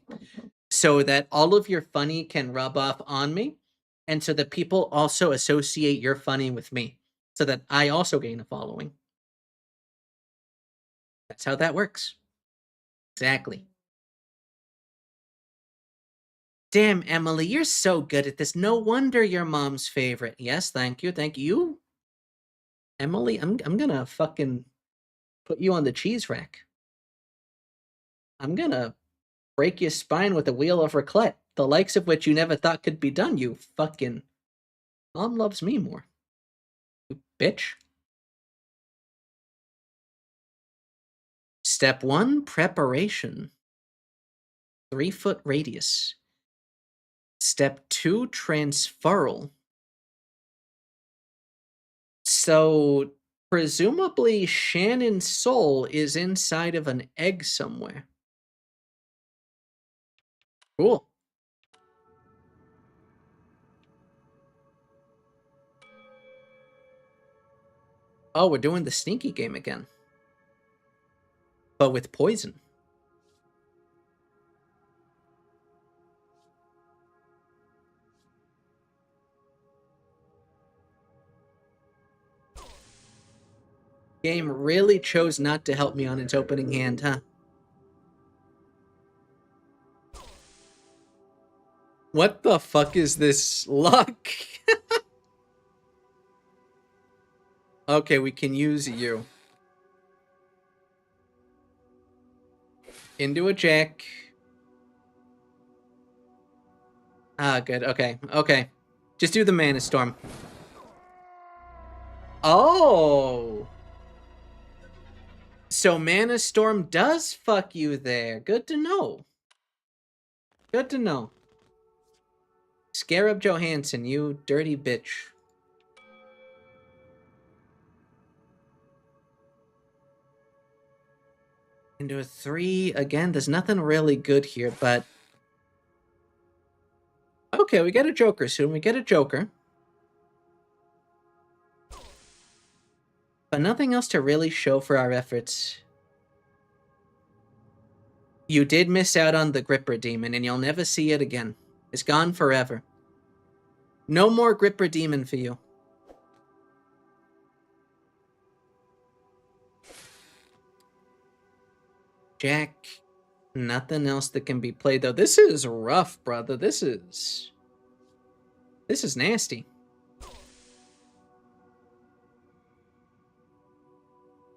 so that all of your funny can rub off on me, and so that people also associate your funny with me, so that I also gain a following. That's how that works. Exactly. Damn, Emily, you're so good at this. No wonder you're mom's favorite. Yes, thank you, thank you. Emily, I'm gonna fucking put you on the cheese rack. I'm gonna break your spine with a wheel of raclette, the likes of which you never thought could be done, you fucking... Mom loves me more. You bitch. Step 1, preparation. 3-foot radius. Step 2, transferal. So, presumably, Shannon's soul is inside of an egg somewhere. Cool. Oh, we're doing the sneaky game again. But with poison. Game really chose not to help me on its opening hand, huh? What the fuck is this luck? Okay, we can use you. Into a jack. Ah, good. Okay, okay. Just do the Mana Storm. Oh! So Mana Storm does fuck you there. Good to know. Good to know. Scarab Johansson, you dirty bitch. Into a 3. Again, there's nothing really good here, but... Okay, we get a Joker soon. We get a Joker. But nothing else to really show for our efforts. You did miss out on the Gripper Demon, and you'll never see it again. It's gone forever. No more Gripper Demon for you. Jack. Nothing else that can be played, though. This is rough, brother. This is nasty.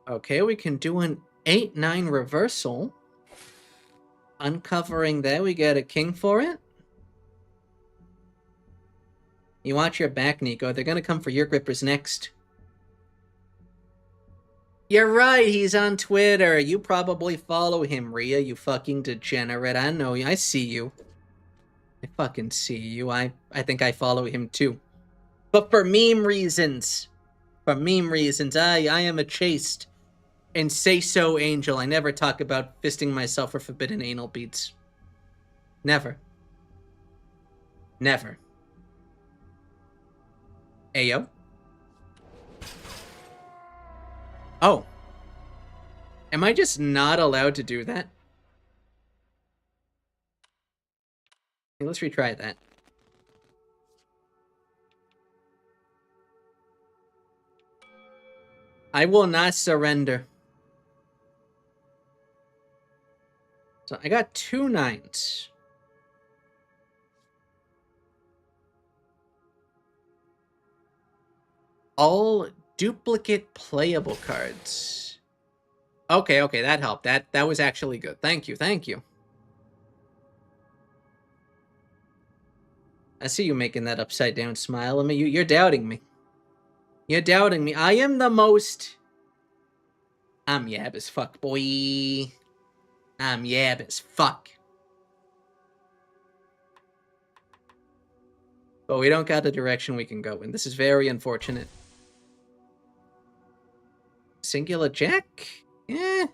Okay, we can do an 8-9 reversal. Uncovering there, we get a king for it. You watch your back, Nico. They're gonna come for your grippers next. You're right, he's on Twitter. You probably follow him, Rhea, you fucking degenerate. I know you. I see you. I fucking see you. I think I follow him too. But for meme reasons. For meme reasons. I am a chaste and say-so angel. I never talk about fisting myself for forbidden anal beads. Never. Never. Ayo. Oh. Am I just not allowed to do that? Okay, let's retry that. I will not surrender. So I got 2 9s. All duplicate playable cards. Okay, okay, that helped. That was actually good. Thank you, thank you. I see you making that upside down smile. I mean, you're doubting me. You're doubting me. I am the most... I'm yab as fuck, boy. I'm yab as fuck. But we don't got a direction we can go in. This is very unfortunate. Singular jack? Eh.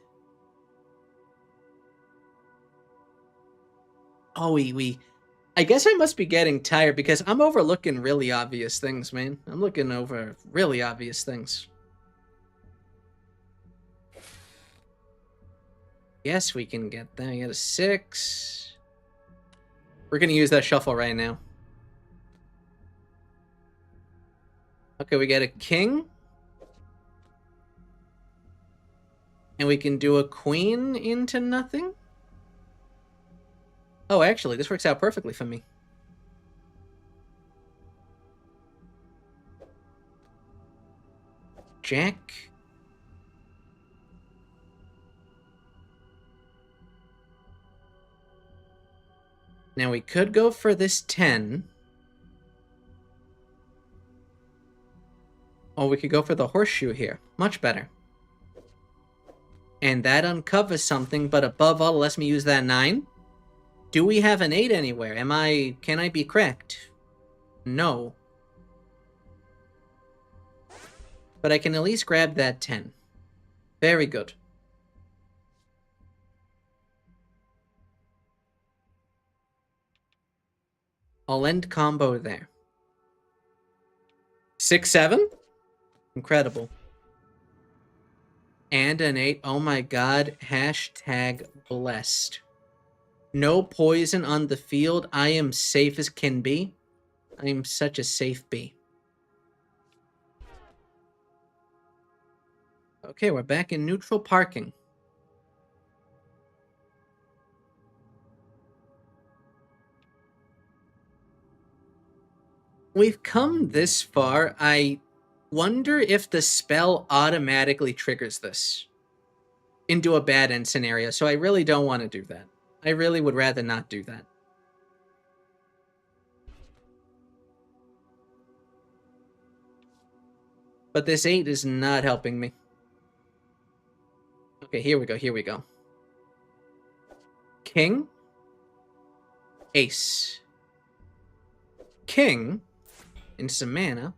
Oh, we... I guess I must be getting tired because I'm overlooking really obvious things, man. I'm looking over really obvious things. Yes, we can get that. We got a 6. We're going to use that shuffle right now. Okay, we got a king. And we can do a queen into nothing. Oh, actually, this works out perfectly for me. Jack. Now we could go for this 10. Or we could go for the horseshoe here. Much better. And that uncovers something, but above all, lets me use that 9. Do we have an 8 anywhere? Can I be correct? No. But I can at least grab that 10. Very good. I'll end combo there. 6, 7? Incredible. And an 8. Oh my god. Hashtag blessed. No poison on the field. I am safe as can be. I am such a safe bee. Okay, we're back in neutral parking. We've come this far. I wonder if the spell automatically triggers this into a bad end scenario, so I really don't want to do that. I really would rather not do that. But this 8 is not helping me. Okay, here we go, here we go. King. Ace. King. In some mana.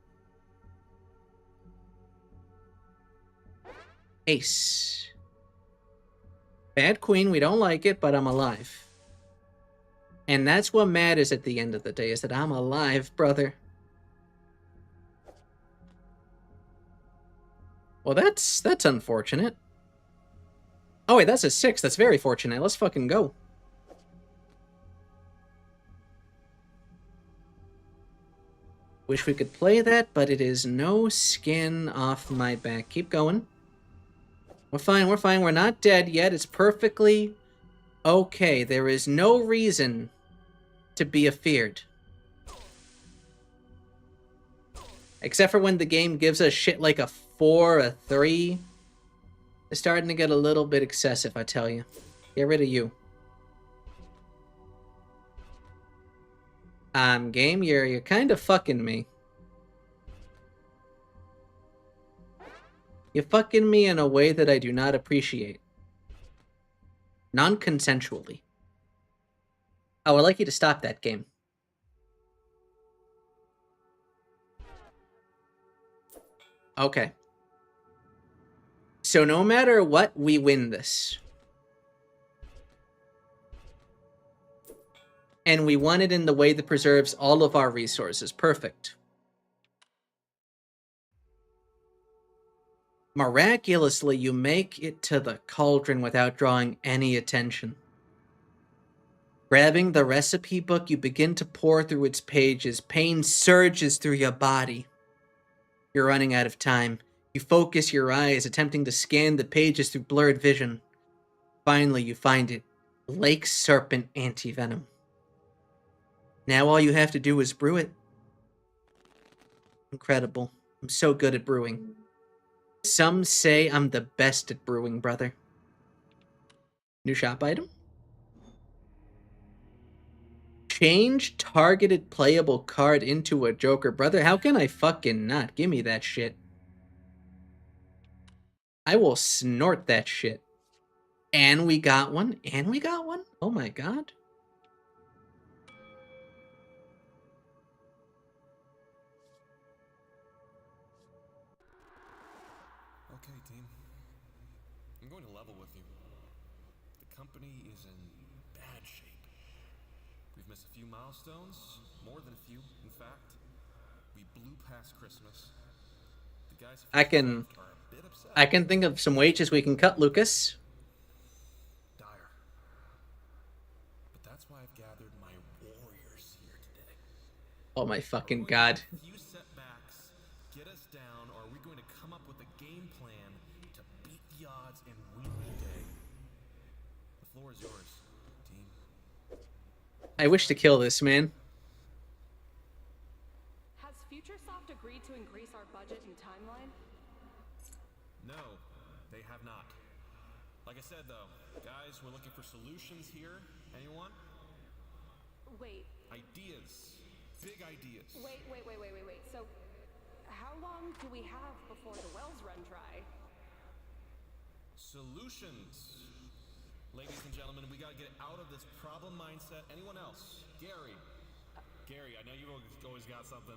Ace. Bad queen, we don't like it, but I'm alive. And that's what matters at the end of the day, is that I'm alive, brother. Well, that's unfortunate. Oh, wait, that's a 6. That's very fortunate. Let's fucking go. Wish we could play that, but it is no skin off my back. Keep going. We're fine, we're fine. We're not dead yet. It's perfectly okay. There is no reason to be afeared. Except for when the game gives us shit like a 4, a 3. It's starting to get a little bit excessive, I tell you. Get rid of you. Game, you're kind of fucking me. You're fucking me in a way that I do not appreciate. Non-consensually. Oh, I'd like you to stop that, game. Okay. So no matter what, we win this. And we won it in the way that preserves all of our resources. Perfect. Miraculously, you make it to the cauldron without drawing any attention. Grabbing the recipe book, you begin to pour through its pages. Pain surges through your body. You're running out of time. You focus your eyes, attempting to scan the pages through blurred vision. Finally, you find it. Lake Serpent Antivenom. Now all you have to do is brew it. Incredible. I'm so good at brewing. Some say I'm the best at brewing, brother. New shop item. Change targeted playable card into a Joker. Brother, how can I fucking not? Give me that shit. I will snort that shit. And we got one. And we got one. Oh my god. Okay, team. I'm going to level with you. The company is in bad shape. We've missed a few milestones, more than a few, in fact. We blew past Christmas. The guys I can think of some wages we can cut, Lucas. Dire. But that's why I've gathered my warriors here today. Oh my fucking god. A few setbacks, get us down, or are we going to come up with a game plan to beat the odds and win the day? The floor is yours, team. I wish to kill this man. Has FutureSoft agreed to increase our budget and timeline? No, they have not. Like I said, though, guys, we're looking for solutions here. Anyone? Wait, Ideas. Big ideas. wait. So, how long do we have before the wells run dry? Solutions. Ladies and gentlemen, we gotta get out of this problem mindset. Anyone else? Gary. Gary, I know you've always got something.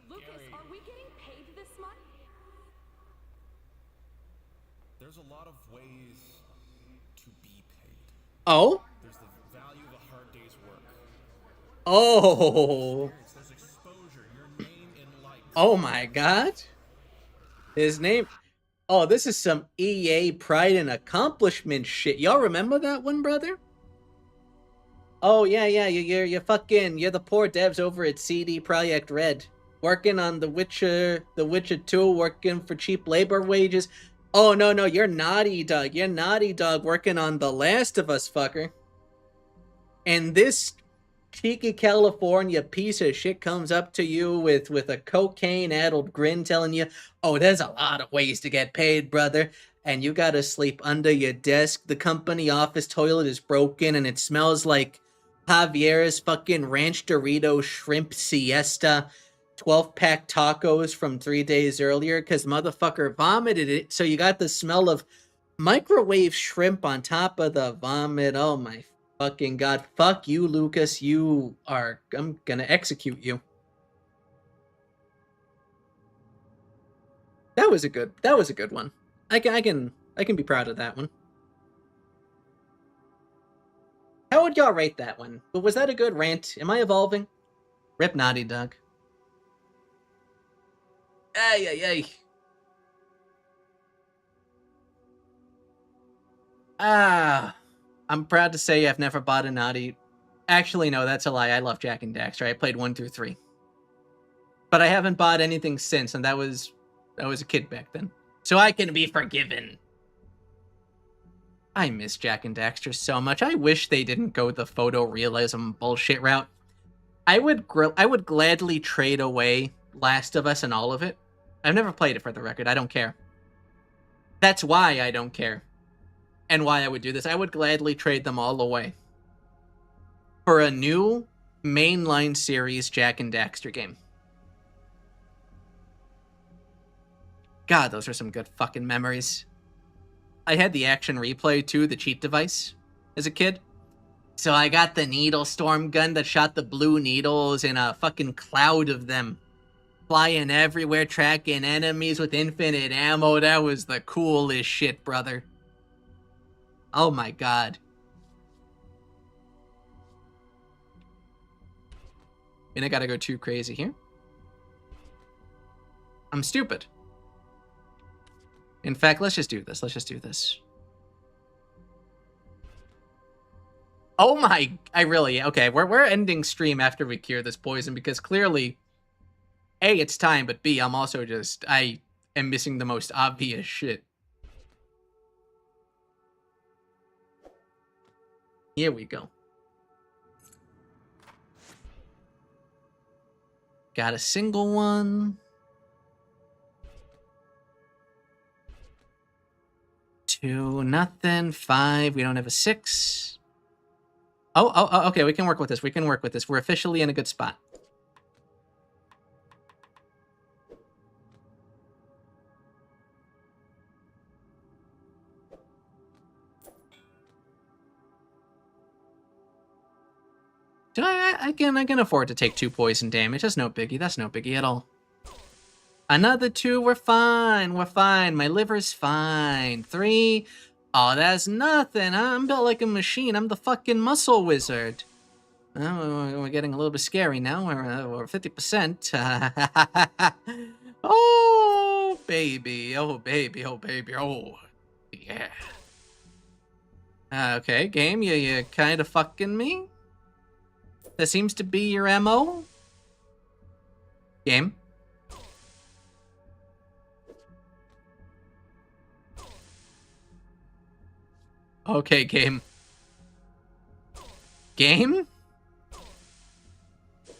Lucas, Gary. are we getting paid this month? There's a lot of ways to be paid. Oh? There's the value of a hard day's work. Oh. There's exposure, your name in lights. Oh my god. His name. Oh, this is some EA pride and accomplishment shit. Y'all remember that one, brother? Oh yeah, you're the poor devs over at CD Projekt Red, working on The Witcher 2, working for cheap labor wages. Oh no, you're Naughty Dog. You're Naughty Dog working on The Last of Us, fucker. And this cheeky California piece of shit comes up to you with a cocaine-addled grin telling you, oh, there's a lot of ways to get paid, brother. And you gotta sleep under your desk. The company office toilet is broken and it smells like Javier's fucking ranch Dorito shrimp siesta 12-pack tacos from 3 days earlier because motherfucker vomited it. So you got the smell of microwave shrimp on top of the vomit. Oh my fucking god. Fuck you, Lucas. I'm gonna execute you. That was a good one. I can be proud of that one. How would y'all rate that one? But was that a good rant? Am I evolving? Rip Naughty Dog. Ay. I'm proud to say I've never bought a Naughty. Actually, no, that's a lie. I love Jak and Daxter. I played 1 through 3. But I haven't bought anything since, and I was a kid back then. So I can be forgiven. I miss Jak and Daxter so much. I wish they didn't go the photorealism bullshit route. I would gladly trade away Last of Us and all of it. I've never played it, for the record. I don't care. That's why I don't care. And why I would do this. I would gladly trade them all away for a new mainline series Jak and Daxter game. God, those are some good fucking memories. I had the Action Replay too, the cheat device, as a kid. So I got the needle storm gun that shot the blue needles in a fucking cloud of them. Flying everywhere, tracking enemies with infinite ammo. That was the coolest shit, brother. Oh my god. And I gotta go too crazy here. I'm stupid. In fact, let's just do this. Oh my, okay, we're ending stream after we cure this poison because clearly, A, it's time, but B, I'm also I am missing the most obvious shit. Here we go. Got a single one. 2, nothing. 5, we don't have a 6. Oh, okay, we can work with this. We can work with this. We're officially in a good spot. I can afford to take 2 poison damage. That's no biggie. That's no biggie at all. Another 2. We're fine. We're fine. My liver's fine. 3. Oh, that's nothing. I'm built like a machine. I'm the fucking muscle wizard. Oh, we're getting a little bit scary now. We're 50%. Oh, baby. Oh, baby. Oh, baby. Oh, yeah. Okay, game. You kind of fucking me? That seems to be your MO? Game. Okay, game. Game?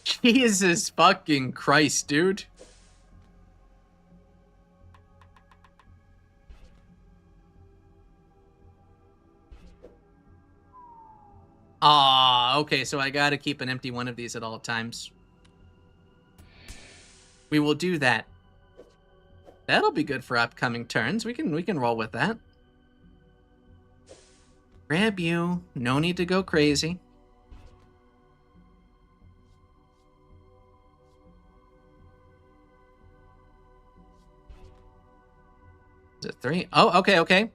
Jesus fucking Christ, dude. Ah, okay, so I gotta keep an empty one of these at all times. We will do that. That'll be good for upcoming turns. We can roll with that. Grab you. No need to go crazy. Is it 3? Oh, okay.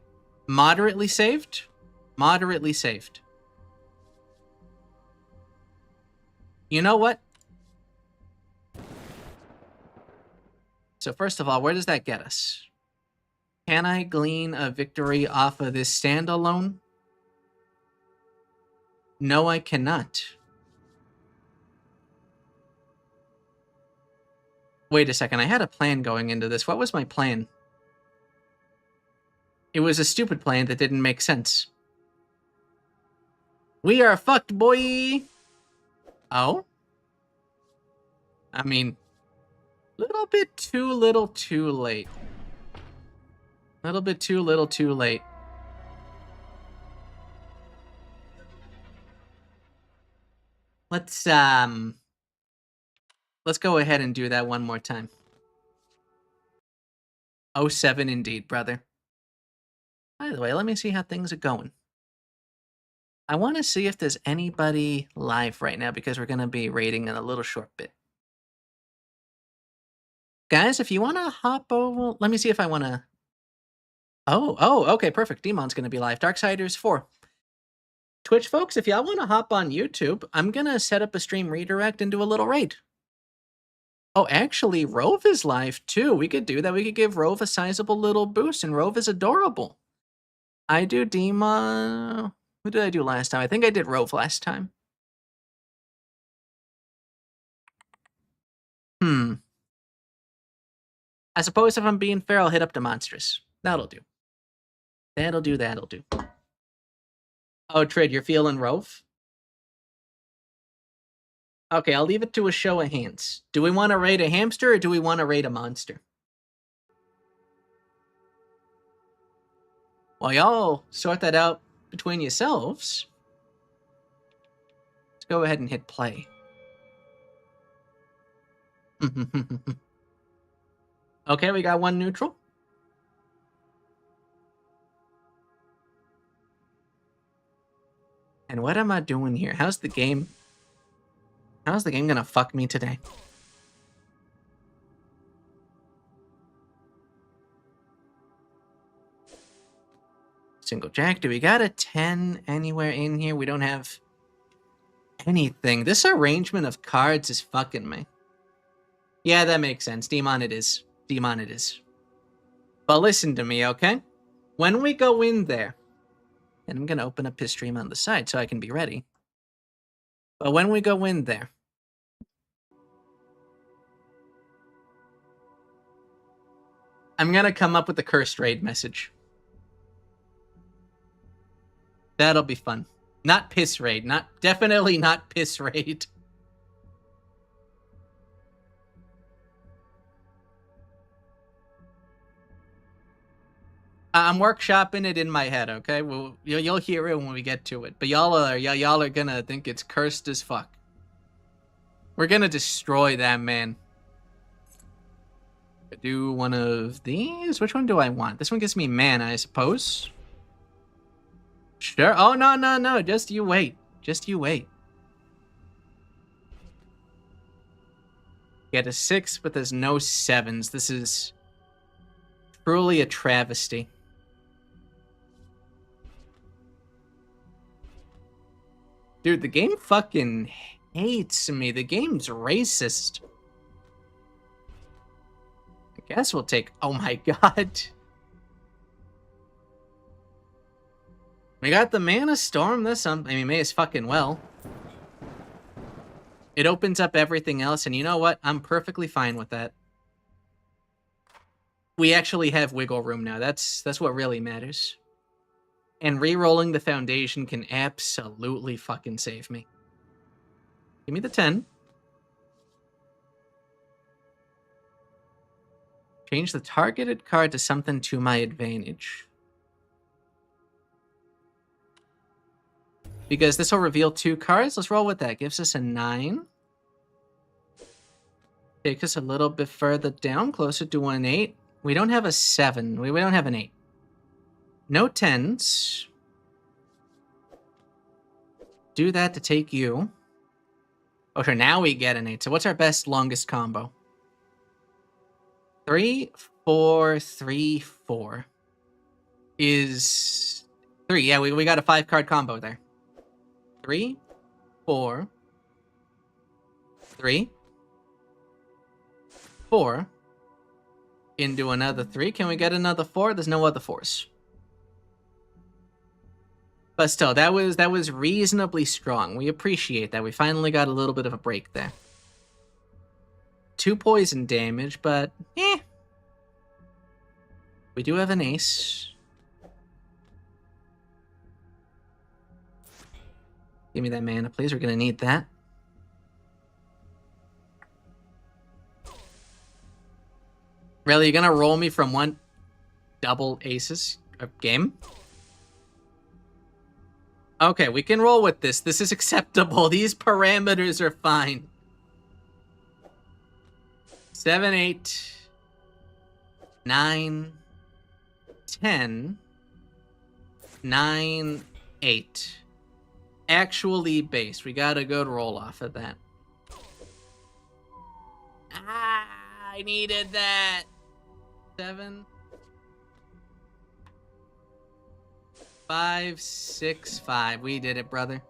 Moderately saved? Moderately saved. You know what? So first of all, where does that get us? Can I glean a victory off of this standalone? No, I cannot. Wait a second, I had a plan going into this. What was my plan? It was a stupid plan that didn't make sense. We are fucked, boy! Oh? I mean, little bit too little too late. Little bit too little too late. Let's go ahead and do that one more time. 07 indeed, brother. By the way, let me see how things are going. I want to see if there's anybody live right now because we're going to be raiding in a little short bit. Guys, if you want to hop over, let me see if I want to... Oh, okay, perfect. Demon's going to be live. Darksiders 4. Twitch folks, if y'all want to hop on YouTube, I'm going to set up a stream redirect and do a little raid. Oh, actually, Rove is live too. We could do that. We could give Rove a sizable little boost, and Rove is adorable. I do Demon... Who did I do last time? I think I did Rove last time. I suppose if I'm being fair, I'll hit up the Monstrous. That'll do. That'll do. Oh, Trid, you're feeling Rove? Okay, I'll leave it to a show of hands. Do we want to raid a hamster or do we want to raid a monster? Well, y'all sort that out between yourselves. Let's go ahead and hit play. Okay, we got one neutral. And what am I doing here? How's the game gonna fuck me today? Single jack. Do we got a 10 anywhere in here? We don't have anything. This arrangement of cards is fucking me. Yeah, that makes sense. Demon it is. Demon it is. But listen to me, okay? When we go in there, and I'm gonna open up his stream on the side so I can be ready. But when we go in there, I'm gonna come up with a cursed raid message. That'll be fun. Not piss raid. Definitely not piss raid. I'm workshopping it in my head, okay? You'll hear it when we get to it. But y'all are gonna think it's cursed as fuck. We're gonna destroy that man. Do one of these? Which one do I want? This one gives me mana, I suppose. Sure. Oh, no. Just you wait. Just you wait. Get a 6, but there's no 7s. This is truly a travesty. Dude, the game fucking hates me. The game's racist. I guess we'll take... Oh my god. We got the Mana Storm. This, I mean, may as fucking well. It opens up everything else, and you know what? I'm perfectly fine with that. We actually have wiggle room now. That's what really matters. And re-rolling the foundation can absolutely fucking save me. Give me the 10. Change the targeted card to something to my advantage. Because this will reveal 2 cards. Let's roll with that. Gives us a 9. Take us a little bit further down, closer to an 8. We don't have a 7. We don't have an 8. No 10s. Do that to take you. Oh, sure, now we get an 8. So what's our best, longest combo? 3, 4, 3, 4. Is 3. Yeah, we got a 5-card combo there. 3, 4, 3, 4. Into another 3. Can we get another 4? There's no other 4s. But still, that was reasonably strong. We appreciate that. We finally got a little bit of a break there. 2 poison damage, but we do have an ace. Give me that mana, please. We're gonna need that. Really, you're gonna roll me from 1 double aces a game? Okay, we can roll with this. This is acceptable. These parameters are fine. 7, 8, 9, 10, 9, 8. Actually based. We got a good roll off of that. I needed that. 7, 5, 6, 5. We did it, brother.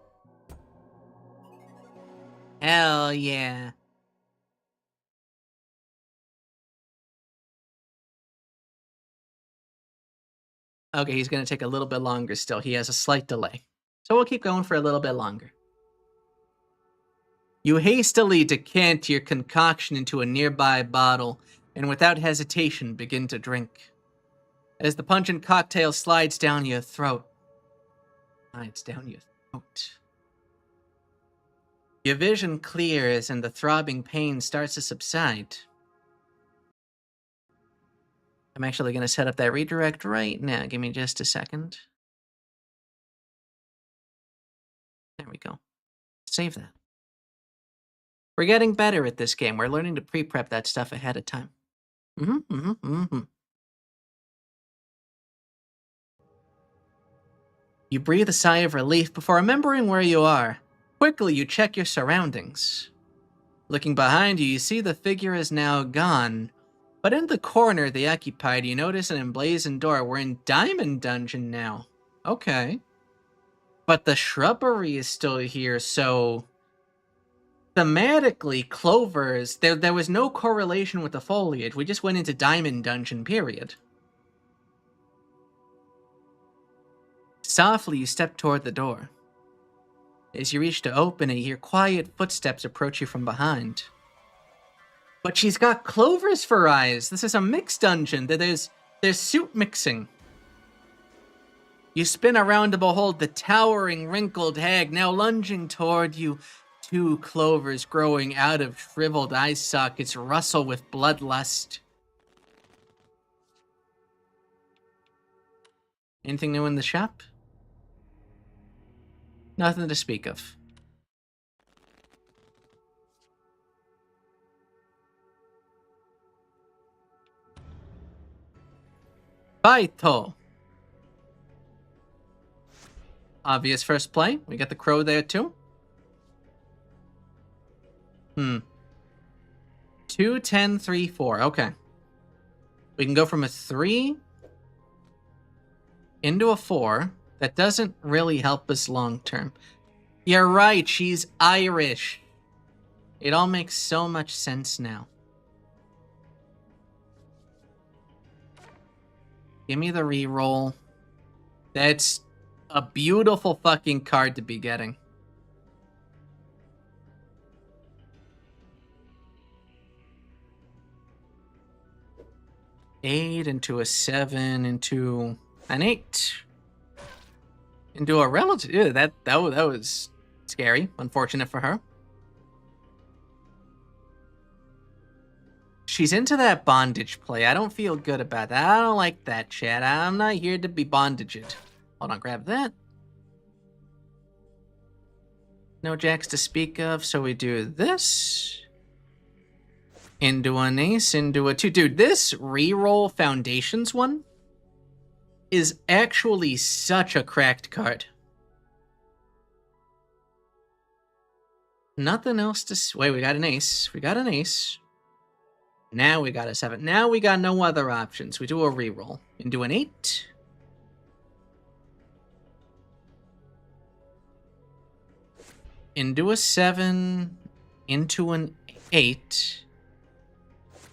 Hell yeah. Okay, he's going to take a little bit longer still. He has a slight delay. So we'll keep going for a little bit longer. You hastily decant your concoction into a nearby bottle, and without hesitation begin to drink. As the pungent cocktail slides down your throat. Your vision clears and the throbbing pain starts to subside. I'm actually going to set up that redirect right now. Give me just a second. There we go. Save that. We're getting better at this game. We're learning to pre-prep that stuff ahead of time. You breathe a sigh of relief before remembering where you are. Quickly, you check your surroundings. Looking behind you, you see the figure is now gone. But in the corner they occupied, you notice an emblazoned door. We're in Diamond Dungeon now. Okay. But the shrubbery is still here, so... Thematically, clovers, there was no correlation with the foliage. We just went into Diamond Dungeon, period. Softly, you step toward the door. As you reach to open it, you hear quiet footsteps approach you from behind. But she's got clovers for eyes. This is a mixed dungeon. There's suit mixing. You spin around to behold the towering, wrinkled hag now lunging toward you. 2 clovers growing out of shriveled eye sockets rustle with bloodlust. Anything new in the shop? Nothing to speak of. Baito. Obvious first play. We got the crow there too. 2, 10, 3, 4. Okay. We can go from a 3 into a 4. That doesn't really help us long term. You're right, she's Irish. It all makes so much sense now. Give me the reroll. That's a beautiful fucking card to be getting. Eight into a 7 into an 8 into a relative. Ew, that was scary. Unfortunate for her. She's into that bondage play. I don't feel good about that. I don't like that, chat. I'm not here to be bondaged. Hold on, grab that. No jacks to speak of, so we do this. Into an ace, into a 2. Dude, this reroll foundations one is actually such a cracked card. Nothing else to... Wait, we got an ace. We got an ace. Now we got a 7. Now we got no other options. We do a reroll. Into an 8. Into a 7. Into an 8.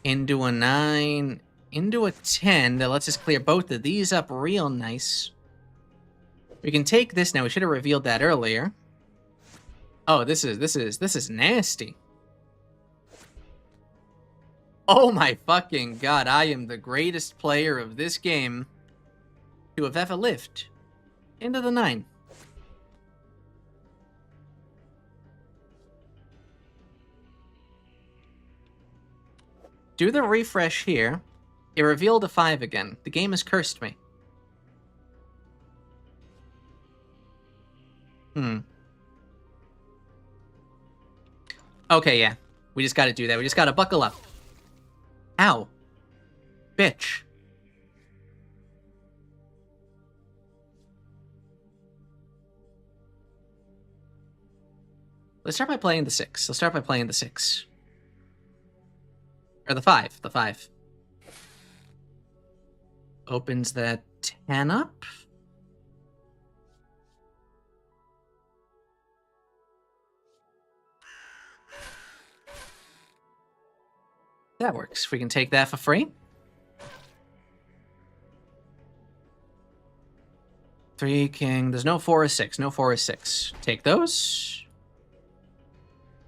Into a 9. Into a 10. That lets us clear both of these up real nice. We can take this now. We should have revealed that earlier. Oh, this is nasty. Oh my fucking god, I am the greatest player of this game to have ever lived. Into the 9. Do the refresh here. It revealed a 5 again. The game has cursed me. Okay, yeah. We just gotta do that. We just gotta buckle up. Ow. Bitch. Let's start by playing the 6. Let's start by playing the 6. Or the 5. The 5. Opens that 10 up. That works. We can take that for free. 3 king. There's no 4 or 6. No 4 or 6. Take those.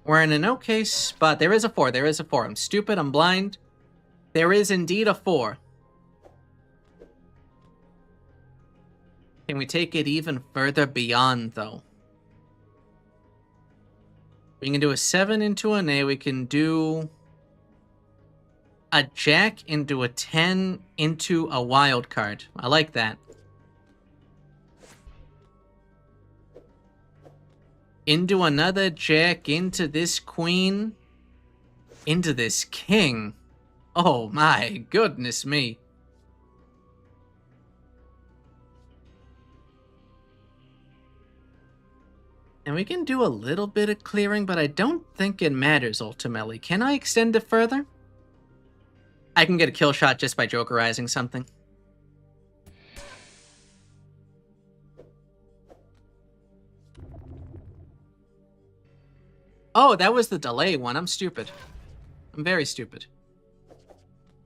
We're in an okay spot. There is a 4. There is a 4. I'm stupid. I'm blind. There is indeed a 4. Can we take it even further beyond, though? We can do a 7 into an A. We can do a jack into a 10 into a wild card. I like that. Into another jack, into this queen, into this king. Oh my goodness me. And we can do a little bit of clearing, but I don't think it matters ultimately. Can I extend it further? I can get a kill shot just by jokerizing something. Oh, that was the delay one. I'm stupid. I'm very stupid.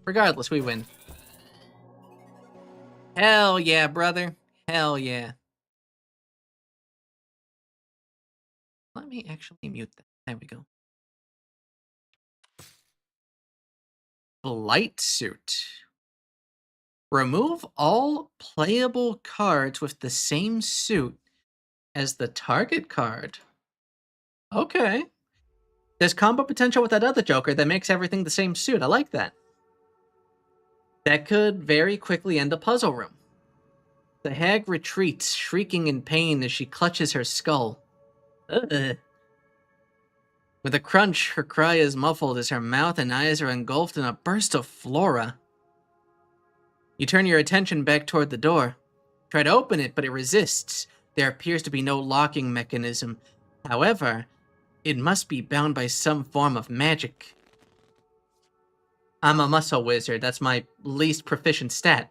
Regardless, we win. Hell yeah, brother. Hell yeah. Let me actually mute that. There we go. Blight Suit. Remove all playable cards with the same suit as the target card. Okay. There's combo potential with that other Joker that makes everything the same suit. I like that. That could very quickly end a puzzle room. The hag retreats, shrieking in pain as she clutches her skull. Ugh. With a crunch, her cry is muffled as her mouth and eyes are engulfed in a burst of flora. You turn your attention back toward the door. Try to open it, but it resists. There appears to be no locking mechanism. However, it must be bound by some form of magic. I'm a muscle wizard. That's my least proficient stat.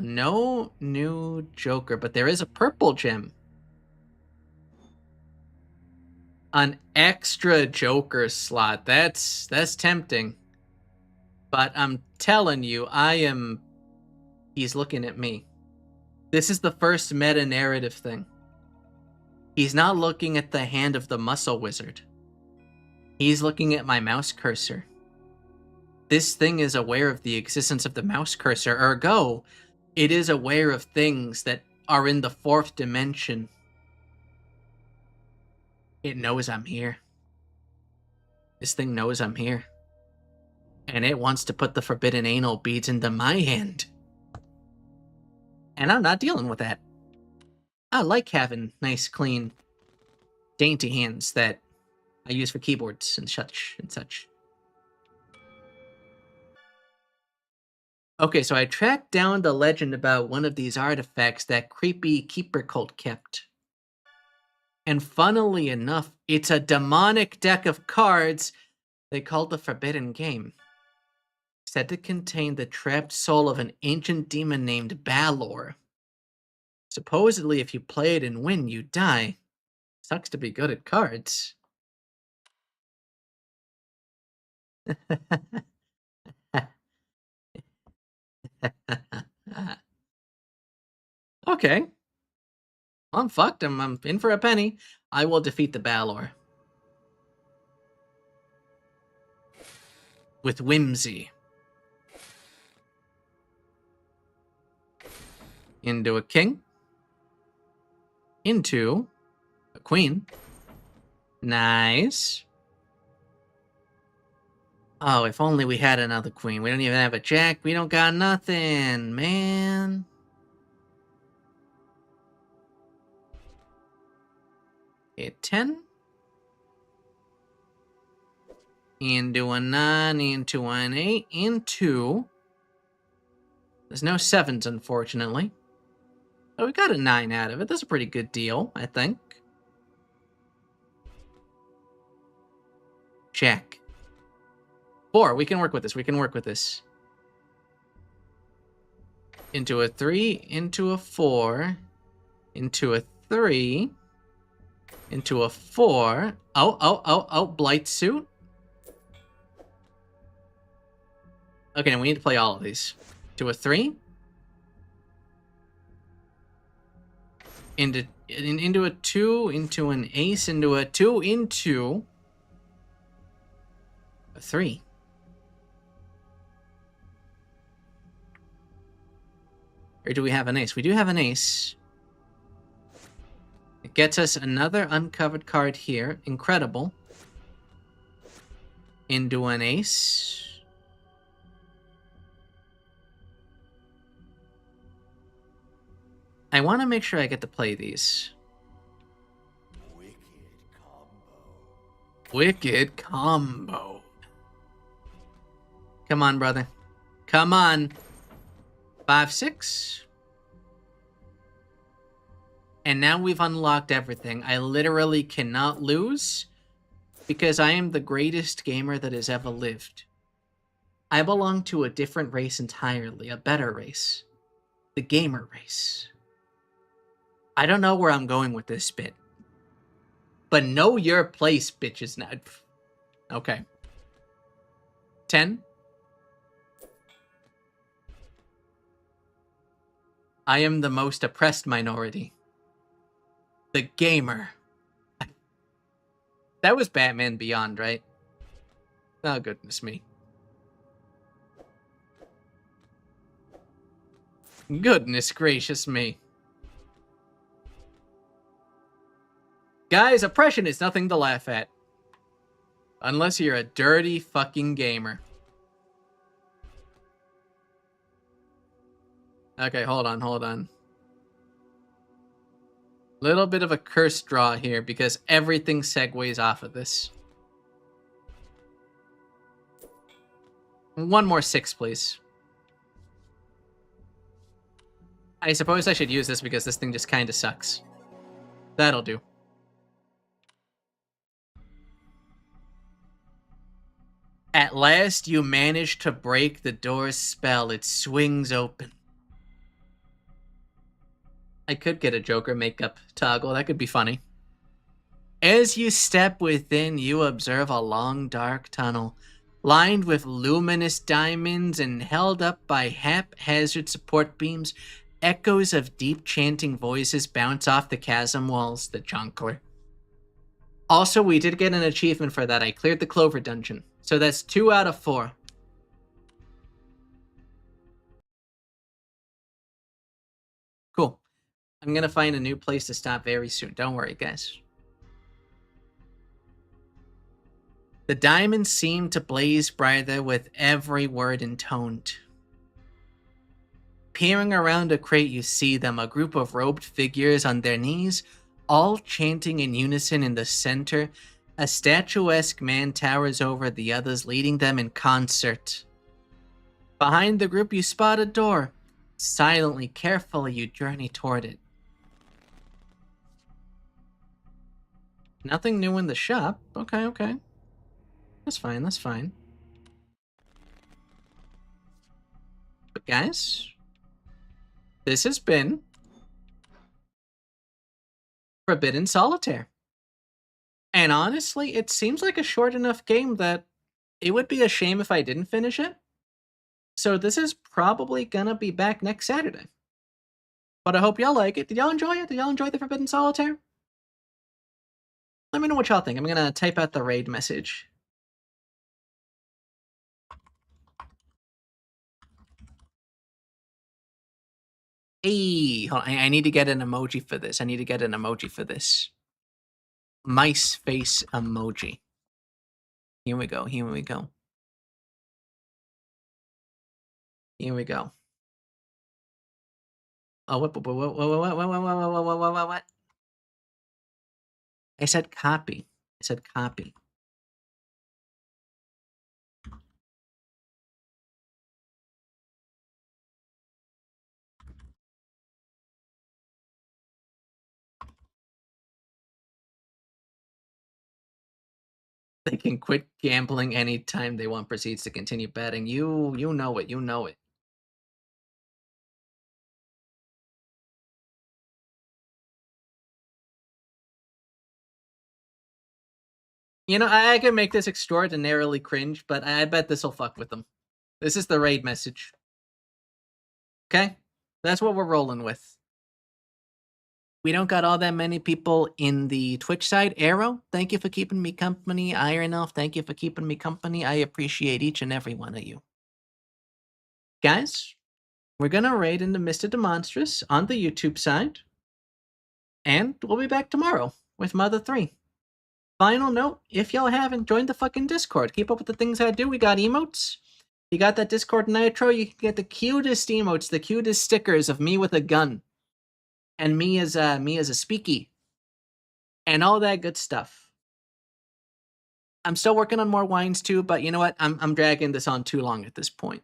No new Joker, but there is a purple gem. An extra Joker slot. That's tempting. But I'm telling you, he's looking at me. This is the first meta-narrative thing. He's not looking at the hand of the muscle wizard. He's looking at my mouse cursor. This thing is aware of the existence of the mouse cursor, ergo, it is aware of things that are in the fourth dimension. It knows I'm here. This thing knows I'm here. And it wants to put the forbidden anal beads into my hand. And I'm not dealing with that. I like having nice, clean, dainty hands that I use for keyboards and such. Okay, so I tracked down the legend about one of these artifacts that creepy keeper cult kept. And funnily enough, it's a demonic deck of cards they called the Forbidden Game. Said to contain the trapped soul of an ancient demon named Balor. Supposedly, if you play it and win, you die. Sucks to be good at cards. Okay. Well, I'm fucked. I'm in for a penny. I will defeat the Balor. With whimsy. Into a king. Into a queen. Nice. Oh, if only we had another queen. We don't even have a jack. We don't got nothing, man. Okay, 10. Into a 9, into an 8, into... There's no 7s, unfortunately. But we got a 9 out of it. That's a pretty good deal, I think. Jack. 4. We can work with this. Into a 3, into a 4, into a 3, into a 4. Oh, Blight Suit. Okay, now we need to play all of these. To a 3. Into a 2, into an ace, into a 2, into a 3. Or do we have an ace? We do have an ace. It gets us another uncovered card here. Incredible. Into an ace. I want to make sure I get to play these. Wicked combo. Come on, brother. Come on. 5, 6. And now we've unlocked everything. I literally cannot lose because I am the greatest gamer that has ever lived. I belong to a different race entirely, a better race. The gamer race. I don't know where I'm going with this bit. But know your place, bitches. Now. Okay. 10. I am the most oppressed minority. The gamer. That was Batman Beyond, right? Oh, goodness me. Goodness gracious me. Guys, oppression is nothing to laugh at. Unless you're a dirty fucking gamer. Okay, hold on. Little bit of a curse draw here because everything segues off of this. One more 6, please. I suppose I should use this because this thing just kind of sucks. That'll do. At last, you manage to break the door's spell. It swings open. I could get a Joker makeup toggle. That could be funny. As you step within, you observe a long, dark tunnel, lined with luminous diamonds and held up by haphazard support beams. Echoes of deep chanting voices bounce off the chasm walls, the Jonkler. Also, we did get an achievement for that. I cleared the Clover dungeon. So that's 2 out of 4. Cool. I'm going to find a new place to stop very soon. Don't worry, guys. The diamonds seem to blaze brighter with every word intoned. Peering around a crate, you see them, a group of robed figures on their knees, all chanting in unison in the center. A statuesque man towers over the others, leading them in concert. Behind the group, you spot a door. Silently, carefully, you journey toward it. Nothing new in the shop. Okay. That's fine. But guys, this has been Forbidden Solitaire. And honestly, it seems like a short enough game that it would be a shame if I didn't finish it. So this is probably gonna be back next Saturday. But I hope y'all like it. Did y'all enjoy it? Did y'all enjoy the Forbidden Solitaire? Let me know what y'all think. I'm gonna type out the raid message. Hey, hold on. I need to get an emoji for this. Mice face emoji. Here we go. Here we go. Oh, what? I said copy. They can quit gambling anytime they want, proceeds to continue betting. You know it. You know it. You know, I can make this extraordinarily cringe, but I bet this will fuck with them. This is the raid message. Okay? That's what we're rolling with. We don't got all that many people in the Twitch side. Arrow, thank you for keeping me company. Iron Elf, thank you for keeping me company. I appreciate each and every one of you. Guys, we're gonna raid into Mr. Demonstrous on the YouTube side. And we'll be back tomorrow with Mother 3. Final note, if y'all haven't joined the fucking Discord, keep up with the things I do. We got emotes. You got that Discord Nitro, you can get the cutest emotes, the cutest stickers of me with a gun. And me as a speaky. And all that good stuff. I'm still working on more wines too, but you know what? I'm dragging this on too long at this point.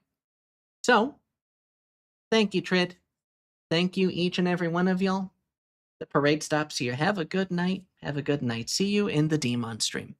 So, thank you, Trid. Thank you, each and every one of y'all. The parade stops here. Have a good night. See you in the Demon stream.